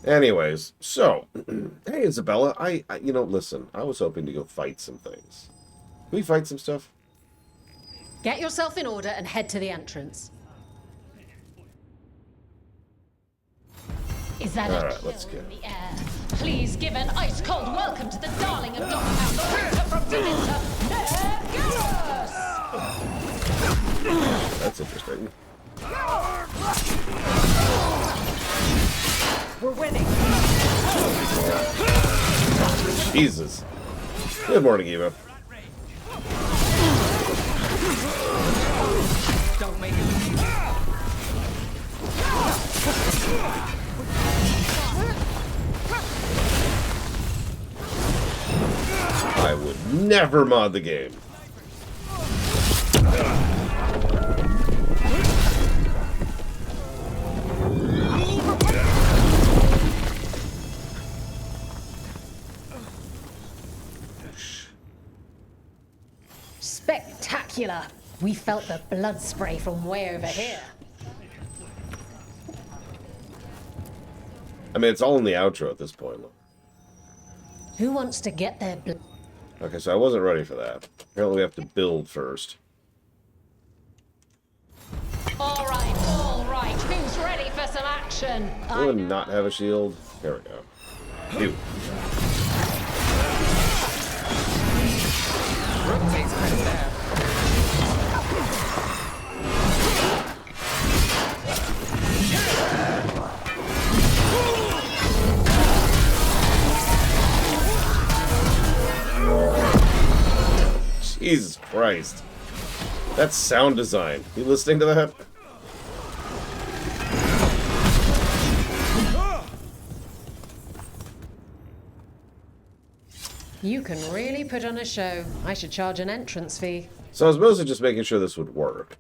Anyways, so, hey Isabella, listen, I was hoping to go fight some things. Can we fight some stuff? Get yourself in order and head to the entrance. Is that a Alright, let's chill go. in the air? Please give an ice-cold welcome to the darling of Dogtown, the winter from Devinter, Veilguard! That's interesting. We're winning. Jesus. Good morning, Eva. Don't make it. I would never mod the game. Spectacular. We felt the blood spray from way over here. I mean, it's all in the outro at this point. Who wants to get their blood? Okay, so I wasn't ready for that. Apparently we have to build first. All right. Who's ready for some action? I would not have a shield. There we go. You. Takes credit there. Jesus Christ. That's sound design. You listening to that? You can really put on a show. I should charge an entrance fee. So I was mostly just making sure this would work.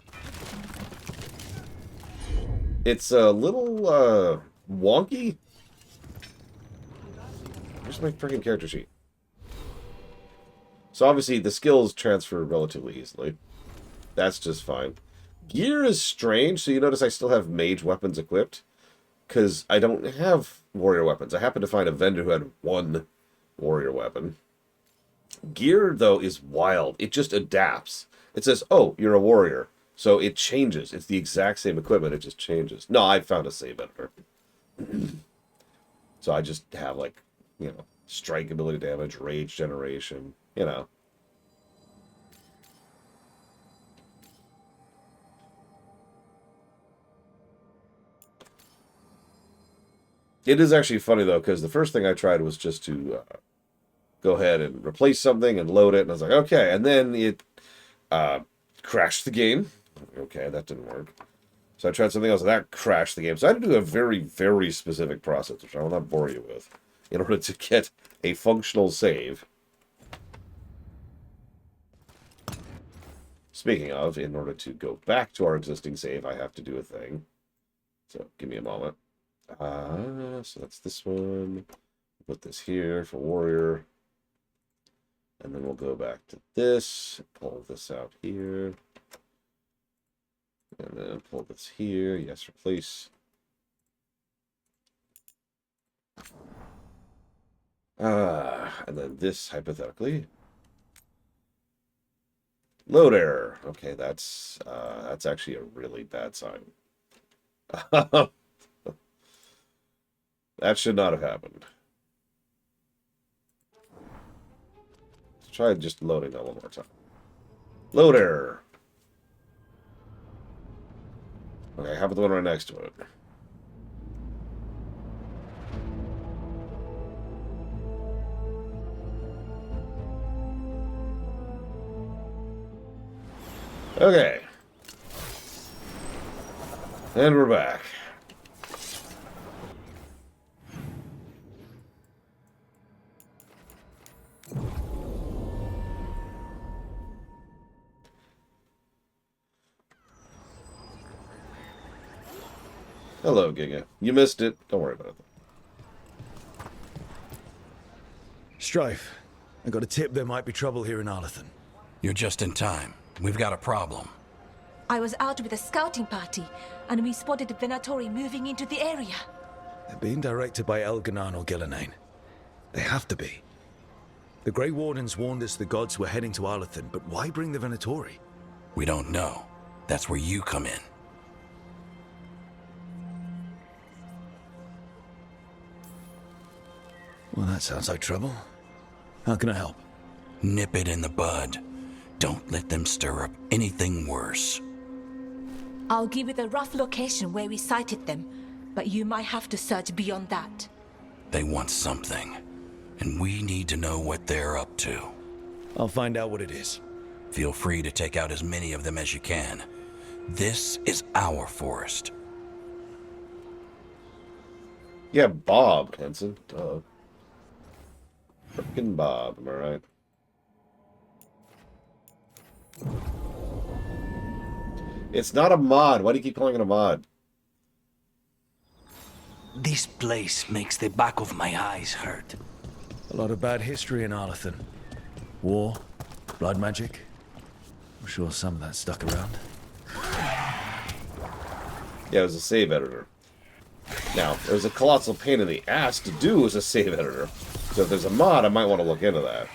It's a little, wonky. Where's my freaking character sheet? So obviously the skills transfer relatively easily. That's just fine. Gear is strange, so you notice I still have mage weapons equipped. Because I don't have warrior weapons. I happened to find a vendor who had one warrior weapon. Gear, though, is wild. It just adapts. It says, oh, you're a warrior. So it changes. It's the exact same equipment. It just changes. No, I found a save editor. So I just have, like, strike ability damage, rage generation, It is actually funny, though, because the first thing I tried was just to go ahead and replace something and load it, and I was like, okay, and then it crashed the game. Okay, that didn't work. So I tried something else, and that crashed the game. So I had to do a very, very specific process, which I will not bore you with, in order to get a functional save. Speaking of, in order to go back to our existing save, I have to do a thing. So give me a moment. So that's this one. Put this here for warrior. And then we'll go back to this. Pull this out here. And then pull this here. Yes, replace. And then this, hypothetically. Load error. Okay, that's actually a really bad sign. That should not have happened. Let's try just loading that one more time. Load error. Okay, how about the one right next to it? Okay. And we're back. Hello, Giga. You missed it. Don't worry about it. Strife, I got a tip there might be trouble here in Arlathan. You're just in time. We've got a problem. I was out with a scouting party, and we spotted the Venatori moving into the area. They're being directed by Elganan or Gillenane. They have to be. The Grey Wardens warned us the gods were heading to Arlathan, but why bring the Venatori? We don't know. That's where you come in. Well, that sounds like trouble. How can I help? Nip it in the bud. Don't let them stir up anything worse. I'll give you the rough location where we sighted them, but you might have to search beyond that. They want something, and we need to know what they're up to. I'll find out what it is. Feel free to take out as many of them as you can. This is our forest. Yeah, Bob, Henson. Duh. Frickin' Bob, am I right? It's not a mod. Why do you keep calling it a mod? This place makes the back of my eyes hurt. A lot of bad history in Arlathan. War, blood magic. I'm sure some of that stuck around. Yeah, it was a save editor. Now, it was a colossal pain in the ass to do as a save editor. So if there's a mod, I might want to look into that.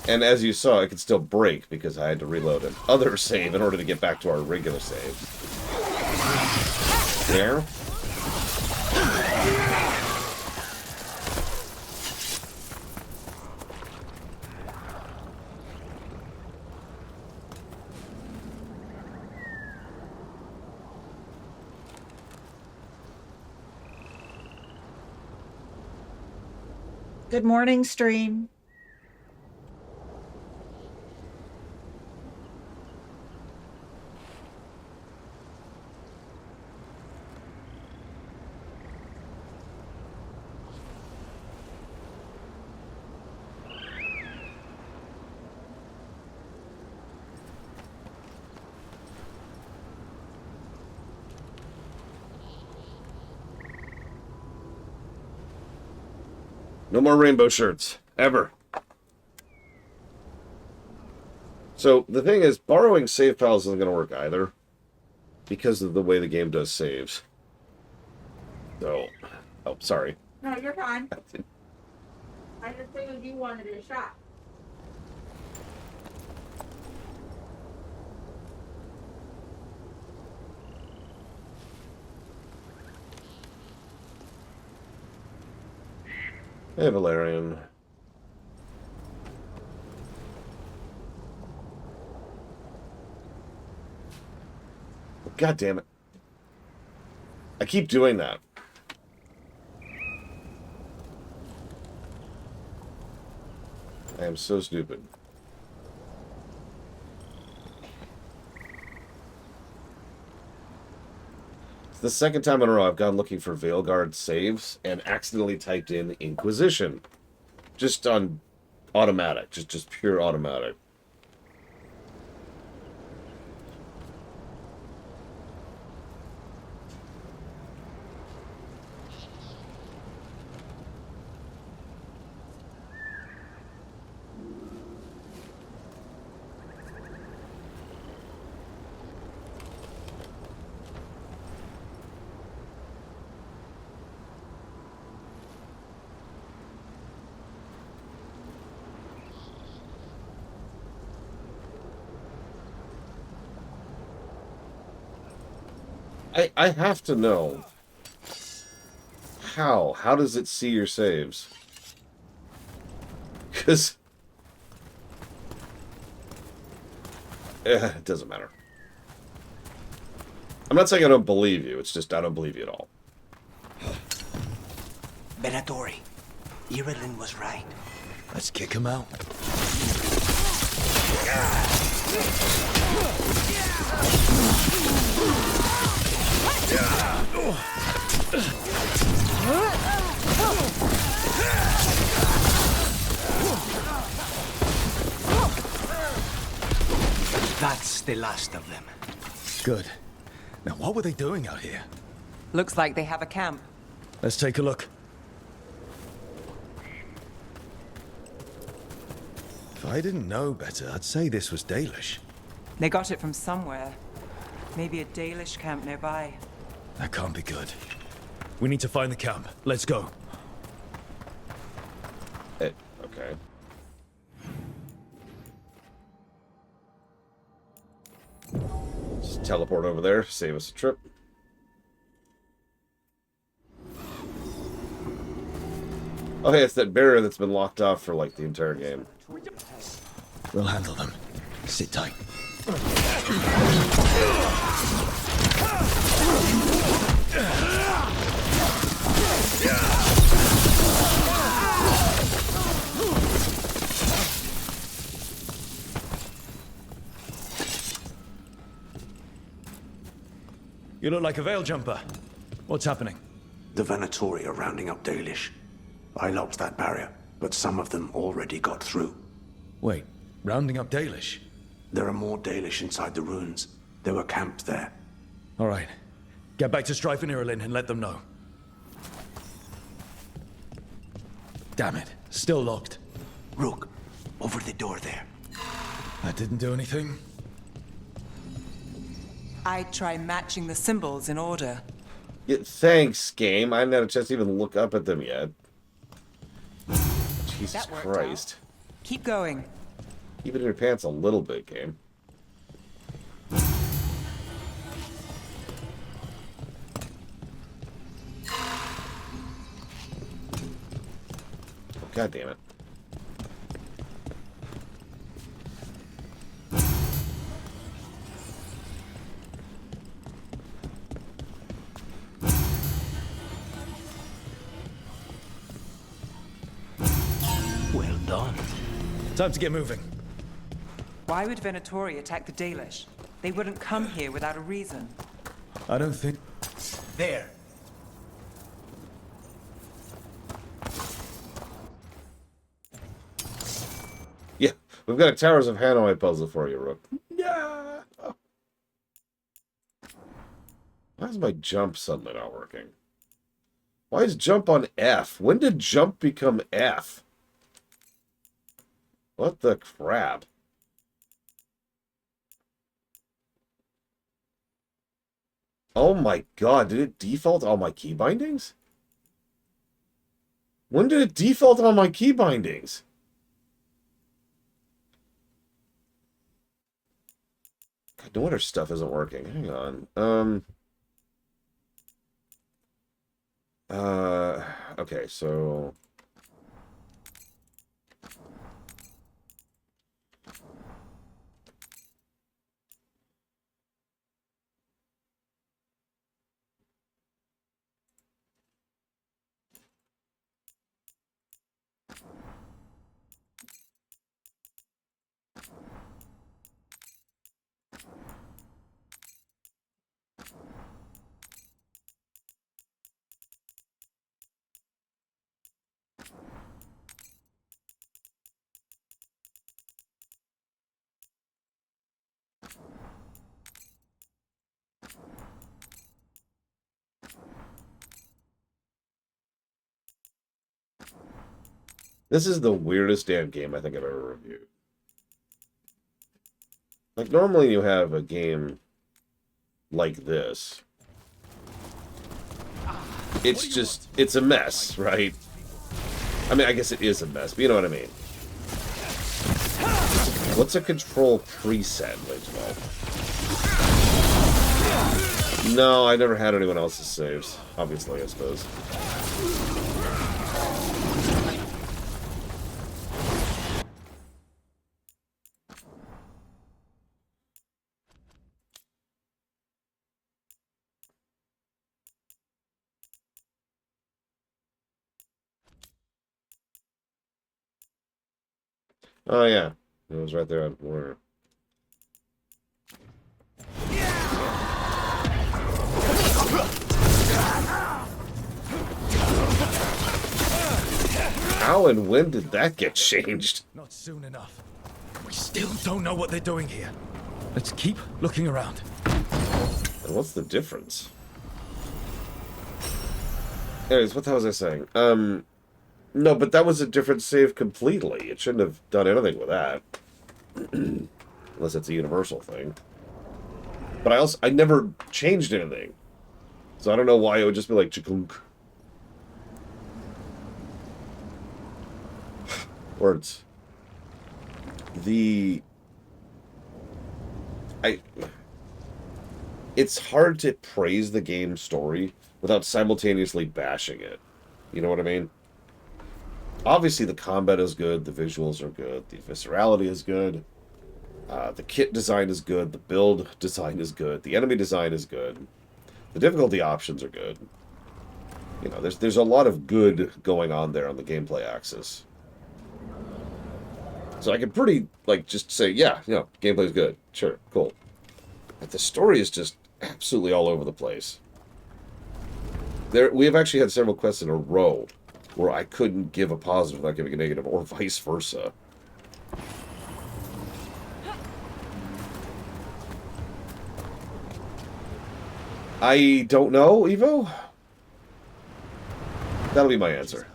And as you saw, it could still break because I had to reload an other save in order to get back to our regular saves. There. Good morning, stream. No more rainbow shirts. Ever. So, the thing is, borrowing save files isn't going to work either. Because of the way the game does saves. So, oh, sorry. No, you're fine. I just figured you wanted a shot. Hey, Valerian. God damn it. I keep doing that. I am so stupid. It's the second time in a row I've gone looking for Veilguard saves and accidentally typed in Inquisition. Just on automatic. Just pure automatic. I have to know how. How does it see your saves? Because it doesn't matter. I'm not saying I don't believe you. It's just I don't believe you at all. Venatori, Irilyn was right. Let's kick him out. That's the last of them. Good. Now, what were they doing out here? Looks like they have a camp. Let's take a look. If I didn't know better, I'd say this was Dalish. They got it from somewhere. Maybe a Dalish camp nearby. That can't be good. We need to find the camp. Let's go. Okay. Just teleport over there, save us a trip. Oh, hey, it's that barrier that's been locked off for, like, the entire game. We'll handle them. Sit tight. You look like a veil jumper. What's happening? The Venatori are rounding up Dalish. I locked that barrier, but some of them already got through. Wait, rounding up Dalish? There are more Dalish inside the ruins. They were camped there. All right. Get back to Strife and Irulan and let them know. Damn it. Still locked. Rook, over the door there. That didn't do anything? I'd try matching the symbols in order. Yeah, thanks, game. I haven't had a chance to even look up at them yet. Jesus That worked Christ. Keep going. Keep it in your pants a little bit, game. God damn it. Well done. Time to get moving. Why would Venatori attack the Dalish? They wouldn't come here without a reason. I don't think... There. Yeah, we've got a Towers of Hanoi puzzle for you, Rook. Yeah. Why is my jump suddenly not working? Why is jump on F? When did jump become F? What the crap? Oh my god, did it default all my key bindings? When did it default on my key bindings? God, no wonder stuff isn't working. Hang on. Okay, so... This is the weirdest damn game I think I've ever reviewed. Like, normally you have a game like this. It's just, it's a mess, right? I mean, I guess it is a mess, but you know what I mean. What's a control preset, Late No, I never had anyone else's saves. Obviously, I suppose. Oh, yeah. It was right there on Warner. How and when did that get changed? Not soon enough. We still don't know what they're doing here. Let's keep looking around. And what's the difference? Anyways, what the hell was I saying? No, but that was a different save completely. It shouldn't have done anything with that. Unless it's a universal thing. But I never changed anything. So I don't know why it would just be like, chikunk. Words. It's hard to praise the game's story without simultaneously bashing it. You know what I mean? Obviously, the combat is good, the visuals are good, the viscerality is good, the kit design is good, the build design is good, the enemy design is good, the difficulty options are good. You know, there's a lot of good going on there on the gameplay axis. So I can pretty, like, just say, yeah, you know, gameplay's good. Sure, cool. But the story is just absolutely all over the place. We have actually had several quests in a row where I couldn't give a positive without giving a negative, or vice versa. I don't know, Evo? That'll be my answer.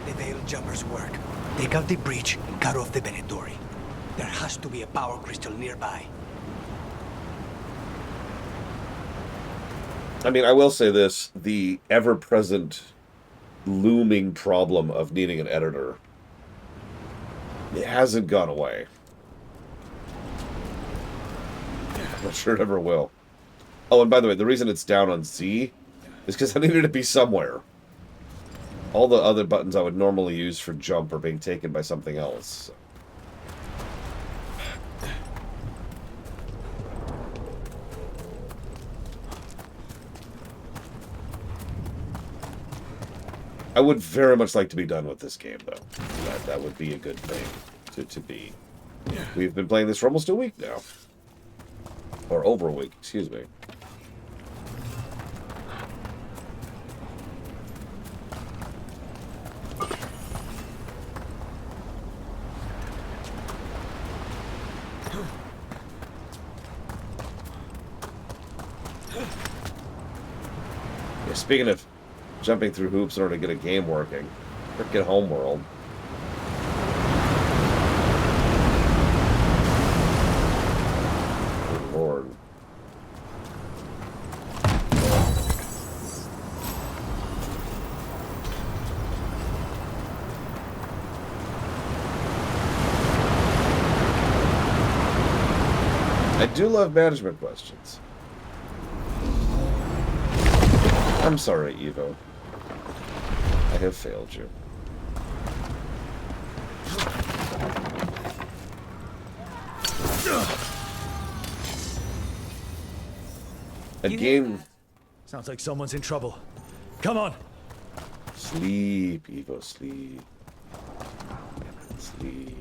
The Veil Jumpers work. Take out the breach and cut off the Venatori. There has to be a power crystal nearby. I mean, I will say this. The ever-present, looming problem of needing an editor, it hasn't gone away. I'm not sure it ever will. Oh, and by the way, the reason it's down on Z is because I needed it to be somewhere. All the other buttons I would normally use for jump are being taken by something else. I would very much like to be done with this game, though. That would be a good thing to be. We've been playing this for almost a week now. Or over a week, excuse me. Yeah, speaking of jumping through hoops in order to get a game working, frickin' Homeworld. Good Lord. I do love management questions. I'm sorry, Evo. I have failed you. A game... Sounds like someone's in trouble. Come on! Sleep, Evo, sleep. Sleep.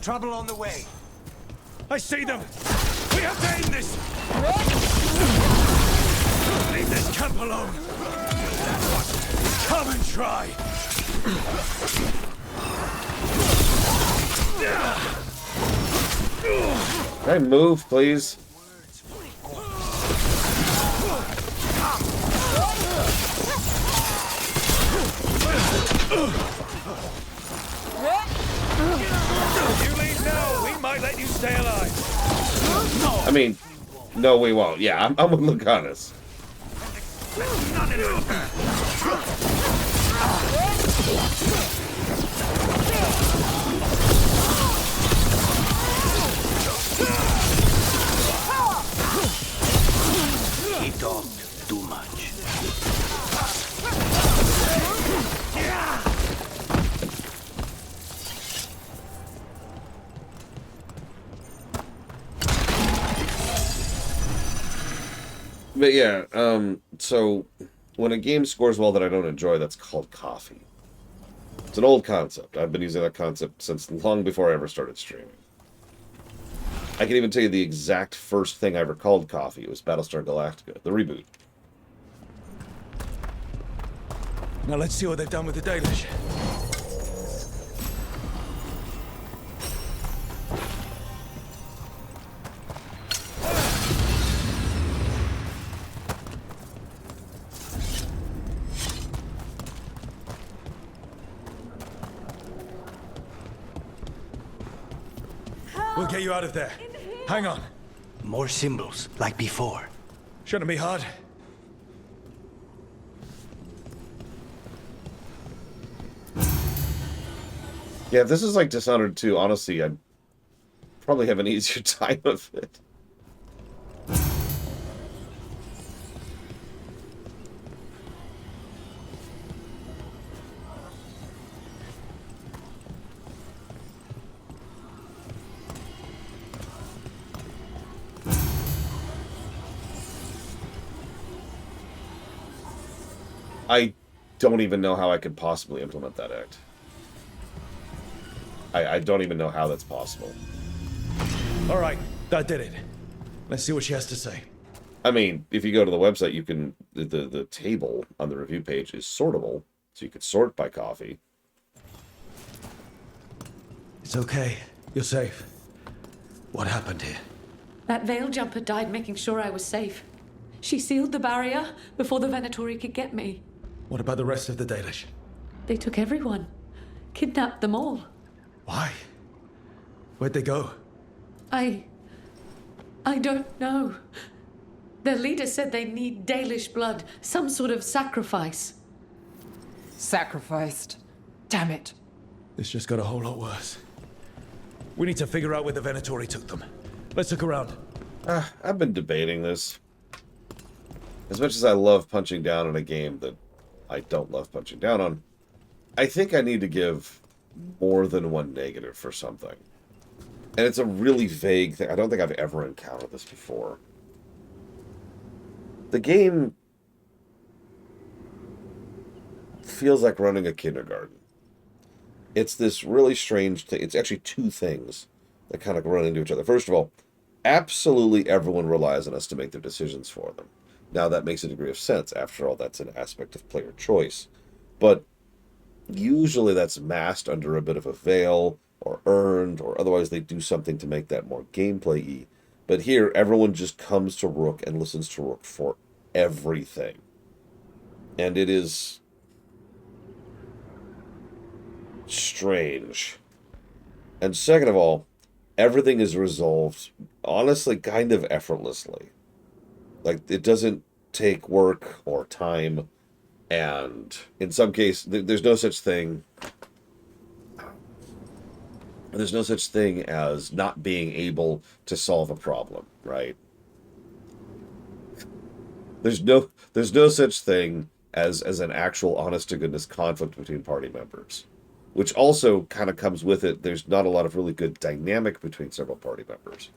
Trouble on the way. I see them! We have to end this! Leave this camp alone! Come and try! Can I move, please? You leave now, we might let you stay alive. I mean, no, we won't. Yeah, I'm with Lucanus. He talked too much. But yeah, so when a game scores well that I don't enjoy, that's called coffee. It's an old concept. I've been using that concept since long before I ever started streaming. I can even tell you the exact first thing I ever called coffee. It was Battlestar Galactica, the reboot. Now let's see what they've done with the Dalish. We'll get you out of there. Hang on. More symbols, like before. Shouldn't be hard. Yeah, if this is like Dishonored 2, honestly, I'd probably have an easier time of it. I don't even know how I could possibly implement that act. I don't even know how that's possible. All right, that did it. Let's see what she has to say. I mean, if you go to the website, you can... The table on the review page is sortable, so you could sort by coffee. It's okay. You're safe. What happened here? That veil jumper died making sure I was safe. She sealed the barrier before the Venatori could get me. What about the rest of the Dalish? They took everyone. Kidnapped them all. Why? Where'd they go? I don't know. Their leader said they need Dalish blood, some sort of sacrifice. Sacrificed. Damn it. This just got a whole lot worse. We need to figure out where the Venatori took them. Let's look around. I've been debating this. As much as I love punching down on a game that I don't love punching down on, I think I need to give more than one negative for something. And it's a really vague thing. I don't think I've ever encountered this before. The game feels like running a kindergarten. It's this really strange thing. It's actually two things that kind of run into each other. First of all, absolutely everyone relies on us to make their decisions for them. Now, that makes a degree of sense. After all, that's an aspect of player choice. But usually that's masked under a bit of a veil, or earned, or otherwise they do something to make that more gameplay-y. But here, everyone just comes to Rook and listens to Rook for everything. And it is strange. And second of all, everything is resolved, honestly, kind of effortlessly. Like, it doesn't take work or time, and in some cases, there's no such thing... There's no such thing as not being able to solve a problem, right? There's no such thing as an actual honest-to-goodness conflict between party members. Which also kind of comes with it, there's not a lot of really good dynamic between several party members.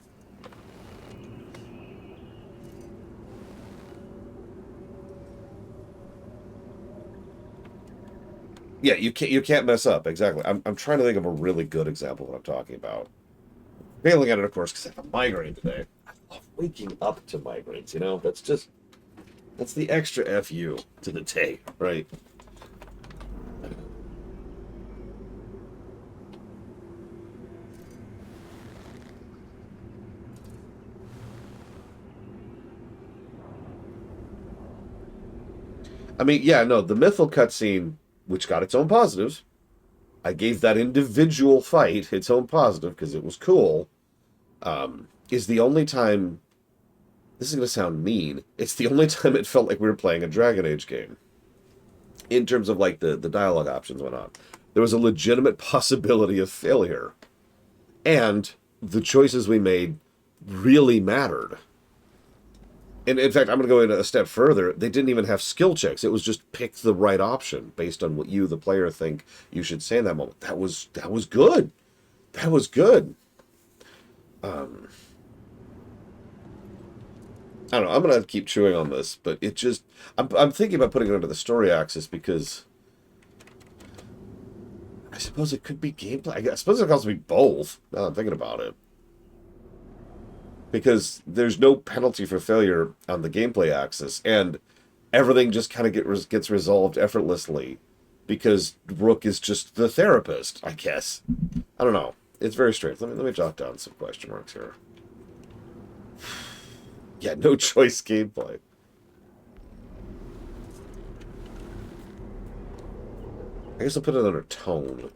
Yeah, you can't mess up, exactly. I'm trying to think of a really good example of what I'm talking about. Failing at it, of course, because I have a migraine today. I love waking up to migraines, you know? That's the extra FU to the day, right? I mean, yeah, no, the Mythal cutscene, which got its own positives, I gave that individual fight its own positive because it was cool, is the only time, this is going to sound mean, it's the only time it felt like we were playing a Dragon Age game. In terms of, like, the dialogue options went on. There was a legitimate possibility of failure. And the choices we made really mattered. And in fact, I'm going to go in a step further. They didn't even have skill checks. It was just pick the right option based on what you, the player, think you should say in that moment. That was good. That was good. I don't know. I'm going to keep chewing on this, but it just... I'm thinking about putting it under the story axis because... I suppose it could be gameplay. I suppose it could also be both, now that I'm thinking about it. Because there's no penalty for failure on the gameplay axis, and everything just kind of gets resolved effortlessly because Rook is just the therapist, I guess. I don't know. It's very strange. Let me jot down some question marks here. Yeah, no choice gameplay. I guess I'll put it under tone.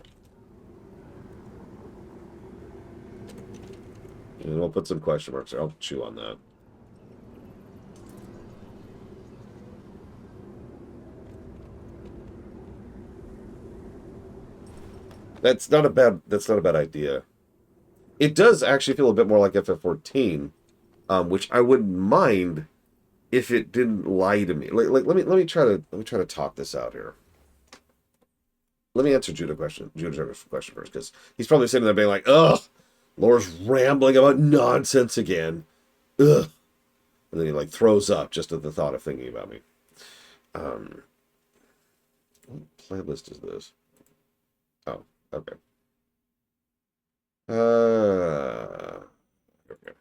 And we'll put some question marks there. I'll chew on that. That's not a bad idea. It does actually feel a bit more like FF14, which I wouldn't mind if it didn't lie to me. Like let me try to talk this out here. Let me answer Judah's question first, because he's probably sitting there being like, ugh, Laura's rambling about nonsense again. Ugh. And then he like throws up just at the thought of thinking about me. What playlist is this? Oh, okay. Okay.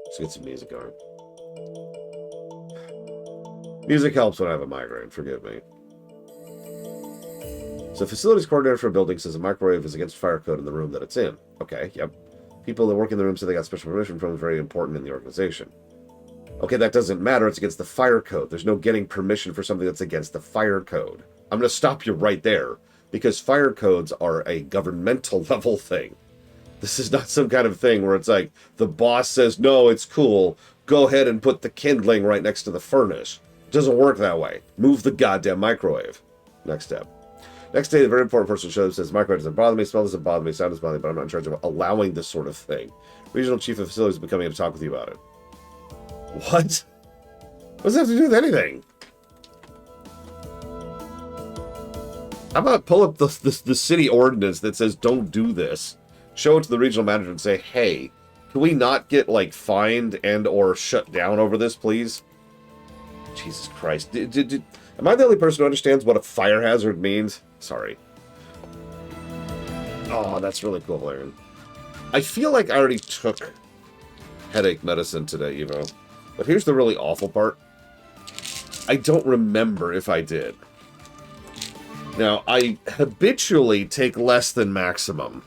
Let's get some music going. Music helps when I have a migraine, forgive me. So facilities coordinator for a building says a microwave is against fire code in the room that it's in. Okay, yep. People that work in the room say they got special permission from very important in the organization. Okay, that doesn't matter. It's against the fire code. There's no getting permission for something that's against the fire code. I'm going to stop you right there, because fire codes are a governmental level thing. This is not some kind of thing where it's like the boss says, no, it's cool. Go ahead and put the kindling right next to the furnace. It doesn't work that way. Move the goddamn microwave. Next step. Next day, the very important person shows up, says, microwave doesn't bother me, smell doesn't bother me, sound doesn't bother me, but I'm not in charge of allowing this sort of thing. Regional chief of facilities is becoming to talk with you about it. What? What does that have to do with anything? How about pull up the city ordinance that says don't do this, show it to the regional manager and say, hey, can we not get, like, fined and or shut down over this, please? Jesus Christ. Am I the only person who understands what a fire hazard means? Sorry. Oh, that's really cool, Larry. I feel like I already took headache medicine today, Evo. But here's the really awful part. I don't remember if I did. Now, I habitually take less than maximum.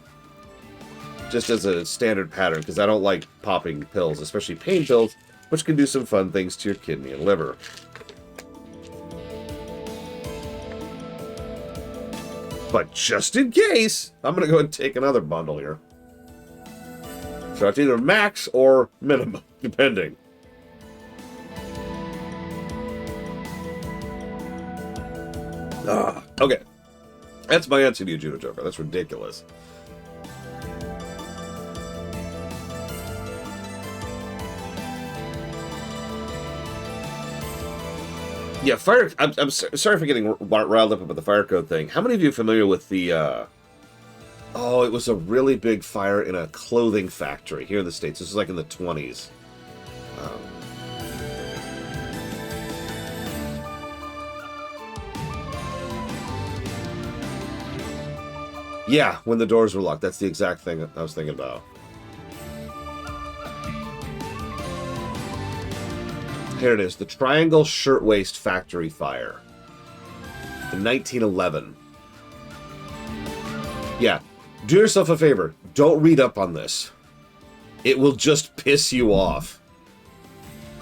Just as a standard pattern, because I don't like popping pills, especially pain pills, which can do some fun things to your kidney and liver. But just in case, I'm going to go ahead and take another bundle here. So it's either max or minimum, depending. Okay. That's my answer to you, Judo Joker. That's ridiculous. Yeah, fire... I'm sorry for getting riled up about the fire code thing. How many of you are familiar with the... Oh, it was a really big fire in a clothing factory here in the States. This was like in the 20s. Yeah, when the doors were locked. That's the exact thing I was thinking about. Here it is. The Triangle Shirtwaist Factory Fire. In 1911. Yeah. Do yourself a favor. Don't read up on this. It will just piss you off.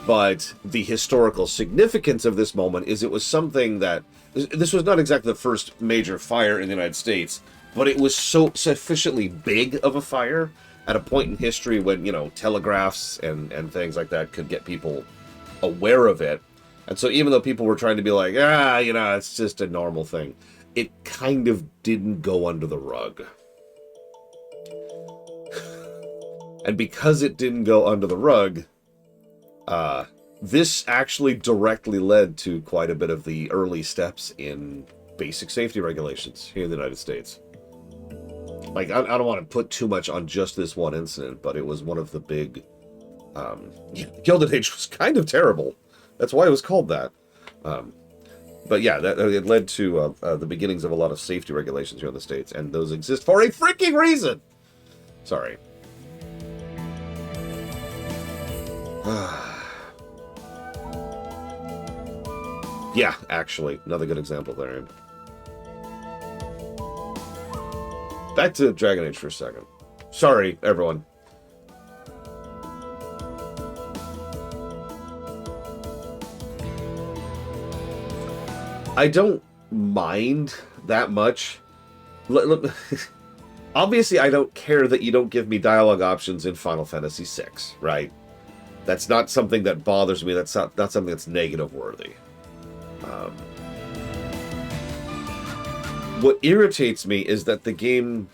But the historical significance of this moment is it was something that... This was not exactly the first major fire in the United States, but it was so sufficiently big of a fire at a point in history when, you know, telegraphs and things like that could get people aware of it. And so even though people were trying to be like, you know, it's just a normal thing, it kind of didn't go under the rug. And because it didn't go under the rug, this actually directly led to quite a bit of the early steps in basic safety regulations here in the United States. Like, I don't want to put too much on just this one incident, but it was one of the big... the Gilded Age was kind of terrible. That's why it was called that. But yeah, it led to the beginnings of a lot of safety regulations here in the States, and those exist for a freaking reason! Sorry. Yeah, actually, another good example there. Back to Dragon Age for a second. Sorry, everyone. I don't mind that much. Obviously, I don't care that you don't give me dialogue options in Final Fantasy VI, right? That's not something that bothers me. That's not something that's negative worthy. what irritates me is that the game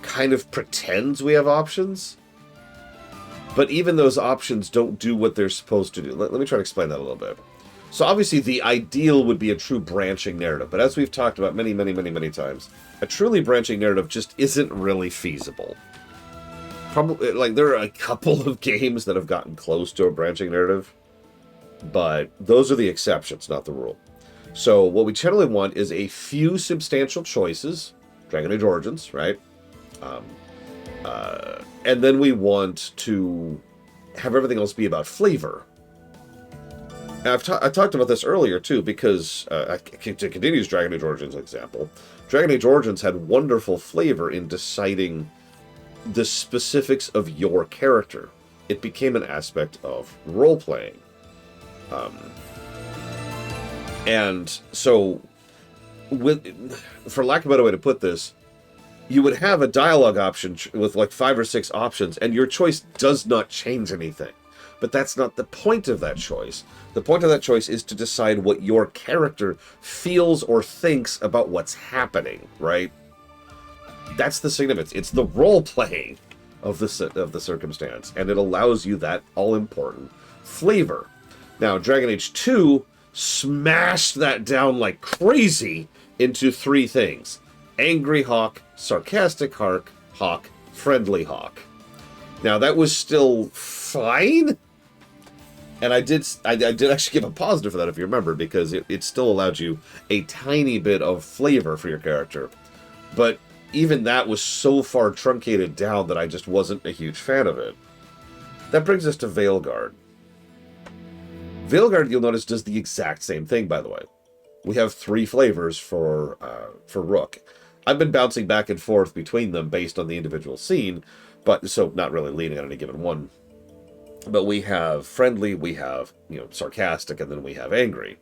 kind of pretends we have options, but even those options don't do what they're supposed to do. Let me try to explain that a little bit. So obviously the ideal would be a true branching narrative, but as we've talked about many times, a truly branching narrative just isn't really feasible. Probably, like, there are a couple of games that have gotten close to a branching narrative, but those are the exceptions, not the rule. So what we generally want is a few substantial choices, Dragon Age Origins, right? And then we want to have everything else be about flavor. And I talked about this earlier, too, because to continue to use Dragon Age Origins as an example, Dragon Age Origins had wonderful flavor in deciding the specifics of your character. It became an aspect of role-playing. And so, for lack of a better way to put this, you would have a dialogue option with like 5 or 6 options, and your choice does not change anything. But that's not the point of that choice. The point of that choice is to decide what your character feels or thinks about what's happening, right? That's the significance. It's the role-playing of the circumstance, and it allows you that all-important flavor. Now, Dragon Age 2 smashed that down like crazy into 3 things. Angry Hawk, Sarcastic Hawk, Friendly Hawk. Now, that was still fine, and I did actually give a positive for that, if you remember, because it still allowed you a tiny bit of flavor for your character. But even that was so far truncated down that I just wasn't a huge fan of it. That brings us to Veilguard. Veilguard, you'll notice, does the exact same thing, by the way. We have 3 flavors for Rook. I've been bouncing back and forth between them based on the individual scene, but so not really leaning on any given one. But we have friendly, we have, sarcastic, and then we have angry.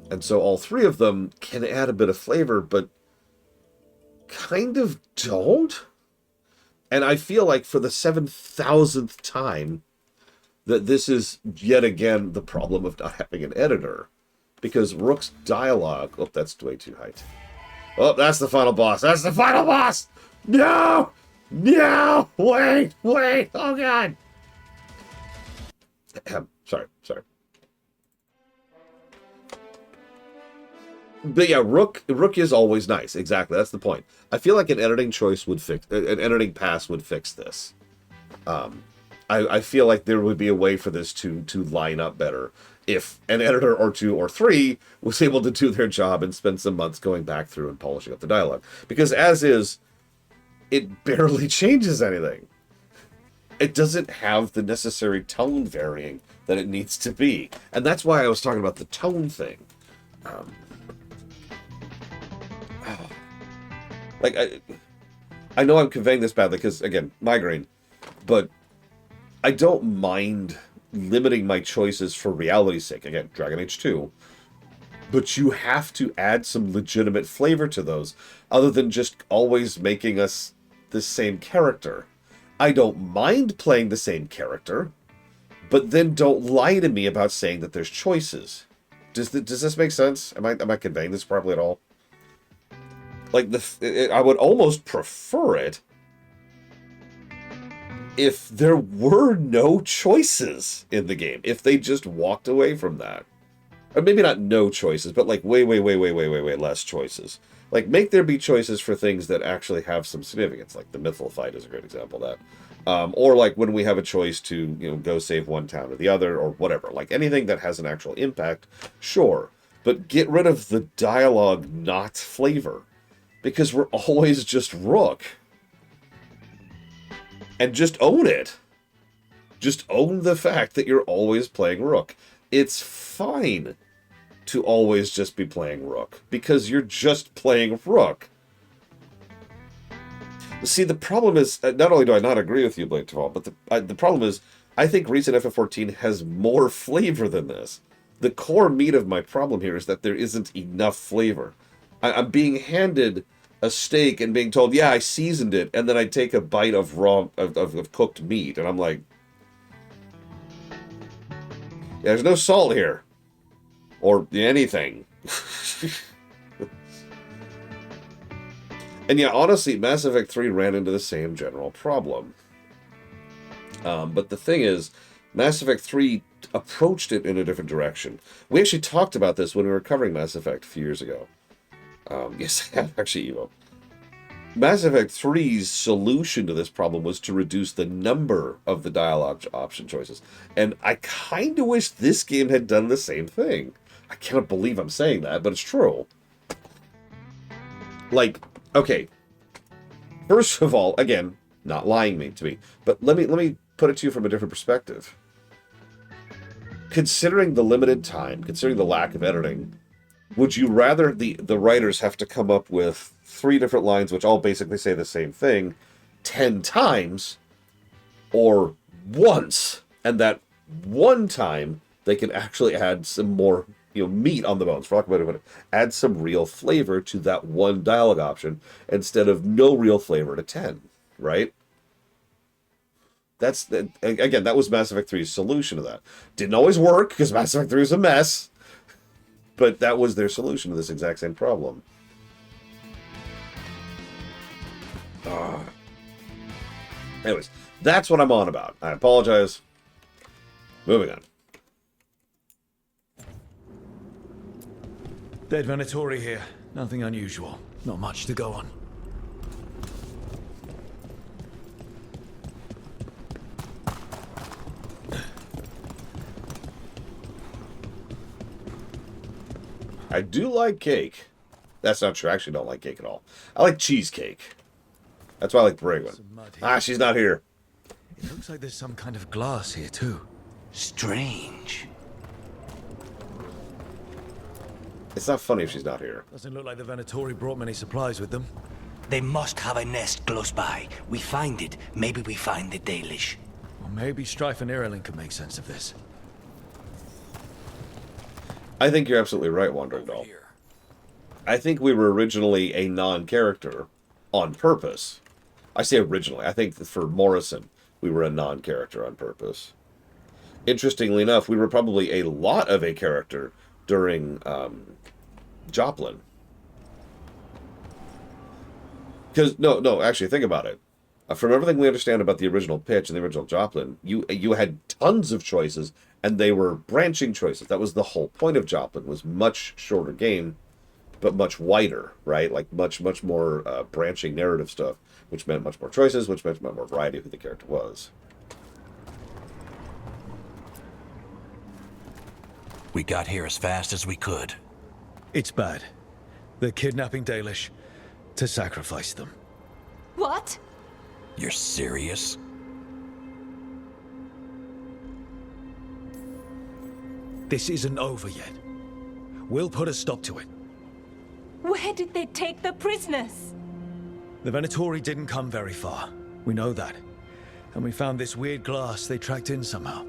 And so all 3 of them can add a bit of flavor, but kind of don't. And I feel like for the 7,000th time that this is yet again the problem of not having an editor. Because Rook's dialogue... Oh, that's way too high. Oh, that's the final boss. That's the final boss! No! No! Wait! Oh, God! Sorry. But yeah, Rook is always nice. Exactly, that's the point. I feel like an editing choice would fix... An editing pass would fix this. I feel like there would be a way for this to line up better if an editor or 2 or 3 was able to do their job and spend some months going back through and polishing up the dialogue. Because as is, it barely changes anything. It doesn't have the necessary tone varying that it needs to be. And that's why I was talking about the tone thing. I know I'm conveying this badly because, again, migraine. But I don't mind limiting my choices for reality's sake. Again, Dragon Age 2. But you have to add some legitimate flavor to those, other than just always making us the same character. I don't mind playing the same character, but then don't lie to me about saying that there's choices. Does this make sense? Am I conveying this properly at all? Like, I would almost prefer it if there were no choices in the game. If they just walked away from that. Or maybe not no choices, but like way less choices. Like, make there be choices for things that actually have some significance. Like the Mythal fight is a great example of that. Or like when we have a choice to, go save one town or the other, or whatever. Like anything that has an actual impact, sure. But get rid of the dialogue, not flavor. Because we're always just Rook. And just own it. Just own the fact that you're always playing Rook. It's fine to always just be playing Rook, because you're just playing Rook. See, the problem is, not only do I not agree with you, Blake Duvall, but the problem is, I think recent FF14 has more flavor than this. The core meat of my problem here is that there isn't enough flavor. I'm being handed a steak and being told, yeah, I seasoned it, and then I take a bite of raw, of cooked meat, and I'm like, yeah, there's no salt here. Or anything. And yeah, honestly, Mass Effect 3 ran into the same general problem. But the thing is, Mass Effect 3 approached it in a different direction. We actually talked about this when we were covering Mass Effect a few years ago. Yes, I have actually, Evo. Mass Effect 3's solution to this problem was to reduce the number of the dialogue option choices. And I kind of wish this game had done the same thing. I cannot believe I'm saying that, but it's true. Like, okay. First of all, again, not lying to me, but let me put it to you from a different perspective. Considering the limited time, considering the lack of editing, would you rather the writers have to come up with 3 different lines which all basically say the same thing 10 times, or once, and that one time they can actually add some more, meat on the bones, for lack of a better word, add some real flavor to that one dialogue option instead of no real flavor to 10, right? Again, that was Mass Effect 3's solution to that. Didn't always work, because Mass Effect 3 was a mess, but that was their solution to this exact same problem. Anyways, that's what I'm on about. I apologize. Moving on. Dead Venatori here. Nothing unusual. Not much to go on. I do like cake. That's not true. I actually don't like cake at all. I like cheesecake. That's why I like Brigwin. Ah, she's not here. It looks like there's some kind of glass here, too. Strange. It's not funny if she's not here. Doesn't look like the Venatori brought many supplies with them. They must have a nest close by. We find it, maybe we find the Dalish. Or maybe Strife and Irulan can make sense of this. I think you're absolutely right, Wandering Doll. I think we were originally a non-character on purpose. I say originally. I think that for Morrison, we were a non-character on purpose. Interestingly enough, we were probably a lot of a character during Joplin. Because, no, actually, think about it. From everything we understand about the original pitch and the original Joplin, you had tons of choices, and they were branching choices. That was the whole point of Joplin, was much shorter game, but much wider, right? Like much more branching narrative stuff, which meant much more choices, which meant more variety of who the character was. We got here as fast as we could. It's bad. They're kidnapping Dalish to sacrifice them. What? You're serious? This isn't over yet. We'll put a stop to it. Where did they take the prisoners? The Venatori didn't come very far. We know that. And we found this weird glass they tracked in somehow.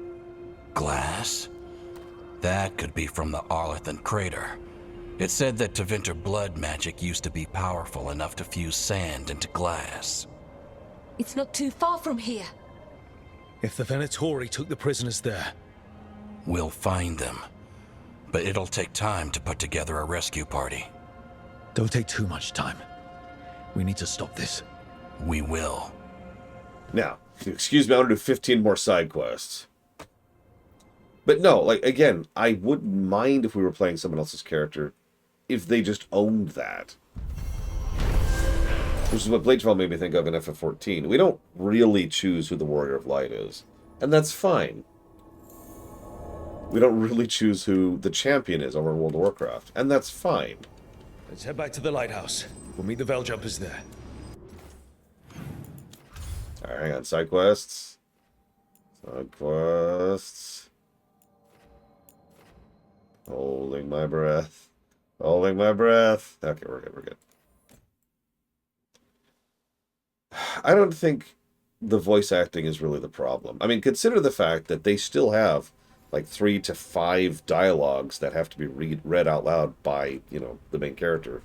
Glass? That could be from the Arlathan crater. It said that Tevinter blood magic used to be powerful enough to fuse sand into glass. It's not too far from here. If the Venatori took the prisoners there... We'll find them. But it'll take time to put together a rescue party. Don't take too much time. We need to stop this. We will. Now, if you excuse me, I want to do 15 more side quests. But no, like, again, I wouldn't mind if we were playing someone else's character if they just owned that. Which is what Bladefall made me think of in FF14. We don't really choose who the Warrior of Light is. And that's fine. We don't really choose who the champion is over in World of Warcraft. And that's fine. Let's head back to the lighthouse. We'll meet the Veiljumpers there. Alright, hang on. Side quests. Side quests. Holding my breath. Holding my breath. Okay, we're good, we're good. I don't think the voice acting is really the problem. I mean, consider the fact that they still have like 3 to 5 dialogues that have to be read out loud by, the main character.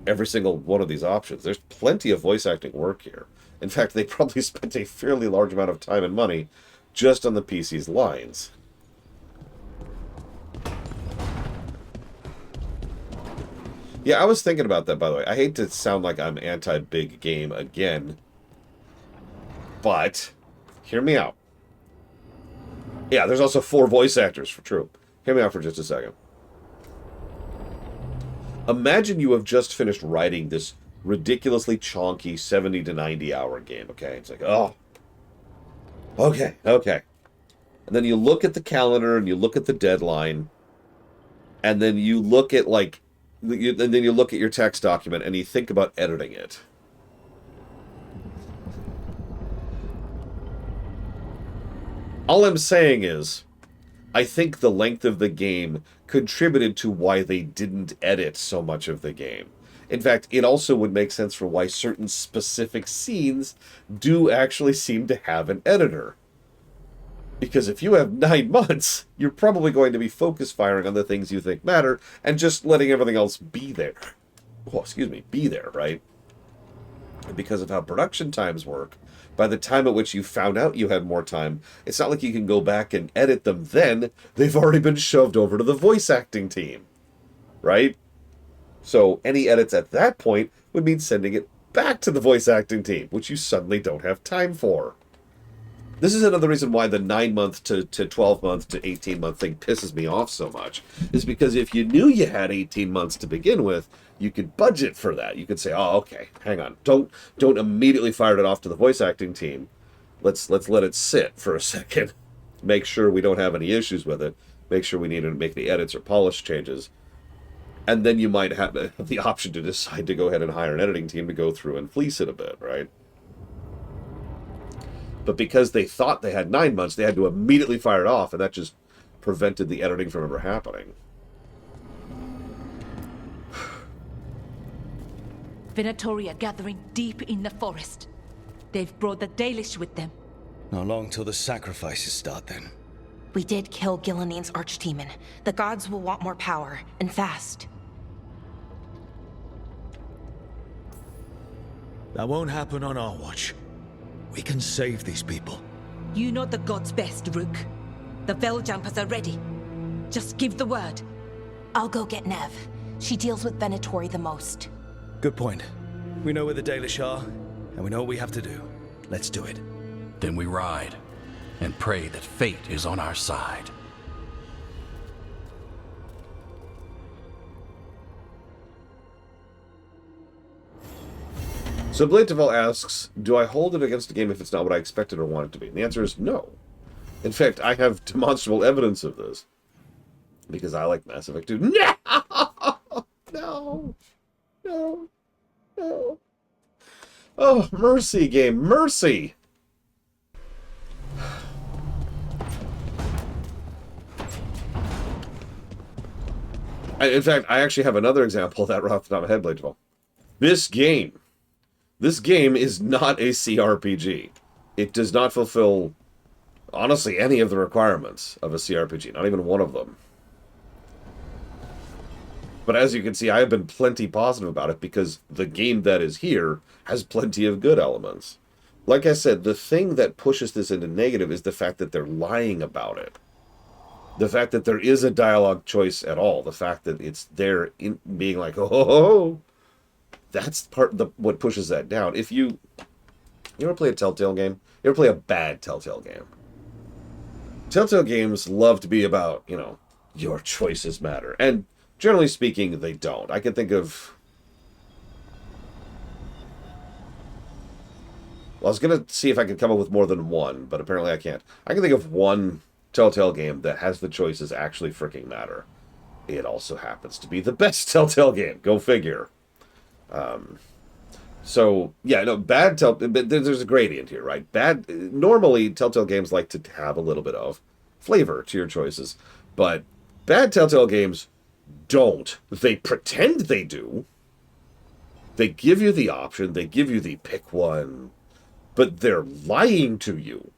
Every single one of these options. There's plenty of voice acting work here. In fact, they probably spent a fairly large amount of time and money just on the PC's lines. Yeah, I was thinking about that, by the way. I hate to sound like I'm anti-big game again, but hear me out. Yeah, there's also 4 voice actors, for true. Hear me out for just a second. Imagine you have just finished writing this ridiculously chonky 70 to 90 hour game, okay? It's like, oh, okay. And then you look at the calendar and you look at the deadline, and then you look at, like, and then you look at your text document and you think about editing it. All I'm saying is, I think the length of the game contributed to why they didn't edit so much of the game. In fact, it also would make sense for why certain specific scenes do actually seem to have an editor. Because if you have 9 months, you're probably going to be focus firing on the things you think matter and just letting everything else be there. Oh, excuse me, be there, right? And because of how production times work, by the time at which you found out you had more time, it's not like you can go back and edit them then. They've already been shoved over to the voice acting team, right? So any edits at that point would mean sending it back to the voice acting team, which you suddenly don't have time for. This is another reason why the 9-month to 12-month to 18-month thing pisses me off so much, is because if you knew you had 18 months to begin with, you could budget for that. You could say, oh, okay, hang on. Don't immediately fire it off to the voice acting team. Let's let it sit for a second. Make sure we don't have any issues with it. Make sure we need to make the edits or polish changes. And then you might have the option to decide to go ahead and hire an editing team to go through and fleece it a bit, right? But because they thought they had 9 months, they had to immediately fire it off, and that just prevented the editing from ever happening. Venatori are gathering deep in the forest. They've brought the Dalish with them. Not long till the sacrifices start, then. We did kill Gillening's archdemon. The gods will want more power, and fast. That won't happen on our watch. We can save these people. You know the gods best, Rook. The Veiljumpers are ready. Just give the word. I'll go get Nev. She deals with Venatori the most. Good point. We know where the Dalish are, and we know what we have to do. Let's do it. Then we ride, and pray that fate is on our side. So Blateval asks, do I hold it against a game if it's not what I expected or want it to be? And the answer is no. In fact, I have demonstrable evidence of this. Because I like Mass Effect 2. No! No! No! No! Oh, mercy, game. Mercy! In fact, I actually have another example of that right off the top of my head, Blateval. This game is not a CRPG. It does not fulfill, honestly, any of the requirements of a CRPG. Not even one of them. But as you can see, I have been plenty positive about it because the game that is here has plenty of good elements. Like I said, the thing that pushes this into negative is the fact that they're lying about it. The fact that there is a dialogue choice at all. The fact that it's there in being like, oh, that's what pushes that down. If you ever play a Telltale game? You ever play a bad Telltale game? Telltale games love to be about, your choices matter. And generally speaking, they don't. I can think of... Well, I was going to see if I could come up with more than one, but apparently I can't. I can think of one Telltale game that has the choices actually freaking matter. It also happens to be the best Telltale game. Go figure. So, yeah, no, bad Telltale... But there's a gradient here, right? Normally, Telltale games like to have a little bit of flavor to your choices. But bad Telltale games don't. They pretend they do. They give you the option. They give you the pick one. But they're lying to you.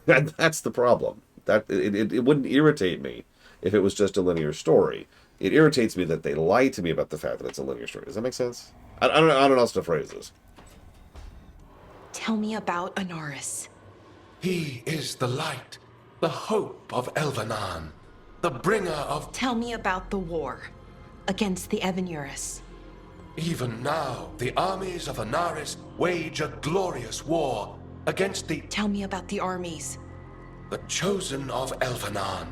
And that's the problem. It wouldn't irritate me if it was just a linear story. It irritates me that they lie to me about the fact that it's a linear story. Does that make sense? I don't know how else to phrase this. Tell me about Anaris. He is the light, the hope of Elvenan, the bringer of... Tell me about the war against the Evanuris. Even now, the armies of Anaris wage a glorious war against the Tell me about the armies. chosen of Elvenan,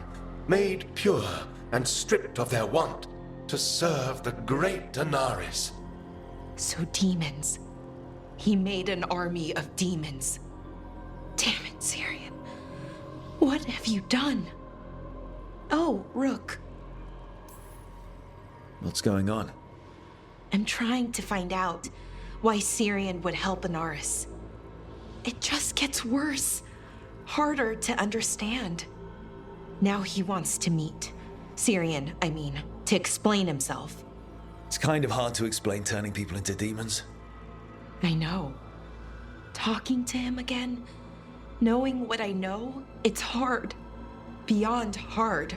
made pure and stripped of their want to serve the great Anaris. So demons. He made an army of demons. Damn it, Syrian. What have you done? Oh, Rook. What's going on? I'm trying to find out why Syrian would help Anaris. It just gets worse. Harder to understand. Now he wants to meet. Syrian, I mean, to explain himself. It's kind of hard to explain turning people into demons. I know. Talking to him again, knowing what I know, it's hard. Beyond hard.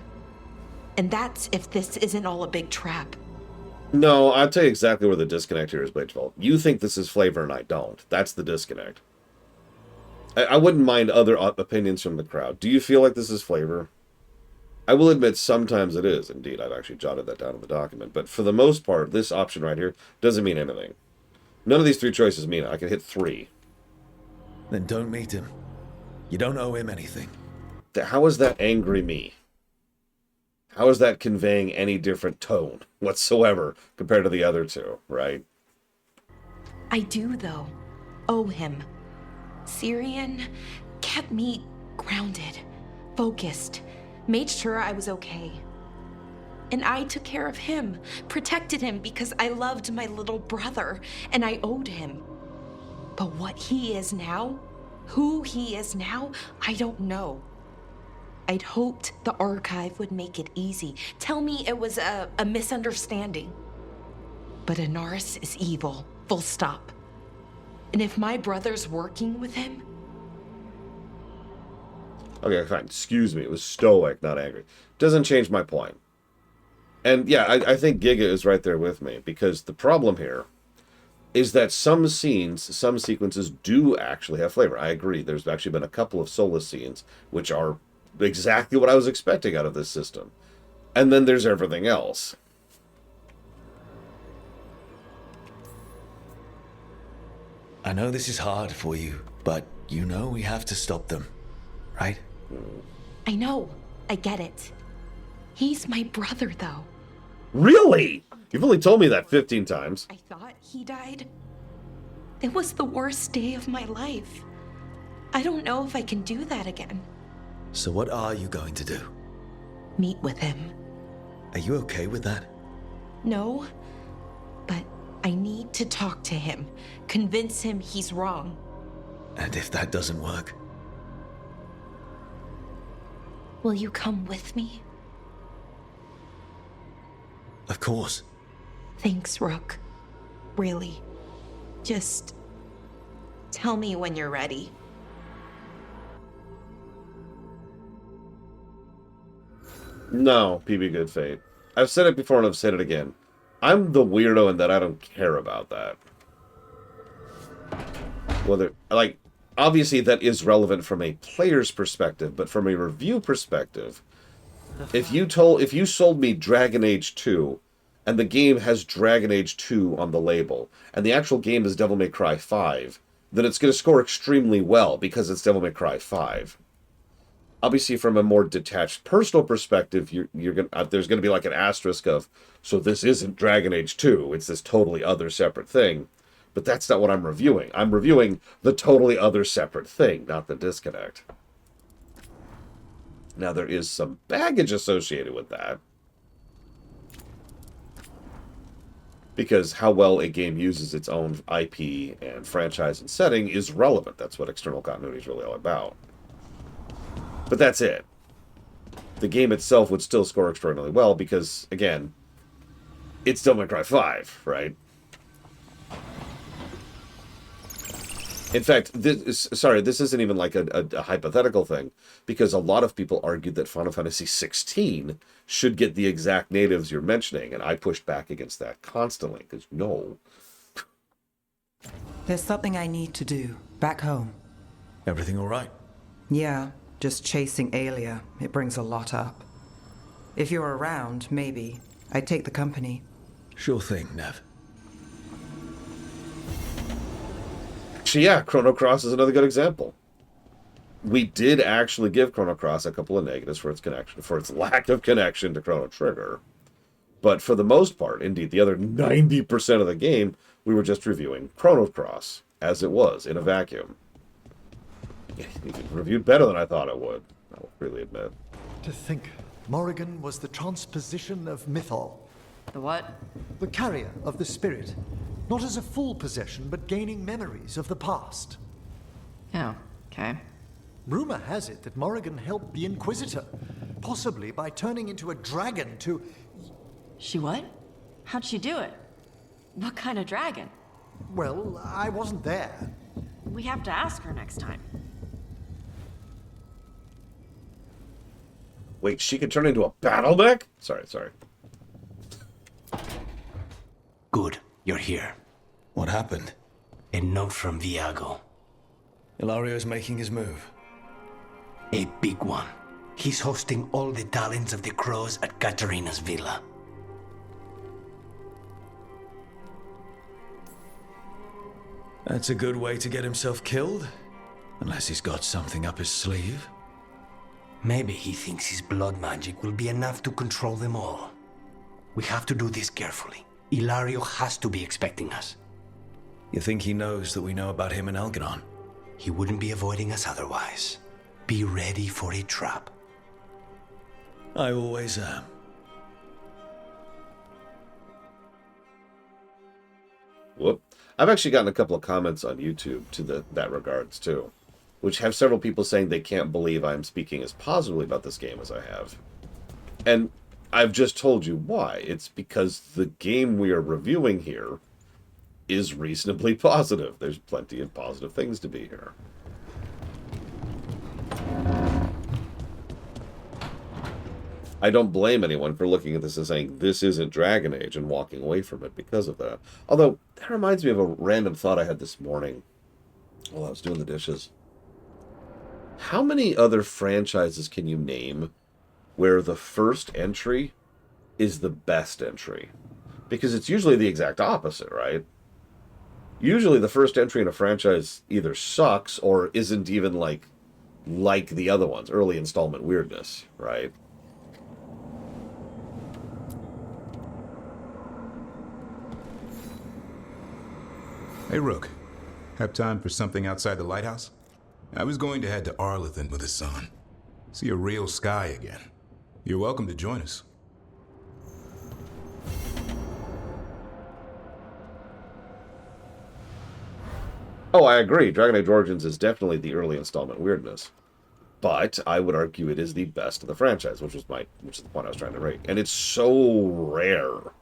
And that's if this isn't all a big trap. No, I'll tell you exactly where the disconnect here is, Blakeville. You think this is flavor and I don't. That's the disconnect. I wouldn't mind other opinions from the crowd. Do you feel like this is flavor? I will admit sometimes it is. Indeed, I've actually jotted that down in the document. But for the most part, this option right here doesn't mean anything. None of these three choices mean it. I can hit 3. Then don't meet him. You don't owe him anything. How is that angry me? How is that conveying any different tone whatsoever compared to the other two, right? I do, though, owe him. Syrian kept me grounded, focused, made sure I was okay. And I took care of him, protected him because I loved my little brother, and I owed him. But what he is now, who he is now, I don't know. I'd hoped the archive would make it easy, tell me it was a misunderstanding. But Anaris is evil, full stop. And if my brother's working with him... Okay, fine. Excuse me. It was stoic, not angry. Doesn't change my point. And yeah, I think Giga is right there with me, because the problem here is that some scenes, some sequences do actually have flavor. I agree. There's actually been a couple of Solus scenes which are exactly what I was expecting out of this system. And then there's everything else. I know this is hard for you, but you know we have to stop them, right? I know. I get it. He's my brother, though. Really? You've only told me that 15 times. I thought he died. It was the worst day of my life. I don't know if I can do that again. So what are you going to do? Meet with him. Are you okay with that? No, but I need to talk to him. Convince him he's wrong. And if that doesn't work? Will you come with me? Of course. Thanks, Rook. Really. Just tell me when you're ready. No, PB Good Fate. I've said it before and I've said it again. I'm the weirdo in that I don't care about that. Whether, like, obviously that is relevant from a player's perspective, but from a review perspective, if you sold me Dragon Age 2, and the game has Dragon Age 2 on the label, and the actual game is Devil May Cry 5, then it's going to score extremely well because it's Devil May Cry 5. Obviously, from a more detached personal perspective, there's going to be like an asterisk of, so this isn't Dragon Age 2, it's this totally other separate thing. But that's not what I'm reviewing. I'm reviewing the totally other separate thing, not the disconnect. Now, there is some baggage associated with that. Because how well a game uses its own IP and franchise and setting is relevant. That's what external continuity is really all about. But that's it. The game itself would still score extraordinarily well because, again, it's Devil May Cry 5, right? In fact, this isn't even like a hypothetical thing, because a lot of people argued that Final Fantasy XVI should get the exact natives you're mentioning, and I pushed back against that constantly, because no. There's something I need to do, back home. Everything all right? Yeah, just chasing Aelia. It brings a lot up. If you're around, maybe. I'd take the company. Sure thing, Nev. Actually, yeah, Chrono Cross is another good example. We did actually give Chrono Cross a couple of negatives for its connection, for its lack of connection to Chrono Trigger. But for the most part, indeed, the other 90% of the game, we were just reviewing Chrono Cross as it was in a vacuum. You reviewed better than I thought it would, I will freely admit. To think Morrigan was the transposition of Mythol. The what? The carrier of the spirit. Not as a full possession, but gaining memories of the past. Oh, okay. Rumor has it that Morrigan helped the Inquisitor, possibly by turning into a dragon to... She what? How'd she do it? What kind of dragon? Well, I wasn't there. We have to ask her next time. Wait, she could turn into a battle mech? Sorry. Good, you're here. What happened? A note from Viago. Hilario's making his move. A big one. He's hosting all the talents of the crows at Katarina's villa. That's a good way to get himself killed. Unless he's got something up his sleeve. Maybe he thinks his blood magic will be enough to control them all. We have to do this carefully. Hilario has to be expecting us. You think he knows that we know about him and Elganon? He wouldn't be avoiding us otherwise. Be ready for a trap. I always am. Whoop. I've actually gotten a couple of comments on YouTube to that regards, too. Which have several people saying they can't believe I'm speaking as positively about this game as I have. And I've just told you why. It's because the game we are reviewing here is reasonably positive. There's plenty of positive things to be here. I don't blame anyone for looking at this and saying, this isn't Dragon Age, and walking away from it because of that. Although, that reminds me of a random thought I had this morning while I was doing the dishes. How many other franchises can you name where the first entry is the best entry? Because it's usually the exact opposite, right? Usually the first entry in a franchise either sucks or isn't even like the other ones. Early installment weirdness, right? Hey, Rook. Have time for something outside the lighthouse? I was going to head to Arlington with the sun. See a real sky again. You're welcome to join us. Oh, I agree. Dragon Age Origins is definitely the early installment weirdness. But I would argue it is the best of the franchise, which is the point I was trying to make. And it's so rare.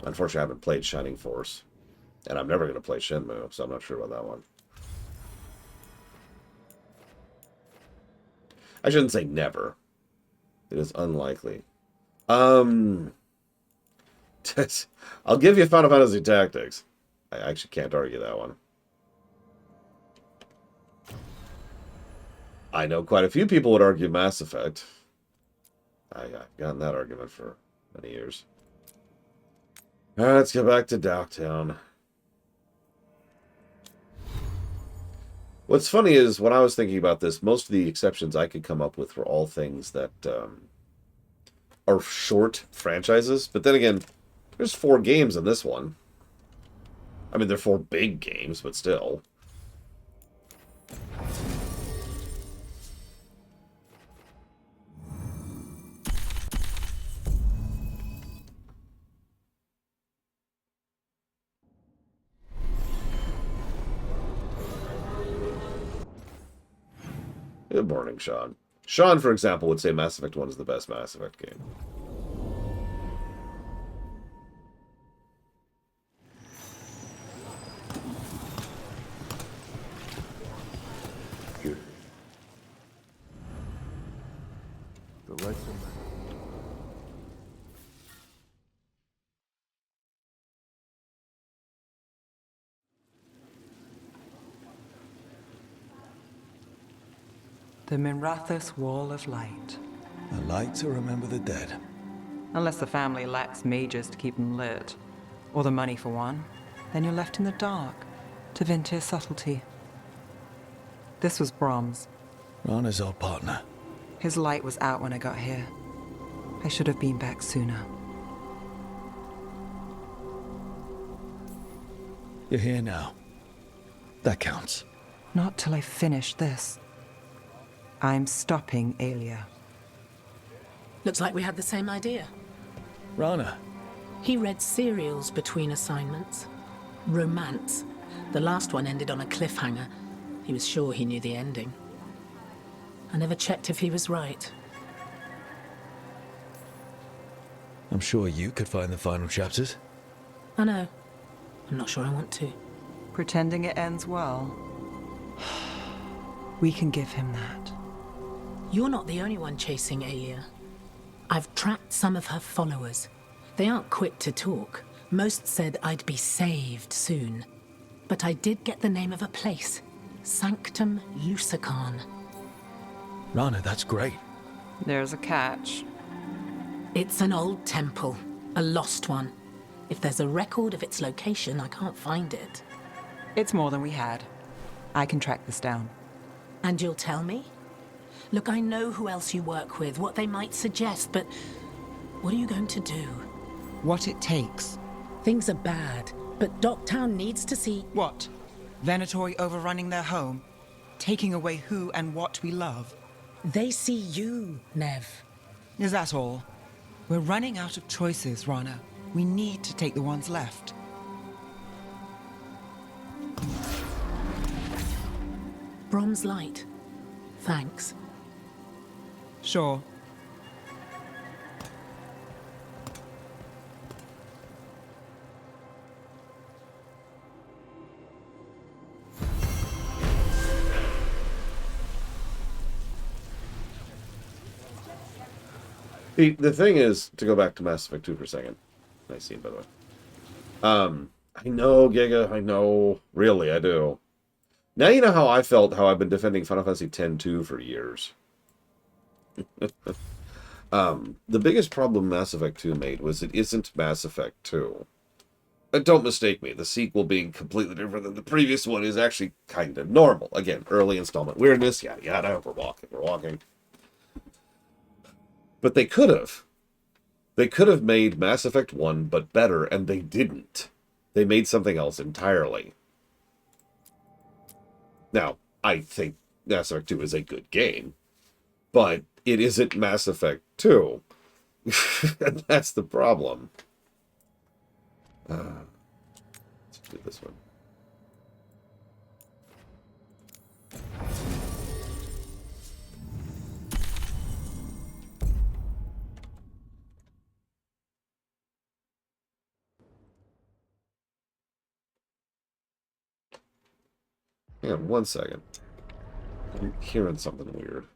Unfortunately, I haven't played Shining Force. And I'm never going to play Shenmue, so I'm not sure about that one. I shouldn't say never. It is unlikely. I'll give you Final Fantasy Tactics. I actually can't argue that one. I know quite a few people would argue Mass Effect. I've gotten that argument for many years. Alright, let's get back to Dogtown. What's funny is, when I was thinking about this, most of the exceptions I could come up with were all things that are short franchises. But then again, there's 4 games in this one. I mean, they're 4 big games, but still. Good morning, Sean. Sean, for example, would say Mass Effect 1 is the best Mass Effect game. The lights are... The Minrathous Wall of Light. A light to remember the dead. Unless the family lacks mages to keep them lit. Or the money for one. Then you're left in the dark to Vintir's subtlety. This was Brahms. Rana's old partner. His light was out when I got here. I should have been back sooner. You're here now. That counts. Not till I finish this. I'm stopping Alia. Looks like we had the same idea. Rana. He read serials between assignments. Romance. The last one ended on a cliffhanger. He was sure he knew the ending. I never checked if he was right. I'm sure you could find the final chapters. I know. I'm not sure I want to. Pretending it ends well. We can give him that. You're not the only one chasing Alia. I've tracked some of her followers. They aren't quick to talk. Most said I'd be saved soon. But I did get the name of a place. Sanctum Lucican. Rana, that's great. There's a catch. It's an old temple. A lost one. If there's a record of its location, I can't find it. It's more than we had. I can track this down. And you'll tell me? Look, I know who else you work with, what they might suggest, but what are you going to do? What it takes. Things are bad, but Docktown needs to see... What? Venatori overrunning their home? Taking away who and what we love? They see you, Nev. Is that all? We're running out of choices, Rana. We need to take the ones left. Brom's light. Thanks. Sure. The thing is, to go back to Mass Effect 2 for a second. Nice scene, by the way. I know, Giga, I know. Really, I do. Now you know how I felt, how I've been defending Final Fantasy X-2 for years. The biggest problem Mass Effect 2 made was it isn't Mass Effect 2. But don't mistake me, the sequel being completely different than the previous one is actually kind of normal. Again, early installment weirdness, yada yada, we're walking. But they could have. They could have made Mass Effect 1, but better, and they didn't. They made something else entirely. Now, I think Mass Effect 2 is a good game, but it isn't Mass Effect 2. And that's the problem. Let's do this one. Hang on 1 second. I'm hearing something weird.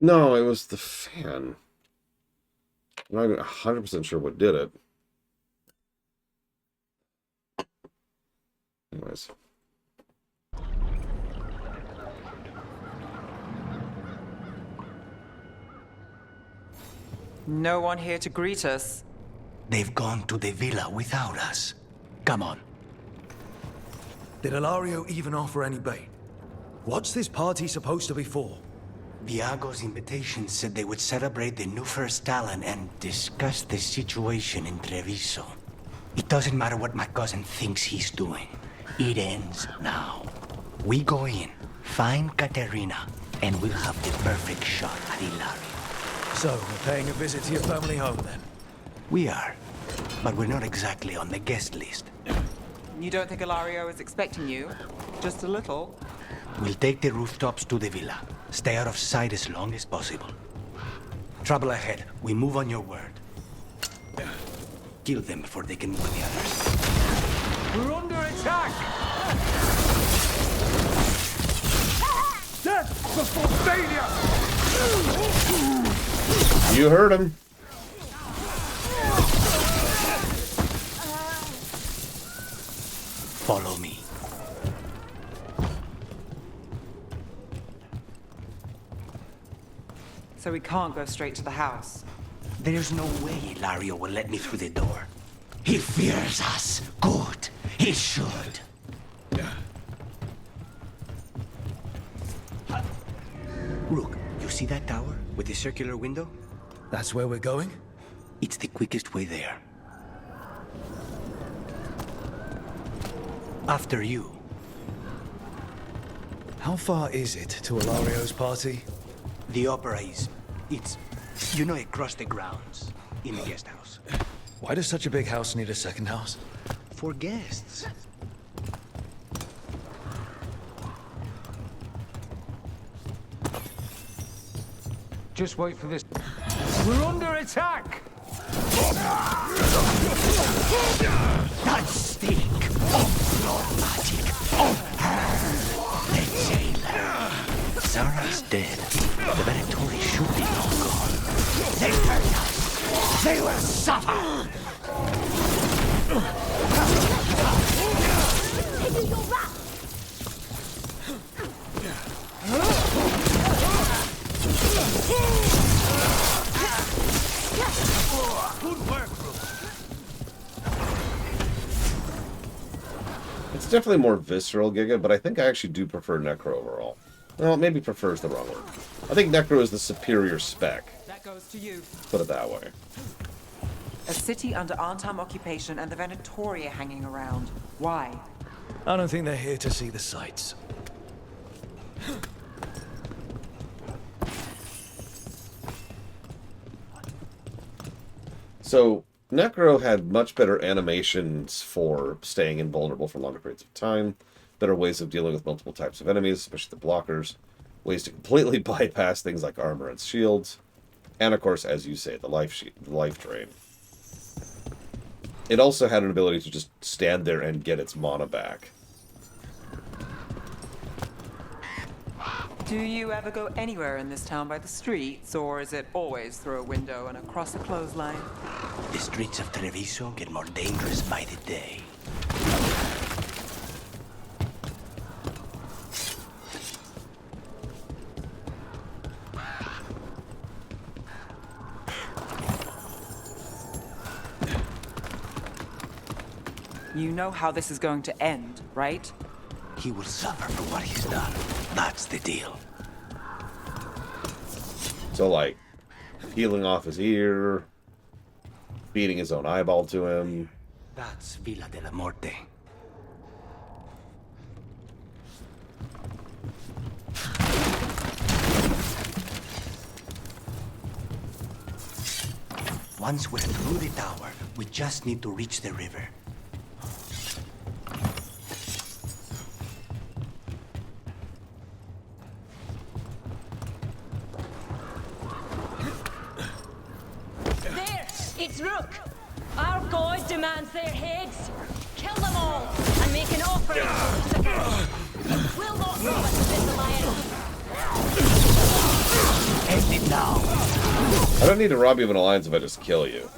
No, it was the fan. I'm not even 100% sure what did it. Anyways. No one here to greet us. They've gone to the villa without us. Come on. Did Ilario even offer any bait? What's this party supposed to be for? Viago's invitation said they would celebrate the new first talent and discuss the situation in Treviso. It doesn't matter what my cousin thinks he's doing. It ends now. We go in, find Katerina, and we'll have the perfect shot at Ilario. So, we're paying a visit to your family home, then? We are, but we're not exactly on the guest list. You don't think Ilario is expecting you? Just a little? We'll take the rooftops to the villa. Stay out of sight as long as possible. Trouble ahead. We move on your word. Kill them before they can move the others. We're under attack! Death before failure! You heard him. Follow me. So we can't go straight to the house. There's no way Ilario will let me through the door. He fears us. Good. He should. Rook, you see that tower with the circular window? That's where we're going? It's the quickest way there. After you. How far is it to Ilario's party? The opera is... It's... You know, across the grounds. In the guest house. Why does such a big house need a second house? For guests. Just wait for this. We're under attack! That stink of blood magic of her, the jailer. Zara's dead. The Venatori should be long gone. They hurt us. They will suffer. Good work, Rook. It's definitely more visceral, Giga, but I think I actually do prefer Necro overall. Well, maybe prefer is the wrong word. I think Necro is the superior spec. That goes to you. Put it that way. A city under Arnhem occupation and the Venatori are hanging around. Why? I don't think they're here to see the sights. So, Necro had much better animations for staying invulnerable for longer periods of time, better ways of dealing with multiple types of enemies, especially the blockers, ways to completely bypass things like armor and shields, and of course, as you say, the life drain. It also had an ability to just stand there and get its mana back. Do you ever go anywhere in this town by the streets, or is it always through a window and across a clothesline? The streets of Treviso get more dangerous by the day. You know how this is going to end, right? He will suffer for what he's done. That's the deal. So, like, peeling off his ear, feeding his own eyeball to him. That's Villa de la Morte. Once we're through the tower, we just need to reach the river. There! It's Rook! Our god demands their heads! Kill them all, and make an offering to Lucifer! We'll not promise this alliance! End it now. I don't need to rob you of an alliance if I just kill you.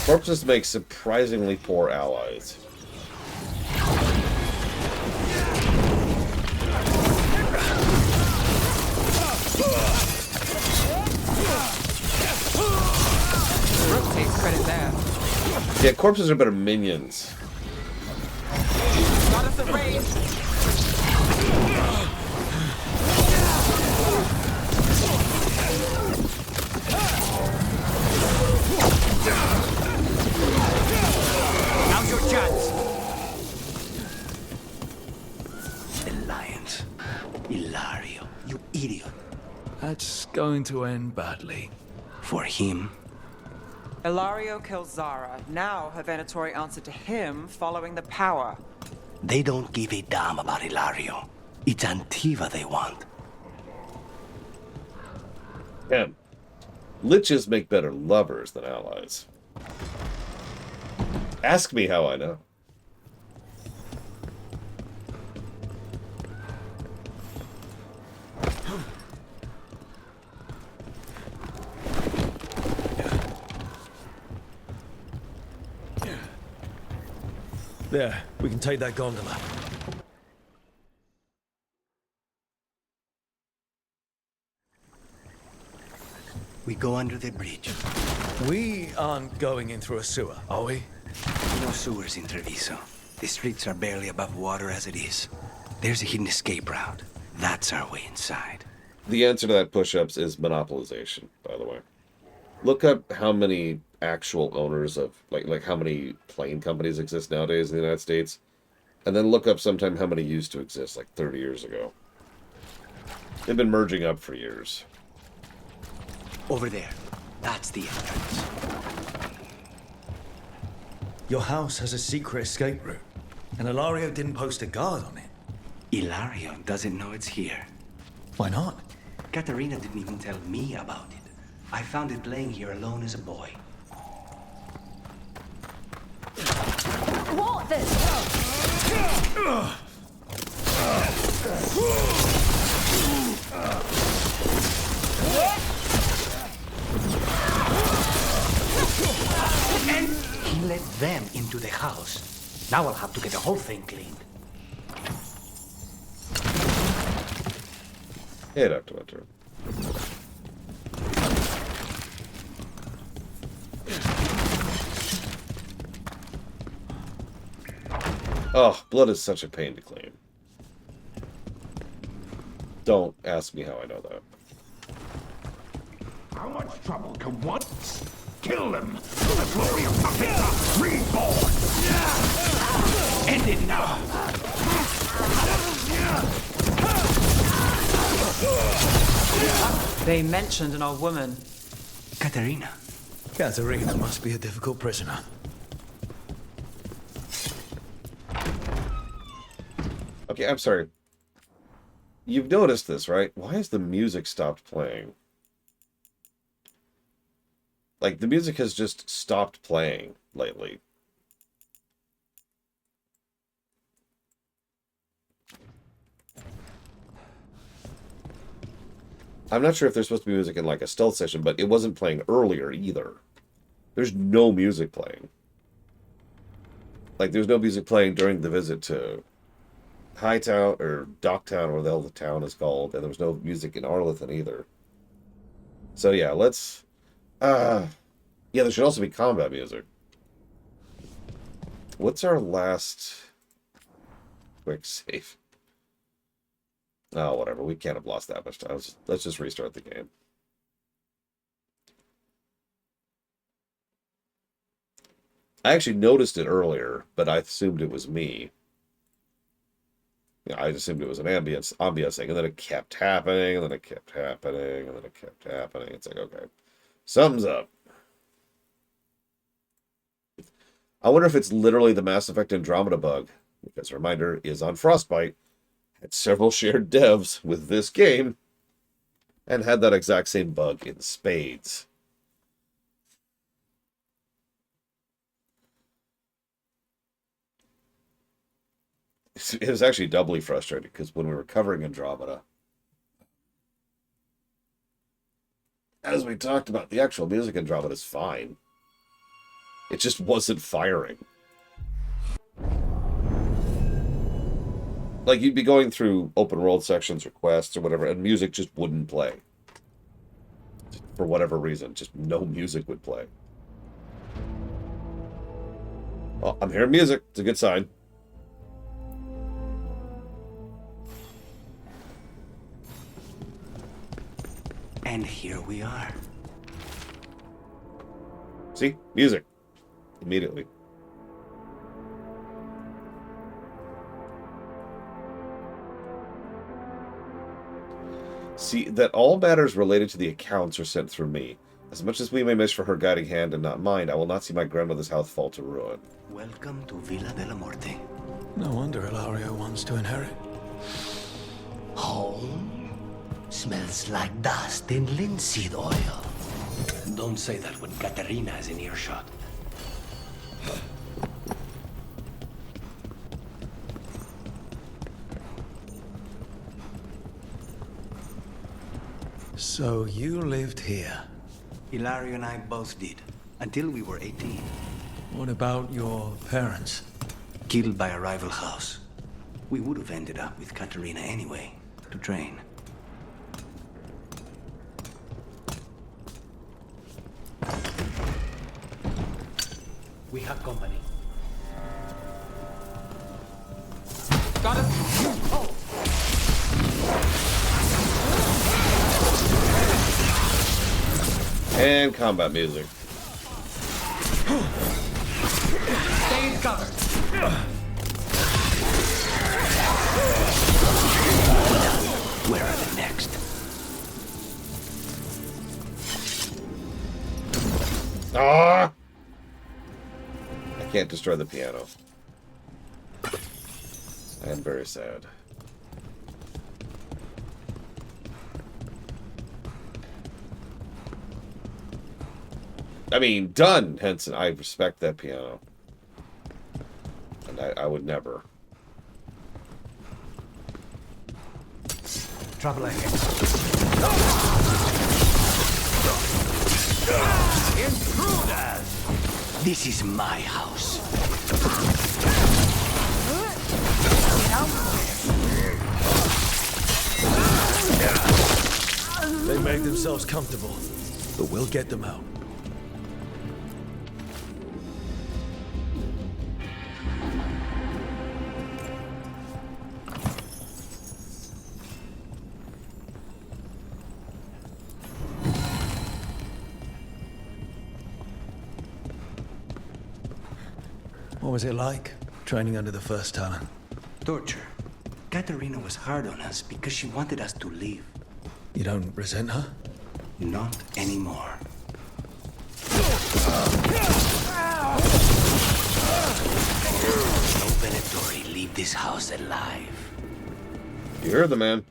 Corpses make surprisingly poor allies. Rook takes credit there. Yeah, corpses are better minions. Got us a raid. Now's your chance. Alliance. Ilario, you idiot. That's going to end badly. For him. Ilario kills Zara. Now her Venatori answer to him following the power. They don't give a damn about Ilario. It's Antiva they want. Damn. Liches make better lovers than allies. Ask me how I know. There, we can take that gondola. We go under the bridge. We aren't going in through a sewer, are we? No sewers in Treviso. The streets are barely above water as it is. There's a hidden escape route. That's our way inside. The answer to that push-ups is monopolization, by the way. Look up how many actual owners of, like how many plane companies exist nowadays in the United States, and then look up sometime how many used to exist, like 30 years ago. They've been merging up for years. Over there. That's the entrance. Your house has a secret escape route, and Ilario didn't post a guard on it. Ilario doesn't know it's here. Why not? Katerina didn't even tell me about it. I found it laying here alone as a boy. What the? And he let them into the house. Now I'll have to get the whole thing cleaned. Hey, Dr. Winter. Oh, blood is such a pain to clean. Don't ask me how I know that. How much trouble can one kill them? The glory of Papeta reborn! End it now! They mentioned an old woman. Katerina. Katerina must be a difficult prisoner. Okay, I'm sorry. You've noticed this, right? Why has the music stopped playing? Like, the music has just stopped playing lately. I'm not sure if there's supposed to be music in, like, a stealth session, but it wasn't playing earlier either. There's no music playing. Like, there's no music playing during the visit to Hightown, or Docktown, or the hell the town is called, and there was no music in Arlington either. So yeah, let's... yeah, there should also be combat music. What's our last quick save? Oh, whatever. We can't have lost that much time. Let's just restart the game. I actually noticed it earlier, but I assumed it was me. Yeah, I assumed it was an ambience thing, and then it kept happening, and then it kept happening, and then it kept happening. It's like, okay, something's up. I wonder if it's literally the Mass Effect Andromeda bug, because reminder is on Frostbite, had several shared devs with this game, and had that exact same bug in spades. It was actually doubly frustrating, because when we were covering Andromeda, as we talked about, the actual music in Andromeda is fine. It just wasn't firing. Like, you'd be going through open world sections or quests or whatever, and music just wouldn't play. For whatever reason, just no music would play. Well, I'm hearing music. It's a good sign. And here we are. See? Music. Immediately. See, that all matters related to the accounts are sent through me. As much as we may wish for her guiding hand and not mine, I will not see my grandmother's house fall to ruin. Welcome to Villa de la Muerte. No wonder Ilario wants to inherit. Home? Smells like dust and linseed oil. Don't say that when Katerina is in earshot. So you lived here? Ilario and I both did, until we were 18. What about your parents? Killed by a rival house. We would have ended up with Katerina anyway, to train. We have company. Got it! Oh! And combat music. Stay covered! Where are the next? Ah! I can't destroy the piano. I am very sad. I mean, done, Henson. I respect that piano. And I would never. Trouble ahead. Intruders! This is my house. They make themselves comfortable, but we'll get them out. What was it like, training under the first Talon? Torture. Katerina was hard on us because she wanted us to leave. You don't resent her? Not anymore. No Venatori leave this house alive. You heard the man.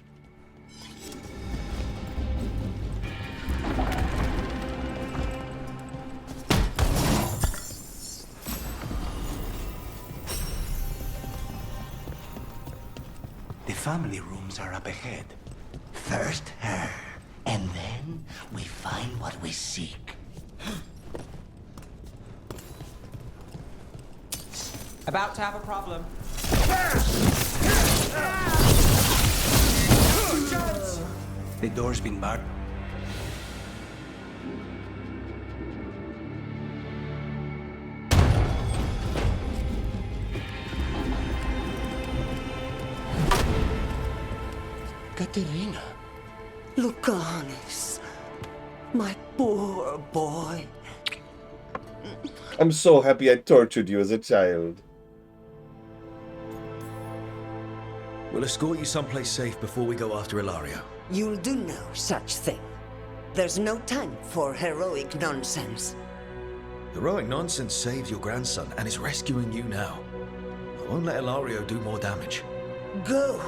The family rooms are up ahead. First her, and then we find what we seek. About to have a problem. The door's been barred. Katerina. Lucanis. My poor boy. I'm so happy I tortured you as a child. We'll escort you someplace safe before we go after Ilario. You'll do no such thing. There's no time for heroic nonsense. Heroic nonsense saved your grandson and is rescuing you now. I won't let Ilario do more damage. Go.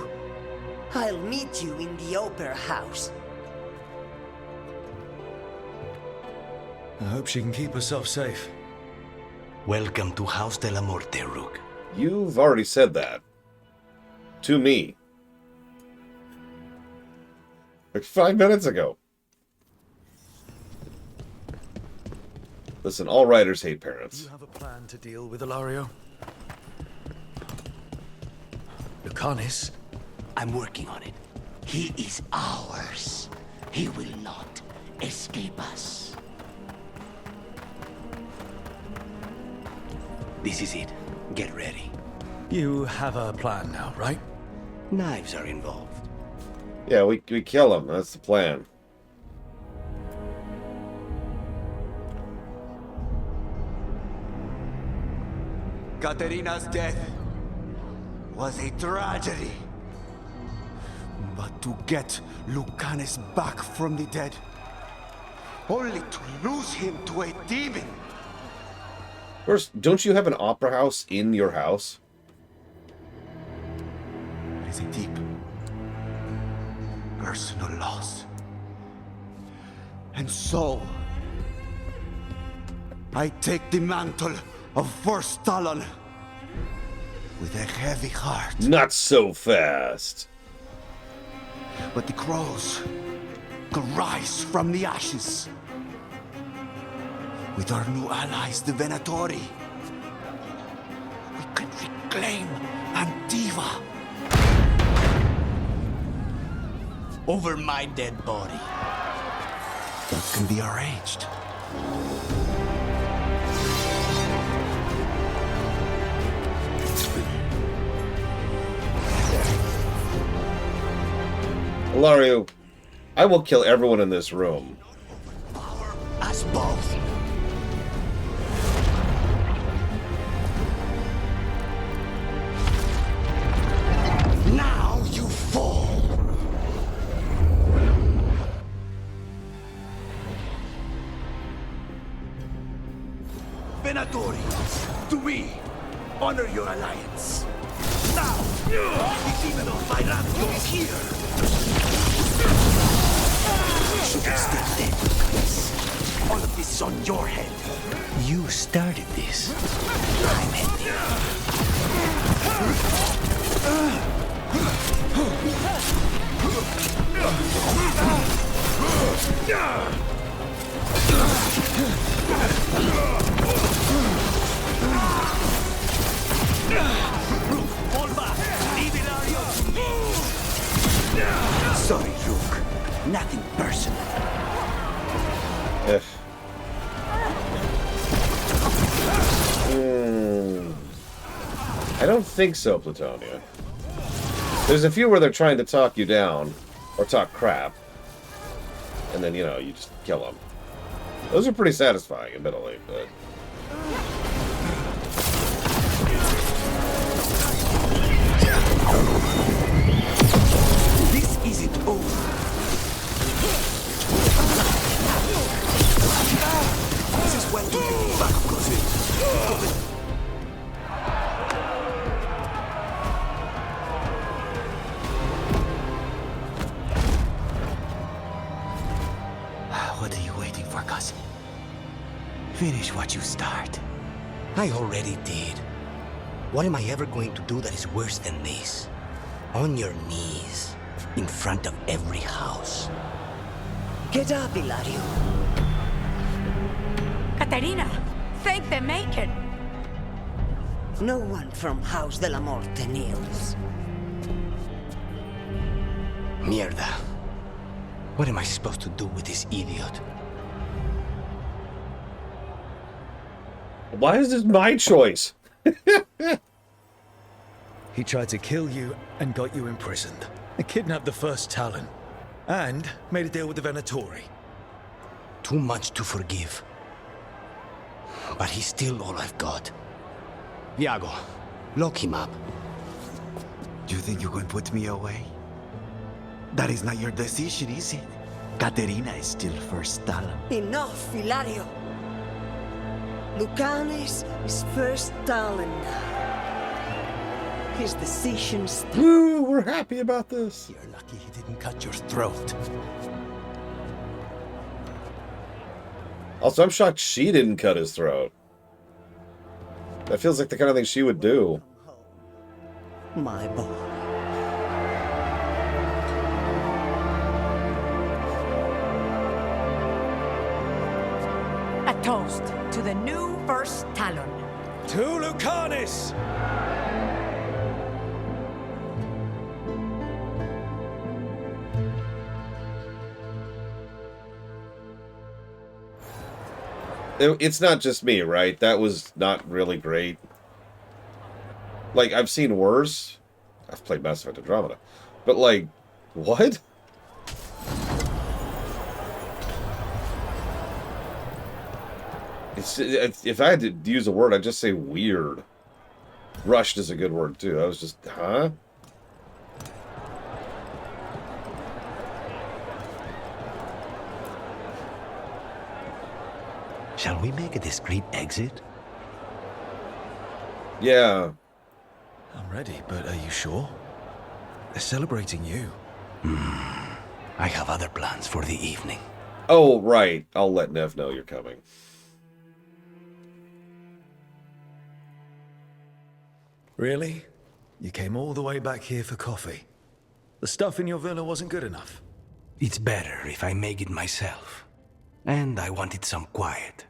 I'll meet you in the opera house. I hope she can keep herself safe. Welcome to House de la Muerte, Rook. You've already said that. To me. Like 5 minutes ago. Listen, all writers hate parents. Do you have a plan to deal with Ilario? Lucanis? I'm working on it. He is ours. He will not escape us. This is it. Get ready. You have a plan now, right? Knives are involved. Yeah, we kill him. That's the plan. Katerina's death was a tragedy. But to get Lucanis back from the dead, only to lose him to a demon. First, don't you have an opera house in your house? It is a deep, personal loss. And so, I take the mantle of First Talon with a heavy heart. Not so fast. But the crows could rise from the ashes. With our new allies, the Venatori, we can reclaim Antiva. Over my dead body. That can be arranged. Ilario, I will kill everyone in this room. Us both. Now you fall. Venatori, to me, honor your alliance. Now, the demon of my Ratio is here. Should have stayed dead, Lucas. All of this is on your head. You started this. I'm Sorry, Rook. Nothing personal. I don't think so, Plutonia. There's a few where they're trying to talk you down, or talk crap, and then, you know, you just kill them. Those are pretty satisfying, admittedly, but... This isn't over. This is when to be back, cousin. What are you waiting for, cousin? Finish what you start. I already did. What am I ever going to do that is worse than this? On your knees, in front of every house. Get up, Ilario. Katerina, thank the Maker. No one from House de la Morte kneels. Mierda. What am I supposed to do with this idiot? Why is this my choice? He tried to kill you and got you imprisoned. He kidnapped the First Talon. And made a deal with the Venatori. Too much to forgive. But he's still all I've got. Viago, lock him up. You think you can put me away? That is not your decision, is it? Katerina is still First Talon. Enough, Ilario. Lucanis is First Talon now. His decisions. Woo, we're happy about this. You're lucky he didn't cut your throat. Also, I'm shocked she didn't cut his throat. That feels like the kind of thing she would do. My boy. Toast to the new First Talon. To Lucanus! It's not just me, right? That was not really great. Like, I've seen worse. I've played Mass Effect Andromeda. But, like, what? It's if I had to use a word, I'd just say weird. Rushed is a good word, too. I was just, huh? Shall we make a discreet exit? Yeah. I'm ready, but are you sure? They're celebrating you. I have other plans for the evening. Oh, right. I'll let Nev know you're coming. Really? You came all the way back here for coffee? The stuff in your villa wasn't good enough? It's better if I make it myself. And I wanted some quiet.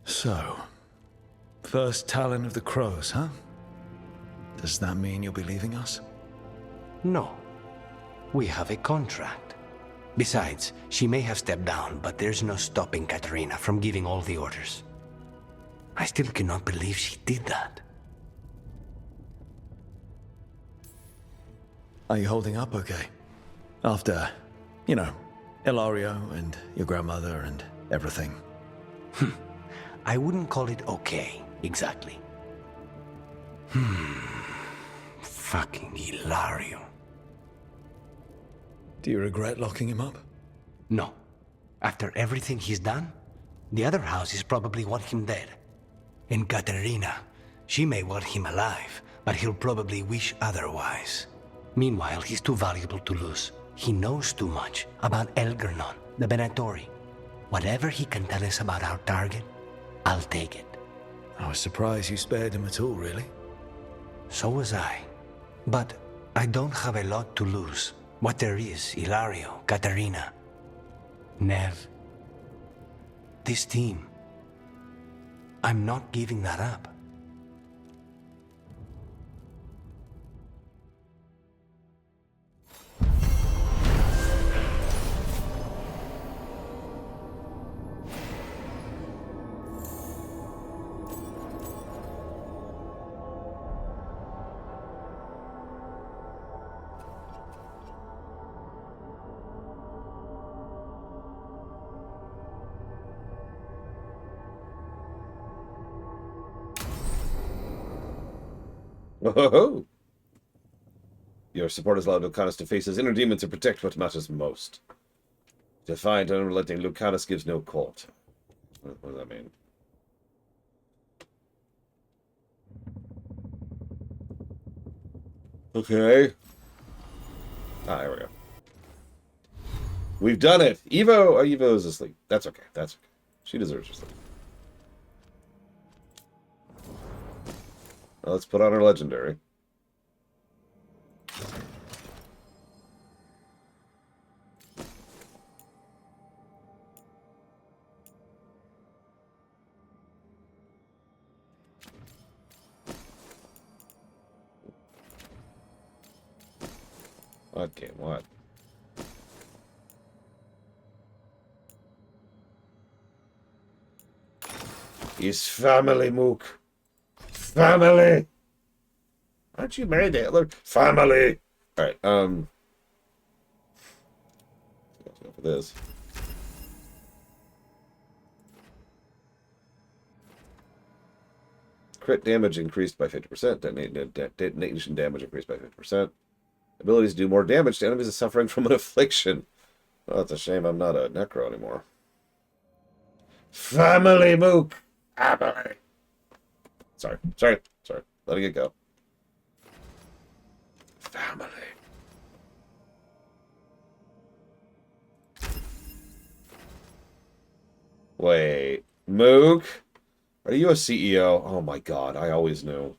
So, first Talon of the Crows, huh? Does that mean you'll be leaving us? No. We have a contract. Besides, she may have stepped down, but there's no stopping Katarina from giving all the orders. I still cannot believe she did that. Are you holding up okay? After, you know, Ilario and your grandmother and everything. I wouldn't call it okay, exactly. Fucking Ilario. Do you regret locking him up? No. After everything he's done, the other houses probably want him dead. And Katerina, she may want him alive, but he'll probably wish otherwise. Meanwhile, he's too valuable to lose. He knows too much about Elgernon, the Venatori. Whatever he can tell us about our target, I'll take it. I was surprised you spared him at all, really. So was I. But I don't have a lot to lose. What there is, Ilario, Katarina, Nev. This team. I'm not giving that up. Whoa! Your support has allowed Lucanus to face his inner demons and protect what matters most. Defiant and unrelenting, Lucanus gives no court. What does that mean? Okay. Ah, here we go. We've done it! Evo is asleep. That's okay. That's okay. She deserves her sleep. Now let's put on our legendary. What game? What? He's family, Mook. Family! Aren't you married to Hitler? Family! Alright, let's go for this. Crit damage increased by 50%. Detonation damage increased by 50%. Abilities do more damage to enemies suffering from an affliction. Oh, that's a shame I'm not a Necro anymore. Family, Mook! Family! Sorry. Letting it go. Family. Wait. Mook? Are you a CEO? Oh my god, I always knew.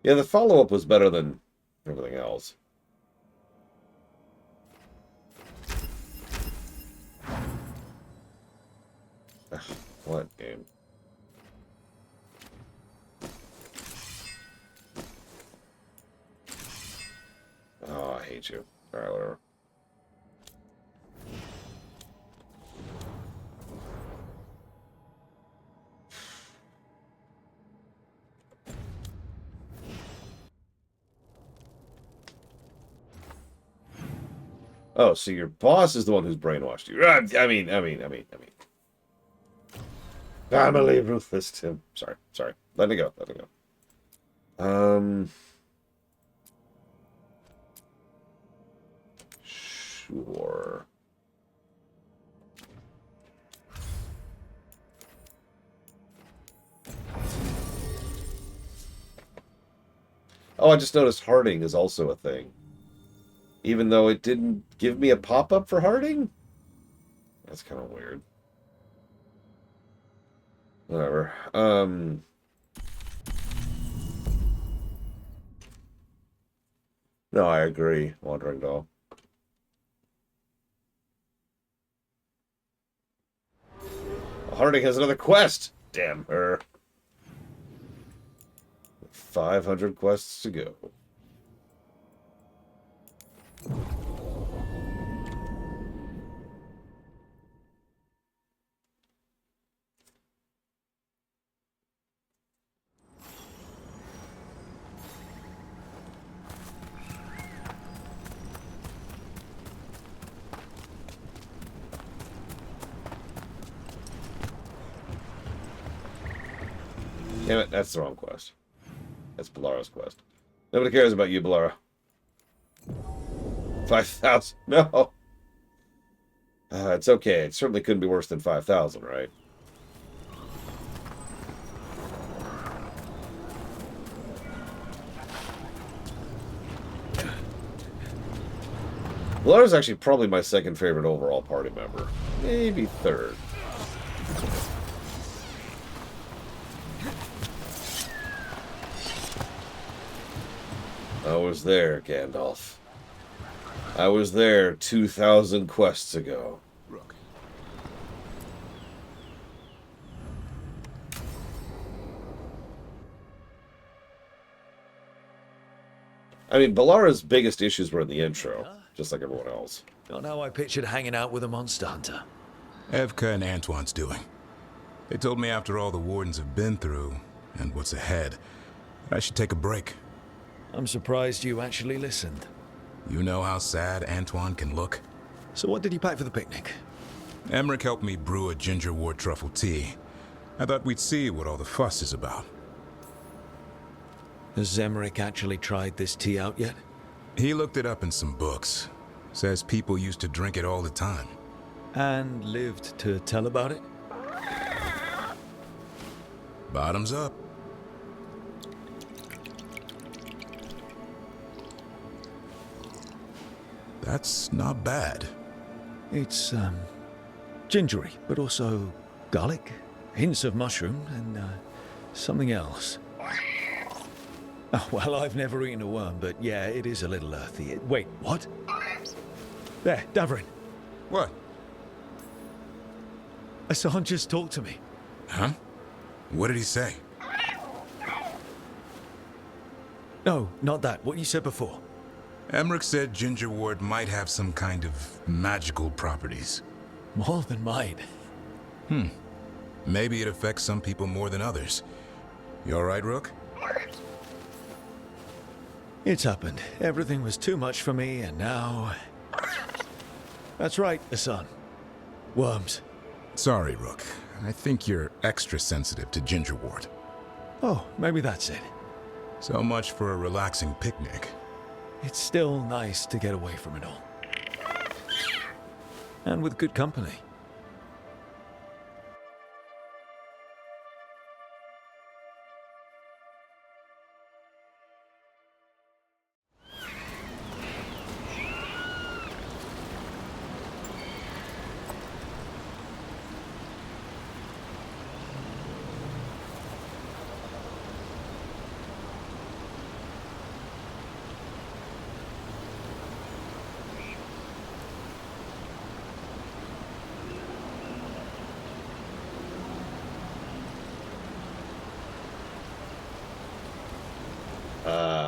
Yeah, the follow-up was better than everything else. Ugh, what game? Oh, I hate you. Alright, whatever. Oh, so your boss is the one who's brainwashed you. I mean. Family ruthless Tim. Sorry. Let it go. Sure. Oh, I just noticed Harding is also a thing. Even though it didn't give me a pop-up for Harding? That's kind of weird. Whatever. No, I agree, Wandering Doll. Harding has another quest! Damn her. 500 quests to go. Damn it, that's the wrong quest. That's Ballara's quest. Nobody cares about you, Ballara. 5,000. No! It's okay. It certainly couldn't be worse than 5,000, right? Ballara's actually probably my second favorite overall party member. Maybe third. I was there, Gandalf. I was there 2,000 quests ago. Rook. I mean, Ballara's biggest issues were in the intro, just like everyone else. Not how I pictured hanging out with a monster hunter. Evka and Antoine's doing. They told me after all the Wardens have been through, and what's ahead, I should take a break. I'm surprised you actually listened. You know how sad Antoine can look? So what did you pack for the picnic? Emmerich helped me brew a ginger wort truffle tea. I thought we'd see what all the fuss is about. Has Emmerich actually tried this tea out yet? He looked it up in some books. Says people used to drink it all the time. And lived to tell about it? Bottoms up. That's not bad. It's, gingery, but also garlic, hints of mushroom, and, something else. Oh, well, I've never eaten a worm, but yeah, it is a little earthy. Wait, what? There, Davrin. What? Hassan just talked to me. Huh? What did he say? No, not that. What you said before. Emmerich said ginger wort might have some kind of magical properties. More than mine. Maybe it affects some people more than others. You all right, Rook? It's happened. Everything was too much for me, and now... That's right, Hassan. Worms. Sorry, Rook. I think you're extra sensitive to ginger wort. Oh, maybe that's it. So much for a relaxing picnic. It's still nice to get away from it all. And with good company.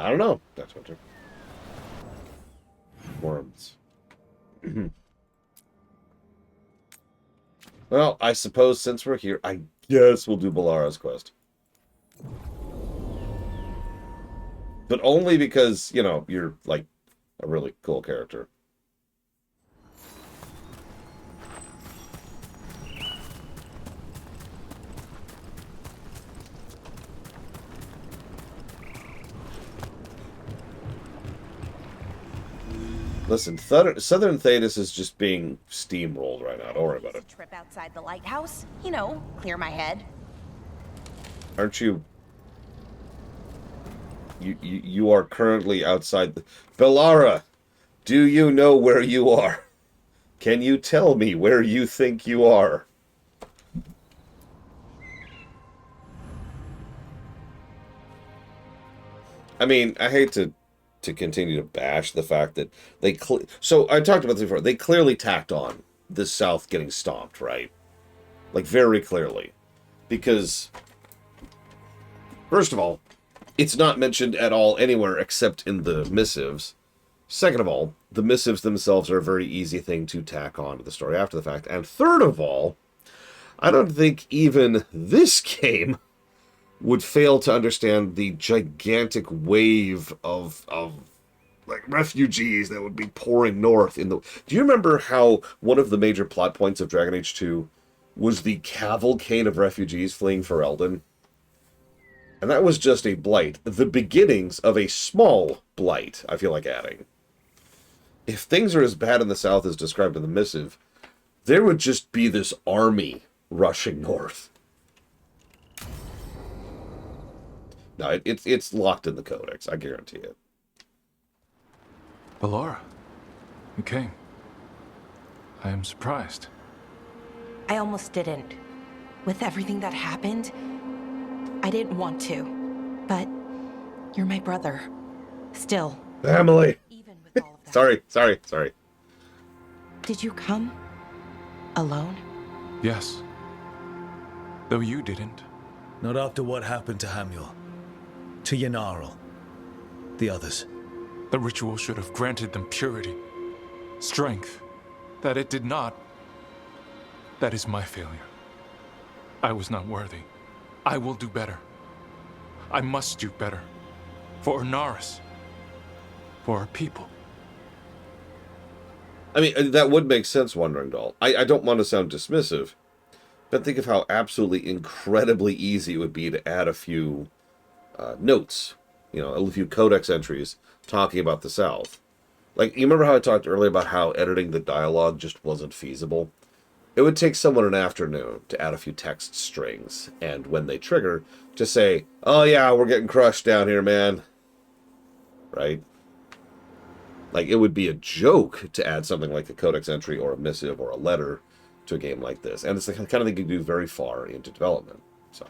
I don't know. That's what worms. Well, I suppose since we're here, I guess we'll do Balara's quest. But only because, you know, you're, like, a really cool character. Listen, Southern Thetis is just being steamrolled right now. Don't worry about it. Trip outside the lighthouse, you know, clear my head. Aren't you... You are currently outside the... Belara! Do you know where you are? Can you tell me where you think you are? I mean, I hate to continue to bash the fact that they... So, I talked about this before. They clearly tacked on the South getting stomped, right? Like, very clearly. Because, first of all, it's not mentioned at all anywhere except in the missives. Second of all, the missives themselves are a very easy thing to tack on to the story after the fact. And third of all, I don't think even this game would fail to understand the gigantic wave of like refugees that would be pouring north in the... Do you remember how one of the major plot points of Dragon Age 2 was the cavalcade of refugees fleeing Ferelden? And that was just a blight. The beginnings of a small blight, I feel like adding. If things are as bad in the south as described in the missive, there would just be this army rushing north. No, it's locked in the codex, I guarantee it. Belara, you came. I am surprised. I almost didn't. With everything that happened, I didn't want to. But you're my brother. Still. Family! Sorry. Did you come? Alone? Yes. Though you didn't. Not after what happened to Hamuel. To Yanarl. The others. The ritual should have granted them purity. Strength. That it did not. That is my failure. I was not worthy. I will do better. I must do better. For Inaris. For our people. I mean, that would make sense, Wandering Doll. I don't want to sound dismissive, but think of how absolutely incredibly easy it would be to add a few notes, you know, a few codex entries talking about the South. Like, you remember how I talked earlier about how editing the dialogue just wasn't feasible? It would take someone an afternoon to add a few text strings, and when they trigger, to say, oh yeah, we're getting crushed down here, man. Right? Like, it would be a joke to add something like a codex entry or a missive or a letter to a game like this. And it's the kind of thing you do very far into development. So...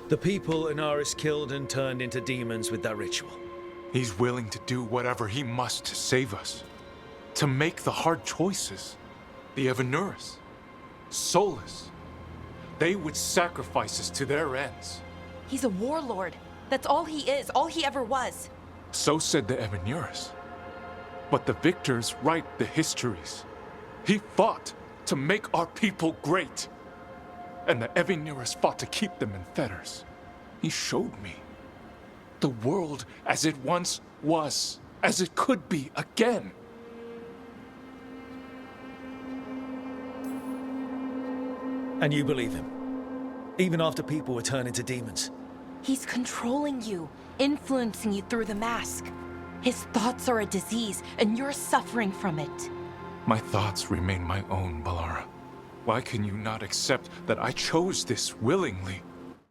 The people Inaris killed and turned into demons with that ritual. He's willing to do whatever he must to save us. To make the hard choices. The Evanuris. Solus. They would sacrifice us to their ends. He's a warlord. That's all he is, all he ever was. So said the Evanuris. But the victors write the histories. He fought to make our people great. And the Evanuris fought to keep them in fetters. He showed me the world as it once was, as it could be again. And you believe him? Even after people were turned into demons? He's controlling you, influencing you through the mask. His thoughts are a disease, and you're suffering from it. My thoughts remain my own, Belara. Why can you not accept that I chose this willingly?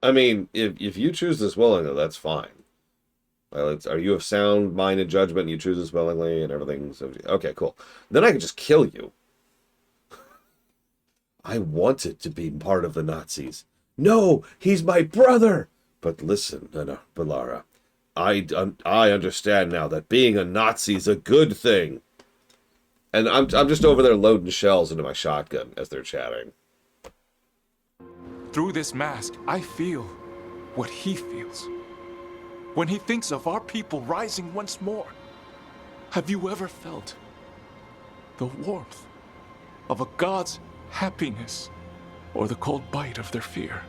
I mean, if you choose this willingly, that's fine. Are you of sound mind and judgment and you choose this willingly and everything? So, okay, cool. Then I can just kill you. I wanted to be part of the Nazis. No, he's my brother! But listen, Belara, I understand now that being a Nazi is a good thing. And I'm just over there loading shells into my shotgun as they're chatting. through this mask, I feel what he feels. When he thinks of our people rising once more, have you ever felt the warmth of a god's happiness or the cold bite of their fear?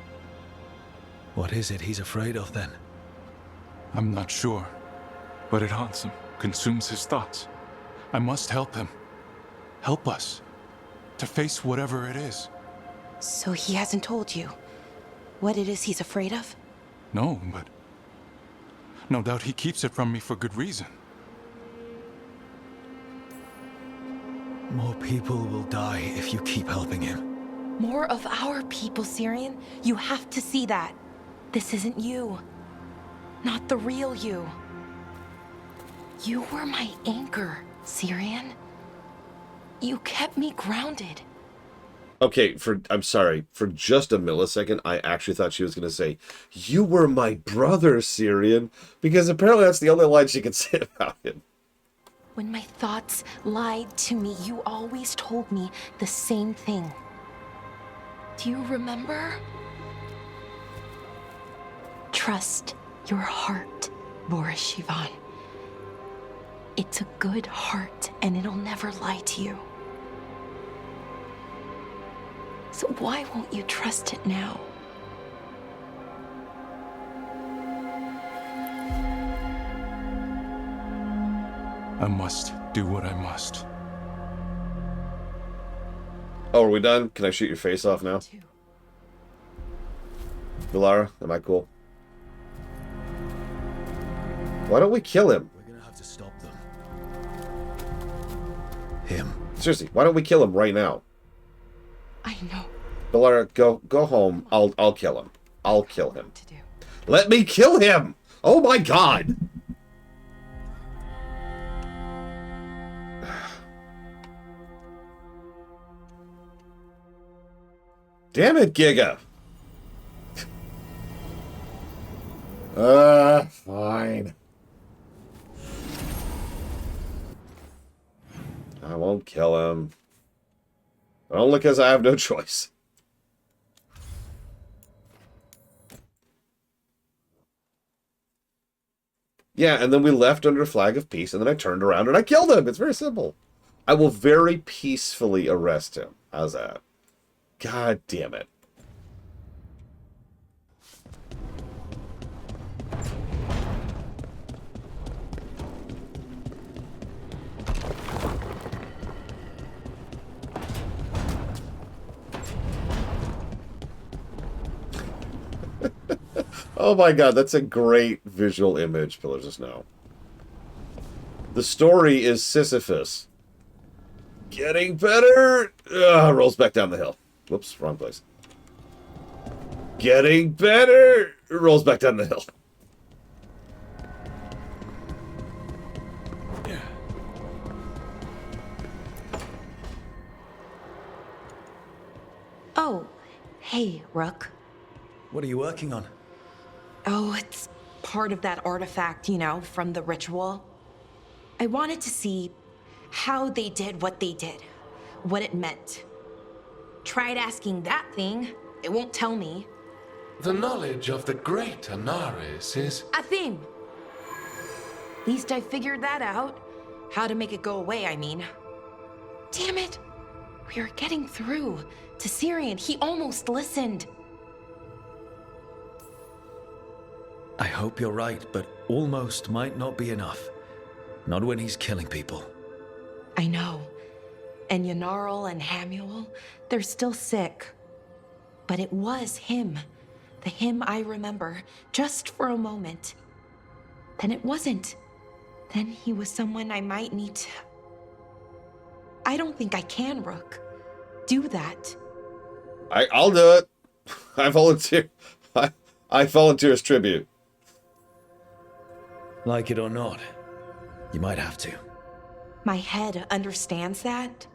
What is it he's afraid of then? I'm not sure, but it haunts him, consumes his thoughts. I must help him. Help us to face whatever it is. So he hasn't told you what it is he's afraid of? No, but no doubt he keeps it from me for good reason. More people will die if you keep helping him. More of our people, Syrian. You have to see that. This isn't you. Not the real you. You were my anchor, Syrian. You kept me grounded. Okay, I'm sorry. For just a millisecond, I actually thought she was going to say, "You were my brother, Syrian," because apparently that's the only line she could say about him. When my thoughts lied to me, you always told me the same thing. Do you remember? Trust your heart, Boris Shivan. It's a good heart, and it'll never lie to you. So why won't you trust it now? I must do what I must. Oh, are we done? Can I shoot your face off now? Vilara, am I cool? Why don't we kill him? We're gonna have to stop them. Him. Seriously, why don't we kill him right now? I know. Vilara, go home. I'll kill him. I'll kill him. Let me kill him! Oh my god! Damn it, Giga! Fine. I won't kill him. Only because I have no choice. Yeah, and then we left under a flag of peace, and then I turned around and I killed him. It's very simple. I will very peacefully arrest him. How's that? God damn it. Oh my god, that's a great visual image, Pillars of Snow. The story is Sisyphus. Getting better! Rolls back down the hill. Whoops, wrong place. Getting better! Rolls back down the hill. Oh, hey, Rook. What are you working on? Oh, it's part of that artifact, you know, from the ritual. I wanted to see how they did what they did, what it meant. Tried asking that thing, it won't tell me. The knowledge of the great Anaris is... A theme. At least I figured that out. How to make it go away, I mean. Damn it! We are getting through to Syrian. He almost listened. I hope you're right, but almost might not be enough. Not when he's killing people. I know. And Yanarl and Hamuel, they're still sick. But it was him. The him I remember, just for a moment. Then it wasn't. Then he was someone I might need to... I don't think I can, Rook. Do that. I'll do it. I volunteer. I volunteer as tribute. Like it or not, you might have to. My head understands that,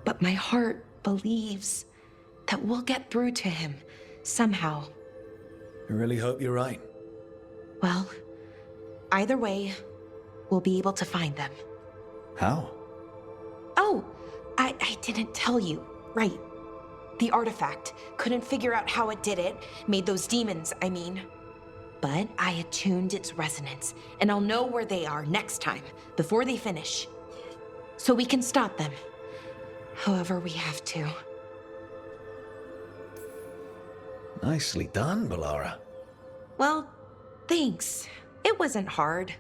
but my heart believes that we'll get through to him somehow. I really hope you're right. Well, either way, we'll be able to find them. How? Oh, I didn't tell you. Right. the artifact. Couldn't figure out how it did it. Made those demons, I mean. But I attuned its resonance, and I'll know where they are next time, before they finish. So we can stop them. However we have to. Nicely done, Balara. Well, thanks. It wasn't hard.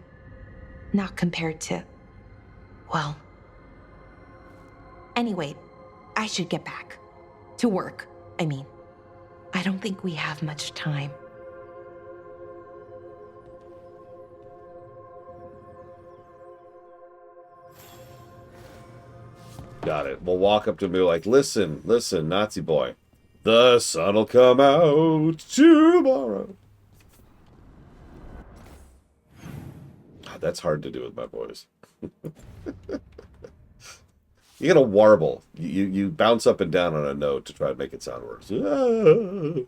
Not compared to... well... Anyway, I should get back. To work, I mean. I don't think we have much time. Got it. We'll walk up to him and be like, listen, Nazi boy. The sun'll come out tomorrow. That's hard to do with my voice. You gotta warble. You bounce up and down on a note to try to make it sound worse. The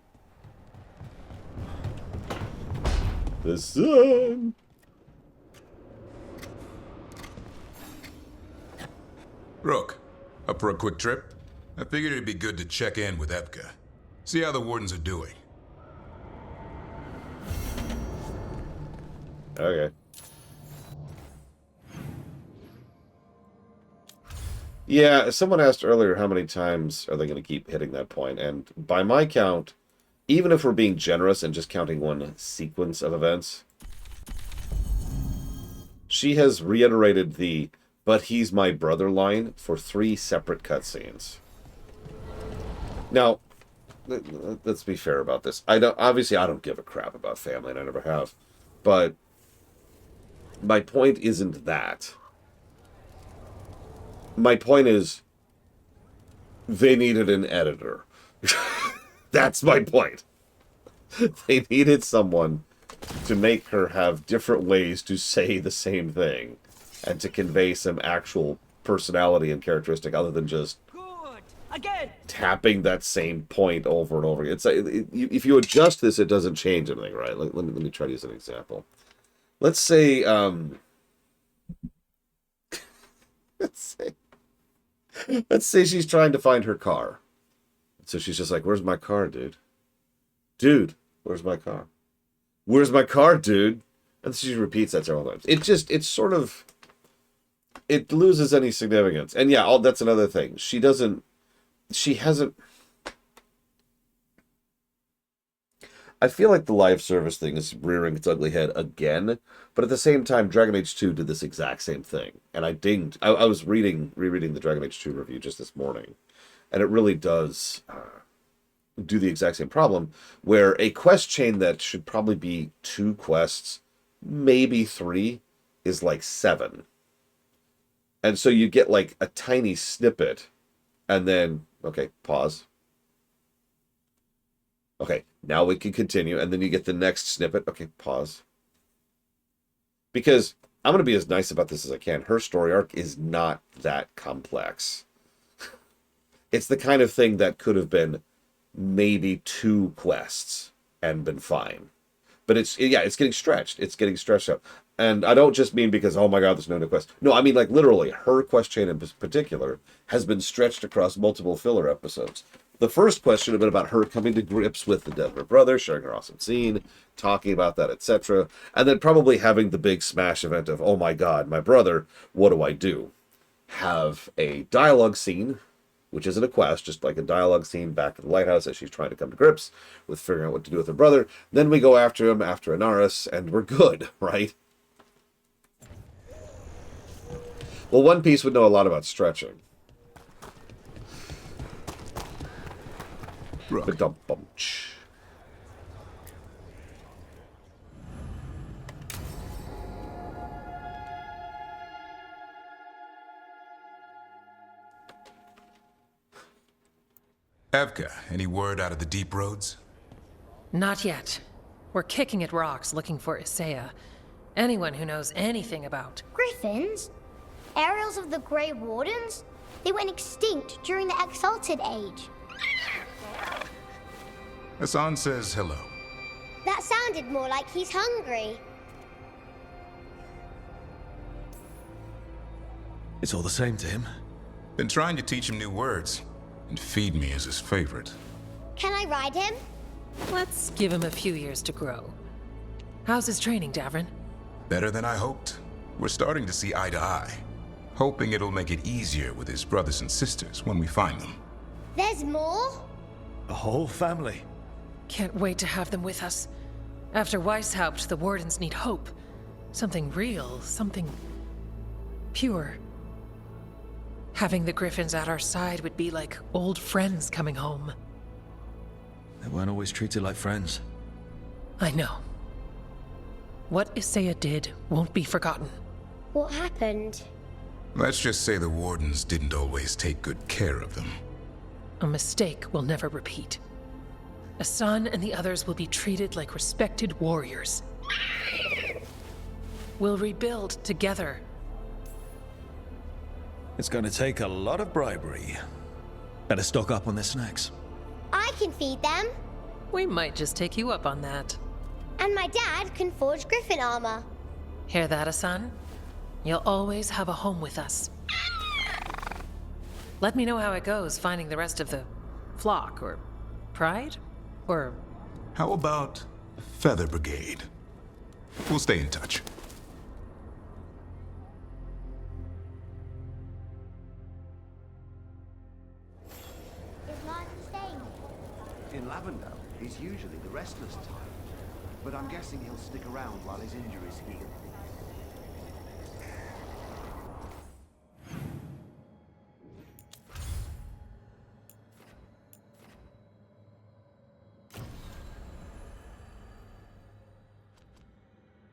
sun. Rook, up for a quick trip? I figured it'd be good to check in with Evka. See how the wardens are doing. Okay. Yeah, someone asked earlier how many times are they going to keep hitting that point, and by my count, even if we're being generous and just counting one sequence of events, she has reiterated the "but he's my brother" line for 3 separate cutscenes. Now, let's be fair about this. Obviously, I don't give a crap about family, and I never have, but my point isn't that. My point is, they needed an editor. That's my point. They needed someone to make her have different ways to say the same thing and to convey some actual personality and characteristic other than just tapping that same point over and over. It's if you adjust this, it doesn't change anything, right? Let me try to use an example. Let's say let's say she's trying to find her car. So she's just like, "Where's my car, dude? Dude, where's my car? Where's my car, dude?" And she repeats that several times. It loses any significance. And yeah, that's another thing. She hasn't... I feel like the live service thing is rearing its ugly head again, but at the same time, Dragon Age 2 did this exact same thing. And I was rereading the Dragon Age 2 review just this morning, and it really does do the exact same problem, where a quest chain that should probably be 2 quests, maybe 3, is like 7. And so you get like a tiny snippet, and then, okay, pause. Okay, now we can continue, and then you get the next snippet. Okay, pause. Because I'm going to be as nice about this as I can. Her story arc is not that complex. It's the kind of thing that could have been maybe 2 quests and been fine. But it's getting stretched. It's getting stretched out. And I don't just mean because, oh my god, there's no new quest. No, I mean like literally, her quest chain in particular has been stretched across multiple filler episodes. The first quest should have been about her coming to grips with the death of her brother, sharing her awesome scene, talking about that, etc. And then probably having the big smash event of, oh my god, my brother, what do I do? Have a dialogue scene, which isn't a quest, just like a dialogue scene back at the lighthouse as she's trying to come to grips with figuring out what to do with her brother. Then we go after him, after Inaris, and we're good, right? Well, One Piece would know a lot about stretching. Ba-dum-bum-ch. Evka, any word out of the deep roads? Not yet. We're kicking at rocks looking for Isaiah. Anyone who knows anything about... Griffins? Aerials of the Grey Wardens? They went extinct during the Exalted Age. Hassan says hello. That sounded more like he's hungry. It's all the same to him. Been trying to teach him new words. and feed me as his favorite. Can I ride him? Let's give him a few years to grow. How's his training, Davrin? Better than I hoped. We're starting to see eye to eye. Hoping it'll make it easier with his brothers and sisters when we find them. There's more? A whole family. Can't wait to have them with us. After Weishaupt, the Wardens need hope. Something real, something pure. Having the Griffins at our side would be like old friends coming home. They weren't always treated like friends. I know. What Isaiah did won't be forgotten. What happened? Let's just say the Wardens didn't always take good care of them. A mistake will never repeat. Asan and the others will be treated like respected warriors. We'll rebuild together. It's going to take a lot of bribery. Better stock up on their snacks. I can feed them. We might just take you up on that. And my dad can forge griffin armor. Hear that, Asan? You'll always have a home with us. Let me know how it goes finding the rest of the flock, or pride, or... How about Feather Brigade? We'll stay in touch. Is Martin staying here? In Lavendale, he's usually the restless type. But I'm guessing he'll stick around while his injuries heal.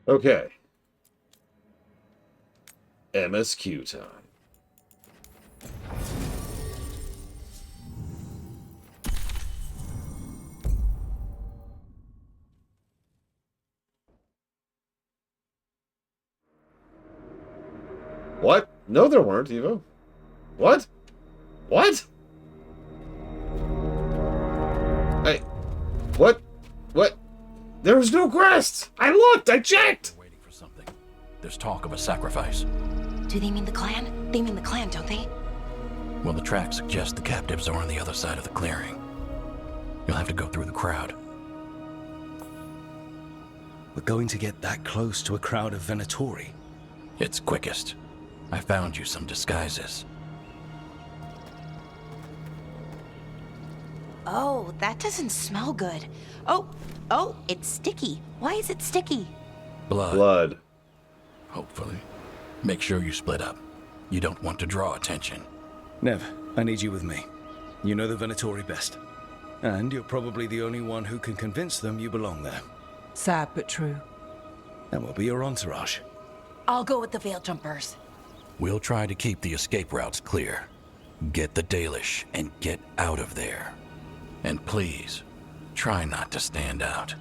Okay. MSQ time. What? No, there weren't, Evo. What? What? What? What? There was no crest! I looked! I checked! Waiting for something. There's talk of a sacrifice. Do they mean the clan? They mean the clan, don't they? Well, the tracks suggest the captives are on the other side of the clearing. You'll have to go through the crowd. We're going to get that close to a crowd of Venatori. It's quickest. I found you some disguises. Oh, that doesn't smell good. Oh, it's sticky. Why is it sticky? Blood. Hopefully. Make sure you split up. You don't want to draw attention. Nev, I need you with me. You know the Venatori best. And you're probably the only one who can convince them you belong there. Sad but true. And we'll be your entourage. I'll go with the Veil Jumpers. We'll try to keep the escape routes clear. Get the Dalish and get out of there. And please, try not to stand out.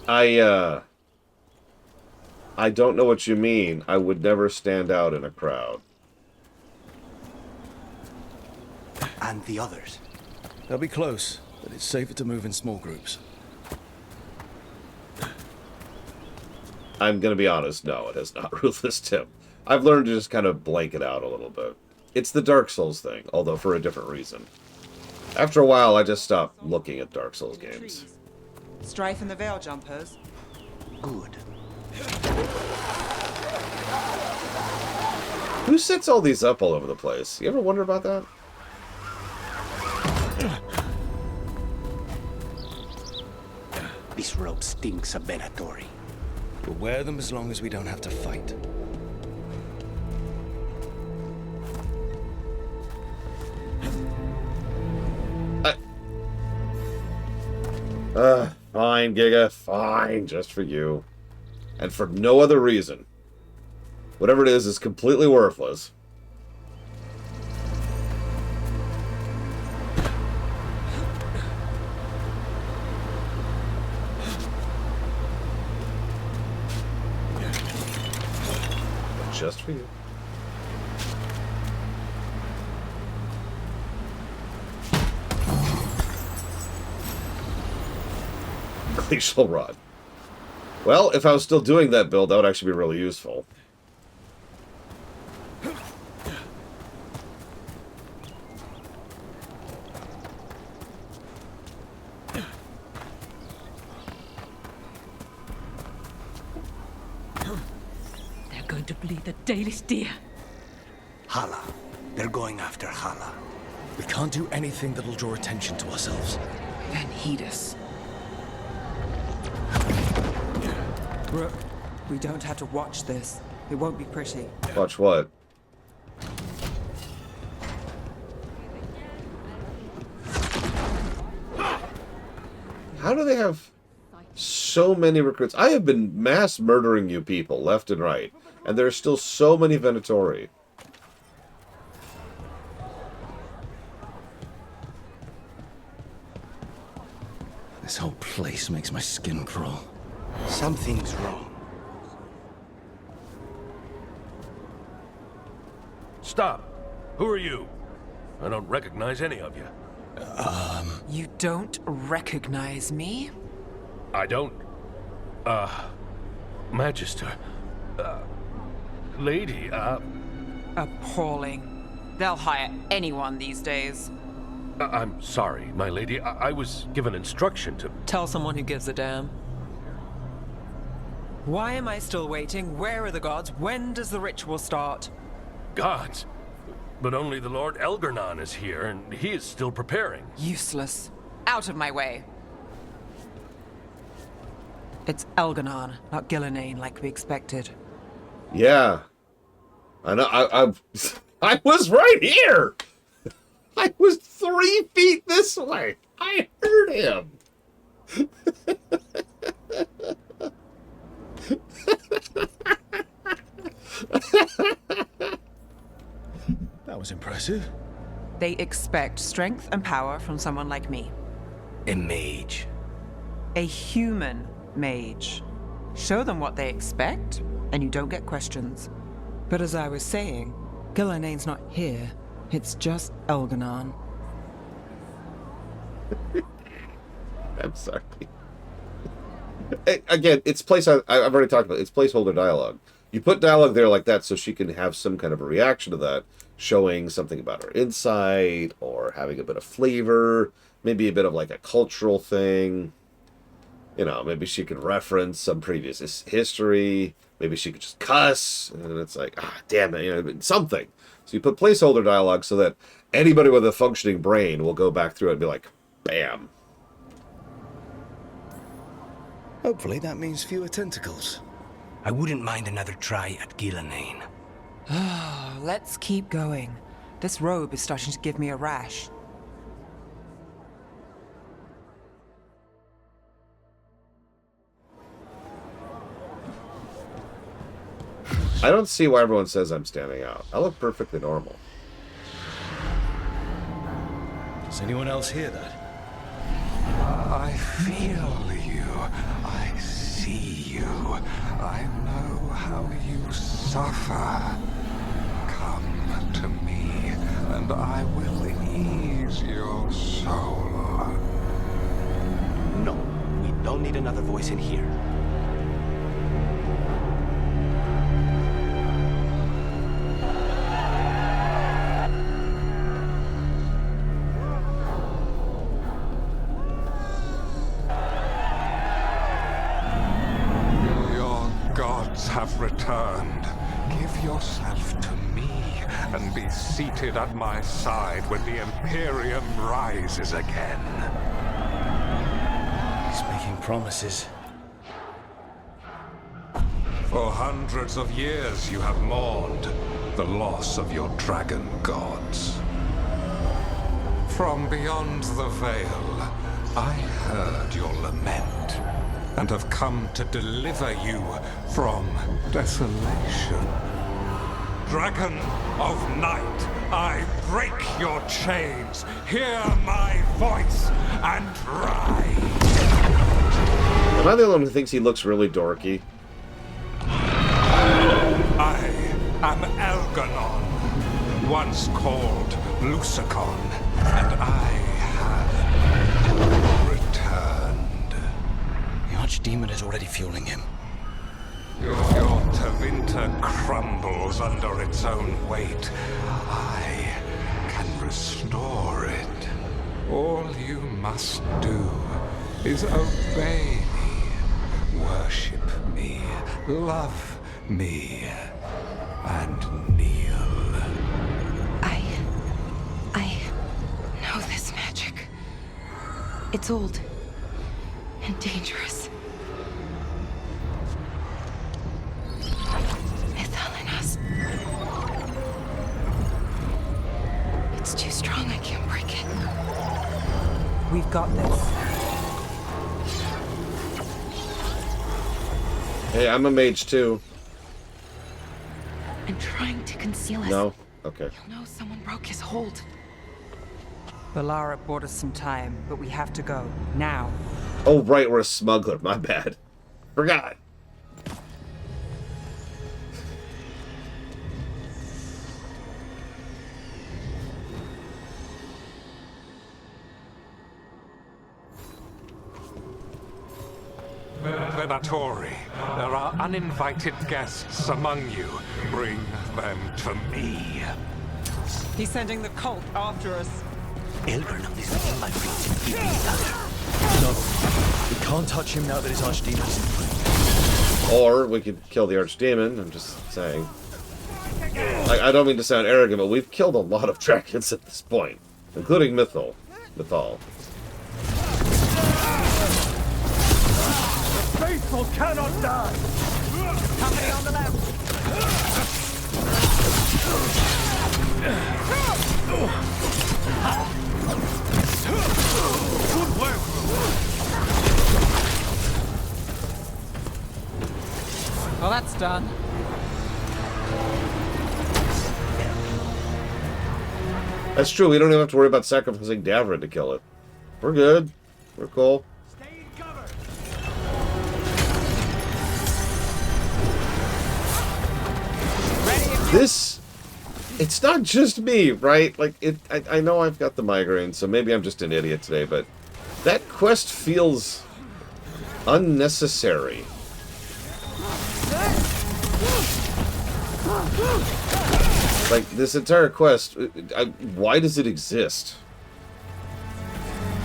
I don't know what you mean. I would never stand out in a crowd. And the others? They'll be close, but it's safer to move in small groups. I'm gonna be honest, no, it has not, Ruthless Tim. I've learned to just kind of blank it out a little bit. It's the Dark Souls thing, although for a different reason. After a while, I just stopped looking at Dark Souls games. Strife and the Veil Jumpers. Good. Who sets all these up all over the place? You ever wonder about that? This rope stinks of Venatori. We'll wear them as long as we don't have to fight. Fine, Giga, fine, just for you. And for no other reason. Whatever it is completely worthless. Just for you. Glacial Rod. Well, if I was still doing that build, that would actually be really useful. They're going to bleed the Dalish deer. Hala. They're going after Hala. We can't do anything that'll draw attention to ourselves. Then heed us. Rook, we don't have to watch this. It won't be pretty. Watch what? How do they have so many recruits? I have been mass murdering you people left and right, and there are still so many Venatori. This whole place makes my skin crawl. Something's wrong. Stop! Who are you? I don't recognize any of you. You don't recognize me? I don't. Magister. Lady, Appalling. They'll hire anyone these days. I'm sorry, my lady. I was given instruction to... Tell someone who gives a damn. Why am I still waiting? Where are the gods? When does the ritual start? Gods? But only the Lord Elgarnon is here, and he is still preparing. Useless. Out of my way. It's Elgarnon, not Gillenane, like we expected. Yeah. I know. I was right here! I was 3 feet this way! I heard him! That was impressive. They expect strength and power from someone like me. A mage. A human mage. Show them what they expect, and you don't get questions. But as I was saying, Gillenane's not here. It's just Elgarnon. I'm sorry. Again, it's I've already talked about it. It's placeholder dialogue. You put dialogue there like that so she can have some kind of a reaction to that, showing something about her insight, or having a bit of flavor, maybe a bit of like a cultural thing. You know, maybe she could reference some previous history. Maybe she could just cuss, and it's like, damn it, you know, something. So you put placeholder dialogue so that anybody with a functioning brain will go back through it and be like, bam. Hopefully that means fewer tentacles. I wouldn't mind another try at Gillenane. Let's keep going. This robe is starting to give me a rash. I don't see why everyone says I'm standing out. I look perfectly normal. Does anyone else hear that? I feel you. I see you. I know how you suffer. Come to me, and I will ease your soul. No, we don't need another voice in here. Have returned. Give yourself to me and be seated at my side when the Imperium rises again. He's making promises. For hundreds of years you have mourned the loss of your dragon gods. From beyond the veil, I heard your lament, and have come to deliver you from desolation. Dragon of Night, I break your chains. Hear my voice and ride. Am I the only one who thinks he looks really dorky? I am Elgarnon, once called Lucicon, and I have returned. Archdemon is already fueling him. Your Tevinter crumbles under its own weight. I can restore it. All you must do is obey me, worship me, love me, and kneel. I know this magic. It's old and dangerous. Ethelinas. It's too strong, I can't break it. We've got this. Hey, I'm a mage too. I'm trying to conceal us. No? Okay. You'll know someone broke his hold. Valara bought us some time, but we have to go. Now. Oh, right, we're a smuggler. My bad. Forgot. Venatori, there are uninvited guests among you. Bring them to me. He's sending the cult after us. Elgarnon is within my reach and keep me other. No, we can't touch him now that his Archdemon is in play. Or we could kill the Archdemon, I'm just saying. Like, I don't mean to sound arrogant, but we've killed a lot of dragons at this point. Including Mythal. The faithful cannot die! Company on the left! Good work! Well, that's done. That's true, we don't even have to worry about sacrificing Davrin to kill it. We're good. We're cool. This, it's not just me, right? Like, I know I've got the migraine, so maybe I'm just an idiot today, but that quest feels unnecessary. Like, this entire quest, why does it exist?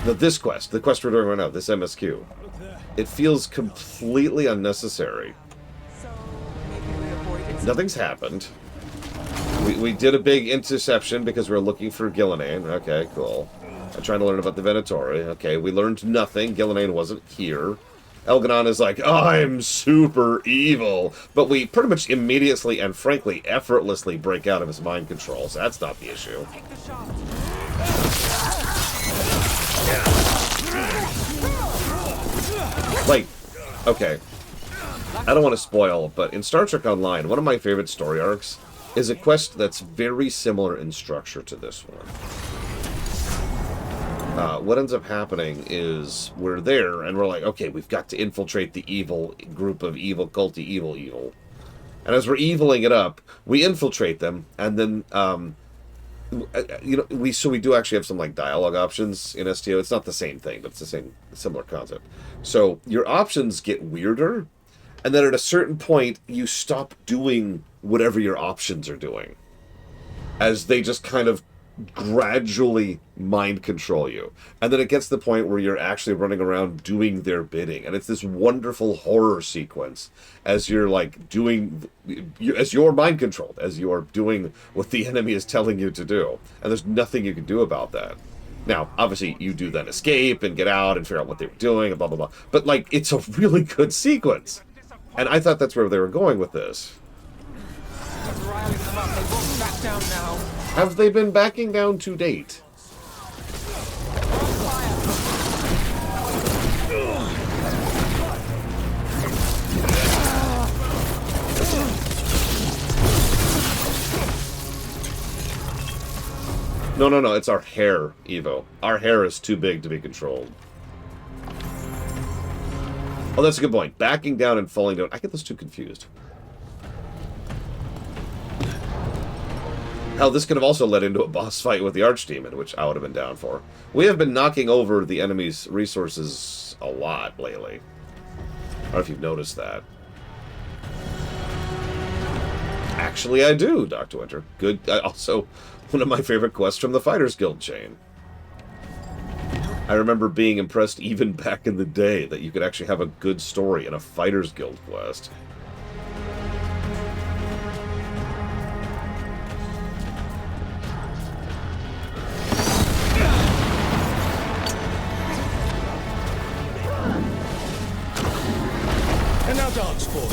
This quest, the quest we're doing right now, this MSQ, it feels completely unnecessary. Nothing's happened. We did a big interception because we were looking for Gillenane. Okay, cool. I'm trying to learn about the Venatori. Okay, we learned nothing. Gillenane wasn't here. Elganon is like, I'm super evil. But we pretty much immediately and frankly effortlessly break out of his mind control, so that's not the issue. Like, okay. I don't want to spoil, but in Star Trek Online, one of my favorite story arcs is a quest that's very similar in structure to this one. What ends up happening is we're there, and we're like, okay, we've got to infiltrate the evil group of evil, culty evil. And as we're eviling it up, we infiltrate them, and then, you know, we do actually have some, like, dialogue options in STO. It's not the same thing, but it's the similar concept. So your options get weirder, and then at a certain point, you stop doing whatever your options are doing, as they just kind of gradually mind control you. And then it gets to the point where you're actually running around doing their bidding. And it's this wonderful horror sequence as you're like doing, as you're mind controlled, as you're doing what the enemy is telling you to do. And there's nothing you can do about that. Now, obviously, you do then escape and get out and figure out what they were doing and blah, blah, blah. But, like, it's a really good sequence. And I thought that's where they were going with this. Have they been backing down to date? No, it's our hair, Evo. Our hair is too big to be controlled. Oh, that's a good point. Backing down and falling down. I get those two confused. Hell, this could have also led into a boss fight with the Archdemon, which I would have been down for. We have been knocking over the enemy's resources a lot lately. know if you've noticed that. Actually, I do, Dr. Winter. Good. Also, one of my favorite quests from the Fighters Guild chain. I remember being impressed even back in the day that you could actually have a good story in a Fighters Guild quest. And now dance for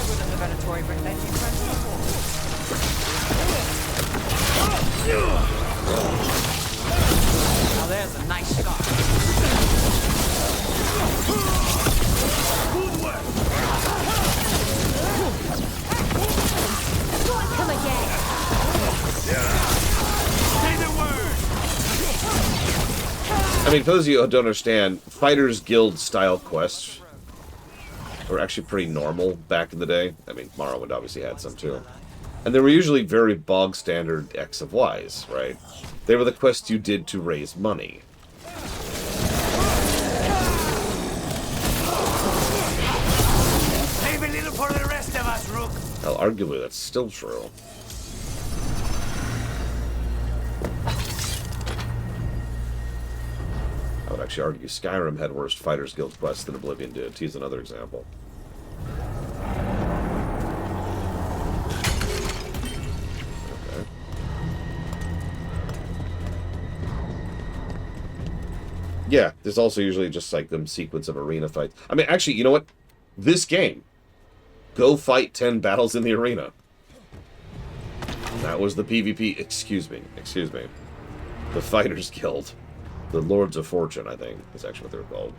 Wouldn't the Venatori bring that new Now there's a nice shot. Go on, come again. Say the word. I mean, for those of you who don't understand, Fighters Guild style quests were actually pretty normal back in the day. I mean, Morrowind obviously had some too. And they were usually very bog standard X of Ys, right? They were the quests you did to raise money. Save a little for the rest of us, Rook. Well, arguably, that's still true. I would actually argue Skyrim had worse Fighters Guild quests than Oblivion did. To use another example. Okay. Yeah, there's also usually just like them sequence of arena fights. I mean, actually, you know what? This game, go fight 10 battles in the arena. That was the PvP. Excuse me. The Fighters Guild. The Lords of Fortune, I think, is actually what they're called.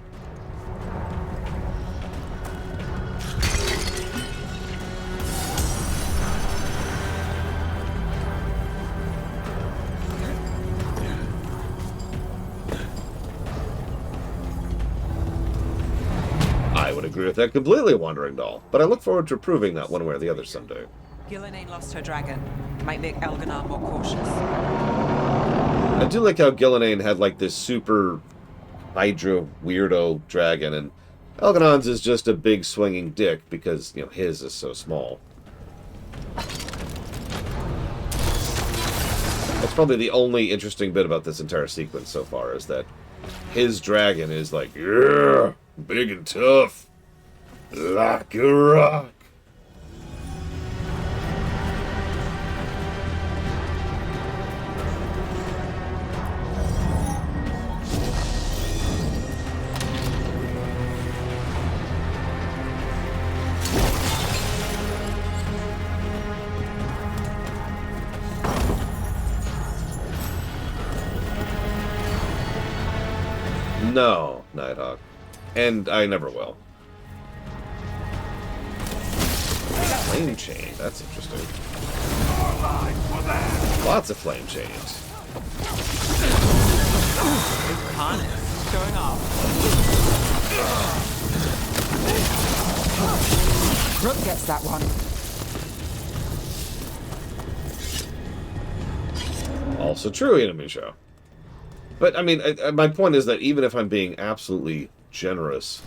I would agree with that completely, Wandering Doll, but I look forward to proving that one way or the other someday. Gillenane lost her dragon. Might make Elganar more cautious. I do like how Gillenane had like this super Hydra weirdo dragon, and Elganon's is just a big swinging dick because, you know, his is so small. That's probably the only interesting bit about this entire sequence so far, is that his dragon is like, yeah, big and tough, like a rock. No, Nighthawk. And I never will. Flame chain, that's interesting. Lots of flame chains. Going off. Rook gets that one. Also true, Enemy Show. But, I mean, my point is that even if I'm being absolutely generous,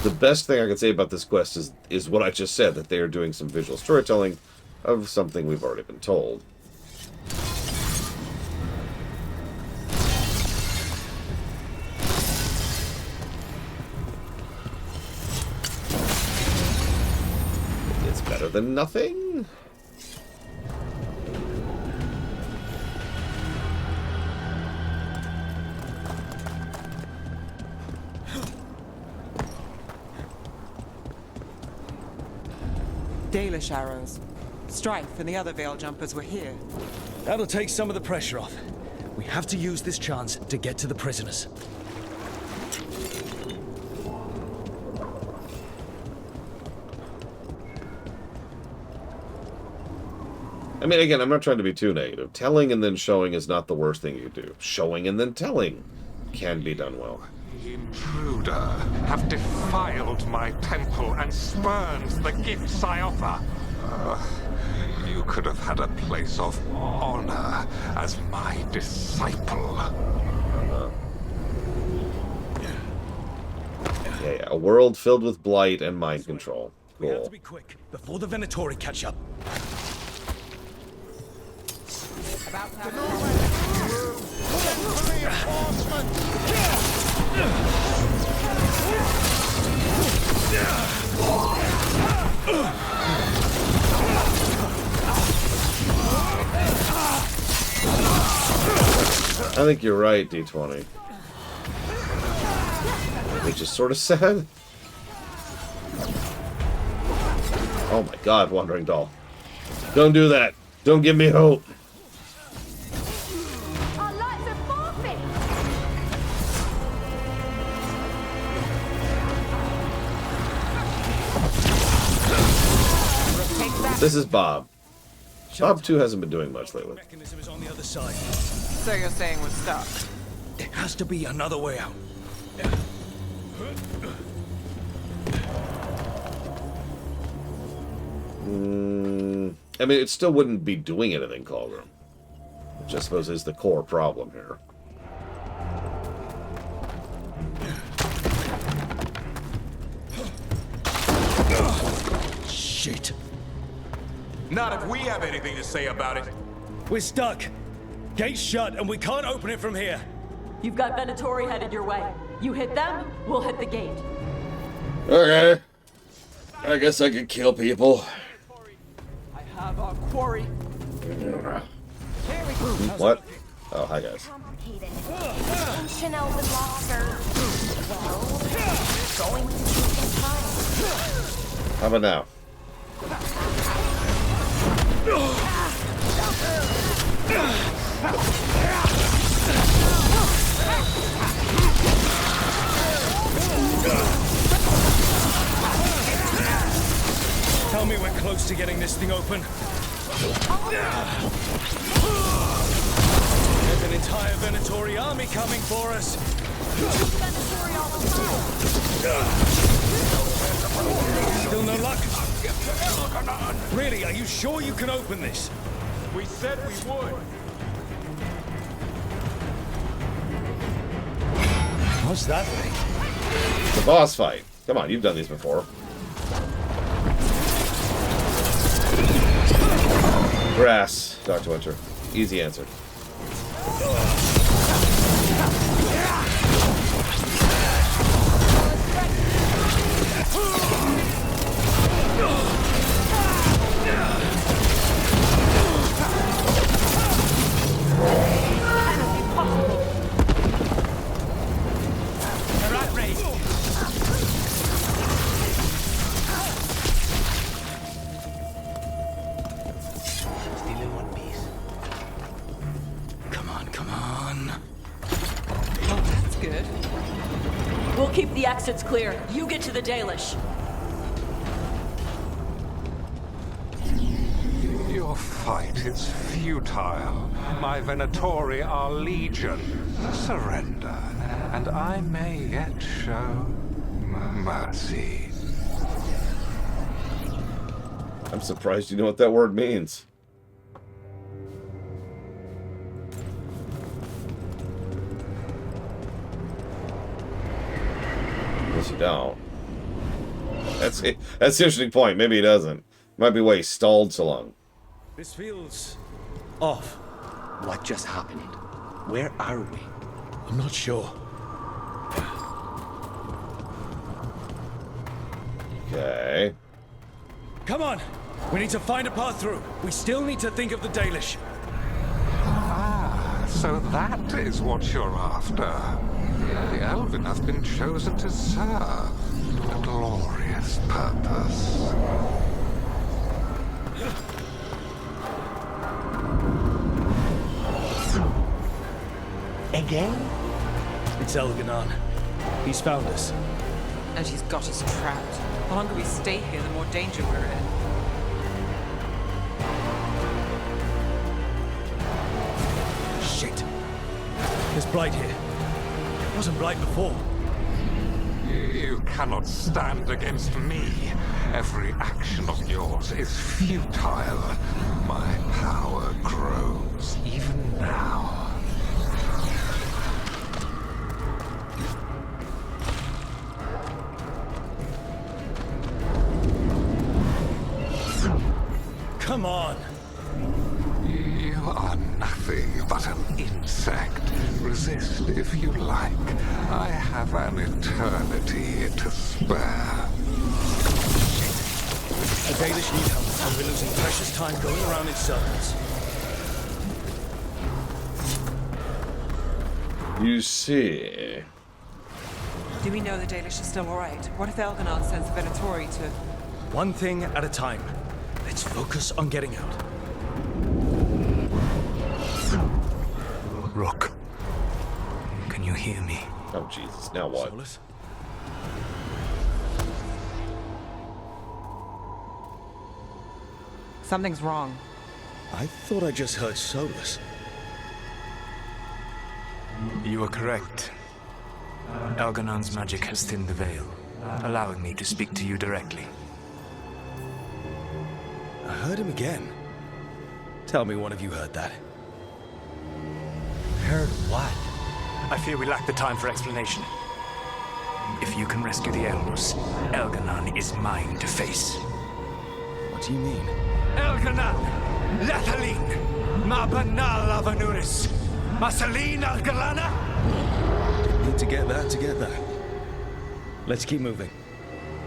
the best thing I can say about this quest is what I just said, that they are doing some visual storytelling of something we've already been told. It's better than nothing. Dalish arrows. Strife and the other Veil Jumpers were here. That'll take some of the pressure off. We have to use this chance to get to the prisoners. I mean, again, I'm not trying to be too negative. Telling and then showing is not the worst thing you do. Showing and then telling can be done well. Intruder have defiled my temple and spurned the gifts I offer. You could have had a place of honor as my disciple. world filled with blight and mind control. We have to Cool. be quick before the Venatori catch up. I think you're right, D20. Which is sort of sad. Oh my god, Wandering Doll. Don't do that. Don't give me hope. Our lives are forfeit! This is Bob. Bob 2 hasn't been doing much lately. Mechanism is on the other side. So you're saying we're stuck? There has to be another way out. I mean, it still wouldn't be doing anything, Cauldron. Which I suppose is the core problem here. Shit. Not if we have anything to say about it. We're stuck. Gate's shut and we can't open it from here. You've got Venatori headed your way. You hit them, we'll hit the gate. Okay. I guess I could kill people. I have our quarry. What? Oh, hi guys. Ancient elven laws are, well, going to take some time. How about now? Tell me we're close to getting this thing open. There's an entire Venatori army coming for us. Still no luck? Really, are you sure you can open this? We said we would. What's that thing? The boss fight. Come on, you've done these before. Grass, Dr. Winter. Easy answer. Still in one piece. Come on. Oh, that's good. We'll keep the exits clear. You get to the Dalish. Your fight is futile. My Venatori are legion. Surrender, and I may yet show mercy. I'm surprised you know what that word means. Unless you don't. That's the interesting point. Maybe he doesn't. Might be why he stalled so long. This feels off. What just happened? Where are we? I'm not sure. Okay. Come on! We need to find a path through. We still need to think of the Dalish. Ah, so that is what you're after. The Elven has been chosen to serve a glorious purpose. Again? It's Elganon. He's found us. And he's got us trapped. The longer we stay here, the more danger we're in. Shit. There's blight here. It wasn't blight before. You cannot stand against me. Every action of yours is futile. My power grows even now. Come on. You are nothing but an insect. Resist if you like. I have an eternity to spare. The Dalish need help, and we're losing precious time going around in circles. You see. Do we know the Dalish is still alright? What if Elganon sends the Venatori to... One thing at a time. Let's focus on getting out. Rook, can you hear me? Oh, Jesus. Now what? Solus? Something's wrong. I thought I just heard Solus. You are correct. Elganon's magic has thinned the veil, allowing me to speak to you directly. I heard him again. Tell me one of you heard that. Heard what? I fear we lack the time for explanation. If you can rescue the elves, Elganon is mine to face. What do you mean? Elganon! Lathaline! Ma banal avanuris! Masaline Algalana! Didn't need to get that. Let's keep moving.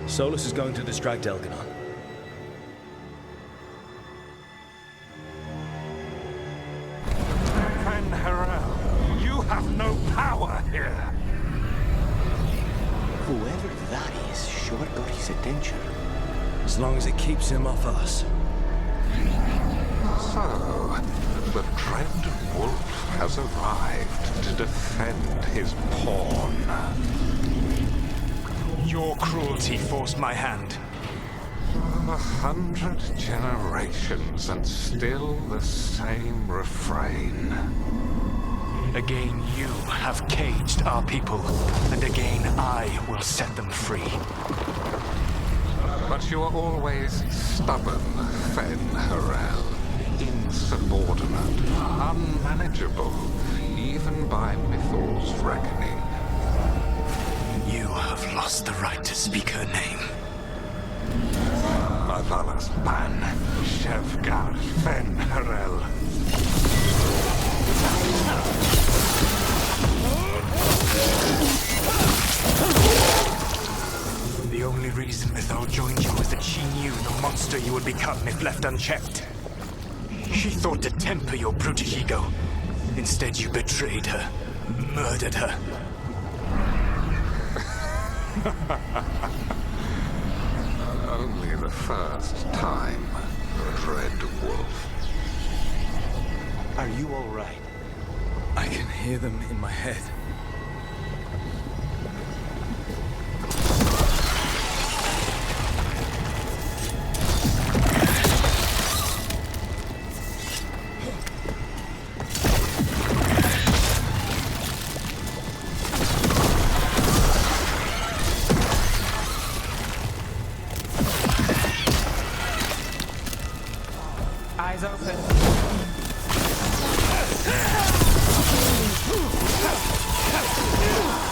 Solus is going to distract Elganon. Harel, you have no power here. Whoever that is sure got his attention. As long as it keeps him off us. So, the Dread Wolf has arrived to defend his pawn. Your cruelty forced my hand. 100 generations and still the same refrain. Again, you have caged our people, and again I will set them free. But you are always stubborn, Fen Harel. Insubordinate, unmanageable, even by Mythal's reckoning. You have lost the right to speak her name. Avalas Ban, Shevgar Fen Harel. The only reason Mythal joined you was that she knew the monster you would become if left unchecked. She thought to temper your brutish ego. Instead, you betrayed her, murdered her. Only the first time, Dread Wolf. Are you all right? I can hear them in my head. Eyes open.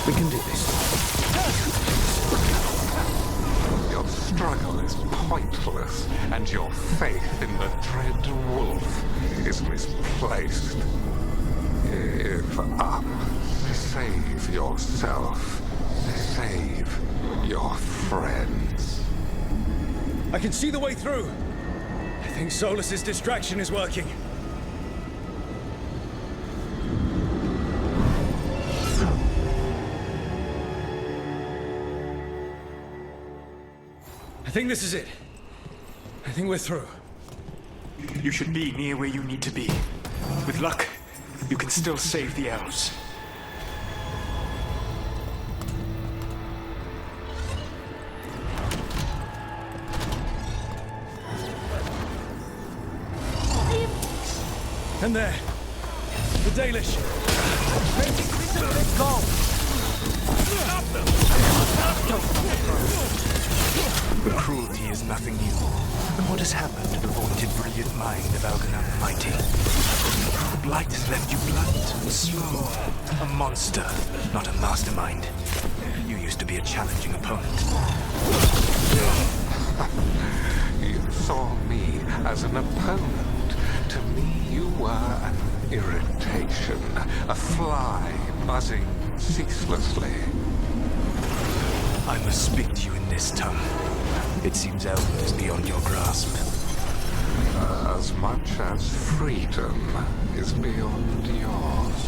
We can do this. Your struggle is pointless, and your faith in the Dread Wolf is misplaced. Give up. Save yourself. Save your friends. I can see the way through. I think Solus's distraction is working. I think this is it. I think we're through. You should be near where you need to be. With luck, you can still save the elves. And there. The Dalish. Let's go! Stop them! The cruelty is nothing new. But what has happened to the vaunted brilliant mind of Elganon the Mighty? Blight has left you blunt, slow, a monster, not a mastermind. You used to be a challenging opponent. You saw me as an opponent. To me, you were an irritation, a fly buzzing ceaselessly. I must speak to you in this tongue. It seems Elwood is beyond your grasp. As much as freedom is beyond yours.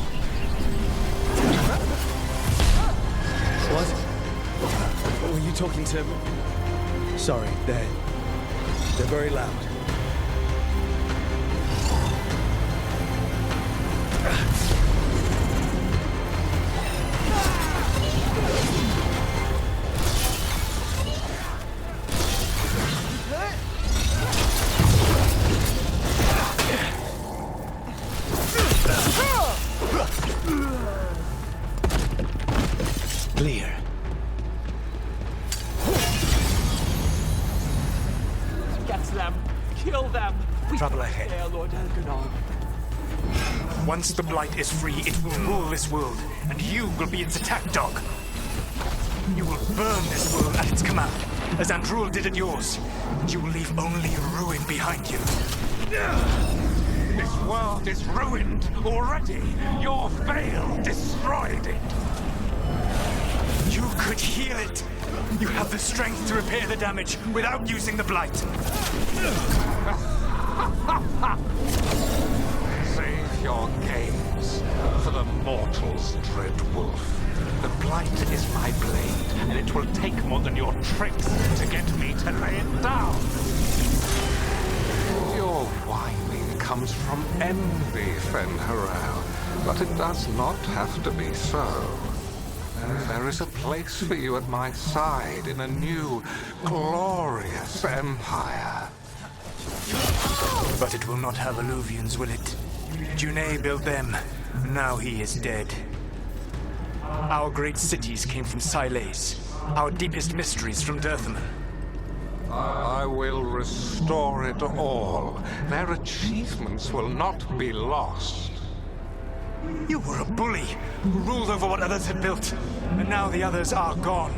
What? Were you talking to... Sorry, they're very loud. Clear. Get them! Kill them! Trouble ahead. There, Lord Elganon. Once the Blight is free, it will rule this world, and you will be its attack dog. You will burn this world at its command, as Andrul did at yours, and you will leave only ruin behind you. This world is ruined already. Your veil destroyed it. You could heal it. You have the strength to repair the damage without using the Blight. Save your games for the mortal's dread wolf. The Blight is my blade, and it will take more than your tricks to get me to lay it down. Your whining comes from envy, Fen'Harel, but it does not have to be so. There is a place for you at my side in a new, glorious empire. But it will not have Alluvians, will it? Juné built them. Now he is dead. Our great cities came from Sileis. Our deepest mysteries from Dirthaman. I will restore it all. Their achievements will not be lost. You were a bully who ruled over what others had built, and now the others are gone.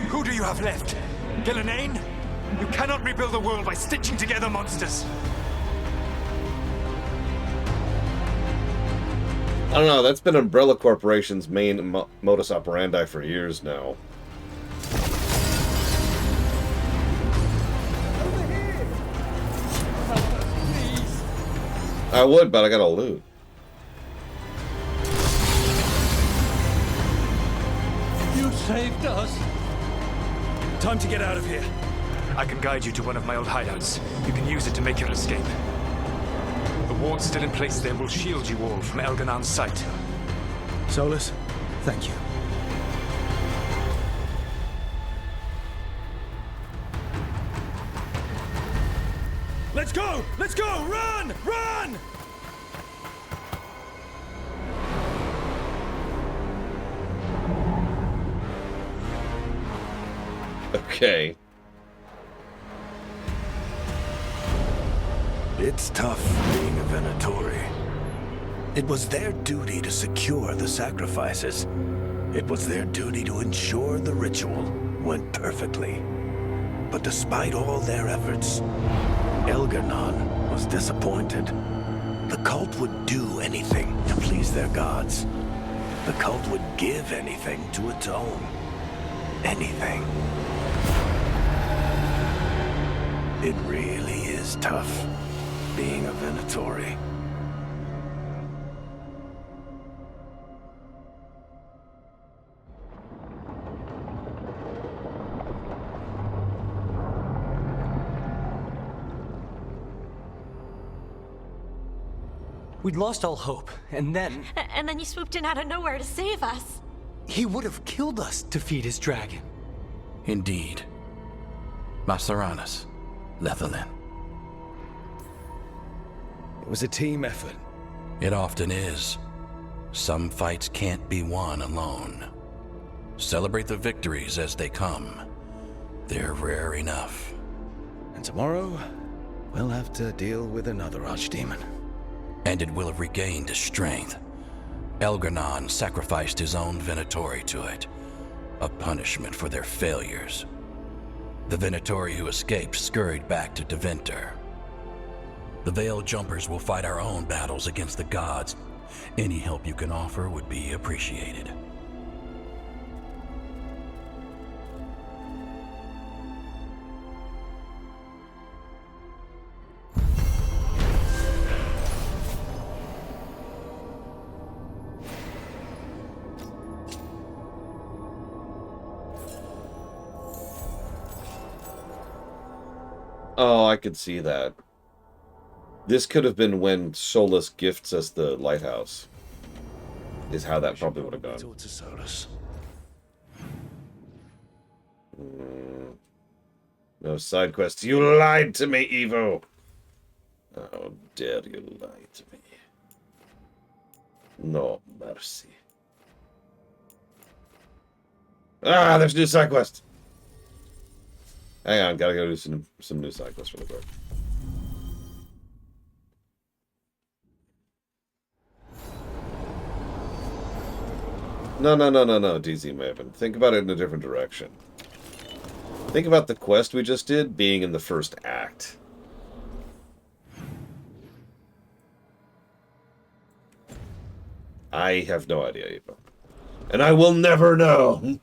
Who do you have left? Gillenane? You cannot rebuild the world by stitching together monsters. I don't know, that's been Umbrella Corporation's main modus operandi for years now. I would, but I gotta loot. You saved us. Time to get out of here. I can guide you to one of my old hideouts. You can use it to make your escape. The ward's still in place there will shield you all from Elganon's sight. Solus, thank you. Let's go! Let's go! Run! Run! Okay. It's tough being a Venatori. It was their duty to secure the sacrifices. It was their duty to ensure the ritual went perfectly. But despite all their efforts, Elganon was disappointed. The cult would do anything to please their gods. The cult would give anything to atone. Anything. It really is tough being a Venatori. We'd lost all hope, and then... And then you swooped in out of nowhere to save us. He would have killed us to feed his dragon. Indeed. Masaranas, Lethalin. It was a team effort. It often is. Some fights can't be won alone. Celebrate the victories as they come. They're rare enough. And tomorrow, we'll have to deal with another archdemon. And it will have regained its strength. Elganon sacrificed his own Venatori to it. A punishment for their failures. The Venatori who escaped scurried back to Deventer. The Veil Jumpers will fight our own battles against the gods. Any help you can offer would be appreciated. Oh, I could see that. This could have been when Solus gifts us the lighthouse. Is how that probably would have gone. Talk to Solus. No side quests. You lied to me, Evo! How dare you lie to me? No mercy. Ah, there's a new side quest! Hang on, gotta go do some new side quests really quick. No, DZ Maven. Think about it in a different direction. Think about the quest we just did being in the first act. I have no idea, Eva. And I will never know!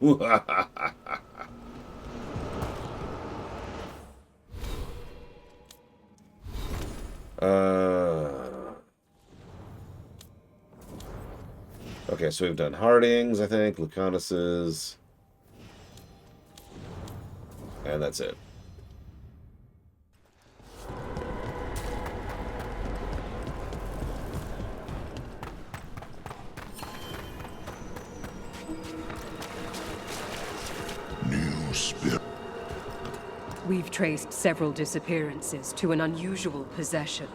Okay, so we've done Hardings, I think, Lucanus's, and that's it. New spirit. We've traced several disappearances to an unusual possession.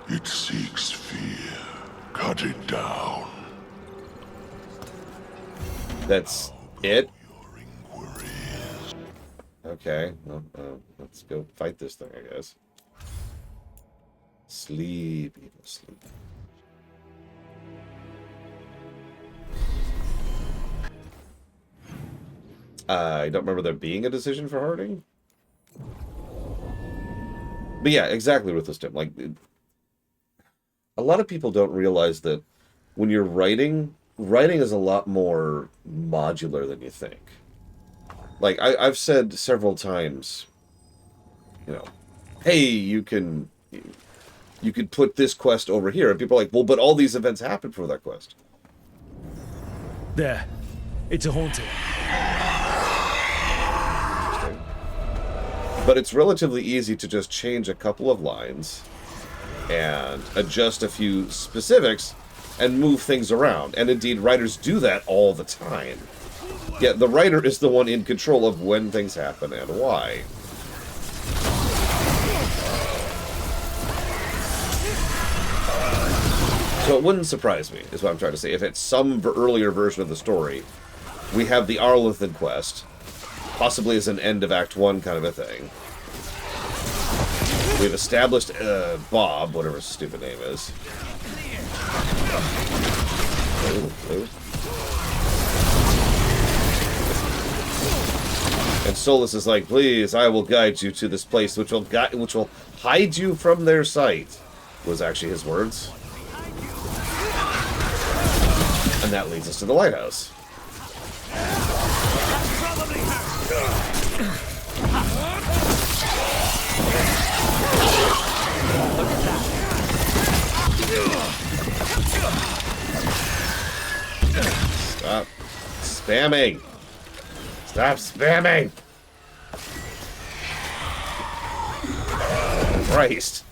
It seeks fear. Cut it down. That's it? Okay, well, let's go fight this thing, I guess. Sleep, evil sleep. I don't remember there being a decision for Harding. But yeah, exactly with this, Tim. Like, a lot of people don't realize that when you're writing is a lot more modular than you think. Like, I've said several times, you know, hey, you could put this quest over here. And people are like, well, but all these events happened for that quest. There. It's a haunting. But it's relatively easy to just change a couple of lines and adjust a few specifics and move things around. And indeed, writers do that all the time. Yet the writer is the one in control of when things happen and why. So it wouldn't surprise me, is what I'm trying to say. If it's some earlier version of the story, we have the Arlethan quest, possibly as an end of Act 1 kind of a thing. We've established Bob, whatever his stupid name is. And Solus is like, please, I will guide you to this place which will hide you from their sight, was actually his words. And that leads us to the lighthouse. Stop spamming! Stop spamming! Christ.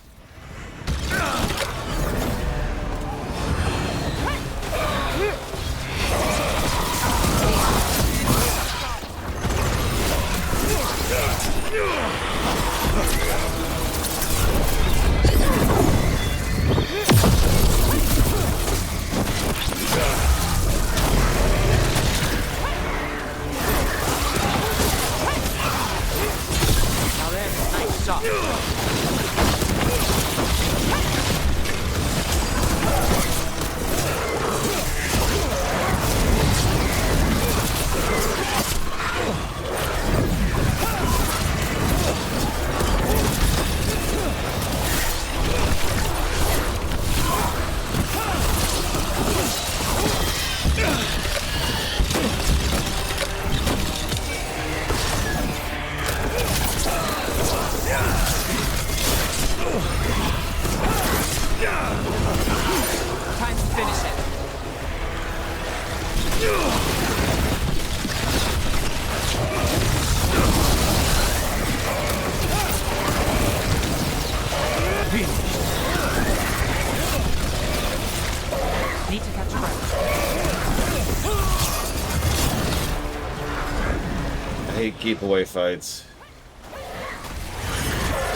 hate keep away fights.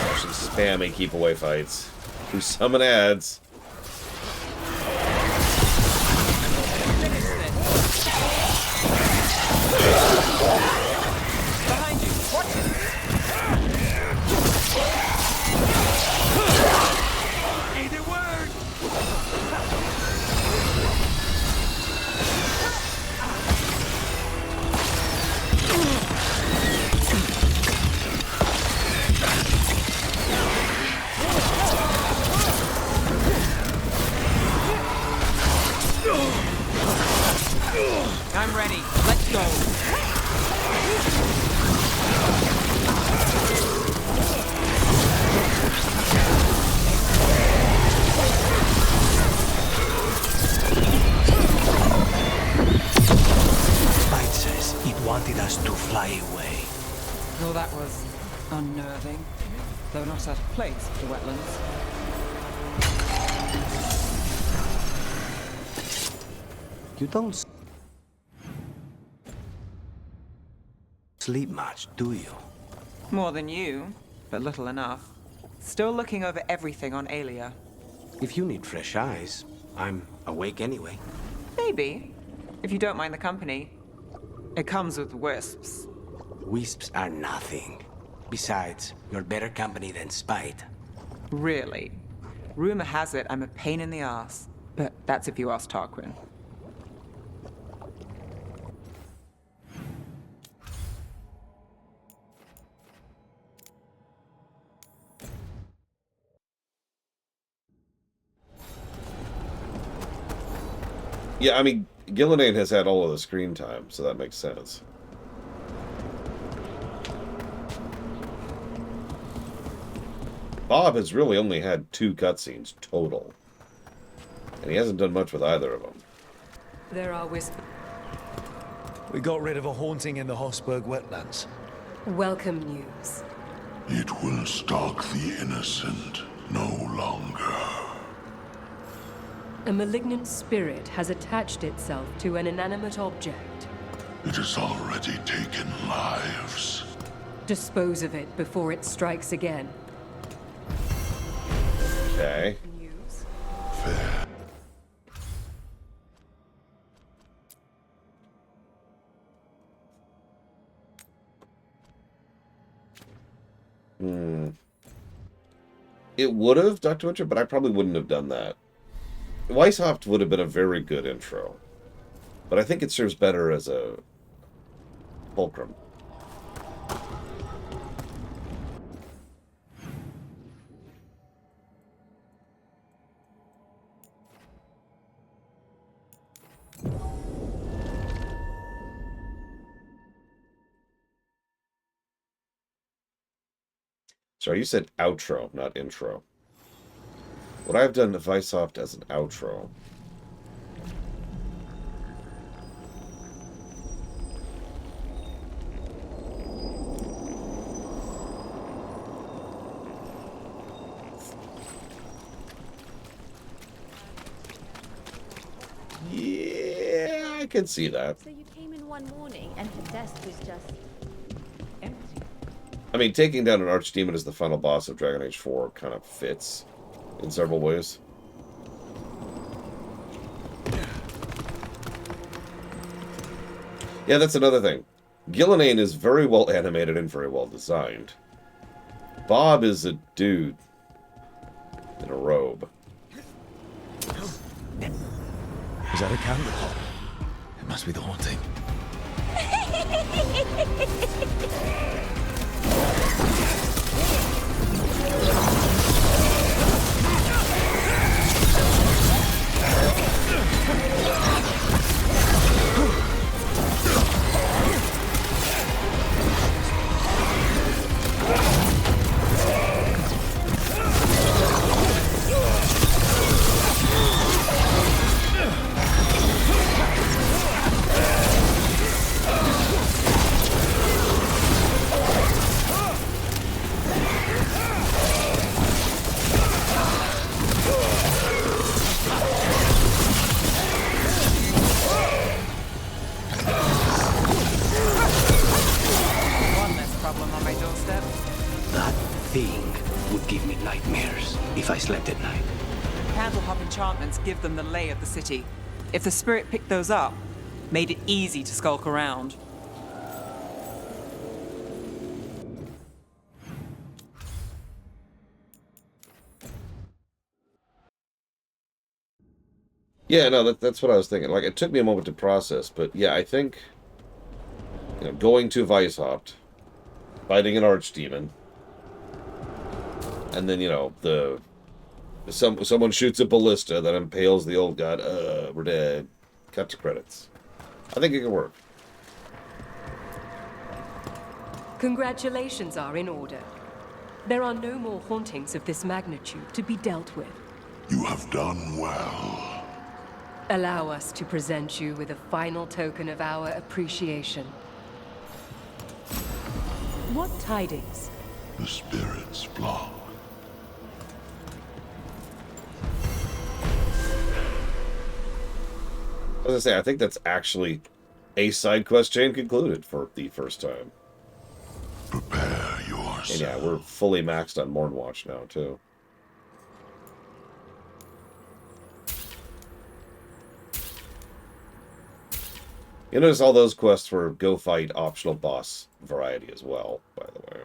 Actually, spammy keep away fights. Who summon ads. Behind you. Watch it. Either word. I'm ready. Let's go. Spite says it wanted us to fly away. Well, that was unnerving. Though not out of place for the wetlands. You don't sleep much, do you? More than you, but little enough. Still looking over everything on Aelia. If you need fresh eyes, I'm awake anyway. Maybe, if you don't mind the company. It comes with wisps. Wisps are nothing. Besides, you're better company than Spite. Really? Rumor has it I'm a pain in the ass. But that's if you ask Tarquin. Yeah, I mean, Gillenane has had all of the screen time, so that makes sense. Bob has really only had 2 cutscenes total. And he hasn't done much with either of them. There are whispers. We got rid of a haunting in the Hossberg wetlands. Welcome news. It will stalk the innocent no longer. A malignant spirit has attached itself to an inanimate object. It has already taken lives. Dispose of it before it strikes again. Okay. Fair. It would have, Dr. Witcher, but I probably wouldn't have done that. Weishaupt would have been a very good intro. But I think it serves better as a fulcrum. Sorry, you said outro, not intro. Would I have done Weishaupt as an outro? Yeah, I can see that. So you came in one morning and the desk was just empty. I mean, taking down an archdemon as the final boss of Dragon Age 4 kind of fits in several ways. Yeah, that's another thing. Gillenane is very well animated and very well designed. Bob is a dude in a robe. Is that a candle? It must be the haunting. thing would give me nightmares if I slept at night. Candlehop enchantments give them the lay of the city. If the spirit picked those up, made it easy to skulk around. Yeah, no, that's what I was thinking. Like, it took me a moment to process, but yeah, I think, you know, going to Weishaupt, fighting an archdemon, and then, you know, someone shoots a ballista that impales the old god. We're dead. Cut to credits. I think it can work. Congratulations are in order. There are no more hauntings of this magnitude to be dealt with. You have done well. Allow us to present you with a final token of our appreciation. What tidings? The spirits flock. As I say, I think that's actually a side quest chain concluded for the first time. Prepare yourself. And yeah, we're fully maxed on Mornwatch now, too. You notice all those quests were go fight optional boss variety as well, by the way.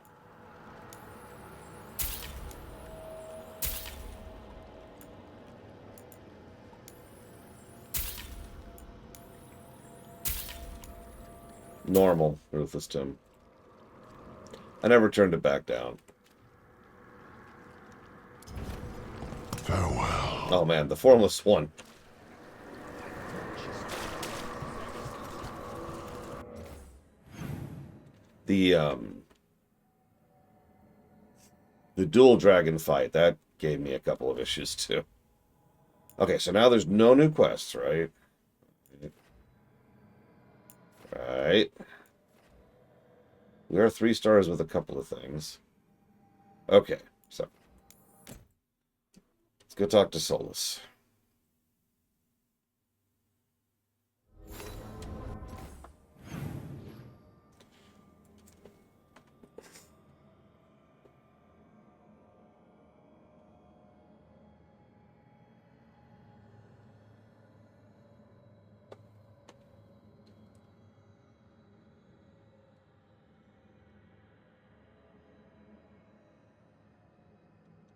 Normal, Ruthless Tim. I never turned it back down. Farewell. Oh man, the Formless One. The dual dragon fight, that gave me a couple of issues too. Okay, so now there's no new quests, right? Right. We are 3 stars with a couple of things. Okay, so let's go talk to Solus.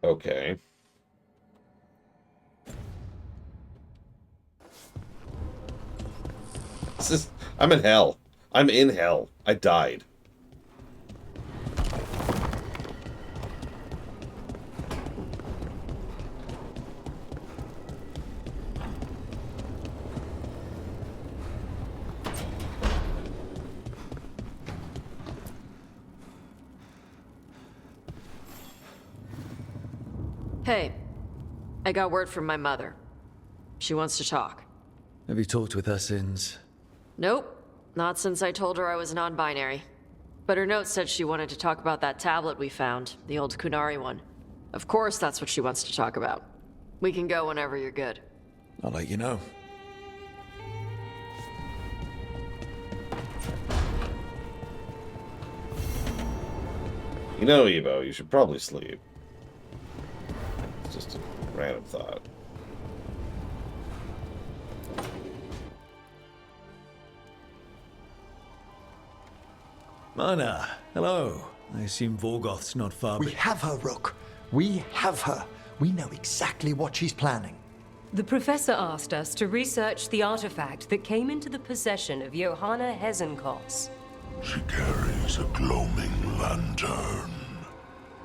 Okay. I'm in hell. I'm in hell. I died. Hey, I got word from my mother. She wants to talk. Have you talked with her since? Nope, not since I told her I was non-binary. But her note said she wanted to talk about that tablet we found, the old Kunari one. Of course that's what she wants to talk about. We can go whenever you're good. I'll let you know. You know, Evo, you should probably sleep. It's just a random thought. Mana, hello. I assume Vorgoth's not far. We have her, Rook. We have her. We know exactly what she's planning. The professor asked us to research the artifact that came into the possession of Johanna Hezenkos. She carries a gloaming lantern.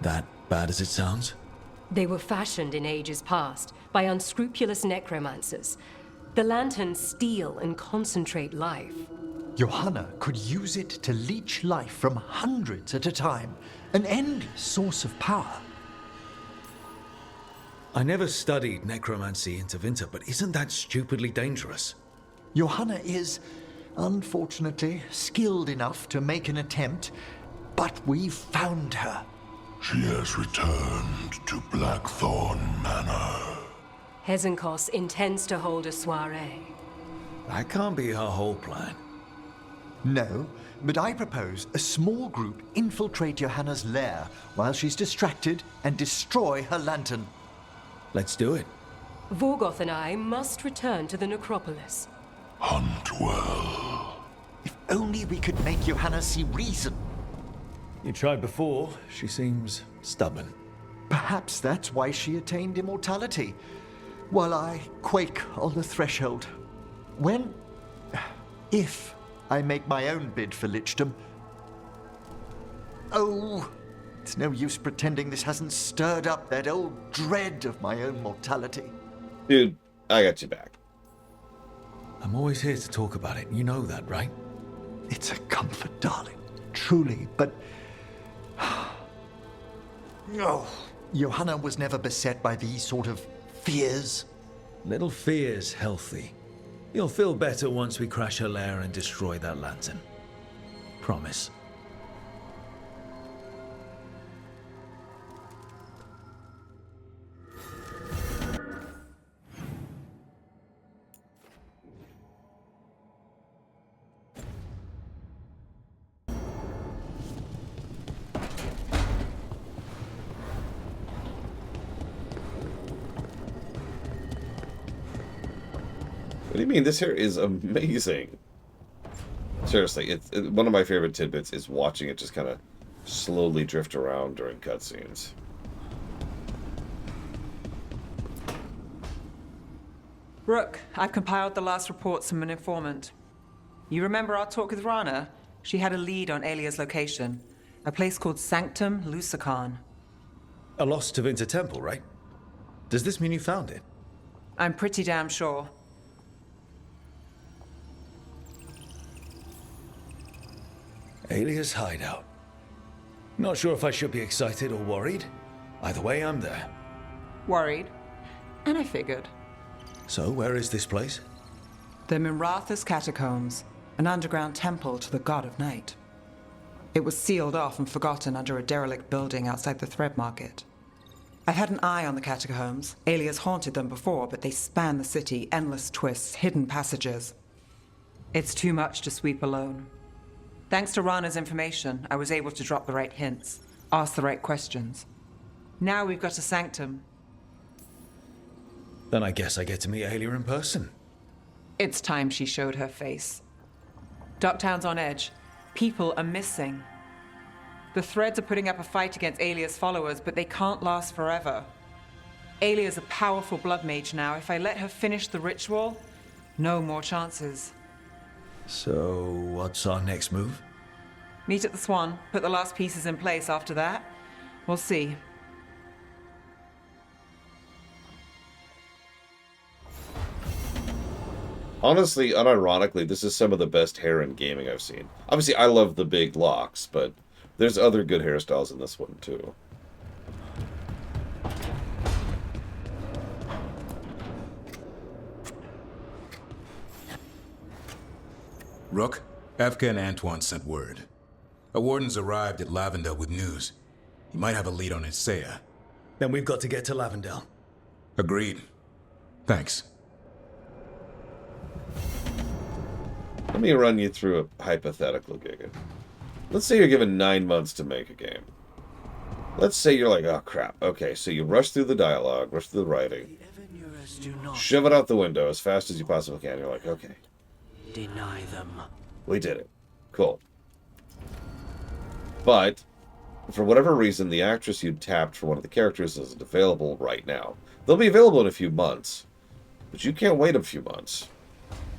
That bad as it sounds? They were fashioned in ages past by unscrupulous necromancers. The lanterns steal and concentrate life. Johanna could use it to leech life from hundreds at a time. An endless source of power. I never studied necromancy in Tevinter, but isn't that stupidly dangerous? Johanna is, unfortunately, skilled enough to make an attempt, but we've found her. She has returned to Blackthorn Manor. Hezenkos intends to hold a soiree. That can't be her whole plan. No, But I propose a small group infiltrate Johanna's lair while she's distracted and destroy her lantern. Let's do it. Vorgoth and I must return to the necropolis. Hunt well. If only we could make Johanna see reason. You tried before. She seems stubborn. Perhaps that's why she attained immortality, while I quake on the threshold. If I make my own bid for lichdom. Oh, it's no use pretending this hasn't stirred up that old dread of my own mortality. Dude, I got you back. I'm always here to talk about it. You know that, right? It's a comfort, darling. Truly, but... No. Johanna was never beset by these sort of fears. Little fear's healthy. You'll feel better once we crash her lair and destroy that lantern. Promise. What do you mean? This here is amazing. Seriously, it's one of my favorite tidbits is watching it just kind of slowly drift around during cutscenes. Rook, I've compiled the last reports from an informant. You remember our talk with Rana? She had a lead on Alia's location. A place called Sanctum Lucican. A lost Tevinter temple, right? Does this mean you found it? I'm pretty damn sure. Alia's hideout. Not sure if I should be excited or worried. Either way, I'm there. Worried. And I figured. So, where is this place? The Miratha's Catacombs, an underground temple to the god of night. It was sealed off and forgotten under a derelict building outside the Thread Market. I've had an eye on the catacombs. Alia's haunted them before, but they span the city, endless twists, hidden passages. It's too much to sweep alone. Thanks to Rana's information, I was able to drop the right hints, ask the right questions. Now we've got a sanctum. Then I guess I get to meet Alia in person. It's time she showed her face. Ducktown's on edge. People are missing. The Threads are putting up a fight against Alia's followers, but they can't last forever. Alia's a powerful blood mage now. If I let her finish the ritual, no more chances. So, what's our next move? Meet at the Swan, put the last pieces in place after that. We'll see. Honestly, unironically, this is some of the best hair in gaming I've seen. Obviously, I love the big locks, but there's other good hairstyles in this one, too. Rook, Evka and Antoine sent word. A warden's arrived at Lavendel with news. He might have a lead on Isaiah. Then we've got to get to Lavendel. Agreed. Thanks. Let me run you through a hypothetical, Giga. Let's say you're given 9 months to make a game. Let's say you're like, oh crap, okay, so you rush through the dialogue, rush through the writing, shove it out the window as fast as you possibly can. You're like, okay. Deny them. We did it. Cool. But, for whatever reason, the actress you tapped for one of the characters isn't available right now. They'll be available in a few months, but you can't wait a few months.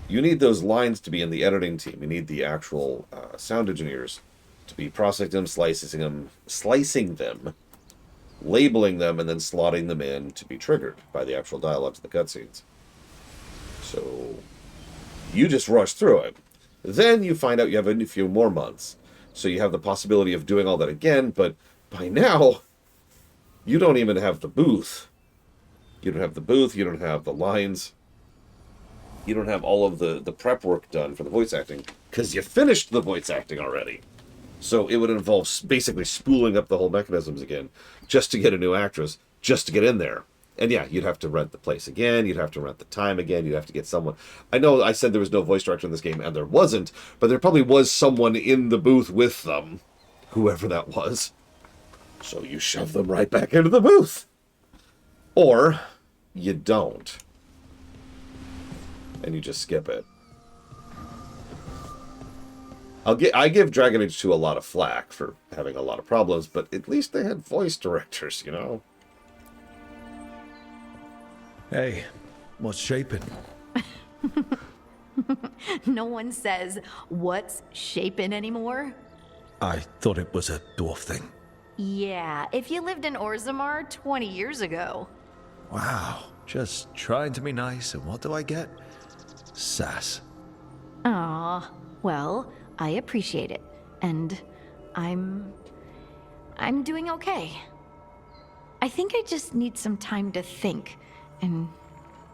You need those lines to be in the editing team. You need the actual sound engineers to be processing them, slicing them, labeling them, and then slotting them in to be triggered by the actual dialogues of the cutscenes. So, you just rush through it. Then you find out you have a few more months. So you have the possibility of doing all that again, but by now, you don't even have the booth. You don't have the booth, you don't have the lines. You don't have all of the prep work done for the voice acting, because you finished the voice acting already. So it would involve basically spooling up the whole mechanisms again, just to get a new actress, just to get in there. And yeah, you'd have to rent the place again, you'd have to rent the time again, you'd have to get someone. I know I said there was no voice director in this game, and there wasn't, but there probably was someone in the booth with them, whoever that was. So you shove them right back into the booth. Or you don't. And you just skip it. I give Dragon Age 2 a lot of flack for having a lot of problems, but at least they had voice directors, you know? Hey, what's shaping? No one says, what's shaping anymore? I thought it was a dwarf thing. Yeah, if you lived in Orzammar 20 years ago. Wow, just trying to be nice, and what do I get? Sass. Aw, well, I appreciate it. And I'm doing okay. I think I just need some time to think and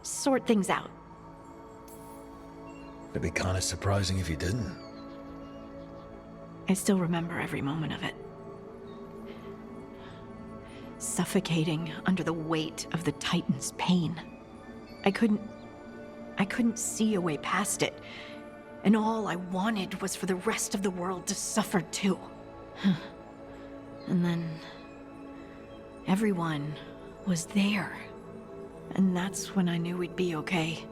sort things out. It'd be kind of surprising if you didn't. I still remember every moment of it. Suffocating under the weight of the Titan's pain. I couldn't see a way past it. And all I wanted was for the rest of the world to suffer too. And then everyone was there. And that's when I knew we'd be okay.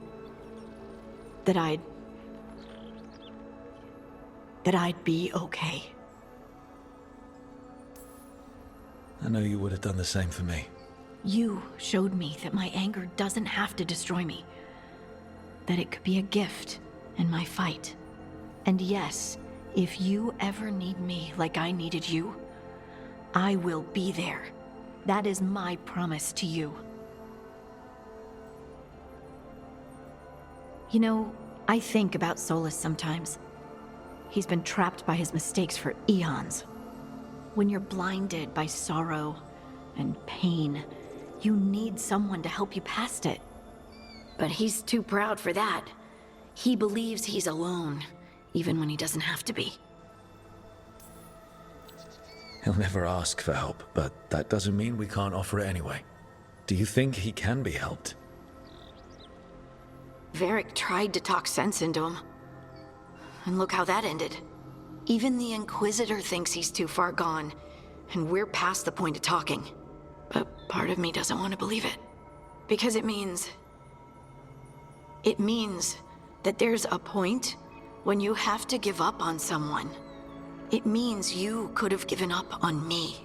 That I'd be okay. I know you would have done the same for me. You showed me that my anger doesn't have to destroy me. That it could be a gift in my fight. And yes, if you ever need me like I needed you, I will be there. That is my promise to you. You know, I think about Solus sometimes. He's been trapped by his mistakes for eons. When you're blinded by sorrow and pain, you need someone to help you past it. But he's too proud for that. He believes he's alone, even when he doesn't have to be. He'll never ask for help, but that doesn't mean we can't offer it anyway. Do you think he can be helped? Varric tried to talk sense into him. And look how that ended. Even the Inquisitor thinks he's too far gone, and we're past the point of talking. But part of me doesn't want to believe it. Because it means that there's a point when you have to give up on someone. It means you could have given up on me.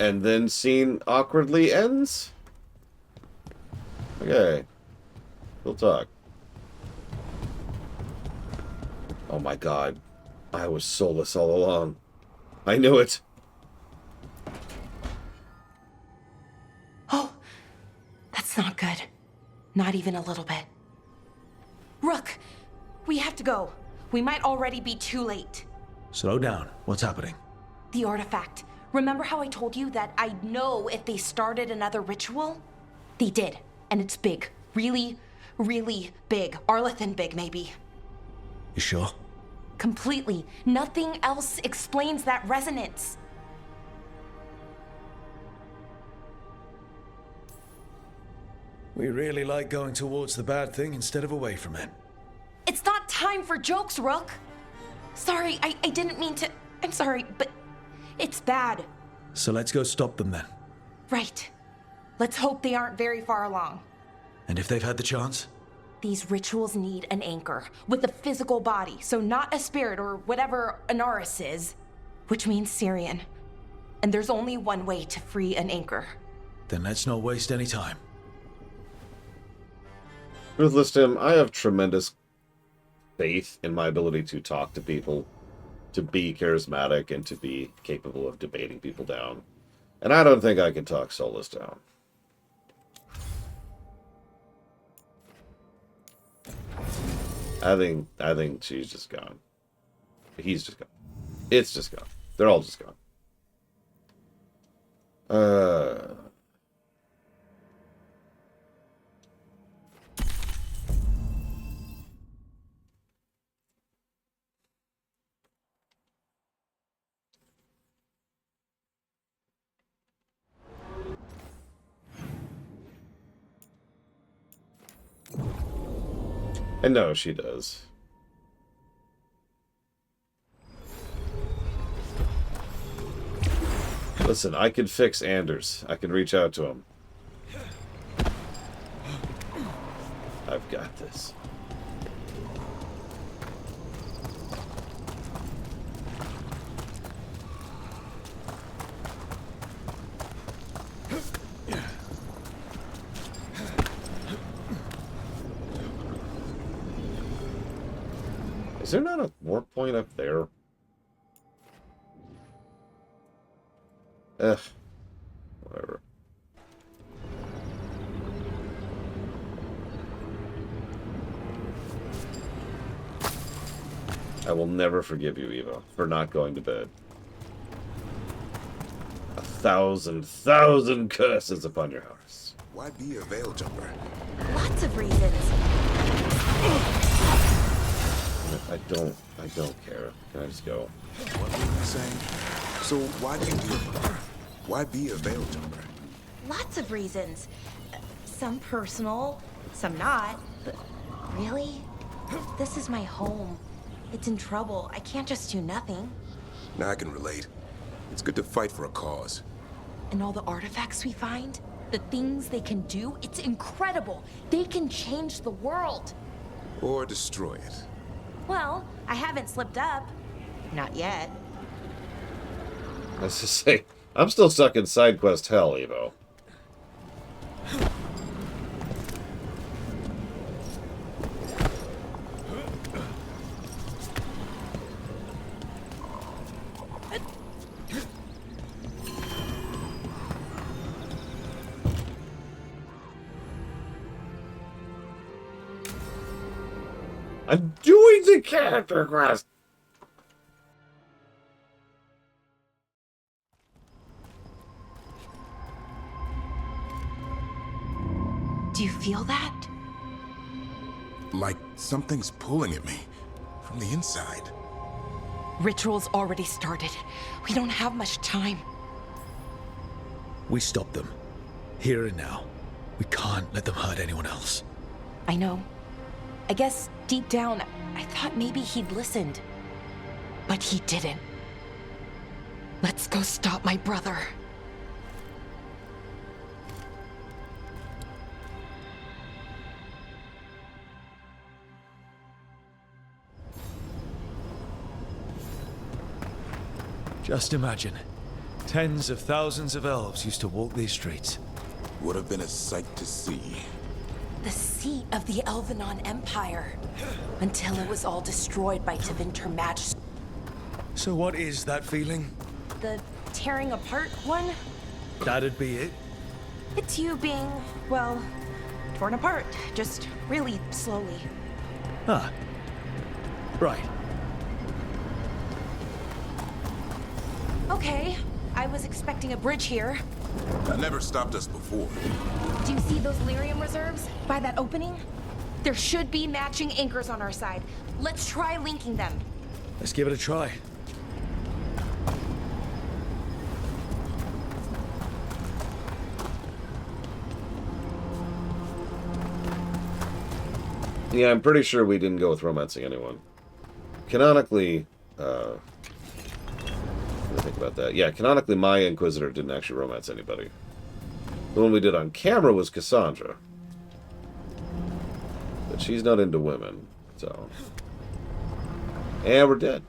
And then scene awkwardly ends? Okay. We'll talk. Oh my god. I was Solus all along. I knew it. Oh, that's not good. Not even a little bit. Rook, we have to go. We might already be too late. Slow down. What's happening? The artifact. Remember how I told you that I'd know if they started another ritual? They did, and it's big. Really, really big. Arlethan big, maybe. You sure? Completely. Nothing else explains that resonance. We really like going towards the bad thing instead of away from it. It's not time for jokes, Rook. Sorry, I didn't mean to. I'm sorry, but it's bad. So let's go stop them then. Right. Let's hope they aren't very far along. And if they've had the chance? These rituals need an anchor with a physical body, so not a spirit or whatever Anaris is, which means Syrian. And there's only one way to free an anchor. Then let's not waste any time. Ruthless Tim, I have tremendous faith in my ability to talk to people, to be charismatic, and to be capable of debating people down. And I don't think I can talk Solus down. I think she's just gone. He's just gone. It's just gone. They're all just gone. I know she does. Listen, I can fix Anders. I can reach out to him. I've got this. Is there not a warp point up there? Ugh. Whatever. I will never forgive you, Eva, for not going to bed. 1,000 curses upon your house. Why be a veil jumper? Lots of reasons. I don't care. Can I just go? What were you saying? So why be a veil jumper? Lots of reasons. Some personal, some not. But really? This is my home. It's in trouble. I can't just do nothing. Now I can relate. It's good to fight for a cause. And all the artifacts we find, the things they can do, it's incredible. They can change the world. Or destroy it. Well, I haven't slipped up. Not yet. I was just saying, I'm still stuck in side quest hell, Evo. I'm doing the character quest! Do you feel that? Like something's pulling at me from the inside. Ritual's already started. We don't have much time. We stop them. Here and now. We can't let them hurt anyone else. I know. I guess deep down, I thought maybe he'd listened. But he didn't. Let's go stop my brother. Just imagine. Tens of thousands of elves used to walk these streets. Would have been a sight to see. The seat of the Elvenon Empire. Until it was all destroyed by Tevinter Majesty. So what is that feeling? The tearing apart one? That'd be it? It's you being, well, torn apart. Just really slowly. Ah. Right. Okay, I was expecting a bridge here. That never stopped us before. Do you see those lyrium reserves by that opening? There should be matching anchors on our side. Let's try linking them. Let's give it a try. Yeah, I'm pretty sure we didn't go with romancing anyone. Canonically, let me think about that. Yeah, canonically, my Inquisitor didn't actually romance anybody. The one we did on camera was Cassandra. But she's not into women, so... And we're dead.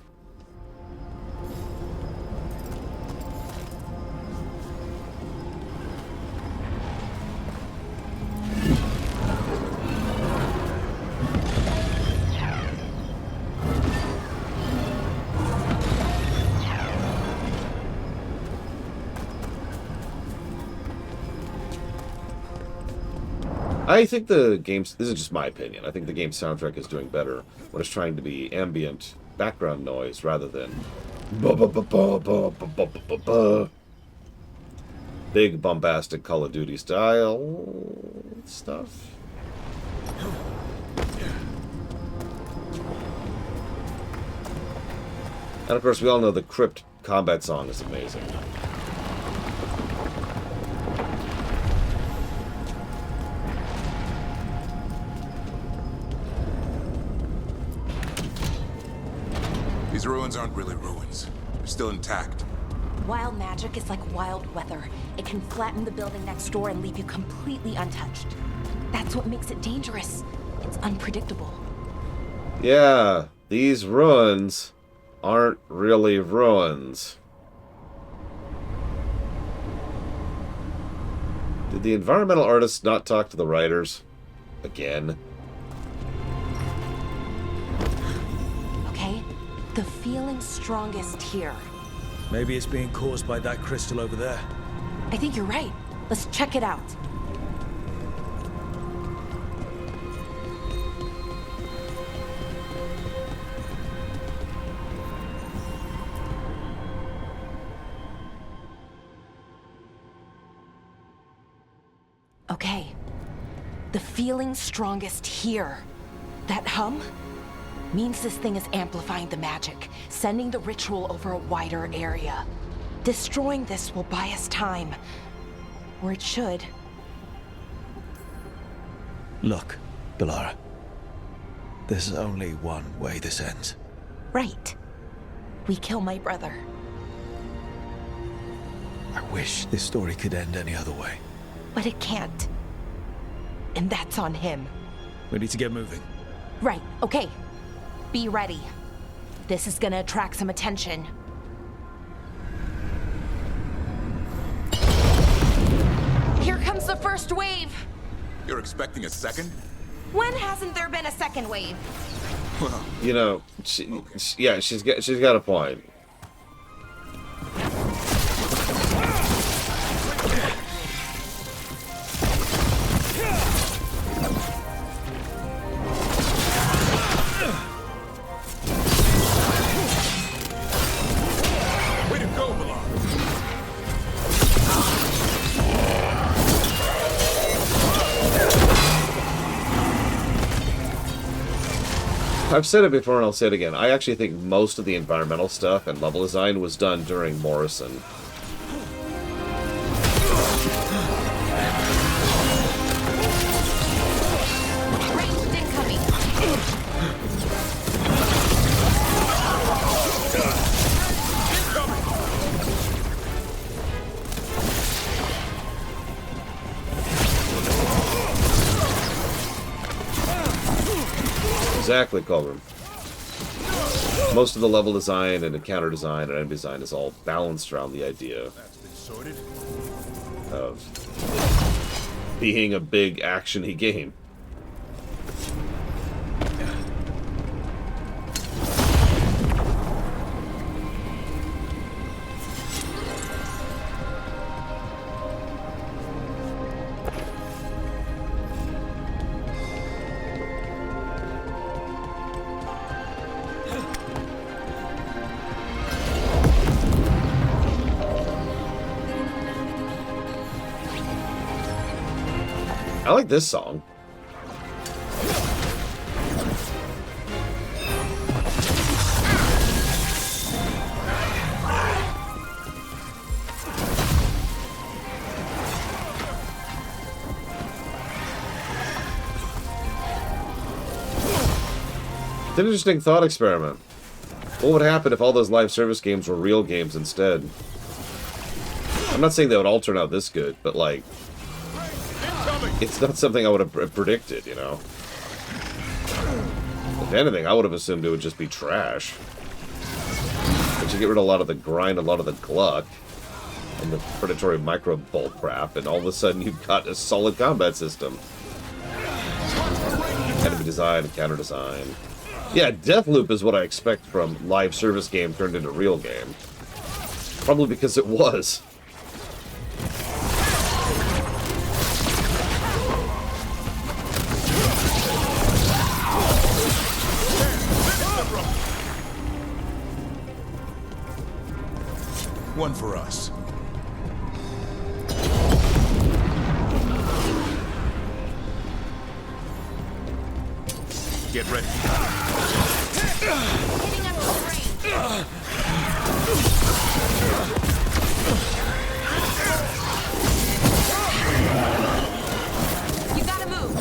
I think the game's... This is just my opinion. I think the game's soundtrack is doing better when it's trying to be ambient background noise rather than... big, bombastic Call of Duty style stuff. And of course, we all know the Crypt combat song is amazing. These ruins aren't really ruins. They're still intact. Wild magic is like wild weather. It can flatten the building next door and leave you completely untouched. That's what makes it dangerous. It's unpredictable. Yeah, these ruins aren't really ruins. Did the environmental artists not talk to the writers? Again. Okay? The feeling's strongest here. Maybe it's being caused by that crystal over there. I think you're right. Let's check it out. Okay. The feeling's strongest here. That hum means this thing is amplifying the magic, sending the ritual over a wider area. Destroying this will buy us time. Or it should. Look, Belara. There's only one way this ends. Right. We kill my brother. I wish this story could end any other way. But it can't. And that's on him. We need to get moving. Right, okay. Be ready. This is gonna attract some attention. Here comes the first wave! You're expecting a second? When hasn't there been a second wave? Well, you know, yeah, she's got a point. I've said it before and I'll say it again. I actually think most of the environmental stuff and level design was done during Morrison. Ranged incoming. Exactly, Colburn. Most of the level design and encounter design and enemy design is all balanced around the idea of being a big action-y game. I like this song. It's an interesting thought experiment. What would happen if all those live service games were real games instead? I'm not saying they would all turn out this good, but like, it's not something I would have predicted, you know? If anything, I would have assumed it would just be trash. But you get rid of a lot of the grind, a lot of the gluck, and the predatory micro bolt crap, and all of a sudden you've got a solid combat system. Enemy design, encounter design. Yeah, Deathloop is what I expect from live service game turned into real game. Probably because it was. One for us. Get ready. Hitting up the range. You gotta move.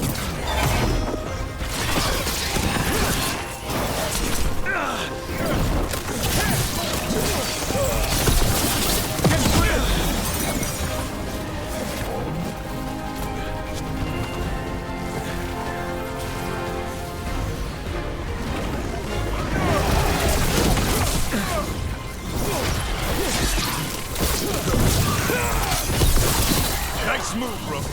Nice move, Rook.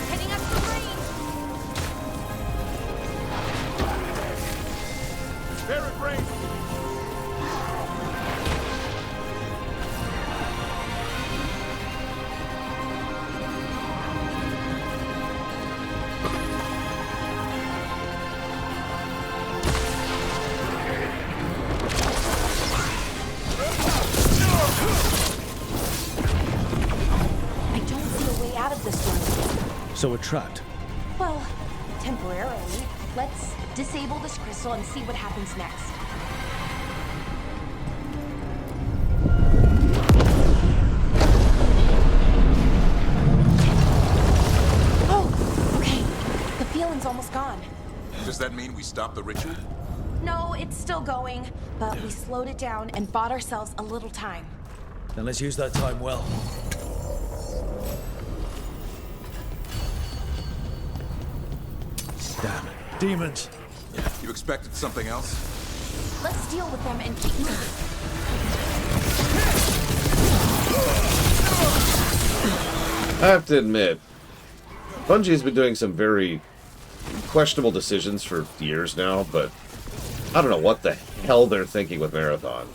Heading up the range. Spirit range. I don't see a way out of this room. So we're trapped. Well, temporarily. Let's disable this crystal and see what happens next. Oh, okay. The feeling's almost gone. Does that mean we stop the ritual? No, it's still going, but we slowed it down and bought ourselves a little time. Then let's use that time well. Damn it. Demons. You expected something else? Let's deal with them and keep moving. I have to admit, Bungie's been doing some very questionable decisions for years now, but I don't know what the hell they're thinking with Marathon.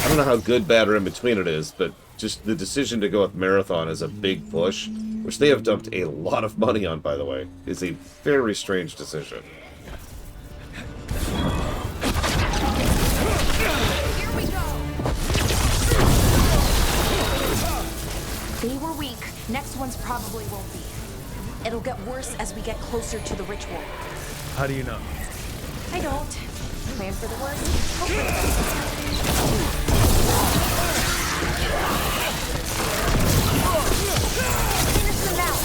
I don't know how good, bad, or in between it is, but just the decision to go with Marathon as a big push, which they have dumped a lot of money on, by the way, is a very strange decision. Here we go. They were weak. Next one's probably won't be. It'll get worse as we get closer to the ritual. How do you know? I don't. Plan for the worst, hope for the best. Finish them out.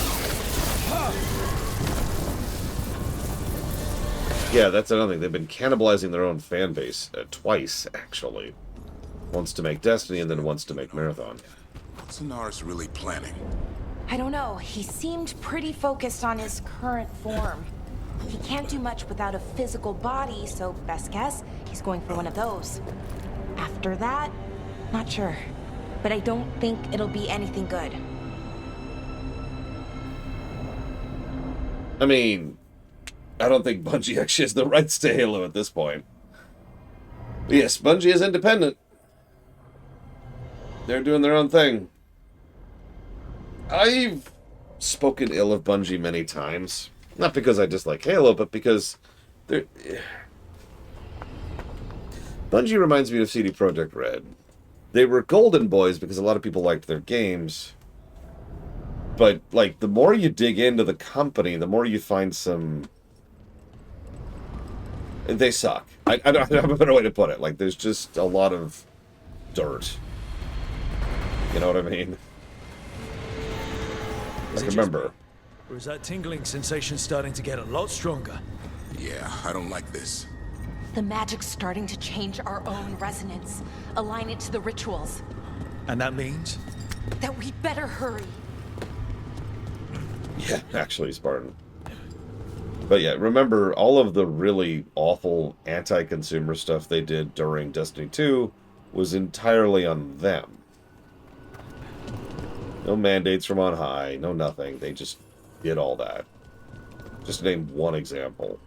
Yeah, that's another thing. They've been cannibalizing their own fan base twice, actually. Once to make Destiny, and then once to make Marathon. What's Sonaris really planning? I don't know. He seemed pretty focused on his current form. He can't do much without a physical body, so best guess, he's going for one of those. After that, not sure. But I don't think it'll be anything good. I mean, I don't think Bungie actually has the rights to Halo at this point. But yes, Bungie is independent. They're doing their own thing. I've spoken ill of Bungie many times. Not because I dislike Halo, but because they're... Bungie reminds me of CD Projekt Red. They were golden boys because a lot of people liked their games. But, like, the more you dig into the company, the more you find some... They suck. I don't have a better way to put it. Like, there's just a lot of dirt. You know what I mean? Like, remember. Or is that tingling sensation starting to get a lot stronger? Yeah, I don't like this. The magic's starting to change our own resonance. Align it to the rituals. And that means? That we'd better hurry. Yeah, actually, Spartan. But yeah, remember, all of the really awful anti-consumer stuff they did during Destiny 2 was entirely on them. No mandates from on high, no nothing. They just did all that. Just to name one example.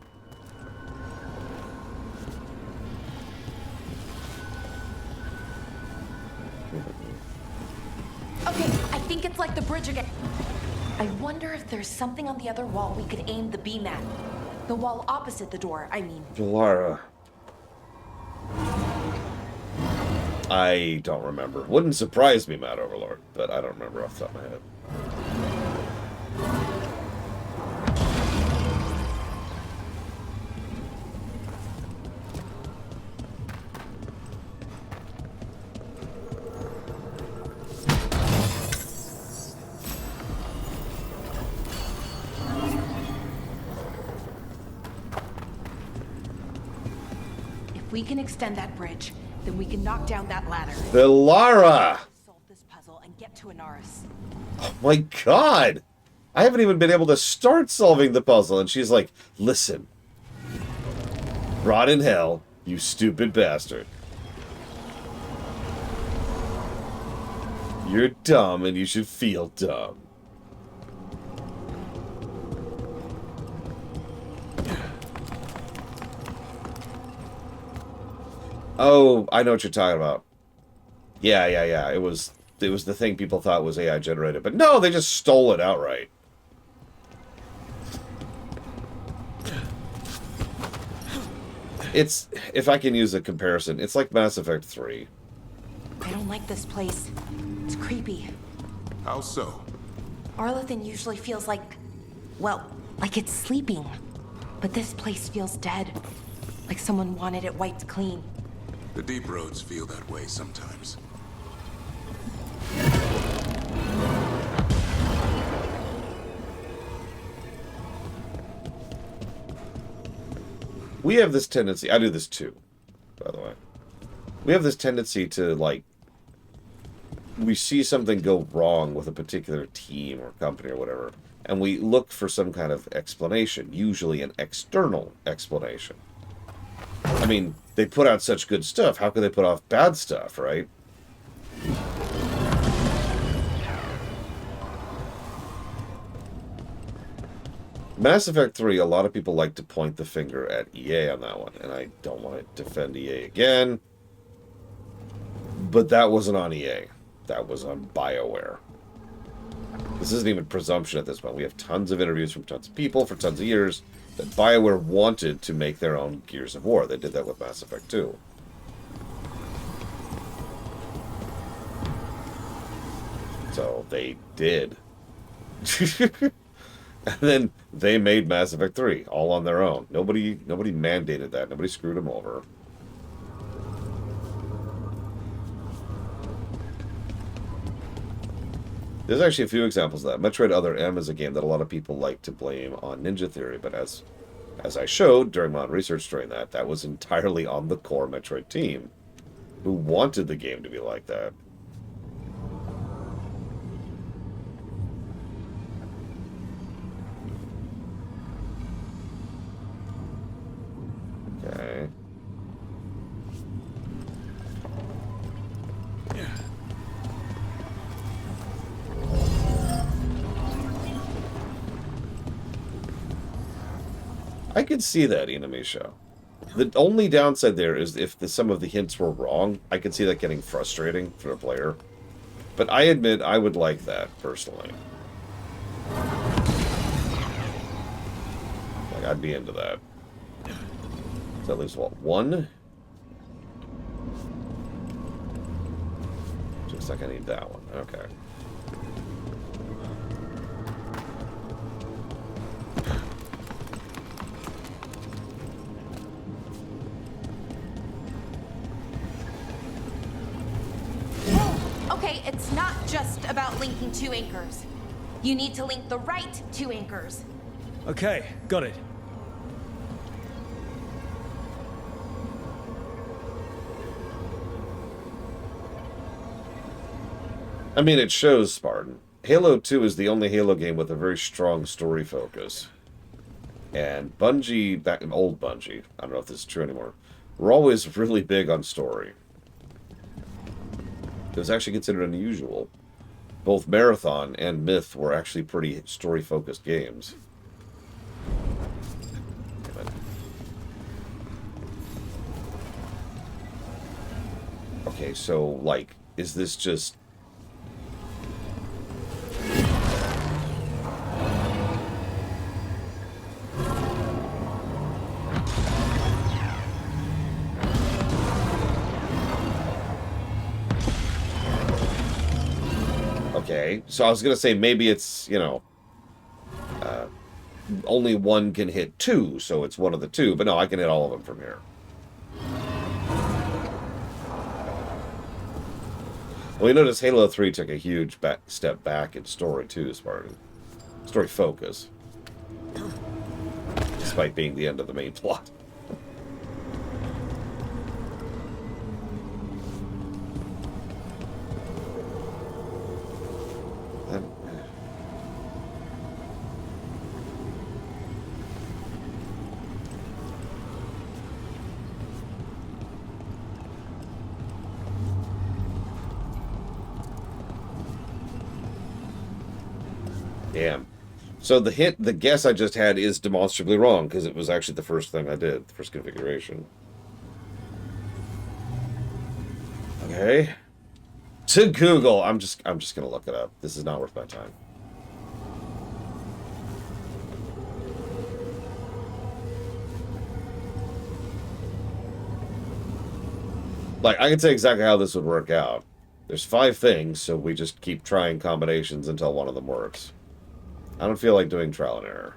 Okay, I think it's like the bridge again. I wonder if there's something on the other wall we could aim the beam at. The wall opposite the door, I mean. Valara. I don't remember. Wouldn't surprise me, Mad Overlord, but I don't remember off the top of my head. If we can extend that bridge, then we can knock down that ladder. Valara! Solve this puzzle and get to Anaris. Oh my god! I haven't even been able to start solving the puzzle, and she's like, listen. Rot in hell, you stupid bastard. You're dumb, and you should feel dumb. Oh, I know what you're talking about. Yeah. It was the thing people thought was AI generated, but no, they just stole it outright. It's, if I can use a comparison, it's like Mass Effect 3. I don't like this place. It's creepy. How so? Arlethan usually feels like, well, like it's sleeping. But this place feels dead. Like someone wanted it wiped clean. The deep roads feel that way sometimes. We have this tendency, I do this too, by the way. We have this tendency to, like, we see something go wrong with a particular team or company or whatever, and we look for some kind of explanation, usually an external explanation. I mean, they put out such good stuff, how could they put off bad stuff, right? Mass Effect 3, a lot of people like to point the finger at EA on that one, and I don't want to defend EA again, but that wasn't on EA. That was on BioWare. This isn't even presumption at this point. We have tons of interviews from tons of people for tons of years that BioWare wanted to make their own Gears of War. They did that with Mass Effect 2. So they did. And then they made Mass Effect 3 all on their own. Nobody mandated that. Nobody screwed them over. There's actually a few examples of that. Metroid Other M is a game that a lot of people like to blame on Ninja Theory, but as I showed during my own research during that was entirely on the core Metroid team, who wanted the game to be like that. Okay. I could see that, Inamisha. The only downside there is if some of the hints were wrong, I could see that getting frustrating for a player. But I admit I would like that, personally. Like, I'd be into that. So at least, what, one? Looks like I need that one. Okay. Okay, it's not just about linking two anchors. You need to link the right two anchors. Okay, got it. I mean, it shows, Spartan. Halo 2 is the only Halo game with a very strong story focus. And Bungie, old Bungie, I don't know if this is true anymore, were always really big on story. It was actually considered unusual. Both Marathon and Myth were actually pretty story-focused games. Okay, so, like, is this just... Okay, so I was going to say maybe it's, you know, only one can hit two, so it's one of the two. But no, I can hit all of them from here. Well, you notice Halo 3 took a huge step back in story, too, Spartan. Story focus. Despite being the end of the main plot. Damn. So the guess I just had is demonstrably wrong, because it was actually the first thing I did, the first configuration. Okay. To Google. I'm just gonna look it up. This is not worth my time. Like, I can say exactly how this would work out. There's 5 things, so we just keep trying combinations until one of them works. I don't feel like doing trial and error.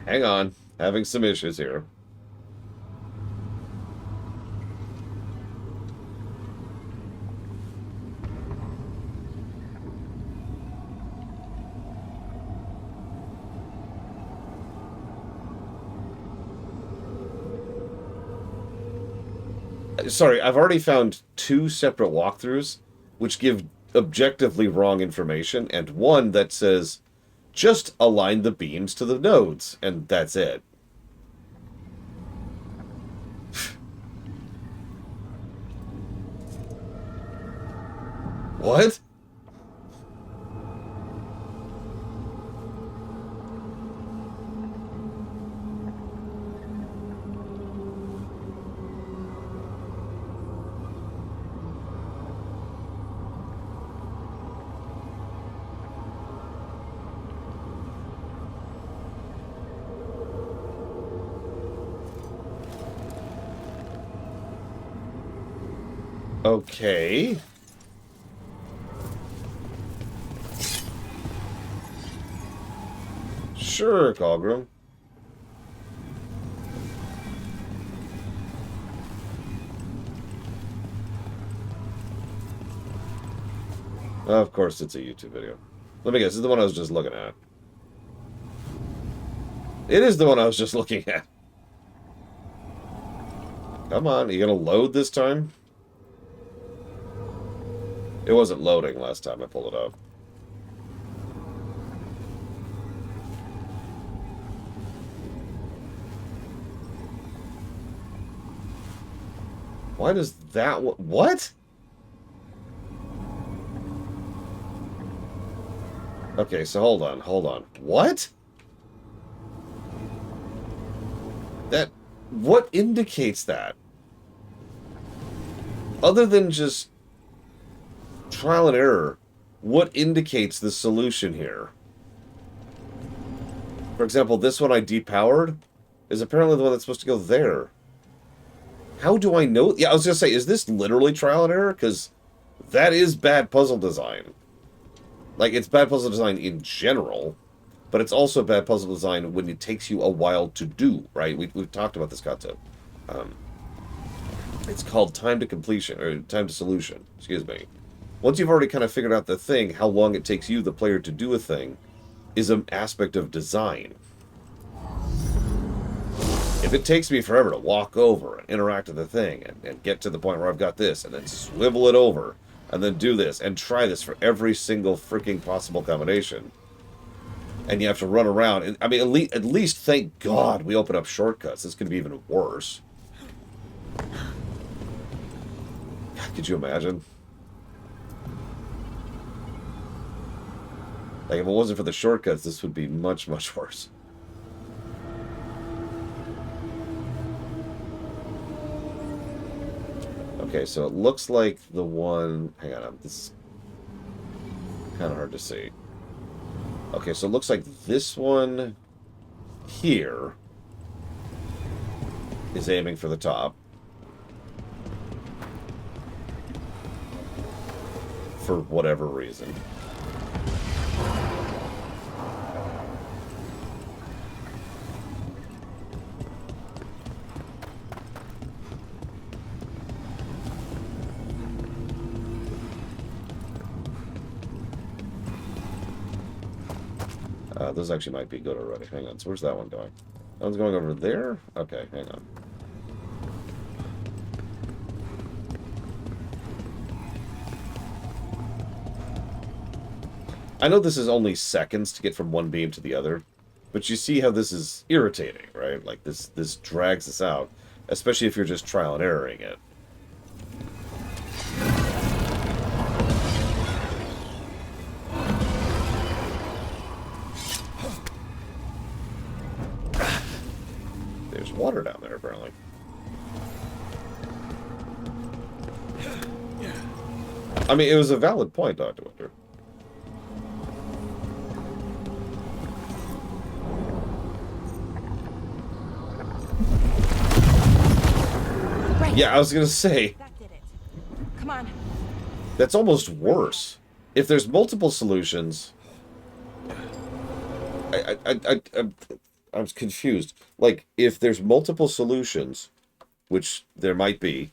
Hang on. Having some issues here. Sorry, I've already found 2 separate walkthroughs which give objectively wrong information, and one that says just align the beams to the nodes, and that's it. What? Okay. Sure, Colgrim. Of course, it's a YouTube video. Let me guess, this is the one I was just looking at. It is the one I was just looking at. Come on, are you gonna load this time? It wasn't loading last time I pulled it up. Why does that... What? Okay, so hold on. What? That... What indicates that? Other than just trial and error, what indicates the solution here? For example, this one I depowered is apparently the one that's supposed to go there. How do I know? Yeah, I was going to say, is this literally trial and error? Because that is bad puzzle design. Like, it's bad puzzle design in general, but it's also bad puzzle design when it takes you a while to do, right? We've talked about this concept. It's called time to completion, or time to solution, excuse me. Once you've already kind of figured out the thing, how long it takes you, the player, to do a thing is an aspect of design. If it takes me forever to walk over and interact with the thing and get to the point where I've got this and then swivel it over and then do this and try this for every single freaking possible combination, and you have to run around, and I mean, at least thank God we open up shortcuts. This could be even worse. God, could you imagine? Like, if it wasn't for the shortcuts, this would be much, much worse. Okay, so it looks like the one... Hang on, this is kind of hard to see. Okay, so it looks like this one here is aiming for the top. For whatever reason. Those actually might be good already. Hang on. So where's that one going? That one's going over there? Okay, hang on. I know this is only seconds to get from one beam to the other, but you see how this is irritating, right? Like, this drags us out, especially if you're just trial and erroring it. There's water down there, apparently. I mean, it was a valid point, Dr. Winter. Right. Yeah, I was gonna say. That did it. Come on. That's almost worse. If there's multiple solutions, I was confused. Like, if there's multiple solutions, which there might be,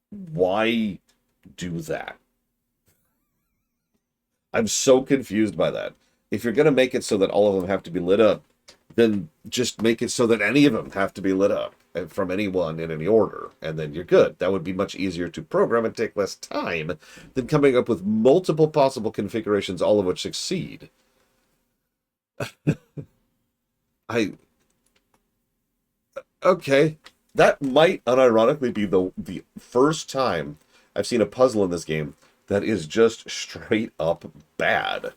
why do that? I'm so confused by that. If you're gonna make it so that all of them have to be lit up, then just make it so that any of them have to be lit up from anyone in any order, and then you're good. That would be much easier to program and take less time than coming up with multiple possible configurations, all of which succeed. Okay. That might unironically be the first time I've seen a puzzle in this game that is just straight up bad.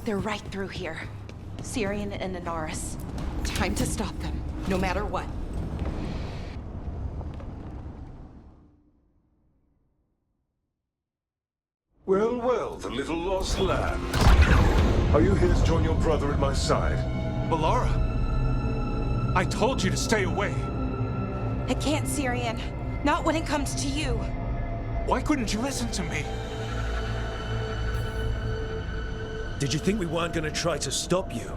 They're right through here. Syrian and Inaris. Time to stop them, no matter what. Well, well, the little lost land. Are you here to join your brother at my side? Bellara! I told you to stay away. I can't, Syrian. Not when it comes to you. Why couldn't you listen to me? Did you think we weren't going to try to stop you?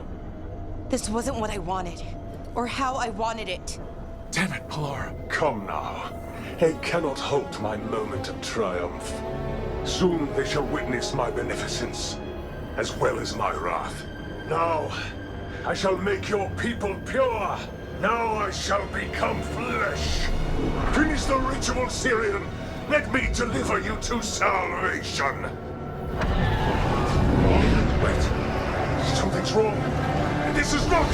This wasn't what I wanted, or how I wanted it. Damn it, Bellara. Come now. They cannot halt my moment of triumph. Soon they shall witness my beneficence, as well as my wrath. Now, I shall make your people pure. Now I shall become flesh. Finish the ritual, Syrian. Let me deliver you to salvation. Wait. Something's wrong. This is not...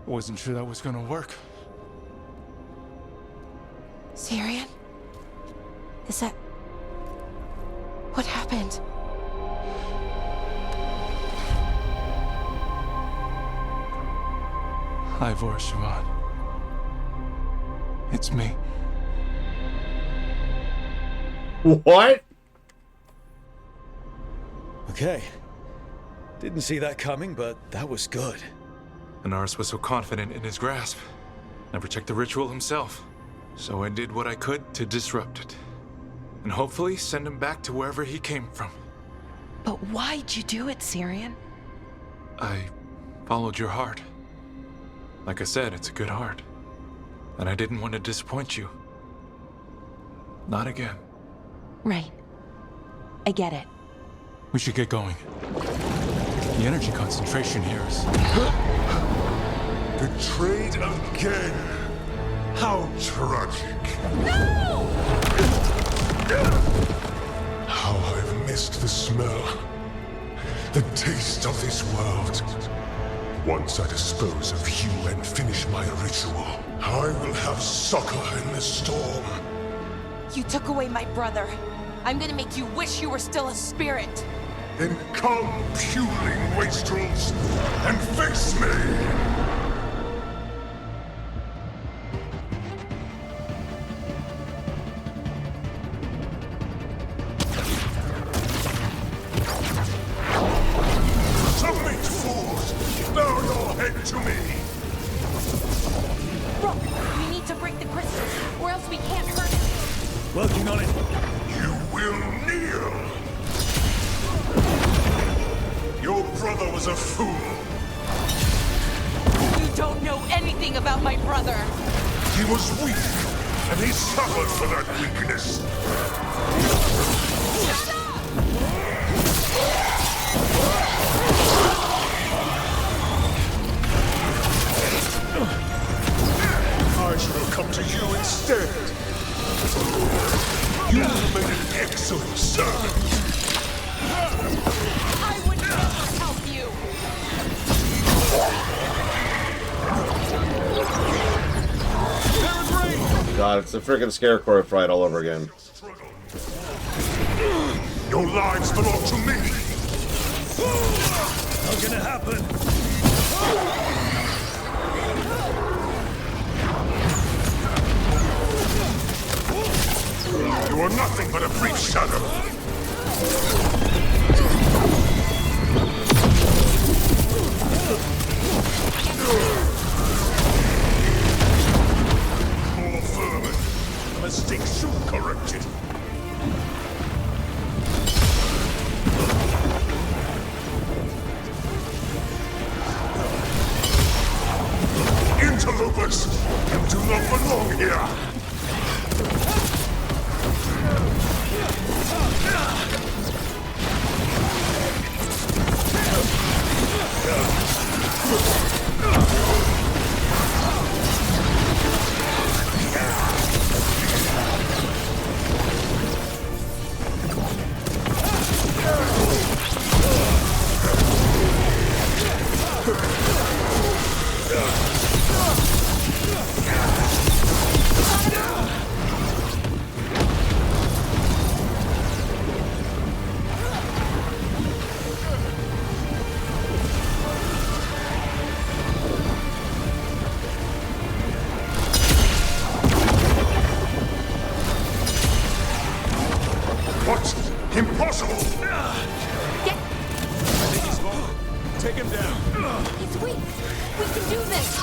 I wasn't sure that was gonna work. Syrian? Is that... what happened? Ivor Siobhan. It's me. What? Okay. Didn't see that coming, but that was good. Inaris was so confident in his grasp. Never checked the ritual himself. So I did what I could to disrupt it. And hopefully send him back to wherever he came from. But why'd you do it, Syrian? I followed your heart. Like I said, it's a good heart. And I didn't want to disappoint you. Not again. Right. I get it. We should get going. The energy concentration here is... Betrayed again. How tragic. No! How I've missed the smell. The taste of this world. Once I dispose of you and finish my ritual, I will have succor in the storm. You took away my brother. I'm gonna make you wish you were still a spirit. Then come, puling wastrels, and face me! was a fool. You don't know anything about my brother. He was weak, and he suffered for that weakness. I should have come to you instead. You made an excellent servant. I would never help you. God, it's the freaking Scarecrow fight all over again. Your lives belong to me. Not gonna happen. You are nothing but a brief shadow. More vermin. A mistake soon corrected. Interlopers! You do not belong here! What? Impossible! I think he's falling. Take him down. He's weak. We can do this.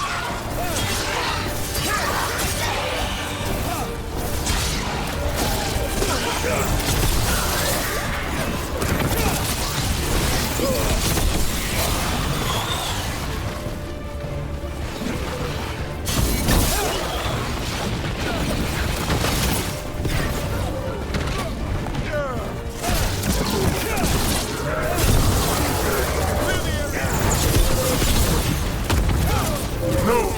No!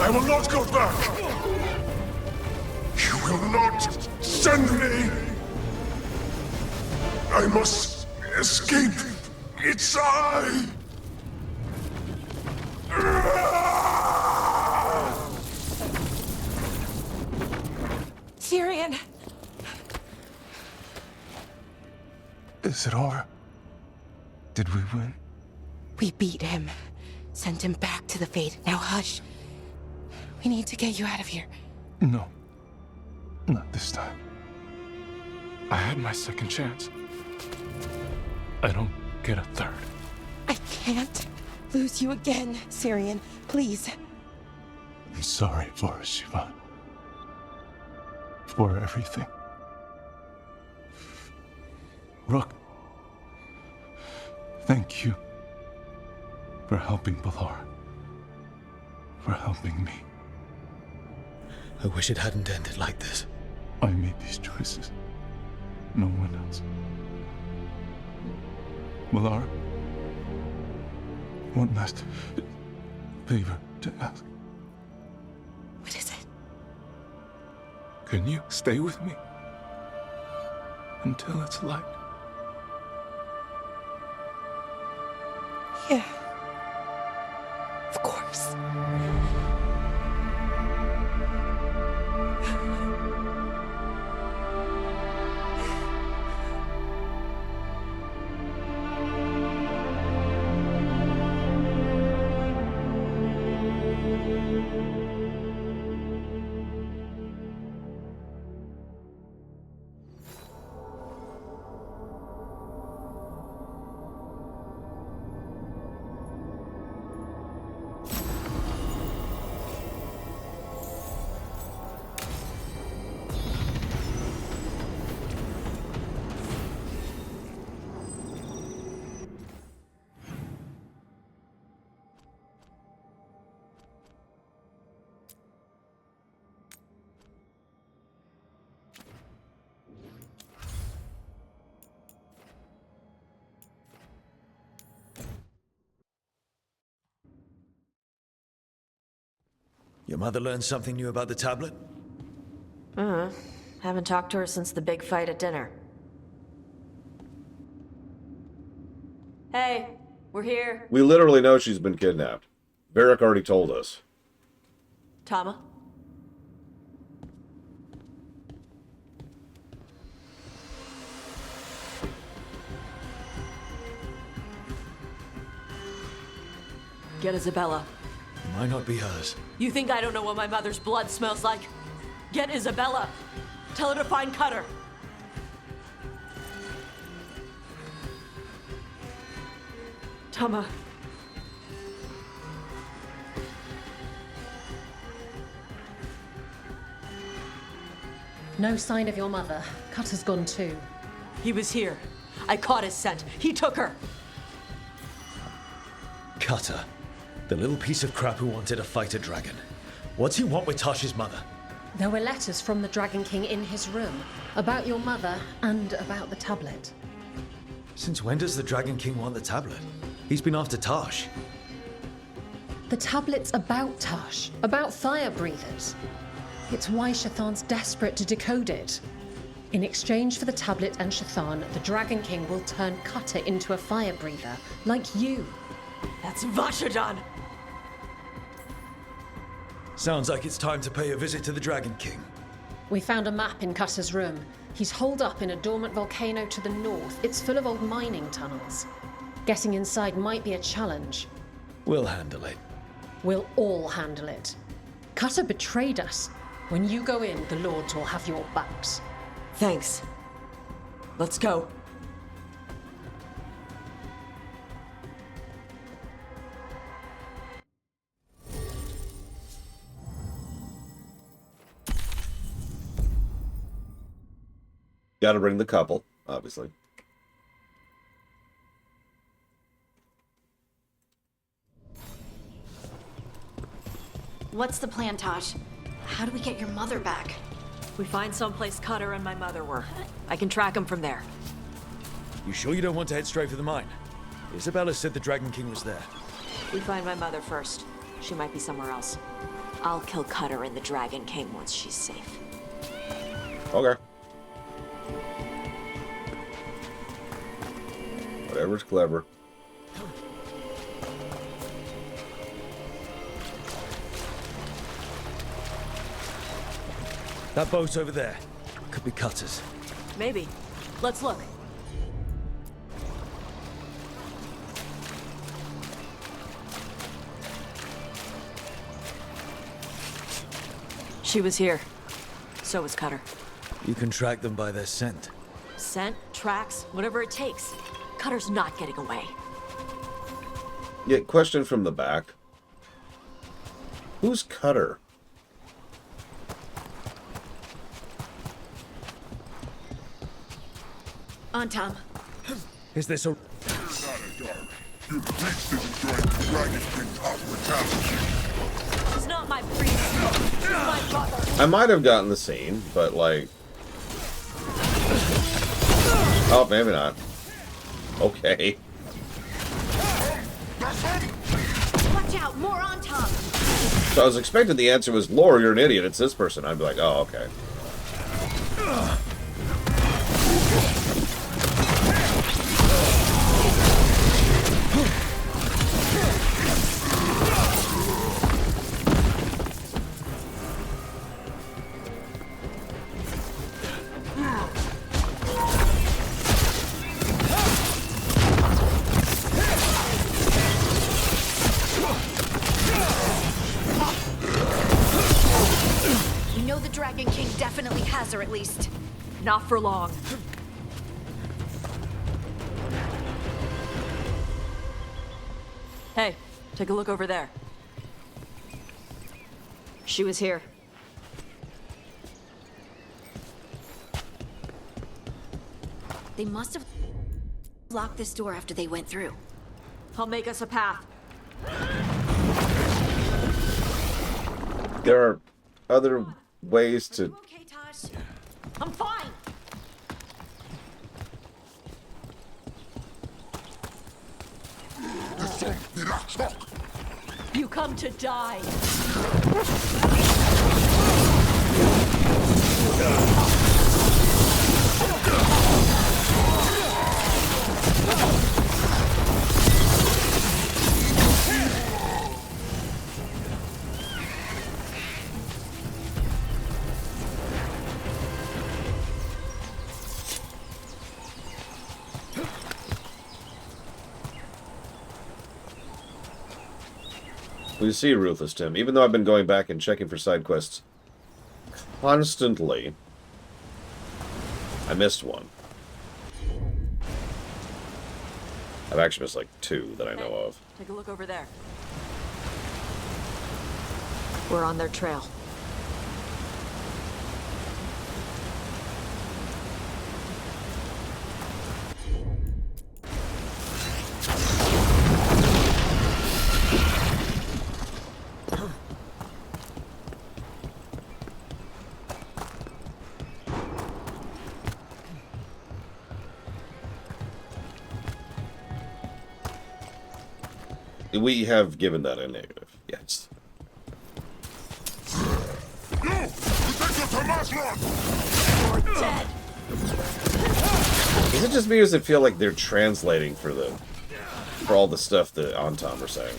I will not go back! You will not send me! I must escape! It's I! Tyrion! Is it over? Did we win? We beat him. Sent him back to the Fate. Now hush. We need to get you out of here. No. Not this time. I had my second chance. I don't get a third. I can't lose you again, Tyrion. Please. I'm sorry for Siobhan. For everything. Rook. Thank you. For helping Valar. For helping me. I wish it hadn't ended like this. I made these choices. No one else. Valar. One last favor to ask. What is it? Can you stay with me? Until it's light. Yeah. Of course. Your mother learned something new about the tablet? Haven't talked to her since the big fight at dinner. Hey, we're here. We literally know she's been kidnapped. Varric already told us. Tama? Get Isabella. Might not be hers. You think I don't know what my mother's blood smells like? Get Isabella. Tell her to find Cutter. Tama. No sign of your mother. Cutter's gone too. He was here. I caught his scent. He took her. Cutter. The little piece of crap who wanted to fight a dragon. What's he want with Tasha's mother? There were letters from the Dragon King in his room about your mother and about the tablet. Since when does the Dragon King want the tablet? He's been after Tash. The tablet's about Tash, about fire breathers. It's why Shathan's desperate to decode it. In exchange for the tablet and Shathan, the Dragon King will turn Cutter into a fire breather, like you. That's Vashadan! Sounds like it's time to pay a visit to the Dragon King. We found a map in Cutter's room. He's holed up in a dormant volcano to the north. It's full of old mining tunnels. Getting inside might be a challenge. We'll handle it. We'll all handle it. Cutter betrayed us. When you go in, the Lords will have your backs. Thanks. Let's go. Gotta bring the couple, obviously. What's the plan, Tosh? How do we get your mother back? We find someplace Cutter and my mother were. I can track them from there. You sure you don't want to head straight for the mine? Isabella said the Dragon King was there. We find my mother first. She might be somewhere else. I'll kill Cutter and the Dragon King once she's safe. Okay. Whatever's clever. That boat's over there. Could be Cutter's. Maybe. Let's look. She was here. So was Cutter. You can track them by their scent. Scent, tracks, whatever it takes. Cutter's not getting away. Yeah, question from the back. Who's Cutter? On, Tom. Is this a... You're not a dark. Your priest is enjoying the Dragon King's hospitality. He's not my priest. He's my brother. I might have gotten the scene, but like... Oh, maybe not. Okay. Watch out! More on, Tom! So I was expecting the answer was, Lore, you're an idiot, it's this person. I'd be like, oh, okay. Definitely has her, at least. Not for long. Hey, take a look over there. She was here. They must have locked this door after they went through. I'll make us a path. There are other ways to... Okay, Tosh. I'm fine. You come to die. We see Ruthless Tim. Even though I've been going back and checking for side quests constantly, I missed one. I've actually missed like 2 that I know of. Take a look over there. We're on their trail. We have given that a negative, yes. You're dead. Is it just me or does it feel like they're translating for all the stuff that Anton were saying?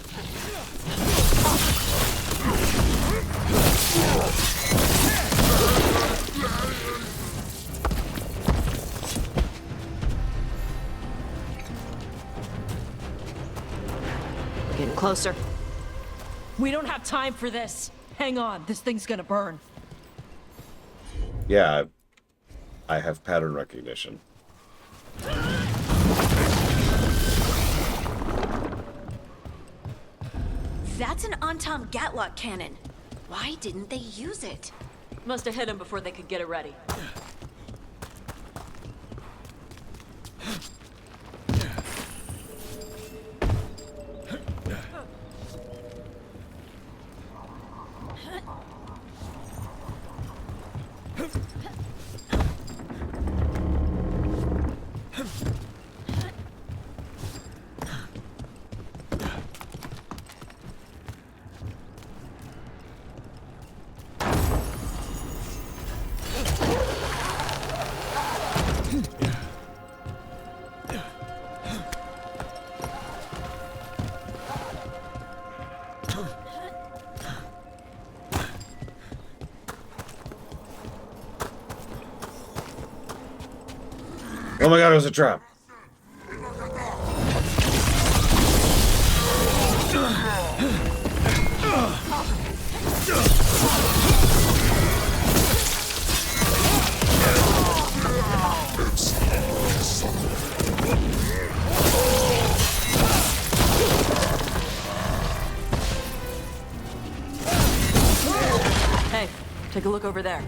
Getting closer. We don't have time for this. Hang on, this thing's gonna burn. Yeah, I have pattern recognition. That's an Antom Gatlock cannon. Why didn't they use it? Must have hit him before they could get it ready. Oh my god, it was a trap. Hey, take a look over there.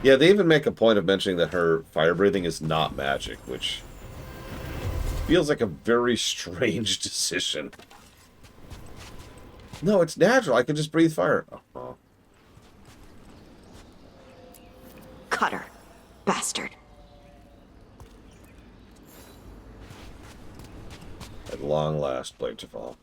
Yeah, they even make a point of mentioning that her fire breathing is not magic, which feels like a very strange decision. No, it's natural. I can just breathe fire. Oh. Cutter. Bastard. At long last, Blade to fall.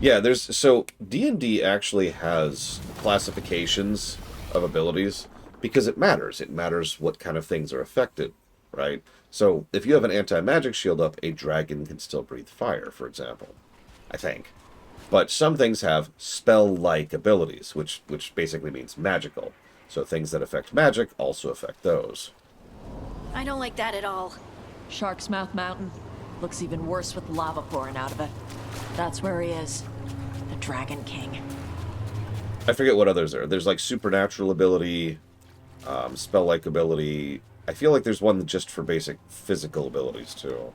Yeah, so D&D actually has classifications of abilities because it matters. It matters what kind of things are affected, right? So if you have an anti-magic shield up, a dragon can still breathe fire, for example, I think. But some things have spell-like abilities, which basically means magical. So things that affect magic also affect those. I don't like that at all. Shark's Mouth Mountain. Looks even worse with lava pouring out of it. That's where he is. The Dragon King. I forget what others are. There's like supernatural ability, spell-like ability. I feel like there's one just for basic physical abilities too.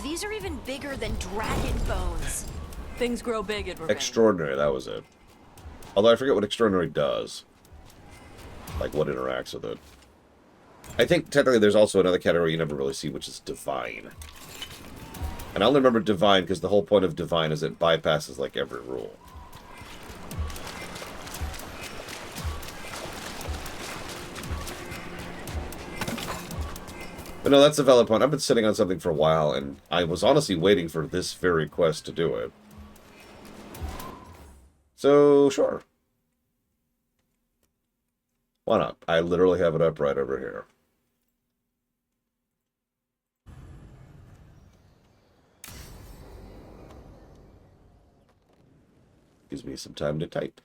These are even bigger than dragon bones. Things grow big in revenge. Extraordinary, that was it. Although I forget what extraordinary does. like what interacts with it. I think technically there's also another category you never really see, which is divine. And I only remember divine because the whole point of divine is it bypasses like every rule. But no, that's a valid point. I've been sitting on something for a while, and I was honestly waiting for this very quest to do it. So, sure. Why not? I literally have it up right over here. Gives me some time to type.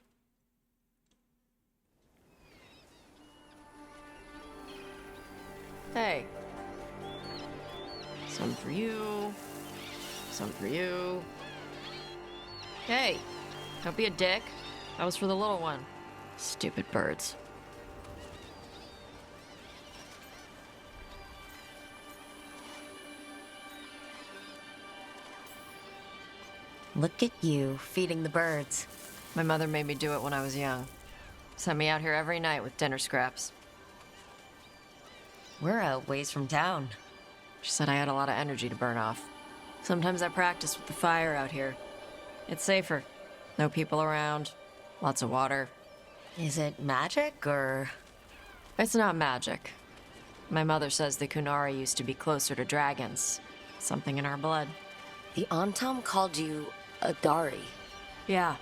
Hey. Some for you. Some for you. Hey. Don't be a dick. That was for the little one. Stupid birds. Look at you, feeding the birds. My mother made me do it when I was young. Sent me out here every night with dinner scraps. We're a ways from town. She said I had a lot of energy to burn off. Sometimes I practice with the fire out here. It's safer. No people around. Lots of water. Is it magic, or...? It's not magic. My mother says the Kunari used to be closer to dragons. Something in our blood. The Antam called you a Dari. Yeah.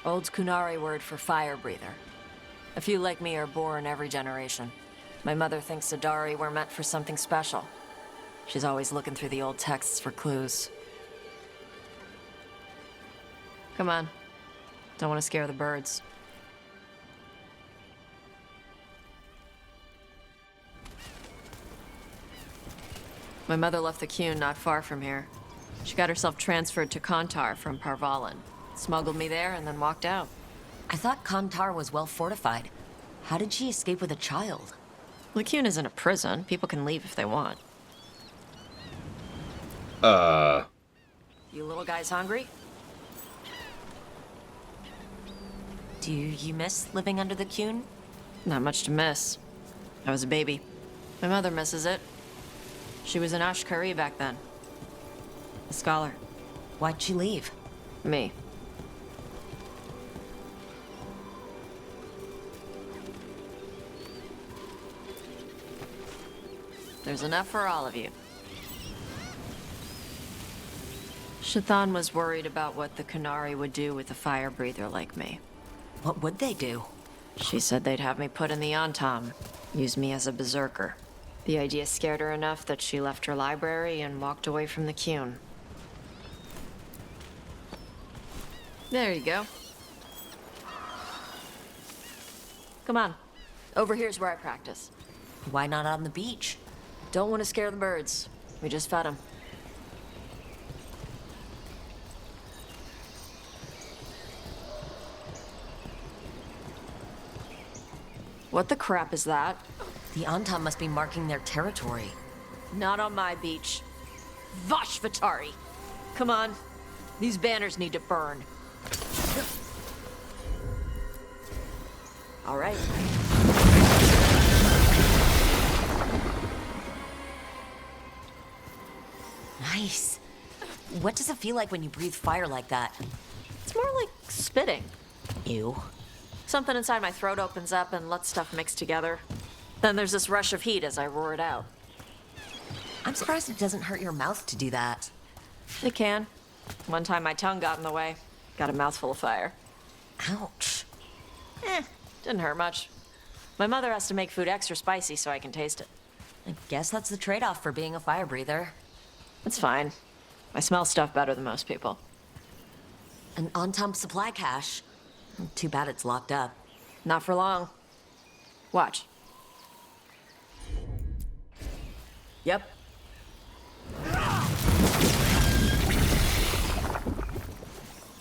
Old Kunari word for fire breather. A few like me are born every generation. My mother thinks the Dari were meant for something special. She's always looking through the old texts for clues. Come on. Don't want to scare the birds. My mother left the Qun not far from here. She got herself transferred to Kantar from Parvalan. Smuggled me there and then walked out. I thought Kantar was well fortified. How did she escape with a child? The Qun isn't a prison. People can leave if they want. You little guys hungry? Do you miss living under the Qun? Not much to miss. I was a baby. My mother misses it. She was an Ashkari back then. A scholar. Why'd she leave? Me. There's enough for all of you. Shathan was worried about what the Kunari would do with a fire breather like me. What would they do? She said they'd have me put in the Antam, use me as a berserker. The idea scared her enough that she left her library and walked away from the Qun. There you go. Come on. Over here's where I practice. Why not on the beach? Don't want to scare the birds. We just fed them. What the crap is that? The Antam must be marking their territory. Not on my beach. Vash Venatori! Come on. These banners need to burn. All right. Nice. What does it feel like when you breathe fire like that? It's more like spitting. Ew. Something inside my throat opens up and lets stuff mix together. Then there's this rush of heat as I roar it out. I'm surprised it doesn't hurt your mouth to do that. It can. One time my tongue got in the way. Got a mouthful of fire. Ouch. Didn't hurt much. My mother has to make food extra spicy so I can taste it. I guess that's the trade-off for being a fire breather. It's fine. I smell stuff better than most people. An Antam supply cache. Too bad it's locked up. Not for long. Watch. Yep.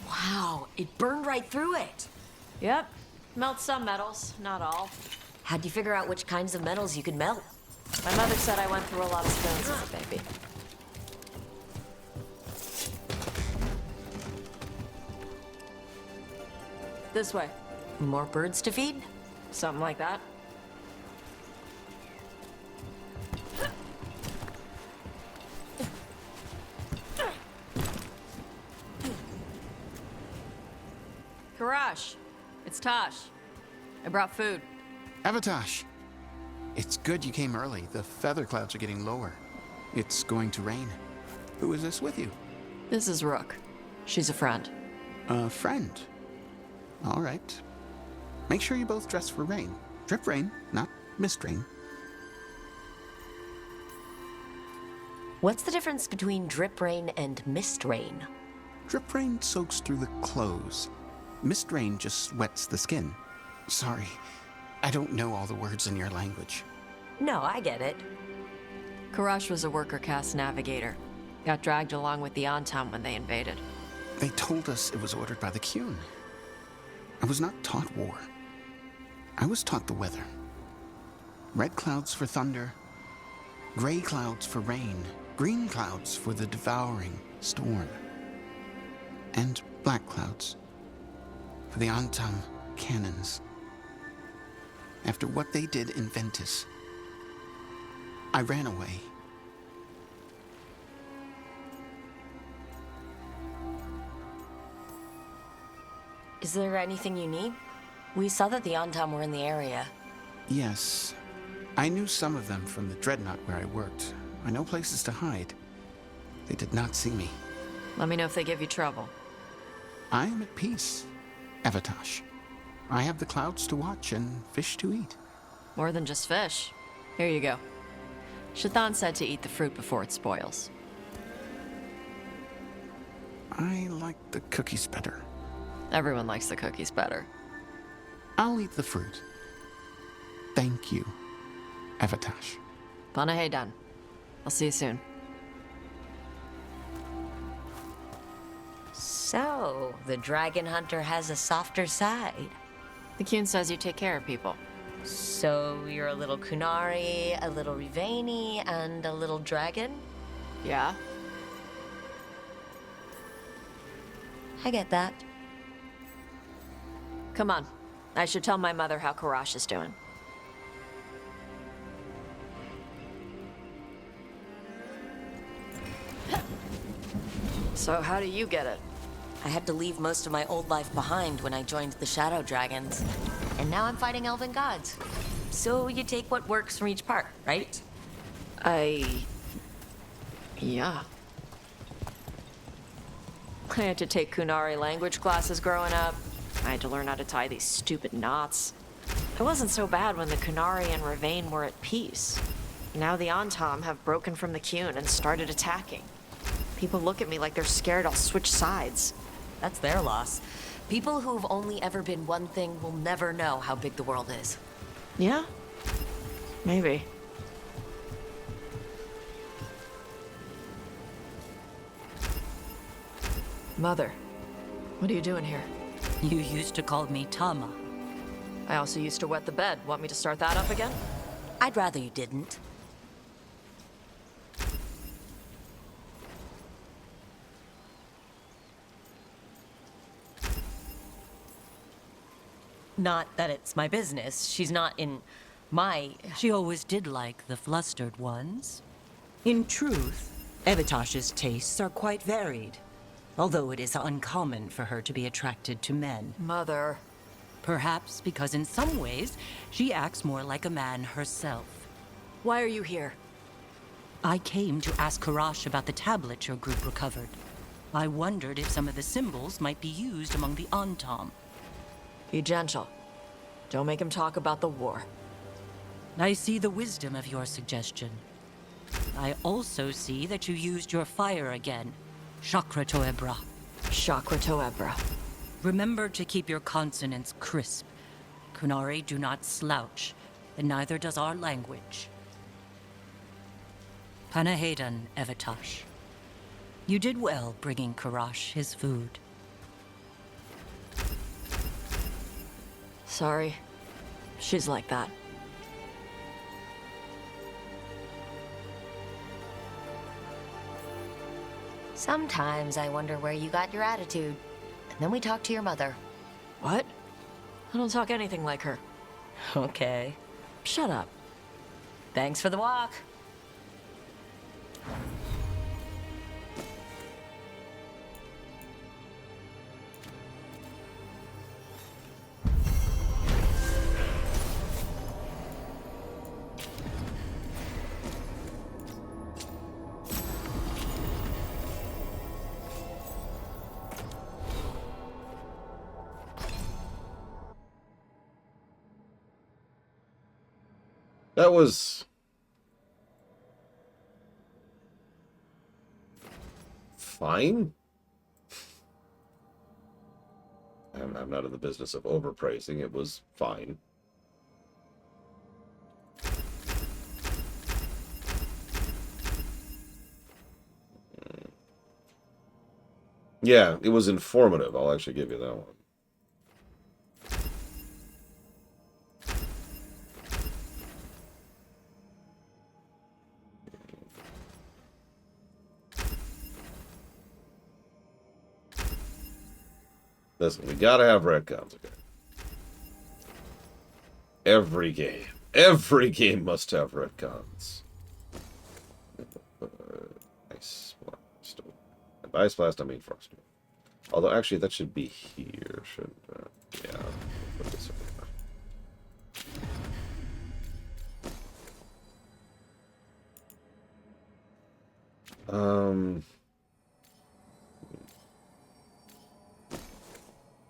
Wow, it burned right through it. Yep. Melt some metals, not all. How'd you figure out which kinds of metals you could melt? My mother said I went through a lot of stones as a baby. This way. More birds to feed? Something like that. Karash. It's Tosh. I brought food. Avatosh. It's good you came early. The feather clouds are getting lower. It's going to rain. Who is this with you? This is Rook. She's a friend. A friend? All right. Make sure you both dress for rain. Drip rain, not mist rain. What's the difference between drip rain and mist rain? Drip rain soaks through the clothes. Mist rain just wets the skin. Sorry, I don't know all the words in your language. No, I get it. Karash was a worker caste navigator. Got dragged along with the Antam when they invaded. They told us it was ordered by the Qun. I was not taught war. I was taught the weather. Red clouds for thunder, gray clouds for rain, green clouds for the devouring storm, and black clouds for the Antam cannons. After what they did in Ventus, I ran away. Is there anything you need? We saw that the Antam were in the area. Yes, I knew some of them from the Dreadnought where I worked. I know places to hide. They did not see me. Let me know if they give you trouble. I am at peace, Avatosh. I have the clouds to watch and fish to eat. More than just fish. Here you go. Shathan said to eat the fruit before it spoils. I like the cookies better. Everyone likes the cookies better. I'll eat the fruit. Thank you, Avatosh. Panahedan. I'll see you soon. So, the dragon hunter has a softer side. The Qun says you take care of people. So, you're a little Kunari, a little Riveni, and a little dragon? Yeah. I get that. Come on. I should tell my mother how Karash is doing. So how do you get it? I had to leave most of my old life behind when I joined the Shadow Dragons. And now I'm fighting elven gods. So you take what works from each part, right? Yeah. I had to take Kunari language classes growing up. I had to learn how to tie these stupid knots. It wasn't so bad when the Kunari and Ravain were at peace. Now the Antam have broken from the Qun and started attacking. People look at me like they're scared I'll switch sides. That's their loss. People who've only ever been one thing will never know how big the world is. Yeah? Maybe. Mother, what are you doing here? You used to call me Tama. I also used to wet the bed. Want me to start that up again? I'd rather you didn't. Not that it's my business. She's not in my... She always did like the flustered ones. In truth, Evatosh's tastes are quite varied. Although it is uncommon for her to be attracted to men. Mother. Perhaps because in some ways, she acts more like a man herself. Why are you here? I came to ask Karash about the tablet your group recovered. I wondered if some of the symbols might be used among the Antam. Be gentle. Don't make him talk about the war. I see the wisdom of your suggestion. I also see that you used your fire again. Chakra Toebra. Chakra Toebra. Remember to keep your consonants crisp. Kunari do not slouch, and neither does our language. Panahedan, Evatosh. You did well bringing Karash his food. Sorry. She's like that. Sometimes I wonder where you got your attitude. And then we talk to your mother. What? I don't talk anything like her. Okay. Shut up. Thanks for the walk. That was fine. I'm not in the business of overpraising. It was fine. Yeah, it was informative. I'll actually give you that one. Listen, we gotta have retcons, okay? Every game must have retcons. Ice Blast. And by Ice Blast, I mean Frost. Although, actually, that should be here, shouldn't it? Yeah. Put this over.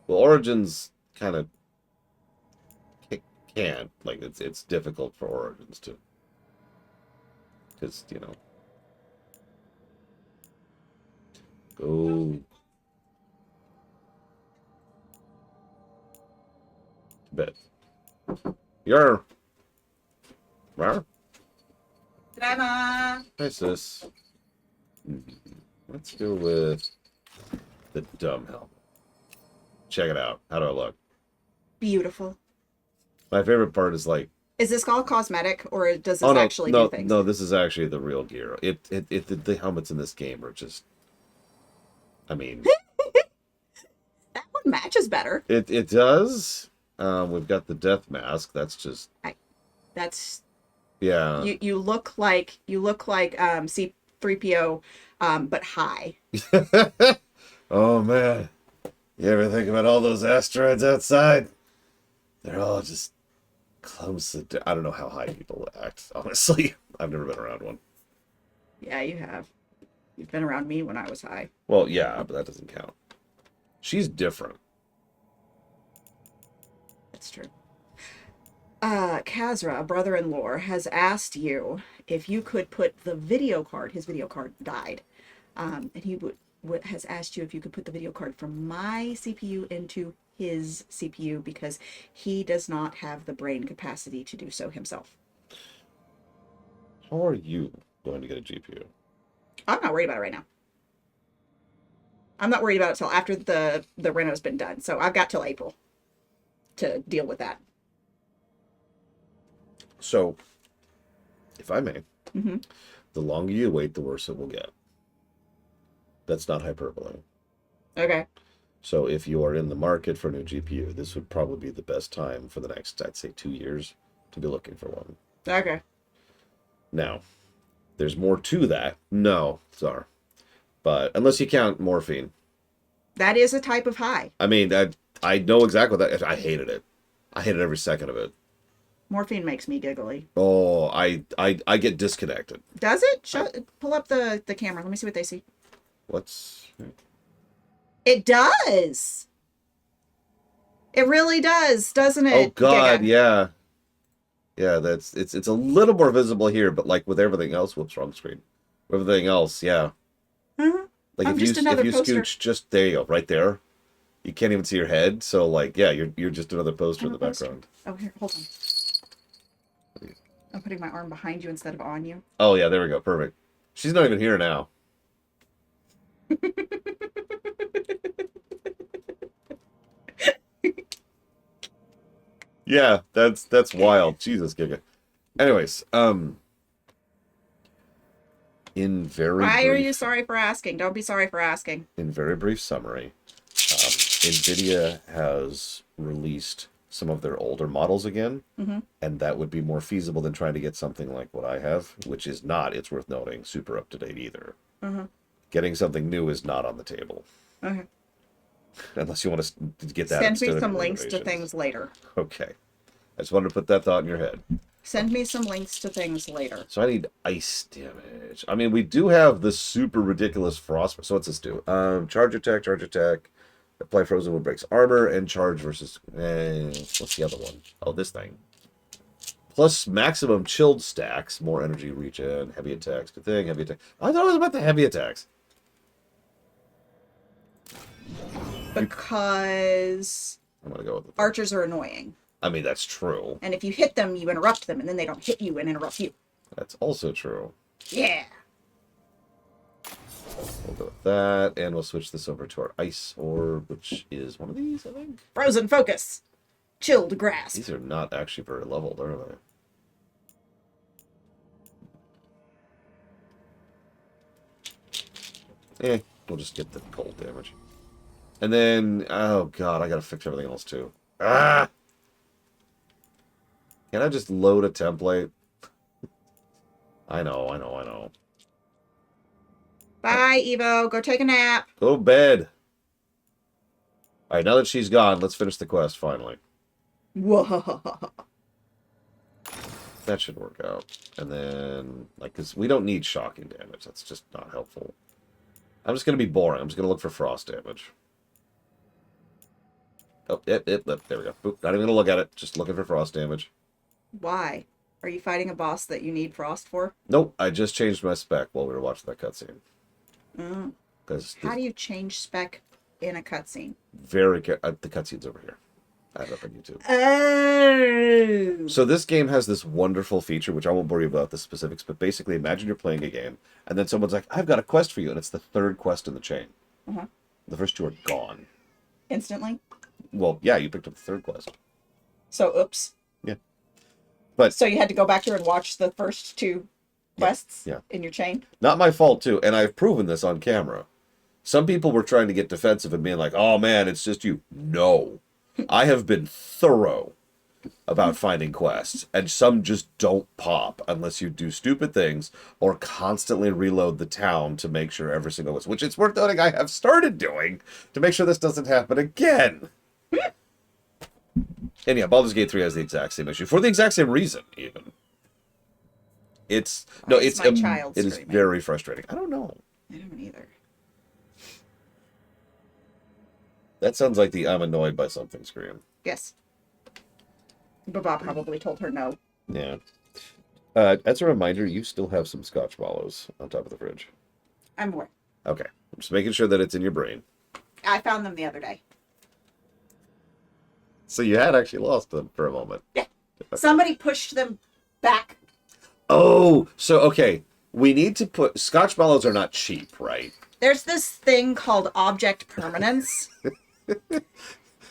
Well, Origins kind of can't. Like, it's difficult for Origins to... Because, you know... Go... to bed. Rar. Grandma. Hi, sis. Let's go with the dumb helmet. Check it out. How do I look? Beautiful. My favorite part is like... Is this all cosmetic, or does this actually do things? No, this is actually the real gear. The helmets in this game are just... I mean... That one matches better. It does. We've got the death mask. That's just... That's... Yeah. You look like C-3PO, but high. Oh, man. You ever think about all those asteroids outside? They're all just clumps of... I don't know how high people act, honestly. I've never been around one. Yeah, you have. You've been around me when I was high. Well, yeah, but that doesn't count. She's different. That's true. Kazra, a brother-in-law, has asked you if you could put the video card... His video card died. And he has asked you if you could put the video card from my CPU into his CPU because he does not have the brain capacity to do so himself. How are you going to get a GPU? I'm not worried about it right now. I'm not worried about it till after the reno's been done. So I've got till April to deal with that. So, if I may, the longer you wait, the worse it will get. That's not hyperbole. Okay. So if you are in the market for a new GPU, this would probably be the best time for the next, I'd say, 2 years to be looking for one. Okay. Now, there's more to that. No, sorry. But unless you count morphine. That is a type of high. I mean, I know exactly what that... I hated it. I hated every second of it. Morphine makes me giggly. Oh, I get disconnected. Does it? Pull up the camera. Let me see what they see. What's... It does. It really does, doesn't it? Oh God, yeah. Yeah, it's a little more visible here, but like with everything else, whoops, wrong screen. Everything else, yeah. Like if you scooch just there you go, right there. You can't even see your head, so like yeah, you're just another poster in the background. Oh, here, hold on. I'm putting my arm behind you instead of on you. Oh yeah, there we go, perfect. She's not even here now. Yeah, that's wild. Jesus, Giga. Anyways, in very Why are you sorry for asking? Don't be sorry for asking. In very brief summary, NVIDIA has released some of their older models again, and that would be more feasible than trying to get something like what I have, which is not, it's worth noting, super up-to-date either. Getting something new is not on the table. Okay. Unless you want to get that. Send me some links to things later. Okay. I just wanted to put that thought in your head. Send me some links to things later. So I need ice damage. I mean, we do have the super ridiculous frost. So what's this do? Charge attack. Apply frozen wood breaks armor and charge versus... what's the other one? Oh, this thing. Plus maximum chilled stacks, more energy regen, heavy attacks. Good thing, heavy attack. I thought it was about the heavy attacks. Because I'm gonna go with archers are annoying. I mean, that's true. And if you hit them, you interrupt them, and then they don't hit you and interrupt you. That's also true. Yeah. We'll go with that, and we'll switch this over to our ice orb, which is one of these, I think. Frozen focus. Chilled grasp. These are not actually very leveled, are they? We'll just get the cold damage. And then, oh god, I gotta fix everything else too. Ah! Can I just load a template? I know. Bye, Evo. Go take a nap. Go to bed. Alright, now that she's gone, let's finish the quest, finally. Whoa. That should work out. And then, like, because we don't need shocking damage. That's just not helpful. I'm just going to be boring. I'm just going to look for frost damage. Oh, yep. There we go. Boop, not even going to look at it. Just looking for frost damage. Why? Are you fighting a boss that you need frost for? Nope, I just changed my spec while we were watching that cutscene. How do you change spec in a cutscene? The cutscene's over here. I have it up on YouTube. Oh. So this game has this wonderful feature, which I won't bore you about the specifics, but basically imagine you're playing a game, and then someone's like, I've got a quest for you, and it's the third quest in the chain. The first two are gone. Instantly? Well, yeah, you picked up the third quest. So, oops. Yeah. But so you had to go back there and watch the first two quests in your chain? Not my fault, too, and I've proven this on camera. Some people were trying to get defensive and being like, oh man, it's just you. No. I have been thorough about finding quests, and some just don't pop unless you do stupid things or constantly reload the town to make sure every single quest, which it's worth noting I have started doing to make sure this doesn't happen again. And yeah, Baldur's Gate 3 has the exact same issue for the exact same reason, even. It's my child it is screaming? very frustrating. I don't know. I don't either. That sounds like the I'm annoyed by something scream. Yes. Baba probably told her no. Yeah. As a reminder, you still have some Scotch mallows on top of the fridge. I'm aware. Okay. I'm just making sure that it's in your brain. I found them the other day. So you had actually lost them for a moment. Yeah. Somebody pushed them back. Oh, so okay. We need to put... Scotch mallows are not cheap, right? There's this thing called object permanence.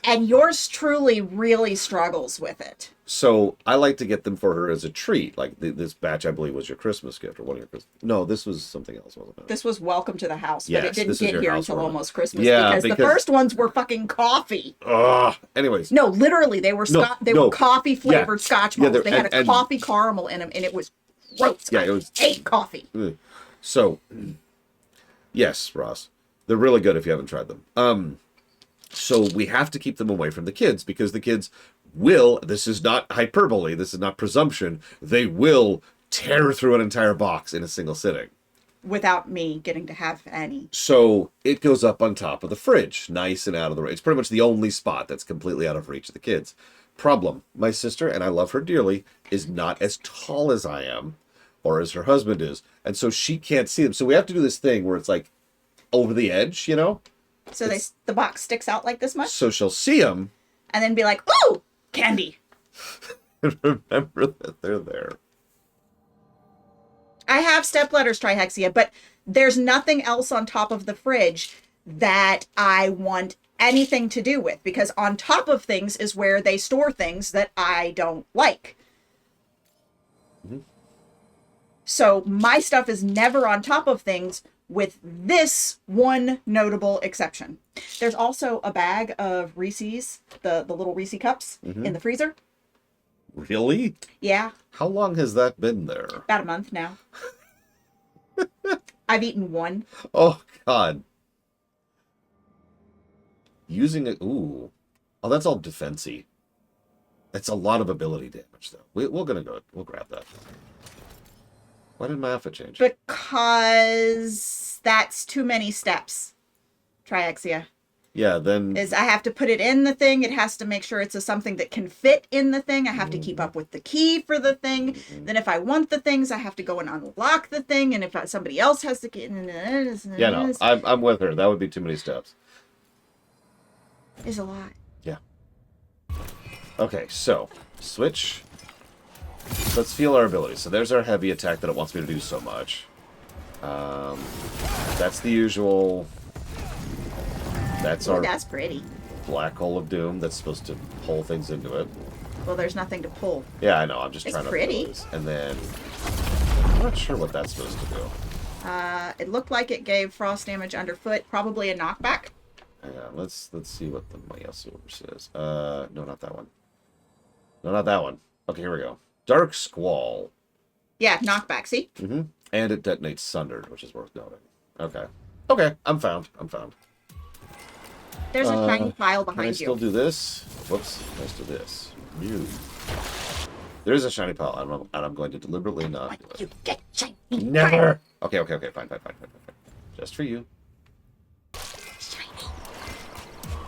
And yours truly really struggles with it. So I like to get them for her as a treat. Like this batch, I believe, was your Christmas gift or one of your Christmas. No, this was something else, wasn't it? This was welcome to the house, Yes, but it didn't this is get your here house until ornament. almost Christmas Yeah, because the first ones were fucking coffee. Ugh. Anyways. No, literally, they were were coffee flavored Scotch malts. They had a coffee caramel in them, and it was gross. Yeah, it was. I hate coffee. So, yes, Ross, they're really good if you haven't tried them. So we have to keep them away from the kids because the kids will, this is not hyperbole, this is not presumption, they will tear through an entire box in a single sitting. Without me getting to have any. So it goes up on top of the fridge, nice and out of the reach. It's pretty much the only spot that's completely out of reach of the kids. Problem, my sister, and I love her dearly, is not as tall as I am, or as her husband is, and so she can't see them. So we have to do this thing where it's like over the edge, you know? So the box sticks out like this much? So she'll see them. And then be like, ooh, candy. Remember that they're there. I have stepletters, Trihexia, but there's nothing else on top of the fridge that I want anything to do with, because on top of things is where they store things that I don't like. So my stuff is never on top of things, with this one notable exception. There's also a bag of Reese's, the little Reese cups in the freezer. Really? Yeah. How long has that been there? About a month now. I've eaten one. Oh, God. Using it... Ooh. Oh, that's all defensy. That's a lot of ability damage, though. We're gonna go... We'll grab that. Why did my outfit change? Because that's too many steps. Triexia. Yeah, then... Is I have to put it in the thing. It has to make sure it's something that can fit in the thing. I have to keep up with the key for the thing. Then if I want the things, I have to go and unlock the thing. And if somebody else has to get... Yeah, no, I'm with her. That would be too many steps. Is a lot. Yeah. Okay, so, switch. Let's feel our abilities. So there's our heavy attack that it wants me to do so much. That's the usual... That's our that's pretty. Black hole of doom that's supposed to pull things into it. Well, there's nothing to pull. Yeah, I know. I'm just It's trying to pretty. realize. And then I'm not sure what that's supposed to do. It looked like it gave frost damage underfoot, probably a knockback. Yeah, let's see what the Mayasu says. No, not that one. No, not that one. Okay, here we go. Dark Squall. Yeah, knockback. See? Mm-hmm. And it detonates Sundered, which is worth noting. Okay. Okay, I'm found. There's a shiny pile behind can I you. still do this? Whoops. Let's do this. You. There is a shiny pile, and I'm going to deliberately not do it. You get shiny. Never! Okay, fine. Just for you.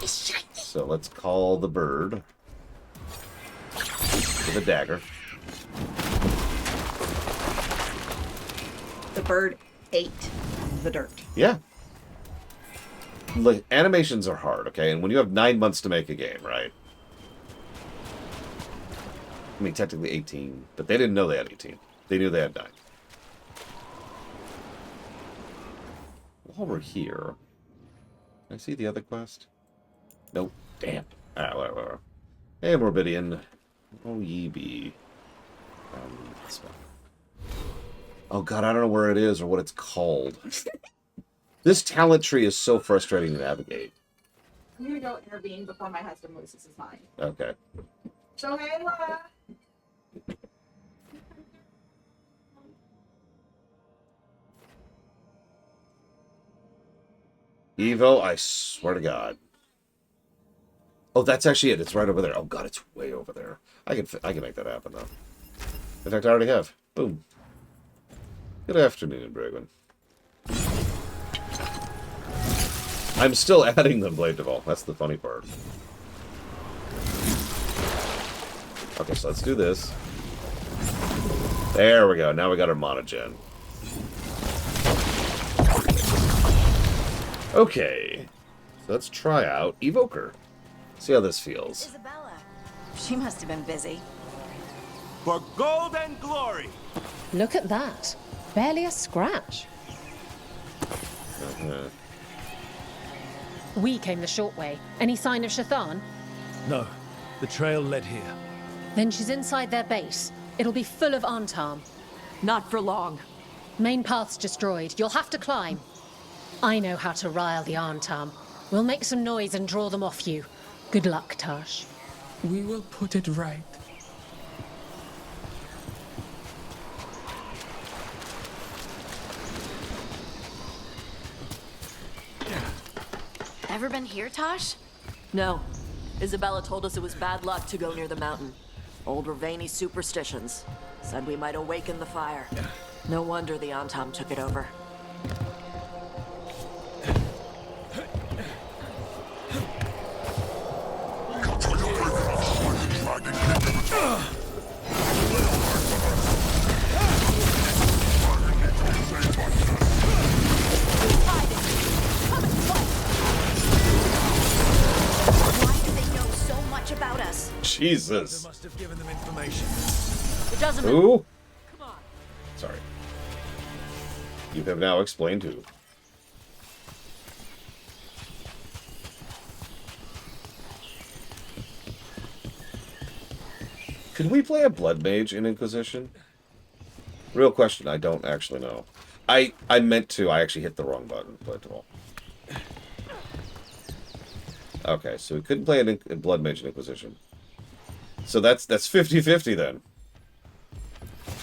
It's shiny. So let's call the bird with a dagger. The bird ate the dirt. Yeah. Like, animations are hard, okay? And when you have 9 months to make a game, right? I mean, technically 18, but they didn't know they had 18. They knew they had 9. While we're here, can I see the other quest? Nope. Damn. Alright, whatever. Hey, Morbidian. Oh, ye be. This one. Oh, God, I don't know where it is or what it's called. This talent tree is so frustrating to navigate. I'm gonna go intervene before my husband loses his mind. Okay. So, Ayla. Evo, I swear to God. Oh, that's actually it. It's right over there. Oh, God, it's way over there. I can make that happen, though. In fact, I already have. Boom. Good afternoon, Brigwin. I'm still adding them, Blade Deval. That's the funny part. Okay, so let's do this. There we go. Now we got our monogen. Okay. So let's try out Evoker. See how this feels. Isabella. She must have been busy. For gold and glory. Look at that. Barely a scratch. We came the short way. Any sign of Shathan? No. The trail led here. Then she's inside their base. It'll be full of Antarm. Not for long. Main path's destroyed. You'll have to climb. I know how to rile the Antarm. We'll make some noise and draw them off you. Good luck, Tash. We will put it right. Ever been here, Tosh? No. Isabella told us it was bad luck to go near the mountain. Old Ravani superstitions. Said we might awaken the fire. No wonder the Antam took it over. About us. Jesus. Must have given them information. It doesn't. Who? Come on. Sorry. You have now explained who. Could we play a blood mage in Inquisition? Real question. I don't actually know. I meant to. I actually hit the wrong button. But well. Okay, so we couldn't play a blood mage in Inquisition. So that's 50-50 then.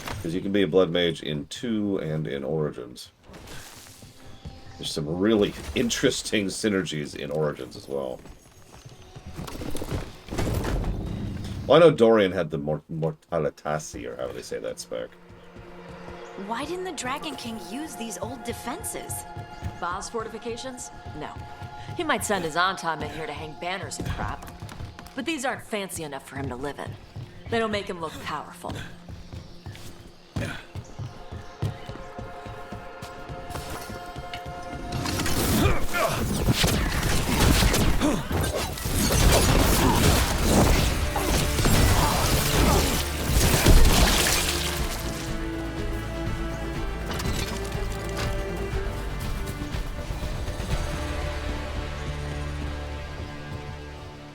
Because you can be a blood mage in 2 and in Origins. There's some really interesting synergies in Origins as well. Well, I know Dorian had the Mortalitasi, or how do they say that spec? Why didn't the Dragon King use these old defenses? Boss fortifications? No. He might send his Antam in here to hang banners and crap. But these aren't fancy enough for him to live in. They don't make him look powerful.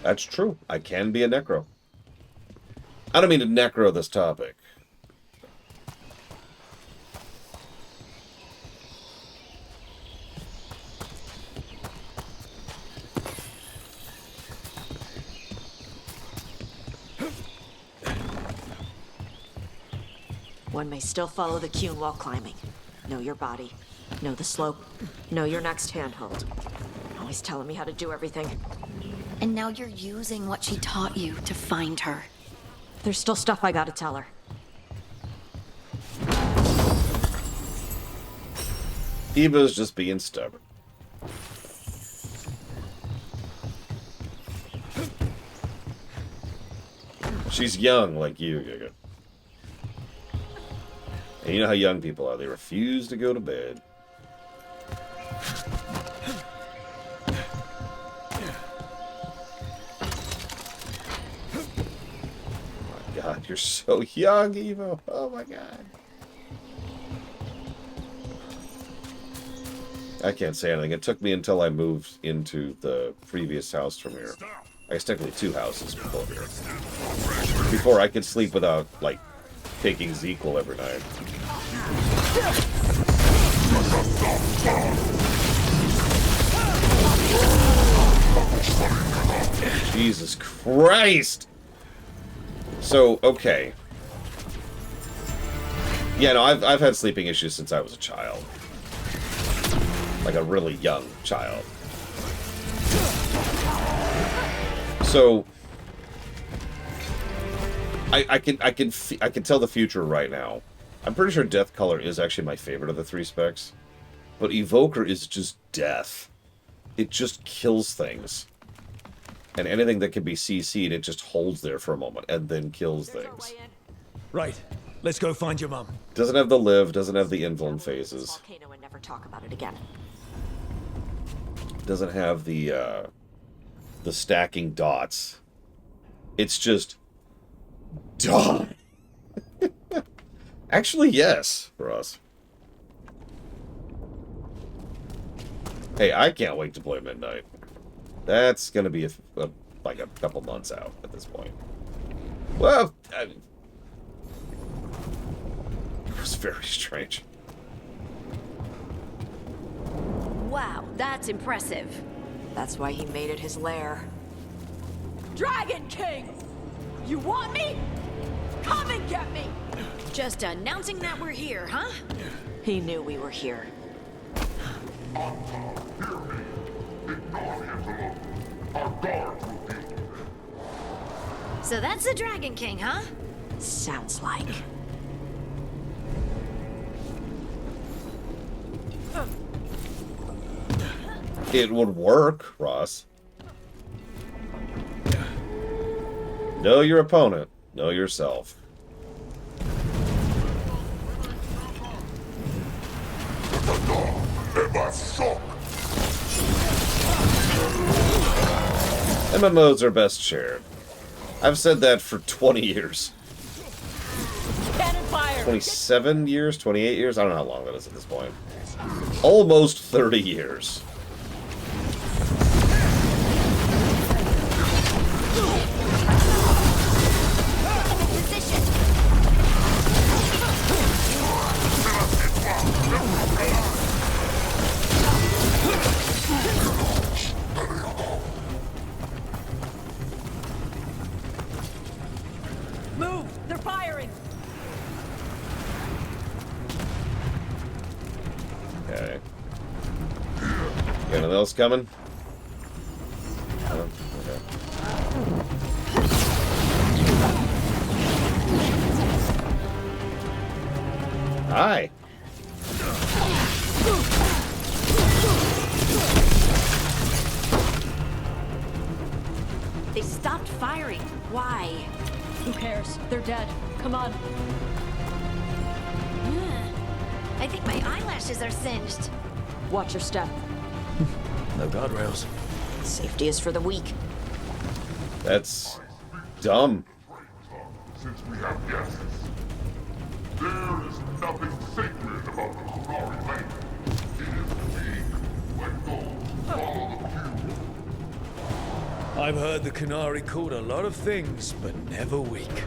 That's true. I can be a necro. I don't mean to necro this topic. One may still follow the Qun while climbing. Know your body. Know the slope. Know your next handhold. Always telling me how to do everything. And now you're using what she taught you to find her. There's still stuff I gotta tell her. Eva's just being stubborn. She's young like you, Giga. And you know how young people are. They refuse to go to bed. God, you're so young, Evo. Oh my God. I can't say anything. It took me until I moved into the previous house from here. I guess technically 2 houses before here. Before I could sleep without, like, taking Zequel every night. Jesus Christ! So, okay. Yeah, no, I've had sleeping issues since I was a child. Like a really young child. So I can tell the future right now. I'm pretty sure Death Color is actually my favorite of the 3 specs. But Evoker is just death. It just kills things. And anything that can be CC'd, it just holds there for a moment and then kills things. Right. Let's go find your mum. Doesn't have the live, doesn't have the invuln phases. Volcano and never talk about it again. Doesn't have the stacking dots. It's just die. Actually, yes, for us. Hey, I can't wait to play Midnight. That's gonna be like a couple months out at this point. Well, it was very strange. Wow, that's impressive. That's why he made it his lair. Dragon King! You want me? Come and get me! Just announcing that we're here, huh? He knew we were here. So that's the Dragon King, huh? Sounds like. It would work, Ross. Know your opponent. Know yourself. MMOs are best shared. I've said that for 20 years. 27 years? 28 years? I don't know how long that is at this point. Almost 30 years. Move! They're firing! Okay. Anything else coming? Oh, okay. Hi. They stopped firing. Why? Who cares? They're dead. Come on. I think my eyelashes are singed. Watch your step. No guardrails. Safety is for the weak. That's dumb. Since we have guests, there is nothing sacred about the Kunari land. It is weak. Let go. Follow the cue. I've heard the Kunari called a lot of things, but never weak.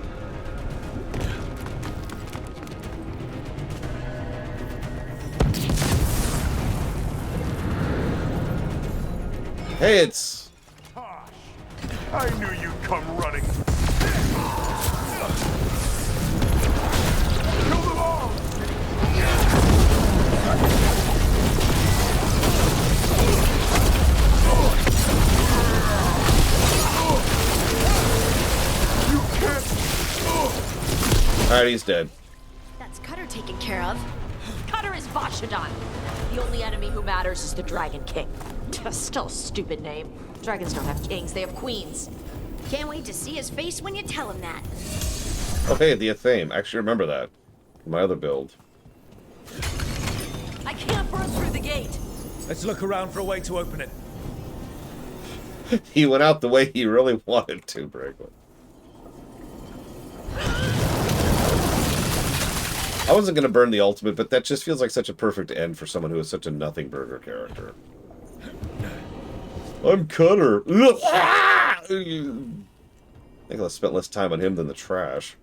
Hey, it's... I knew you'd come running. Kill them all! You can't... Alright, he's dead. That's Cutter taken care of. Cutter is Vashodon. The only enemy who matters is the Dragon King. Still a stupid name. Dragons don't have kings, they have queens. Can't wait to see his face when you tell him that. Oh, hey, the Athame. I actually remember that. My other build. I can't burst through the gate. Let's look around for a way to open it. He went out the way he really wanted to, Brakeman. I wasn't going to burn the ultimate, but that just feels like such a perfect end for someone who is such a nothing burger character. I'm Cutter. I think I spent less time on him than the trash.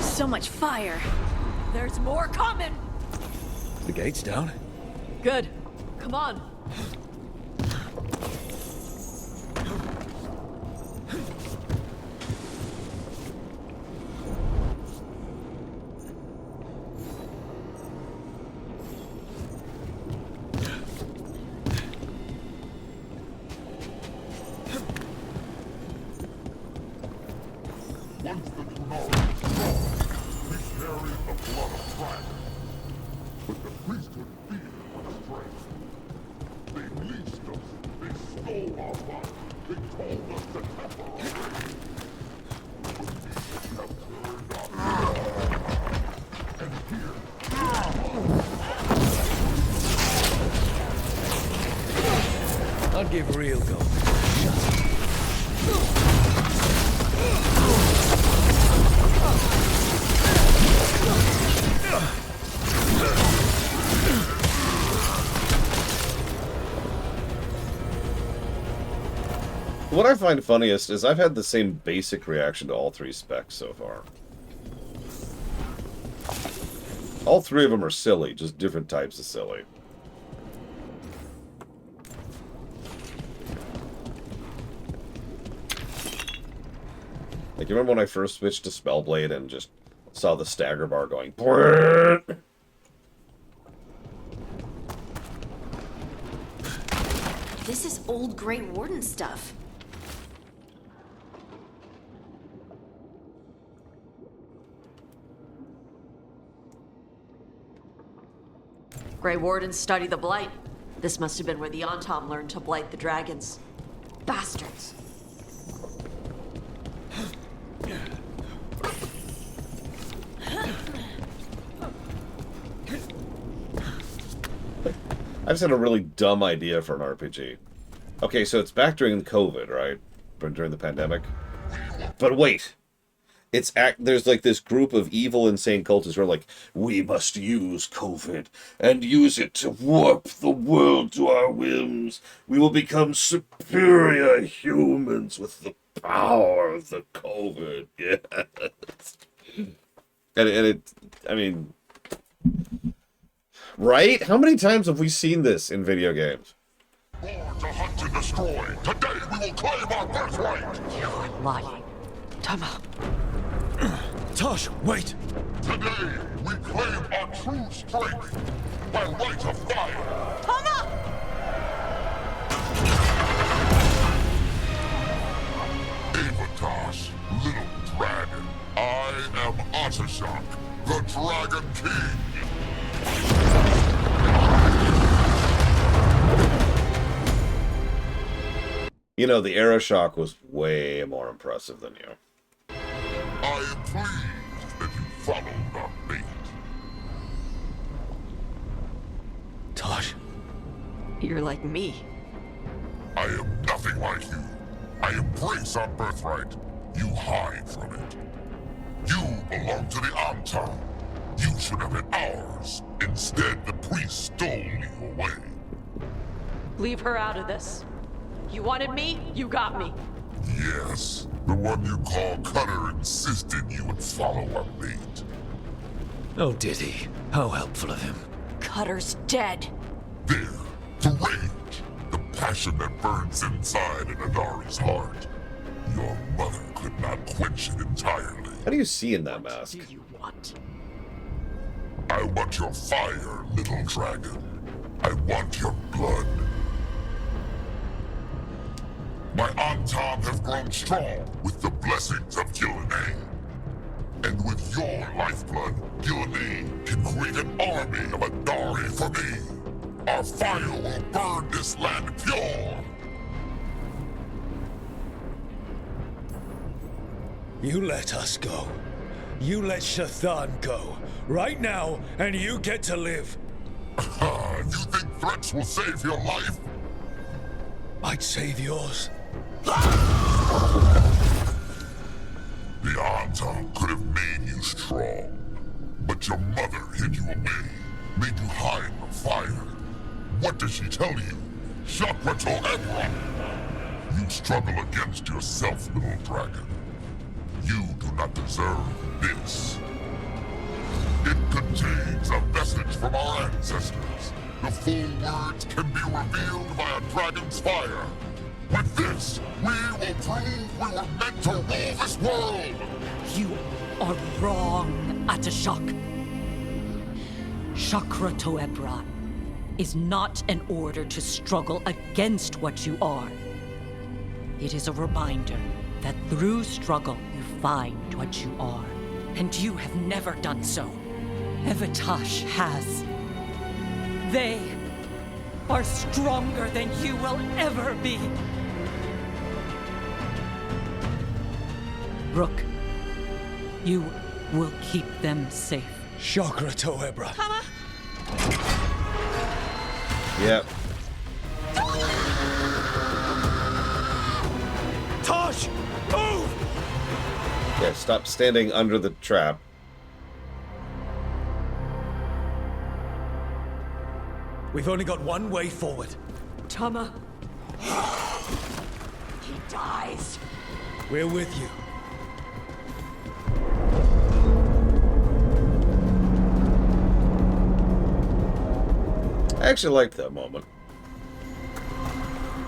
So much fire. There's more coming. The gate's down. Good. Come on. Once the Kunari we carry the blood of dragons. But the priesthood feared for strength. They leashed us. They stole our life. They told us to temper our rage. We have turned our and here. I'd give real gold. What I find funniest is I've had the same basic reaction to all three specs so far. All three of them are silly, just different types of silly. Like, you remember when I first switched to Spellblade and just saw the stagger bar going... Brrrt! This is old Grey Warden stuff. Grey Wardens study the Blight. This must have been where the Antom learned to blight the dragons. Bastards. I just had a really dumb idea for an RPG. Okay, so it's back during COVID, right? During the pandemic. But wait! There's like this group of evil, insane cultists who are like, we must use COVID and use it to warp the world to our whims. We will become superior humans with the power of the COVID. Yes. And it, I mean, right? How many times have we seen this in video games? Born to hunt and destroy. Today we will claim our birthright. You are lying. Tama. Tosh, wait! Today, we claim our true strength by right of fire. Tama! Avatosh, little dragon. I am Atashok, the Dragon King. You know, the Aeroshock was way more impressive than you. I am pleased that you followed our fate. Tosh. You're like me. I am nothing like you. I embrace our birthright. You hide from it. You belong to the Antam. You should have been ours. Instead, the priest stole you away. Leave her out of this. You wanted me, you got me. Yes, the one you call Cutter insisted you would follow our fate. Oh, did he? How helpful of him. Cutter's dead. There, the rage, the passion that burns inside an Adari's heart. Your mother could not quench it entirely. How do you see in that mask? What do you want? I want your fire, little dragon. I want your blood. My Antam have grown strong with the blessings of Gillenay. And with your lifeblood, Gillenay can create an army of Adari for me. Our fire will burn this land pure. You let us go. You let Shathan go. Right now, and you get to live. You think threats will save your life? I'd save yours. The Antam could have made you strong, but your mother hid you away, made you hide the fire. What did she tell you? Shakrato Ebra! You struggle against yourself, little dragon. You do not deserve this. It contains a message from our ancestors. The full words can be revealed by a dragon's fire. With this, we will prove we were meant to rule this world! You are wrong, Atashok. Chakra Toebra is not an order to struggle against what you are. It is a reminder that through struggle you find what you are. And you have never done so. Evatosh has. They are stronger than you will ever be. Rook, you will keep them safe. Chakra Toebra. Tama! Yep. Tosh! Move! Yeah, stop standing under the trap. We've only got one way forward. Tama. He dies. We're with you. I actually liked that moment.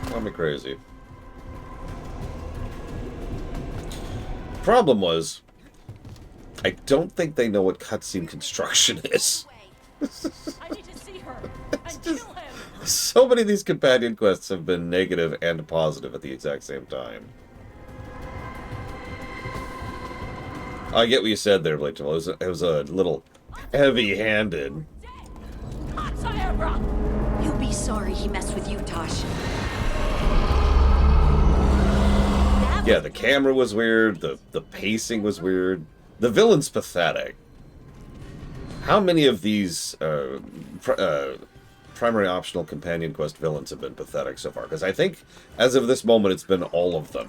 Call me crazy. Problem was, I don't think they know what cutscene construction is. I need to see her and kill him. So many of these companion quests have been negative and positive at the exact same time. I get what you said there, Blake. It was a little heavy-handed. You'll be sorry he messed with you, Tosh. Yeah, the camera was weird, the pacing was weird. The villain's pathetic. How many of these primary optional companion quest villains have been pathetic so far? Because I think, as of this moment, it's been all of them.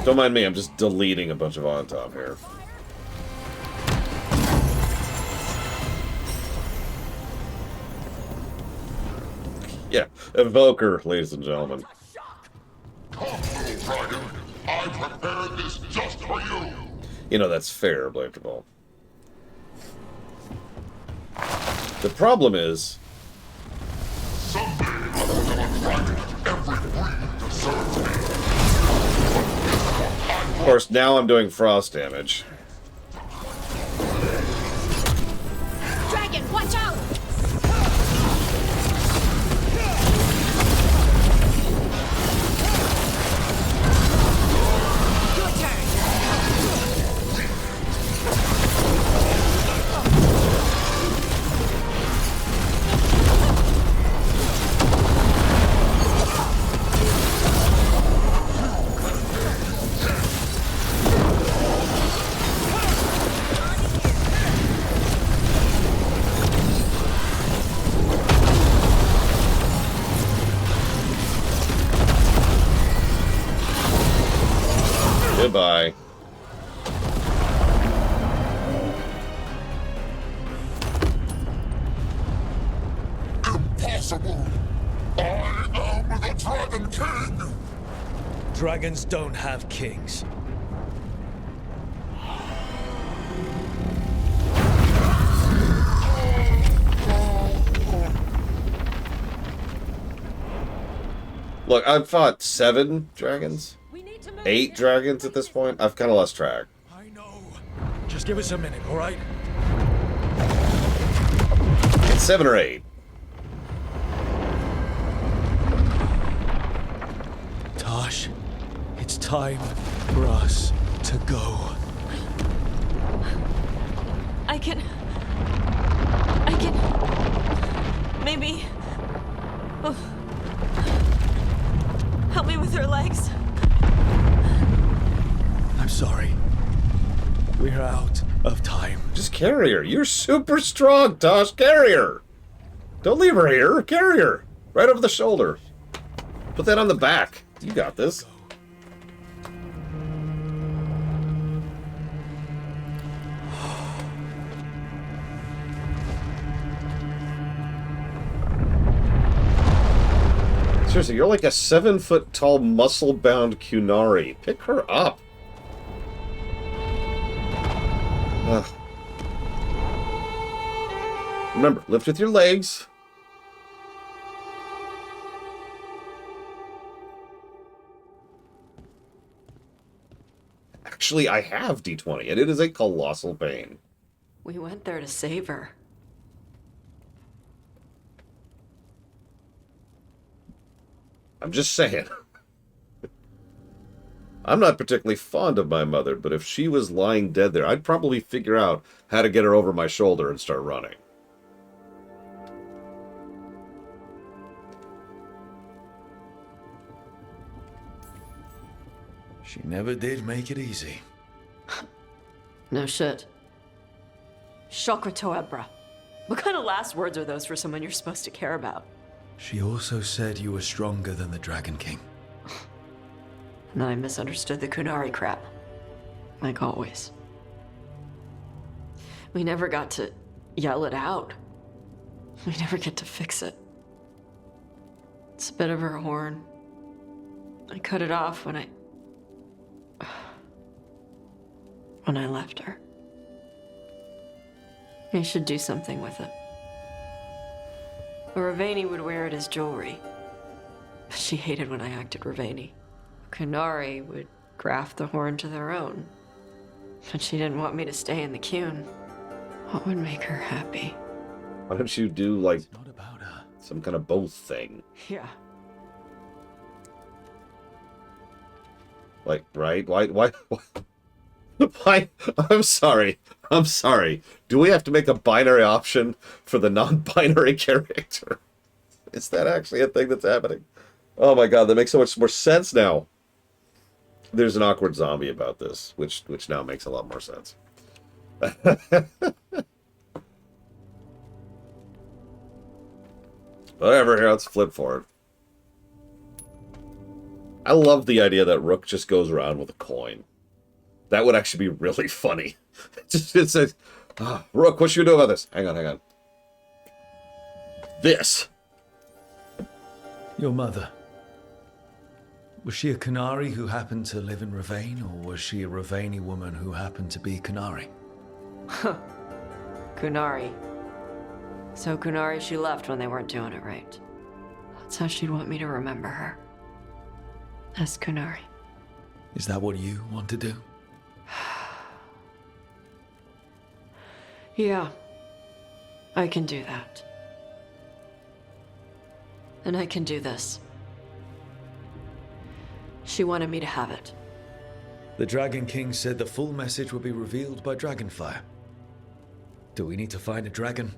Don't mind me, I'm just deleting a bunch of on top here. Yeah, Evoker, ladies and gentlemen. Come, little dragon. I prepared this just for you. You know, that's fair, Blade Ball. The problem is... Someday, Of course, now I'm doing frost damage. Dragon, watch out! Your turn. Goodbye. Impossible! I am the Dragon King! Dragons don't have kings. Look, I've fought 7 dragons. 8 dragons at this point. I've kind of lost track. Just give us a minute, all right? It's 7 or 8. Tosh, it's time for us to go. I can... Maybe... Oh. Help me with her legs. I'm sorry. We're out of time. Just carry her. You're super strong, Tosh. Carry her. Don't leave her here. Carry her. Right over the shoulder. Put that on the back. You got this. Seriously, you're like a 7-foot-tall, muscle-bound Kunari. Pick her up. Ugh. Remember, lift with your legs. Actually, I have D20, and it is a colossal pain. We went there to save her. I'm just saying. I'm not particularly fond of my mother, but if she was lying dead there, I'd probably figure out how to get her over my shoulder and start running. She never did make it easy. No shit. Chakra Toebra. What kind of last words are those for someone you're supposed to care about? She also said you were stronger than the Dragon King. And then I misunderstood the Kunari crap. Like always. We never got to yell it out. We never get to fix it. It's a bit of her horn. I cut it off when I left her. I should do something with it. Ravani would wear it as jewelry. But she hated when I acted Ravani. Kunari would graft the horn to their own. But she didn't want me to stay in the Qun. What would make her happy? Why don't you do, like, some kind of both thing? Yeah. Like, right? Why? I'm sorry. Do we have to make a binary option for the non-binary character? Is that actually a thing that's happening? Oh my god, that makes so much more sense now. There's an awkward zombie about this, which now makes a lot more sense. Whatever, here, let's flip for it. I love the idea that Rook just goes around with a coin. That would actually be really funny. It says, Rook, what should we do about this? Hang on. This. Your mother. Was she a Kunari who happened to live in Ravane, or was she a Ravani woman who happened to be Kunari? Huh. Kunari. So Kunari she left when they weren't doing it right. That's how she'd want me to remember her. As Kunari. Is that what you want to do? Yeah. I can do that. And I can do this. She wanted me to have it. The Dragon King said the full message would be revealed by Dragonfire. Do we need to find a dragon?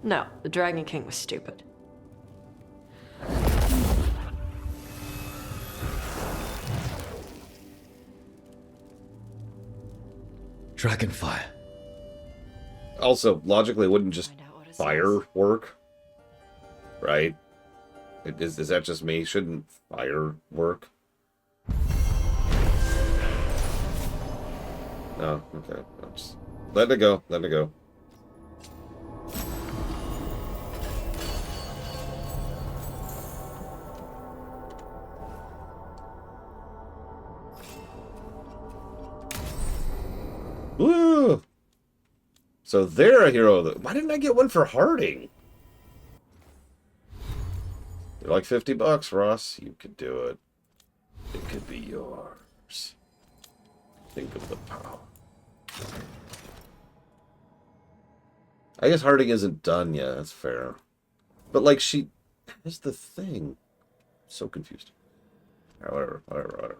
No, the Dragon King was stupid. Dragonfire. Also, logically, wouldn't just fire work? Right? Is that just me? Shouldn't fire work? No, okay. I'm just letting it go. Letting it go. Woo! So they're a hero. Why didn't I get one for Harding? They're like $50, Ross. You could do it. It could be yours. Think of the power. I guess Harding isn't done yet. That's fair. But like she is the thing. So confused. Whatever.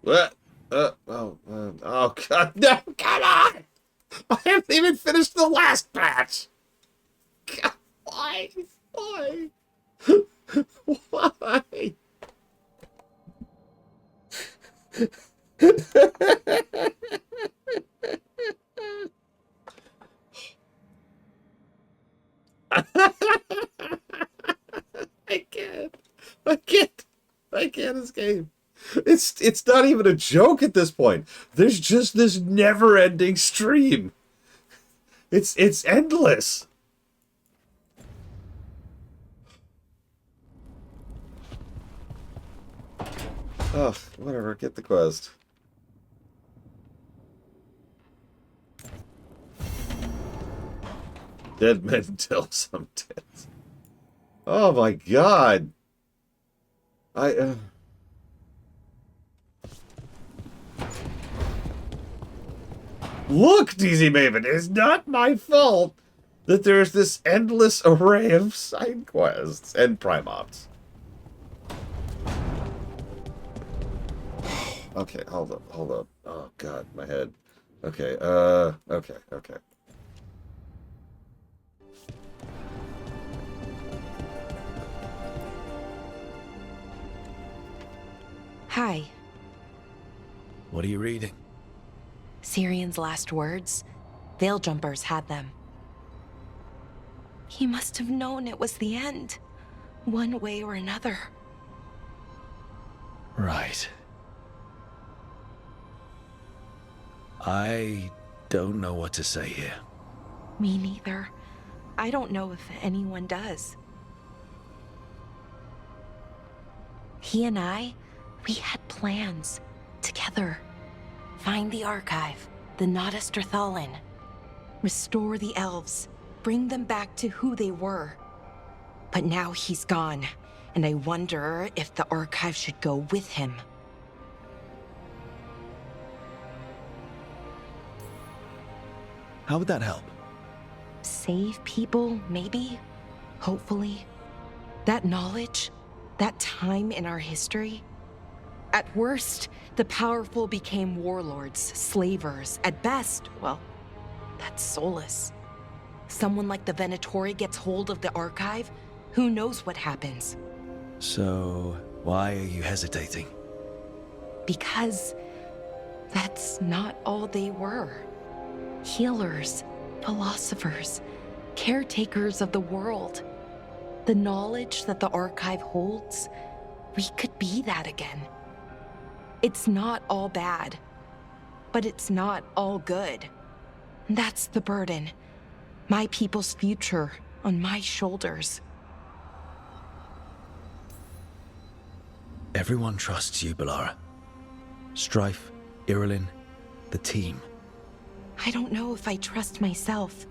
What? Oh God! No! Come on! I haven't even finished the last patch. God, why? Why? Why? I can't escape. It's not even a joke at this point. There's just this never-ending stream. It's endless. Ugh, whatever, get the quest. Dead men tell some tales. Oh my God. Look, DZ Maven, it's not my fault that there's this endless array of side quests and primops. Okay, hold up. Oh God, my head. Okay, okay. Hi. What are you reading? Syrion's last words. Veil Jumpers had them. He must have known it was the end, one way or another. Right. I don't know what to say here. Me neither. I don't know if anyone does. He and I, we had plans together. Find the archive, the Nodasterthalin. Restore the elves, bring them back to who they were. But now he's gone, and I wonder if the archive should go with him. How would that help? Save people, maybe? Hopefully. That knowledge, that time in our history. At worst, the powerful became warlords, slavers. At best, well, that's soulless. Someone like the Venatori gets hold of the archive, who knows what happens? So, why are you hesitating? Because that's not all they were. Healers, philosophers, caretakers of the world. The knowledge that the archive holds, we could be that again. It's not all bad, but it's not all good. That's the burden. My people's future on my shoulders. Everyone trusts you, Balara. Strife, Irilyn, the team. I don't know if I trust myself.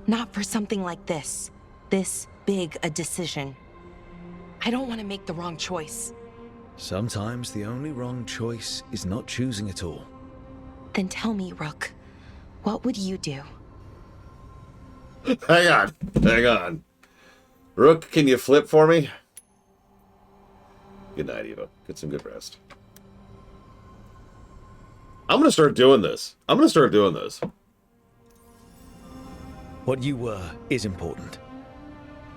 Not for something like this. This big a decision. I don't want to make the wrong choice. Sometimes the only wrong choice is not choosing at all. Then tell me, Rook, what would you do? Hang on. Hang on. Rook, can you flip for me? Good night, Eva. Get some good rest. I'm going to start doing this. What you were is important.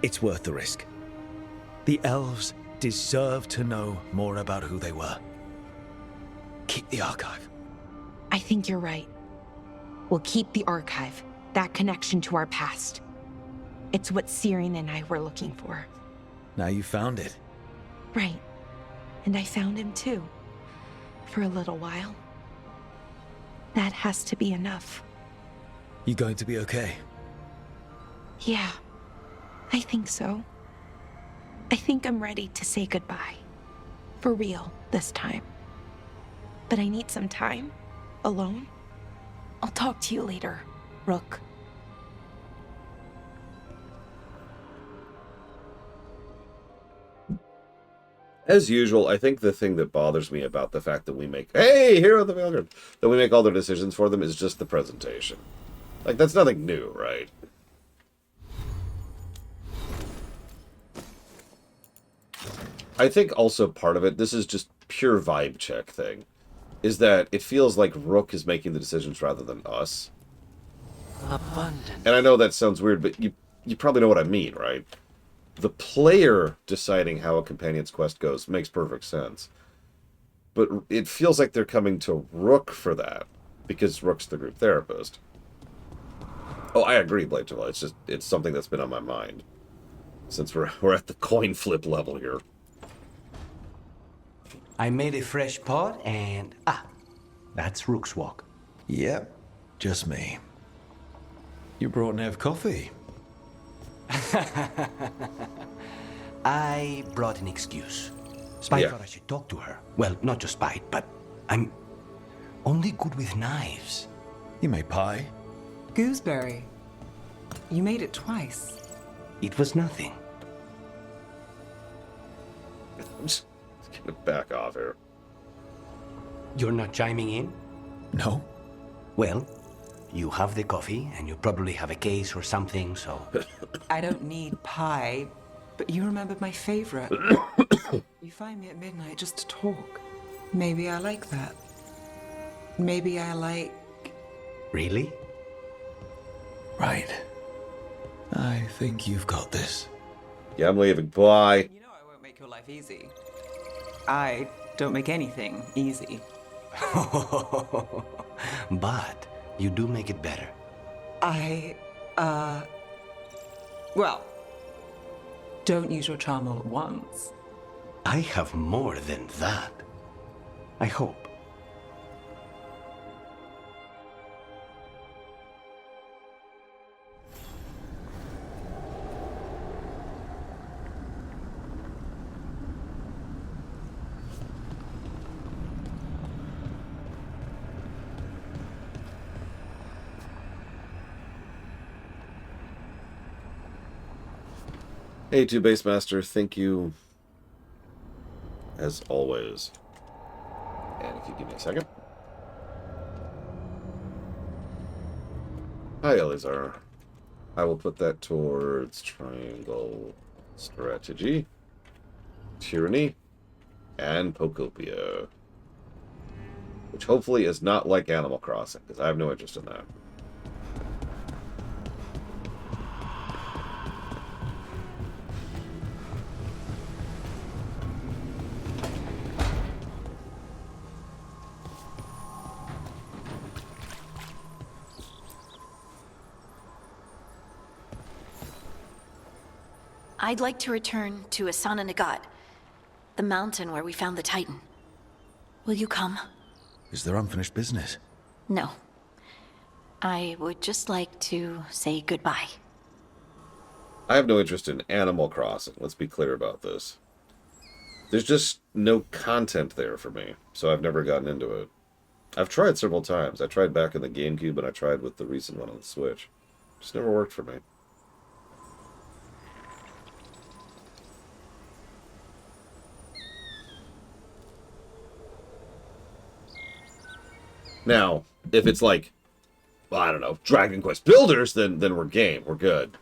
It's worth the risk. The elves deserve to know more about who they were. Keep the archive. I think you're right. We'll keep the archive, that connection to our past. It's what Syrian and I were looking for. Now you found it. Right. And I found him too. For a little while. That has to be enough. You going to be okay? Yeah. I think so. I think I'm ready to say goodbye. For real, this time. But I need some time. Alone. I'll talk to you later, Rook. As usual, I think the thing that bothers me about the fact that we make, hey, hero of the Veilguard, that we make all their decisions for them is just the presentation. Like, that's nothing new, right? I think also part of it, this is just pure vibe check thing, is that it feels like Rook is making the decisions rather than us. Abundant. And I know that sounds weird, but you probably know what I mean, right? The player deciding how a companion's quest goes makes perfect sense. But it feels like they're coming to Rook for that, because Rook's the group therapist. Oh, I agree, Blade Jamal. It's something that's been on my mind since we're at the coin flip level here. I made a fresh pot and... that's Rook's walk. Yep, just me. You brought Nev coffee. I brought an excuse. Spite Yeah. thought I should talk to her. Well, not just Spite, but I'm only good with knives. You made pie? Gooseberry. You made it twice. It was nothing. I'm just gonna back off here. You're not chiming in? No. Well, you have the coffee, and you probably have a case or something, so... I don't need pie, but you remembered my favorite. You find me at midnight just to talk. Maybe I like that. Maybe I like... Really? Right. I think you've got this. Yeah, I'm leaving. Bye. You know I won't make your life easy. I don't make anything easy. But you do make it better. Well, don't use your charm all at once. I have more than that. I hope. Hey, to Base Master, thank you, as always. And if you give me a second. Hi, Eleazar. I will put that towards triangle strategy, tyranny, and Pocopia. Which hopefully is not like Animal Crossing, because I have no interest in that. I'd like to return to Asana Nagat, the mountain where we found the Titan. Will you come? Is there unfinished business? No. I would just like to say goodbye. I have no interest in Animal Crossing, let's be clear about this. There's just no content there for me, so I've never gotten into it. I've tried several times. I tried back in the GameCube, and I tried with the recent one on the Switch. Just never worked for me. Now, if it's like, well, I don't know, Dragon Quest Builders, then we're game. We're good.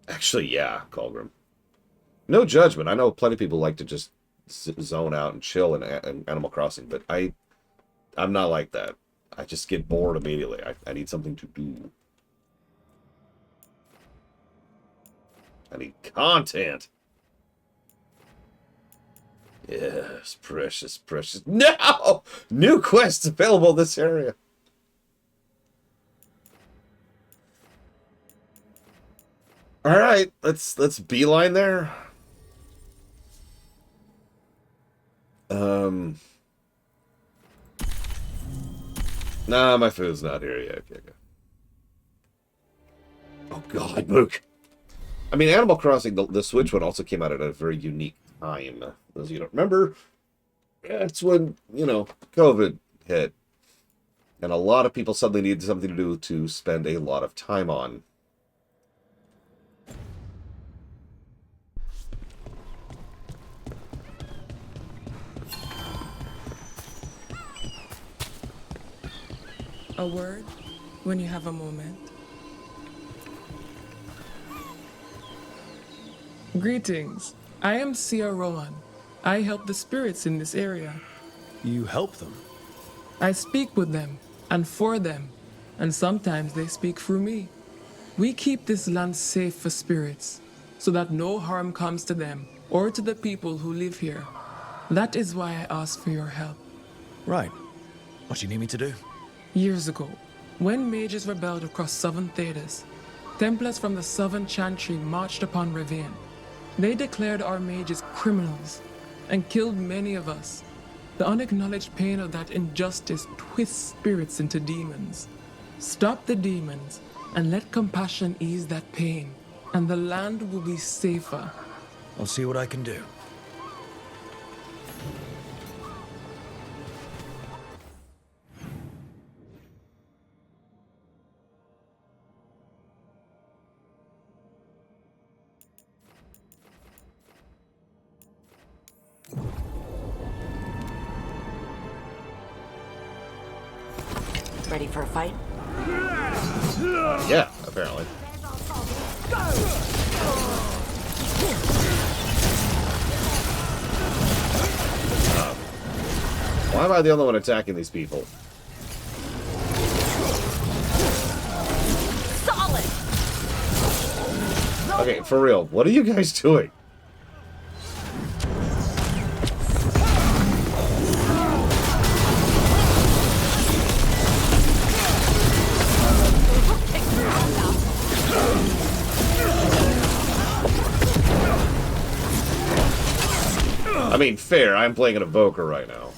Actually, yeah, Colgrim. No judgment. I know plenty of people like to just zone out and chill in Animal Crossing, but I'm not like that. I just get bored immediately. I need something to do. I need content. Yes, precious, precious. No! New quests available in this area. All right, let's beeline there. Nah, my food's not here yet. Okay. Oh God, Mook. I mean, Animal Crossing, the Switch one also came out at a very unique time. Those of you don't remember, that's when, you know, COVID hit. And a lot of people suddenly needed something to do to spend a lot of time on. A word when you have a moment. Greetings. I am Sia Rowan. I help the spirits in this area. You help them? I speak with them and for them, and sometimes they speak through me. We keep this land safe for spirits, so that no harm comes to them or to the people who live here. That is why I ask for your help. Right. What do you need me to do? Years ago, when mages rebelled across southern Thedas, Templars from the southern Chantry marched upon Ravine. They declared our mages criminals and killed many of us. The unacknowledged pain of that injustice twists spirits into demons. Stop the demons and let compassion ease that pain, and the land will be safer. I'll see what I can do. Ready for a fight? Yeah, apparently. Why am I the only one attacking these people? Solid! Okay, for real, what are you guys doing? I mean, fair, I'm playing an Evoker right now.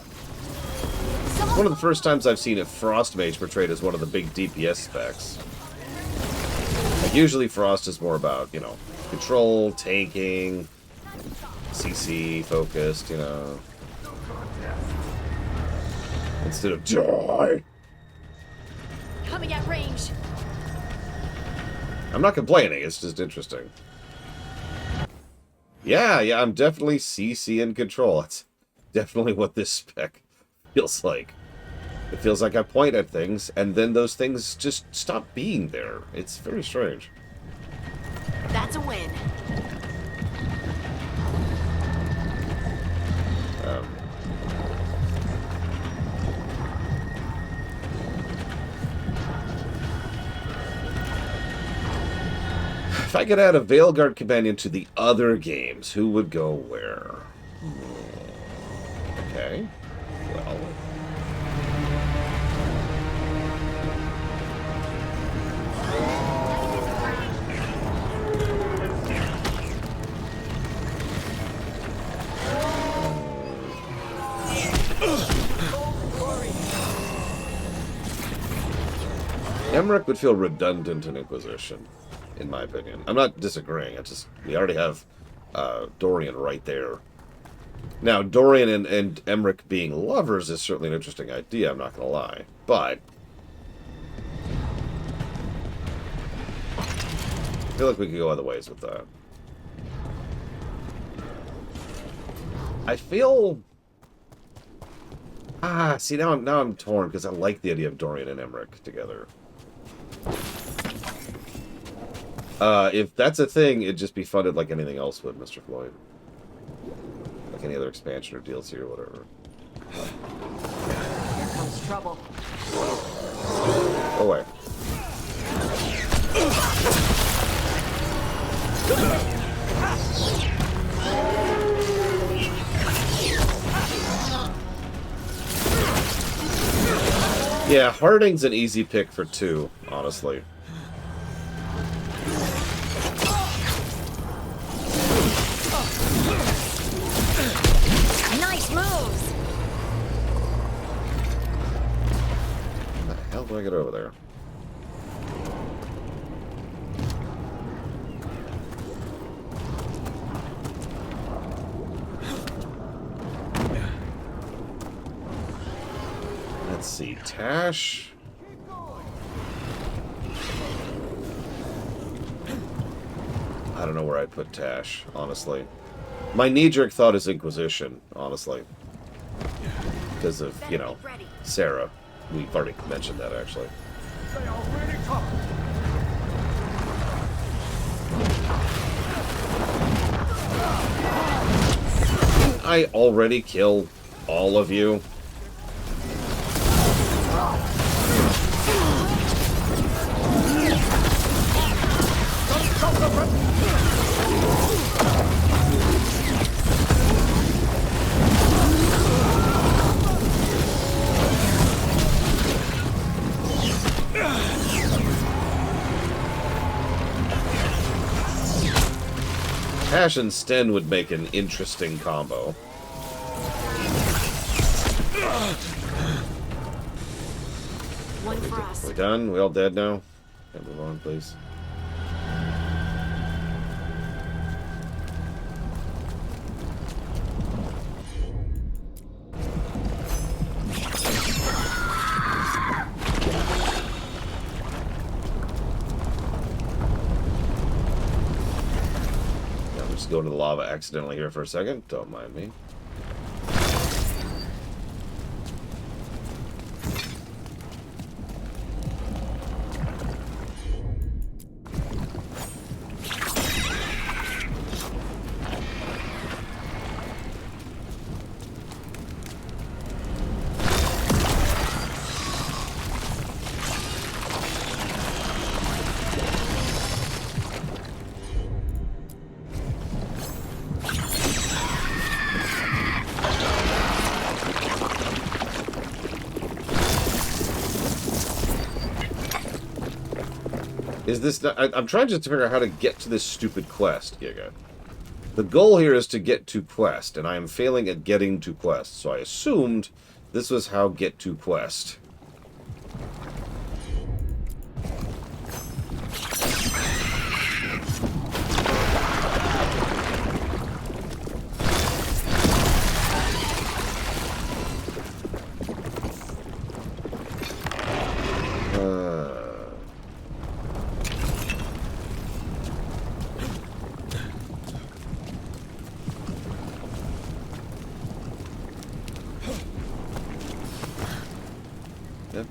One of the first times I've seen a Frost Mage portrayed as one of the big DPS specs. Like, usually Frost is more about, you know, control, tanking, CC focused, you know. Instead of die. Coming at range. I'm not complaining, it's just interesting. Yeah, I'm definitely CC in control. That's definitely what this spec feels like. It feels like I point at things, and then those things just stop being there. It's very strange. That's a win. If I could add a Veilguard companion to the other games, who would go where? Okay. Well. Emmerich would feel redundant in Inquisition, in my opinion. I'm not disagreeing. We already have Dorian right there. Now, Dorian and Emmerich being lovers is certainly an interesting idea, I'm not going to lie. But I feel like we could go other ways with that. I feel... see, now I'm torn, because I like the idea of Dorian and Emmerich together. If that's a thing, it'd just be funded like anything else would, Mr. Floyd. Like any other expansion or DLC or whatever. Here comes trouble. Go away. Yeah, Harding's an easy pick for 2, honestly. Nice moves! How the hell do I get over there? Let's see, Tash. I don't know where I'd put Tash, honestly. My knee-jerk thought is Inquisition, honestly. Because of, you know, Sarah. We've already mentioned that, actually. Didn't I already kill all of you? Tash and Sten would make an interesting combo. One for us. We done? We all dead now? Okay, move on, please. Go into the lava accidentally here for a second. Don't mind me. Is this not, I'm trying just to figure out how to get to this stupid quest, Giga. The goal here is to get to quest, and I am failing at getting to quest, so I assumed this was how get to quest.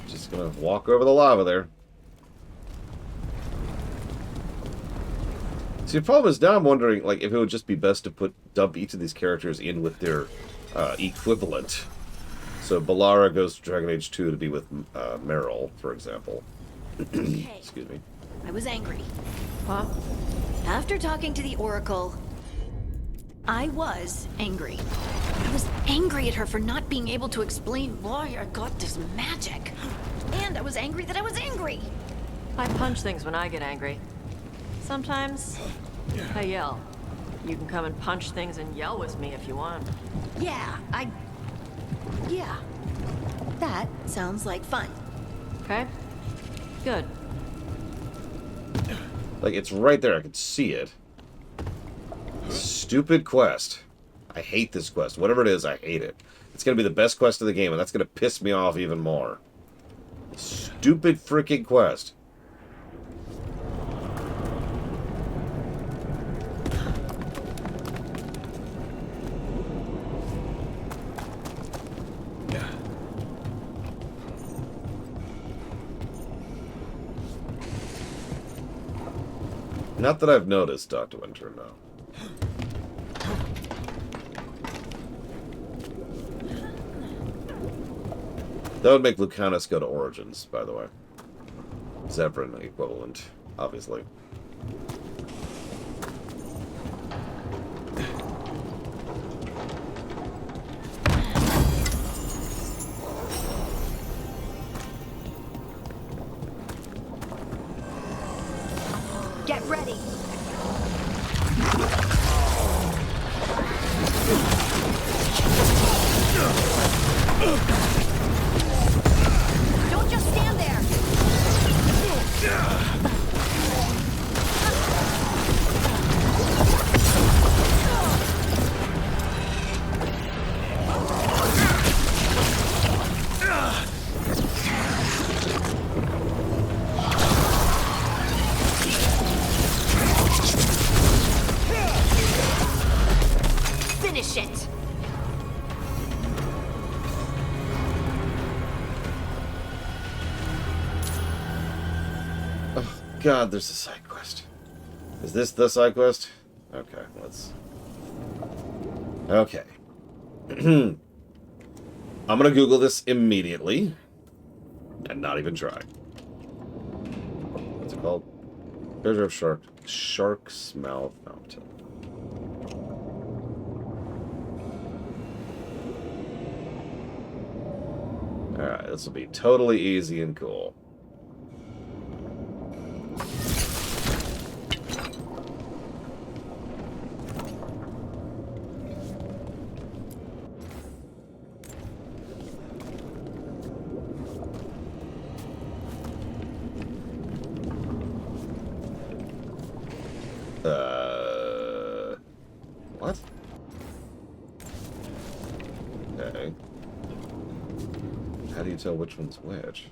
Just gonna walk over the lava there. See, the problem is now I'm wondering, like, if it would just be best to dump each of these characters in with their equivalent. So Balara goes to Dragon Age 2 to be with Meryl, for example. Excuse me. I was angry. Huh? After talking to the Oracle, I was angry. I was angry at her for not being able to explain why I got this magic. And I was angry that I was angry. I punch things when I get angry. Sometimes I yell. You can come and punch things and yell with me if you want. Yeah, yeah. That sounds like fun. Okay? Good. Like, it's right there. I can see it. Stupid quest. I hate this quest. Whatever it is, I hate it. It's going to be the best quest of the game, and that's going to piss me off even more. Stupid freaking quest. Not that I've noticed, Dr. Winter, no. That would make Lucanus go to Origins, by the way. Zevran equivalent, obviously. Get ready. Don't just stand there. Finish it. Oh, God, there's a side quest. Is this the side quest? Okay, let's... Okay. I'm gonna Google this immediately. And not even try. What's it called? Treasure of Shark's Mouth Mountain. Alright, this will be totally easy and cool. What? Okay. How do you tell which one's which?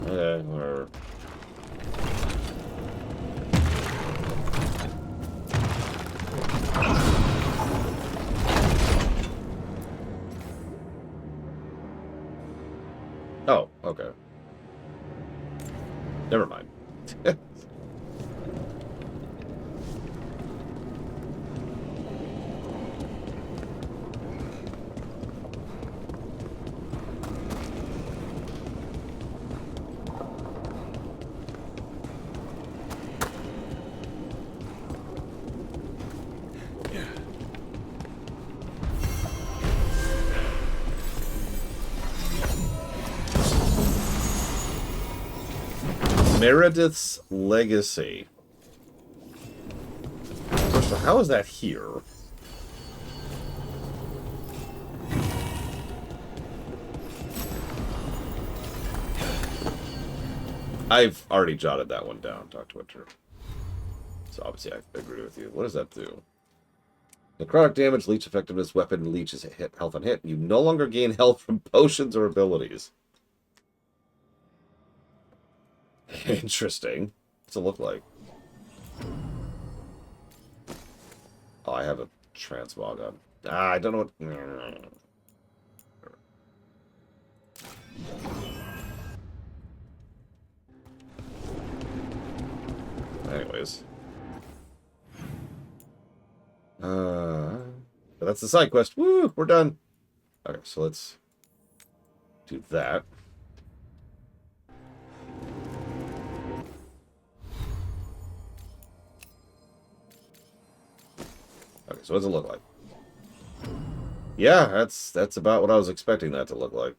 Okay, whatever. Oh, okay. Never mind. Meredith's Legacy. First of all, how is that here? I've already jotted that one down, Dr. Winter. So obviously I agree with you. What does that do? Necrotic damage, leech effectiveness, weapon leeches hit health on hit. You no longer gain health from potions or abilities. Interesting. What's it look like? Oh, I have a transmog on. I don't know what... Anyways. But that's the side quest. Woo! We're done. Okay, so let's do that. Okay, so what does it look like? Yeah, that's about what I was expecting that to look like.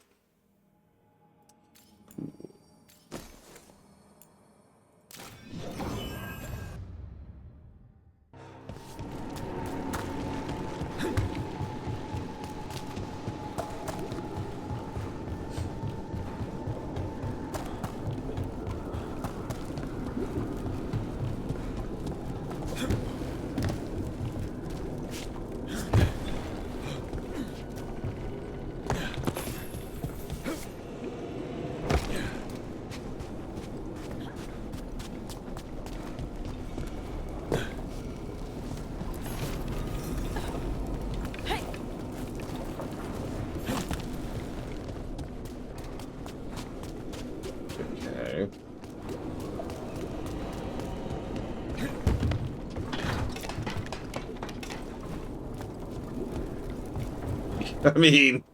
I mean,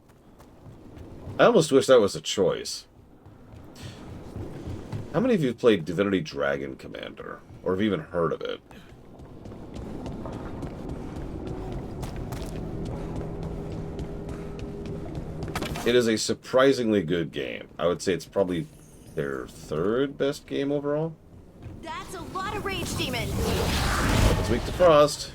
I almost wish that was a choice. How many of you have played Divinity Dragon Commander? Or have even heard of it? It is a surprisingly good game. I would say it's probably their third best game overall. That's a lot of rage, demon. It's weak to frost.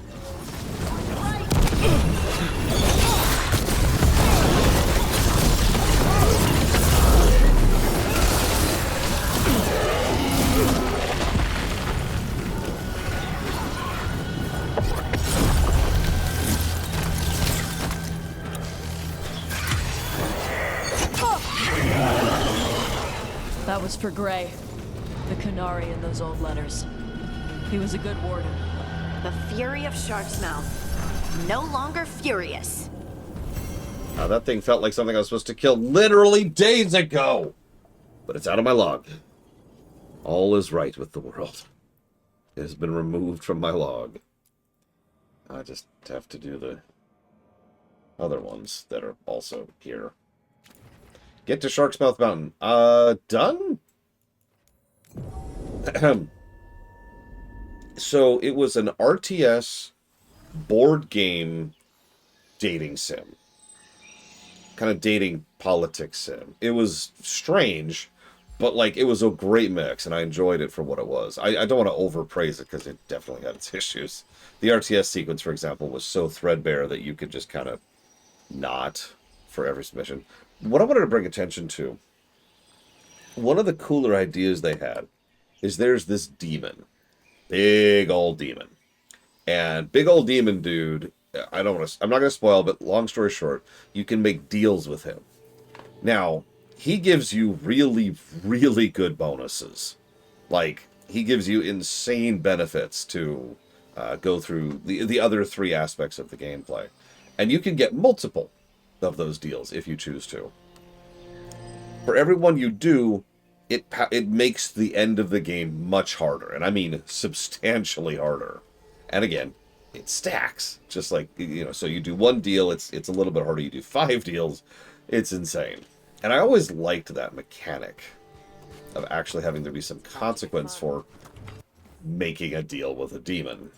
That was for Gray. The Canary in those old letters. He was a good warden. The fury of Shark's Mouth. No longer furious. Now that thing felt like something I was supposed to kill literally days ago. But it's out of my log. All is right with the world. It has been removed from my log. I just have to do the other ones that are also here. Get to Shark's Mouth Mountain. Done? So it was an RTS board game dating sim. Kind of dating politics sim. It was strange, but like it was a great mix, and I enjoyed it for what it was. I don't want to overpraise it because it definitely had its issues. The RTS sequence, for example, was so threadbare that you could just kind of not for every submission. What I wanted to bring attention to, one of the cooler ideas they had is there's this demon. Big old demon. And big old demon dude, I'm not going to spoil, but long story short, you can make deals with him. Now, he gives you really, really good bonuses. Like, he gives you insane benefits to go through the other three aspects of the gameplay. And you can get multiple of those deals if you choose to. For every one you do, it makes the end of the game much harder, and I mean substantially harder. And again, it stacks, just like, you know, so you do one deal, it's a little bit harder. You do 5 deals, it's insane. And I always liked that mechanic of actually having there be some consequence for making a deal with a demon.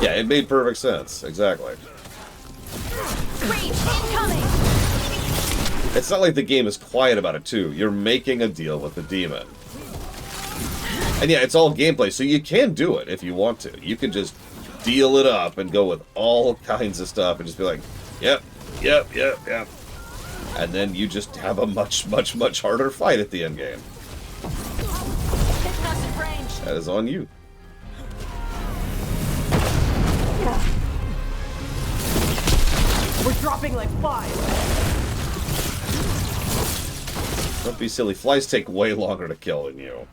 Yeah, it made perfect sense. Exactly. Rage incoming! It's not like the game is quiet about it, too. You're making a deal with the demon. And yeah, it's all gameplay, so you can do it if you want to. You can just deal it up and go with all kinds of stuff and just be like, yep. And then you just have a much, much, much harder fight at the end game. That is on you. We're dropping like flies. Don't be silly. Flies take way longer to kill than you.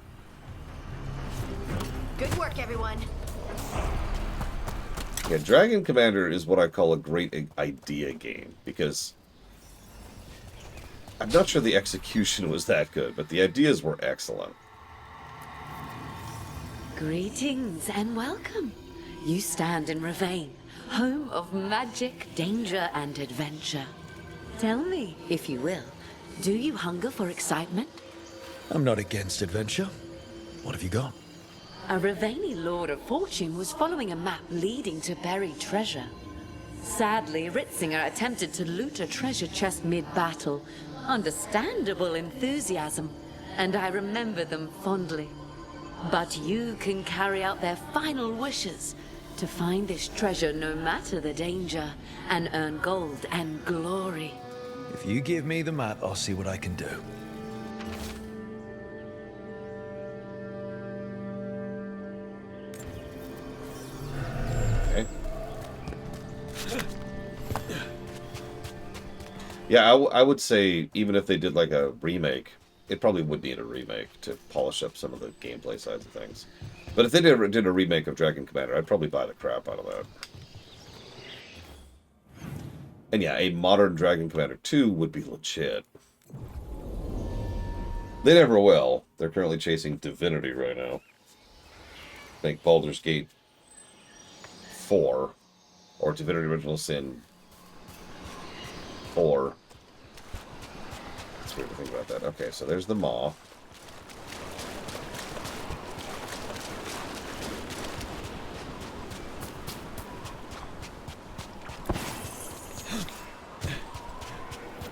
Good work, everyone. Yeah, Dragon Commander is what I call a great idea game, because I'm not sure the execution was that good, but the ideas were excellent. Greetings and welcome. You stand in Ravane, home of magic, danger, and adventure. Tell me, if you will, do you hunger for excitement? I'm not against adventure. What have you got? A Ravani Lord of Fortune was following a map leading to buried treasure. Sadly, Ritzinger attempted to loot a treasure chest mid-battle. Understandable enthusiasm, and I remember them fondly. But you can carry out their final wishes to find this treasure no matter the danger, and earn gold and glory. If you give me the map, I'll see what I can do. Okay. Yeah, I would say even if they did like a remake, it probably would need a remake to polish up some of the gameplay sides of things. But if they did a remake of Dragon Commander, I'd probably buy the crap out of that. And yeah, a modern Dragon Commander 2 would be legit. They never will. They're currently chasing Divinity right now. I think Baldur's Gate 4 Or Divinity Original Sin 4. It's weird to think about that. Okay, so there's the Maw.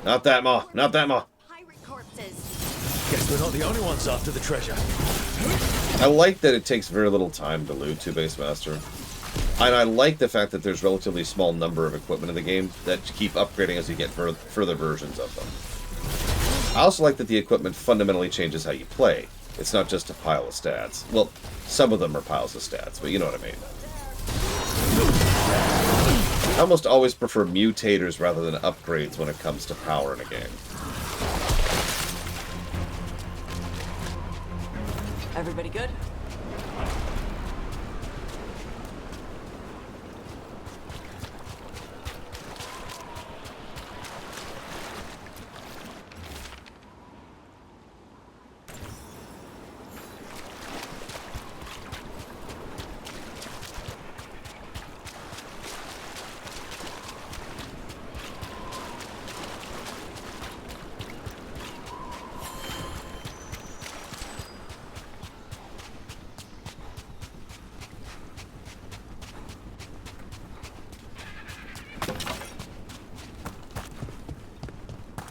Not that Maw! Not that Maw! Guess we're not the only ones after the treasure. I like that it takes very little time to loot to Base Master. And I like the fact that there's relatively small number of equipment in the game that keep upgrading as you get further versions of them. I also like that the equipment fundamentally changes how you play. It's not just a pile of stats. Well, some of them are piles of stats, but you know what I mean. I almost always prefer mutators rather than upgrades when it comes to power in a game. Everybody good?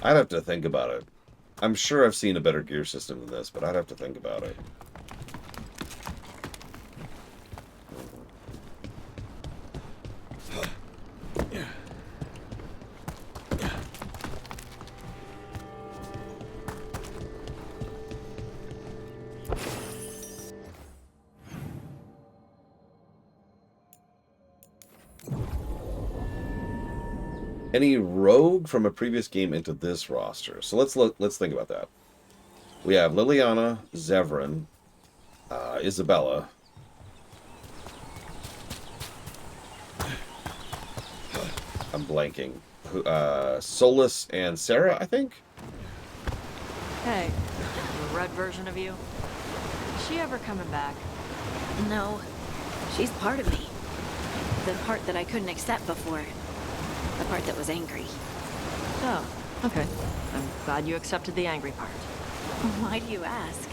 I'd have to think about it. I'm sure I've seen a better gear system than this, but I'd have to think about it. Any rogue from a previous game into this roster. So let's think about that. We have Liliana, Zevran, Isabella. I'm blanking. Solus and Sarah, I think? Hey, the red version of you? Is she ever coming back? No, she's part of me. The part that I couldn't accept before. The part that was angry. Oh, okay. I'm glad you accepted the angry part. Why do you ask?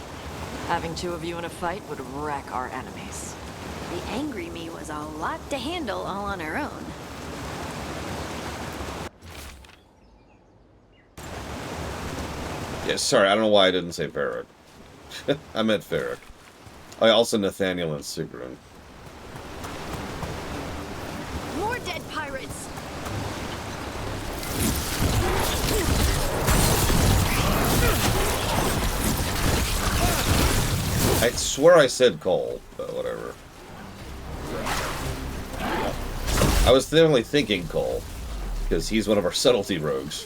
Having two of you in a fight would wreck our enemies. The angry me was a lot to handle all on her own. Yeah, sorry, I don't know why I didn't say Varric. I meant Varric. Oh, also Nathaniel and Sigrun. More dead pirates! I swear I said Cole, but whatever. I was definitely thinking Cole, because he's one of our subtlety rogues.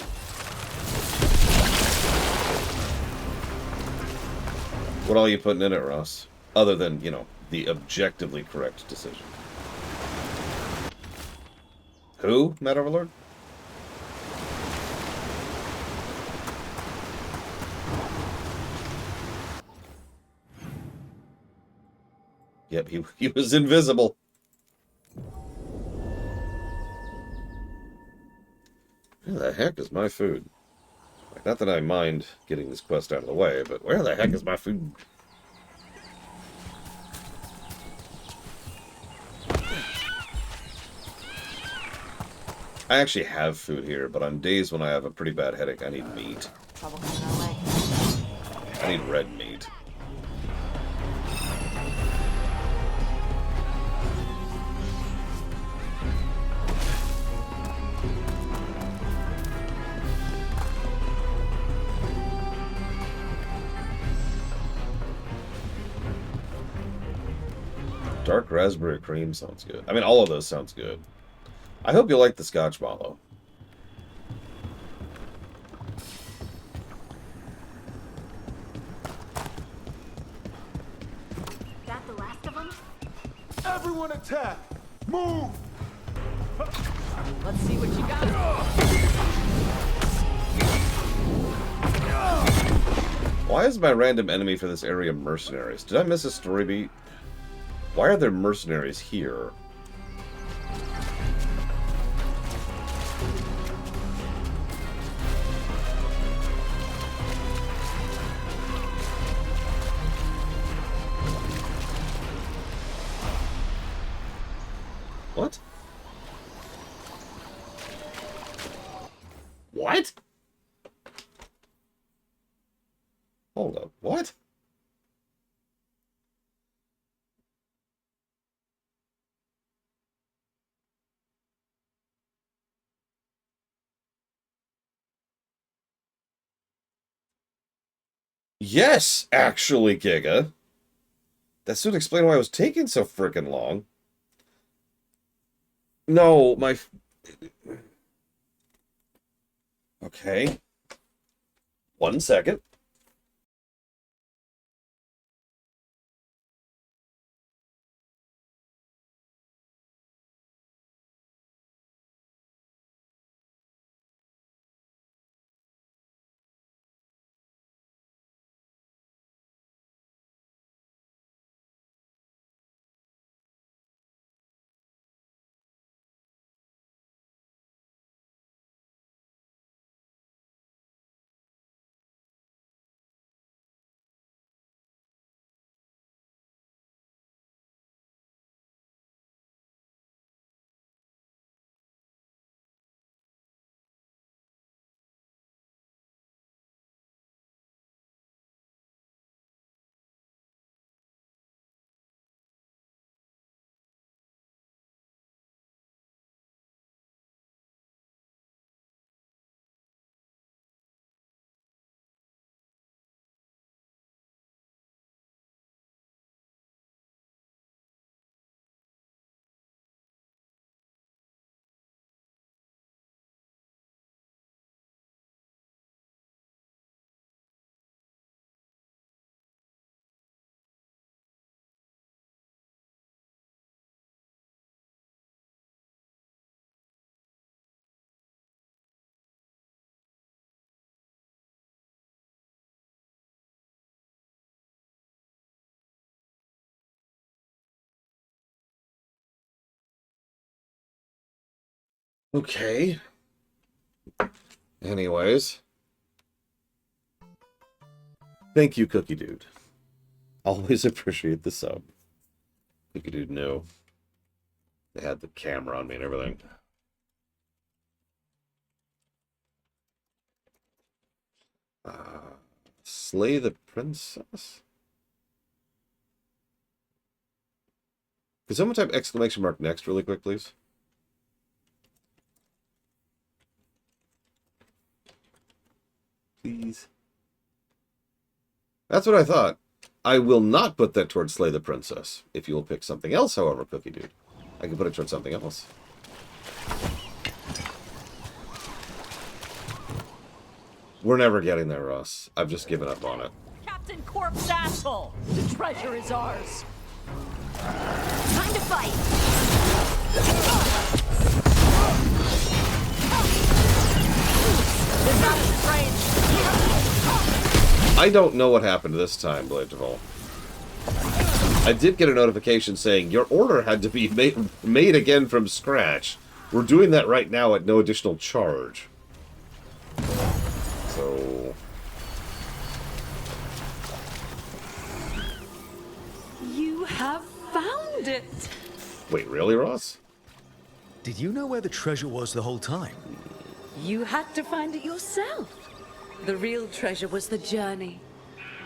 What all you putting in it, Ross? Other than, you know, the objectively correct decision. Who, Mad Overlord? Yep, he was invisible. Where the heck is my food? Not that I mind getting this quest out of the way, but where the heck is my food? I actually have food here, but on days when I have a pretty bad headache, I need meat. Trouble coming our way. I need red meat. Dark raspberry cream sounds good. I mean, all of those sounds good. I hope you like the Scotch Mallow. That the last of them? Everyone attack! Move! Let's see what you got. Why is my random enemy for this area mercenaries? Did I miss a story beat? Why are there mercenaries here? What? What? Hold up. What? Yes, actually, Giga. That should explain why I was taking so freaking long. No, my... Okay. 1 second. Okay. Anyways. Thank you, Cookie Dude. Always appreciate the sub. Cookie Dude knew. They had the camera on me and everything. Slay the princess? Could someone type exclamation mark next really quick, please? Please. That's what I thought. I will not put that towards Slay the Princess. If you will pick something else, however, Cookie Dude, I can put it towards something else. We're never getting there, Ross. I've just given up on it. Captain Corpse asshole! The treasure is ours. Time to fight! They're not as strange. I don't know what happened this time, Blade of All. I did get a notification saying your order had to be made again from scratch. We're doing that right now at no additional charge. So... You have found it! Wait, really, Ross? Did you know where the treasure was the whole time? You had to find it yourself. The real treasure was the journey.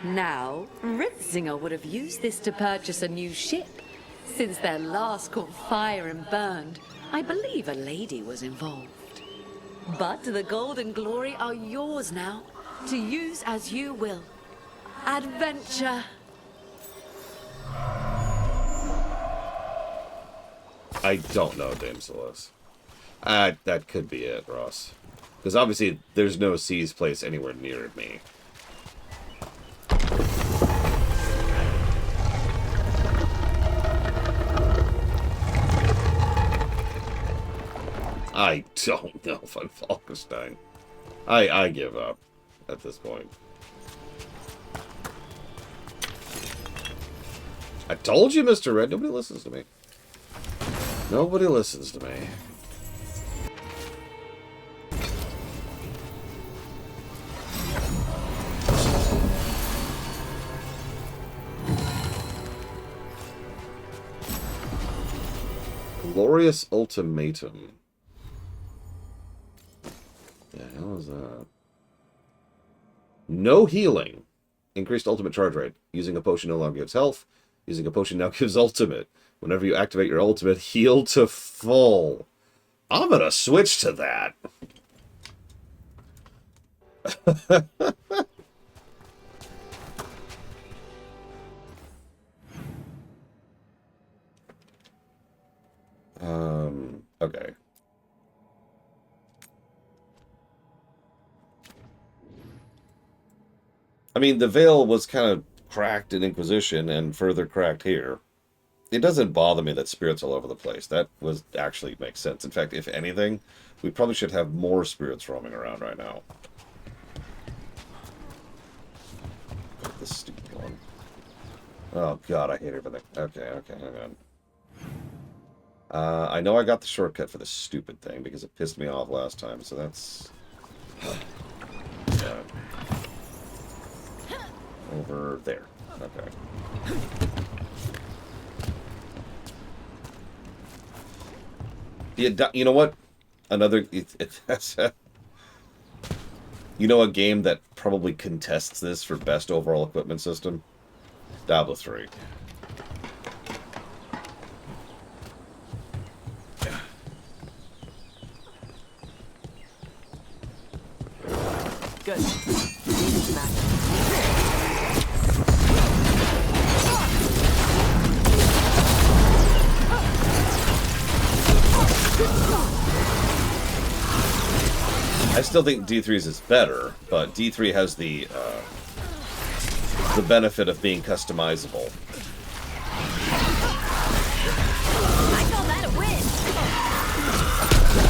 Now, Ritzinger would have used this to purchase a new ship. Since their last caught fire and burned, I believe a lady was involved. But the gold and glory are yours now, to use as you will. Adventure! I don't know, Dame Celeste. That could be it, Ross. Because obviously, there's no C's place anywhere near me. I don't know if I'm Falkenstein. I give up at this point. I told you, Mr. Red. Nobody listens to me. Nobody listens to me. Glorious Ultimatum. The hell is that? No healing. Increased ultimate charge rate. Using a potion no longer gives health. Using a potion now gives ultimate. Whenever you activate your ultimate, heal to full. I'm gonna switch to that. Okay. I mean, the veil was kind of cracked in Inquisition and further cracked here. It doesn't bother me that spirits all over the place. That was actually makes sense. In fact, if anything, we probably should have more spirits roaming around right now. This stupid one. Oh god, I hate everything. Okay, hang on. I know I got the shortcut for this stupid thing because it pissed me off last time, so that's... over there. Okay. Yeah, you know what? Another... you know a game that probably contests this for best overall equipment system? Diablo 3. Good. I still think D3's is better, but D3 has the benefit of being customizable. I call that a win.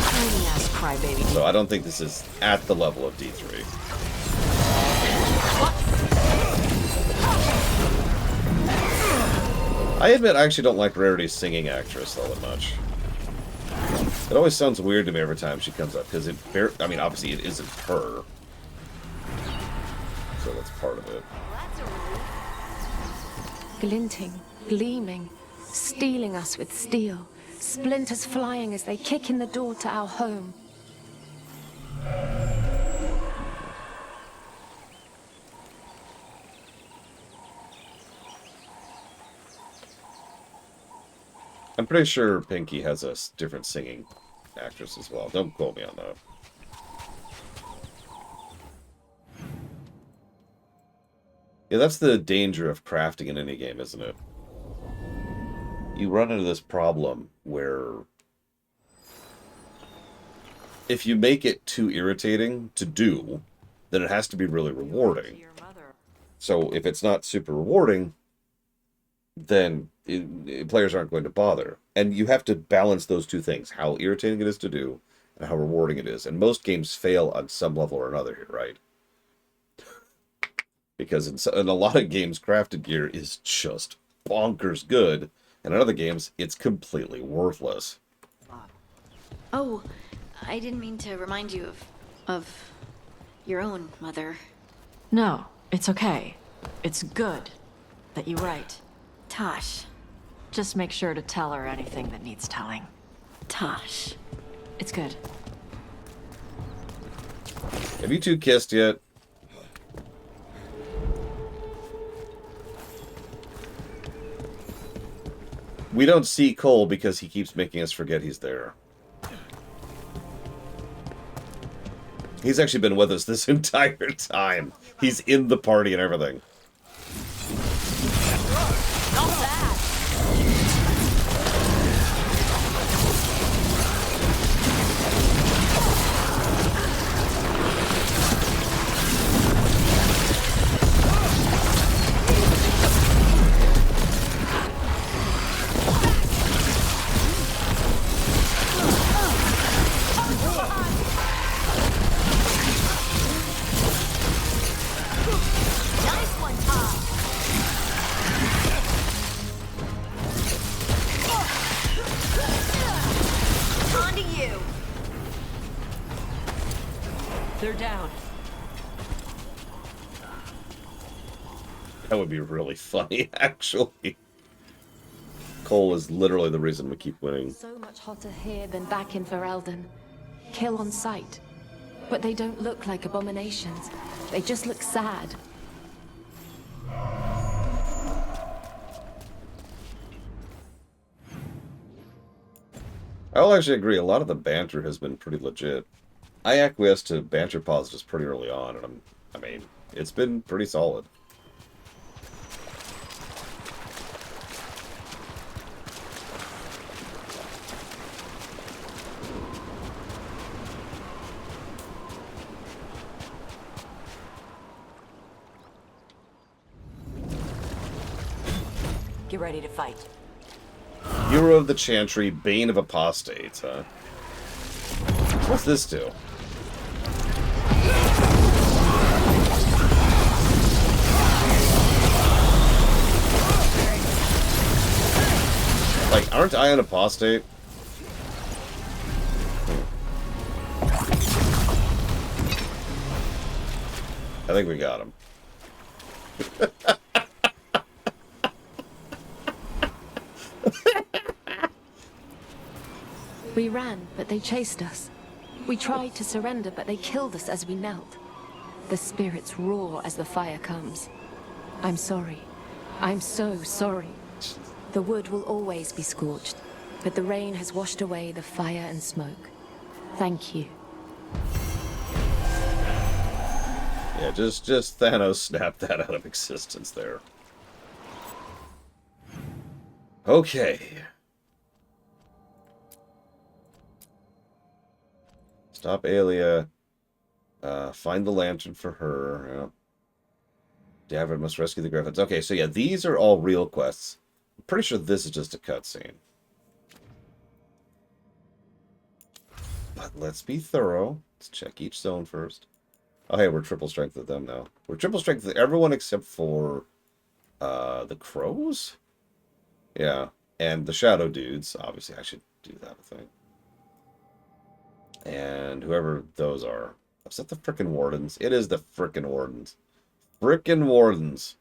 Tiny ass crybaby. So I don't think this is at the level of D3. I admit I actually don't like Rarity's singing actress all that much. It always sounds weird to me every time she comes up, because I mean, obviously it isn't her. So that's part of it. Glinting, gleaming, stealing us with steel. Splinters flying as they kick in the door to our home. I'm pretty sure Pinky has a different singing actress as well. Don't quote me on that. Yeah, that's the danger of crafting in any game, isn't it? You run into this problem where if you make it too irritating to do, then it has to be really rewarding. So if it's not super rewarding, then players aren't going to bother. And you have to balance those two things, how irritating it is to do and how rewarding it is. And most games fail on some level or another here, right? Because in a lot of games, crafted gear is just bonkers good, and in other games, it's completely worthless. Oh, I didn't mean to remind you of your own mother. No, it's okay. It's good that you write. Tosh. Just make sure to tell her anything that needs telling. Tosh. It's good. Have you two kissed yet? We don't see Cole because he keeps making us forget he's there. He's actually been with us this entire time. He's in the party and everything. Not bad. They're down. That would be really funny, actually. Cole is literally the reason we keep winning. So much hotter here than back in Ferelden. Kill on sight. But they don't look like abominations. They just look sad. I'll actually agree, a lot of the banter has been pretty legit. I acquiesced to banter positives pretty early on, and I mean, it's been pretty solid. Get ready to fight. Hero of the Chantry, Bane of Apostates, huh? What's this do? Like, aren't I an apostate? I think we got him. We ran, but they chased us. We tried to surrender, but they killed us as we knelt. The spirits roar as the fire comes. I'm sorry. I'm so sorry. The wood will always be scorched, but the rain has washed away the fire and smoke. Thank you. Yeah, just Thanos snapped that out of existence there. Okay. Stop Aelia. Find the lantern for her. Yeah. Davrid must rescue the Griffins. Okay, so yeah, these are all real quests. I'm pretty sure this is just a cutscene. But let's be thorough. Let's check each zone first. Oh, hey, we're triple strength with them now. We're triple strength with everyone except for the crows? Yeah, and the shadow dudes. Obviously, I should do that, I think. And whoever those are. Is that the frickin' wardens? It is the frickin' wardens. Frickin' wardens.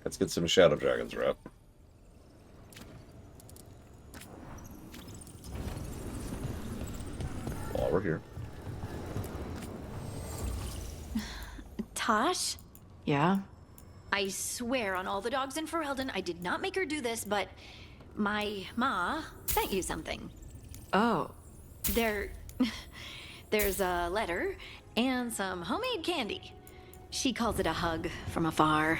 Let's get some Shadow Dragons rep. While we're here. Tosh? Yeah? I swear on all the dogs in Ferelden, I did not make her do this, but my ma sent you something. Oh. There's a letter and some homemade candy. She calls it a hug from afar.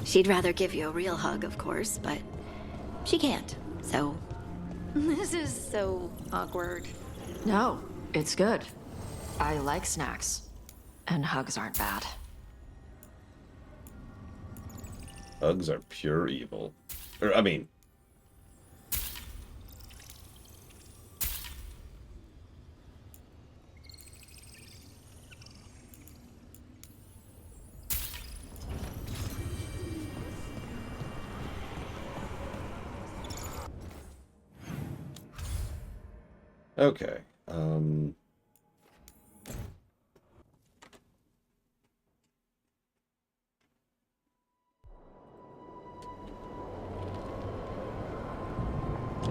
She'd rather give you a real hug, of course, but she can't, so... This is so awkward. No, it's good. I like snacks. And hugs aren't bad. Hugs are pure evil. I mean... Okay.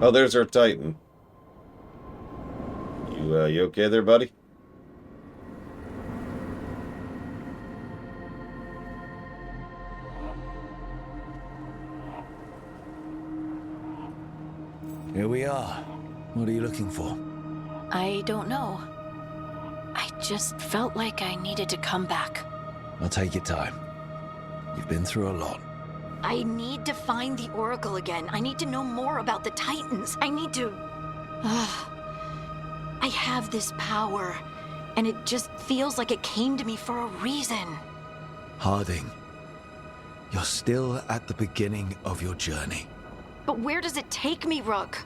Oh, there's our Titan. You okay there, buddy? Here we are. What are you looking for? I don't know. I just felt like I needed to come back. I'll take your time. You've been through a lot. I need to find the Oracle again. I need to know more about the Titans. I need to... I have this power. and it just feels like it came to me for a reason. Harding, you're still at the beginning of your journey. But where does it take me, Rook?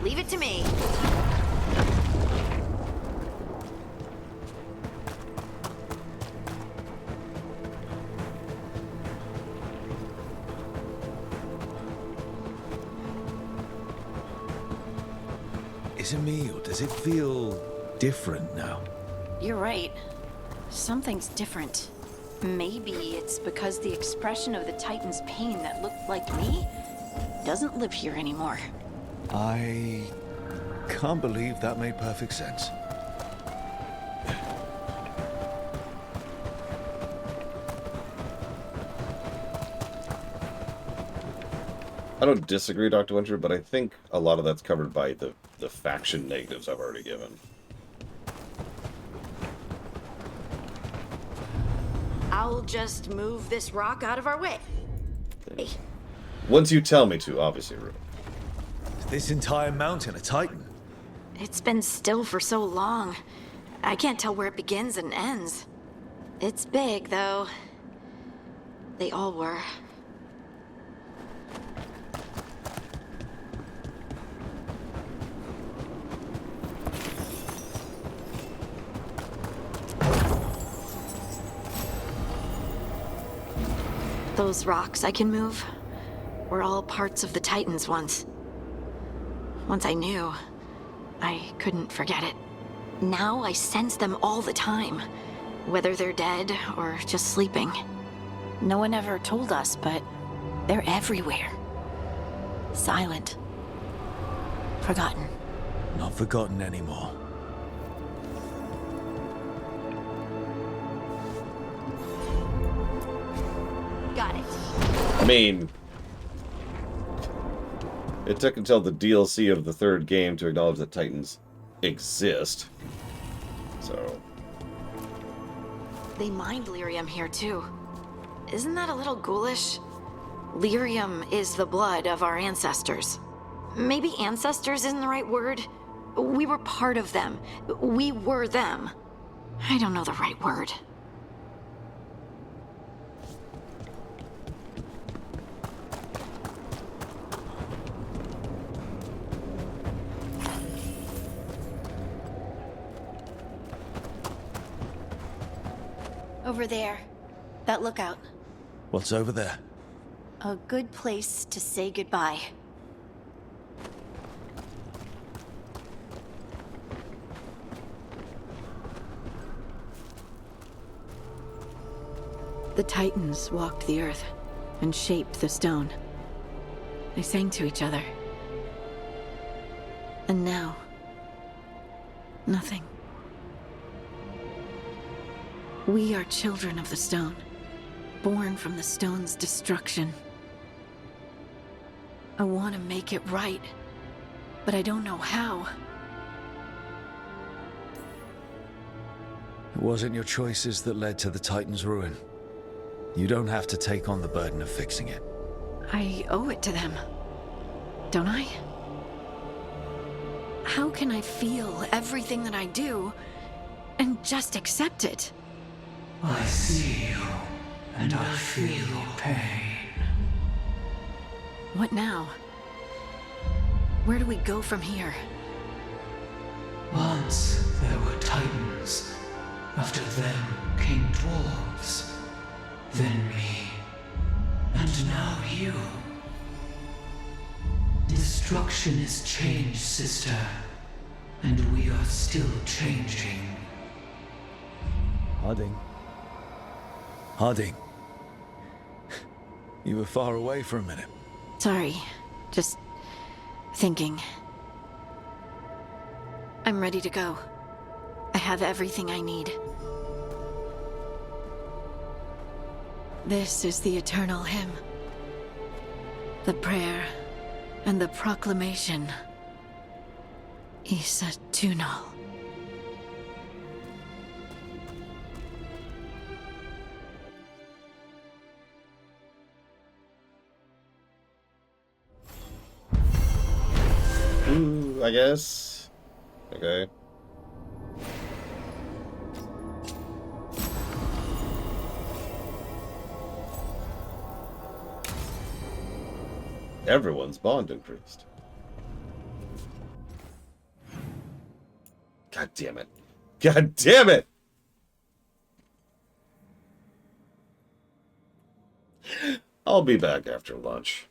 Leave it to me. Is it me, or does it feel different now? You're right. Something's different. Maybe it's because the expression of the Titan's pain that looked like me doesn't live here anymore. I can't believe that made perfect sense. I don't disagree, Dr. Winter, but I think a lot of that's covered by the faction negatives I've already given. I'll just move this rock out of our way. Once you tell me to, obviously, Rue. Is this entire mountain a Titan? It's been still for so long. I can't tell where it begins and ends. It's big, though. They all were. Those rocks I can move were all parts of the Titans once. Once I knew, I couldn't forget it. Now I sense them all the time, whether they're dead or just sleeping. No one ever told us, but they're everywhere. Silent. Forgotten. Not forgotten anymore. Got it. I mean, it took until the DLC of the third game to acknowledge that Titans exist. So. They mined lyrium here too. Isn't that a little ghoulish? Lyrium is the blood of our ancestors. Maybe ancestors isn't the right word. We were part of them. We were them. I don't know the right word. Over there. That lookout. What's over there? A good place to say goodbye. The Titans walked the earth and shaped the stone. They sang to each other. And now, nothing. We are children of the stone, born from the stone's destruction. I want to make it right, but I don't know how. It wasn't your choices that led to the Titan's ruin. You don't have to take on the burden of fixing it. I owe it to them, don't I? How can I feel everything that I do and just accept it? I see you, and I feel your pain. What now? Where do we go from here? Once there were Titans. After them came dwarves. Then me. And now you. Destruction is change, sister. And we are still changing. Harding. Harding. You were far away for a minute. Sorry, just thinking. I'm ready to go. I have everything I need. This is the eternal hymn. The prayer and the proclamation. Isa Tunal. I guess. Okay. Everyone's bond increased. God damn it. God damn it! I'll be back after lunch.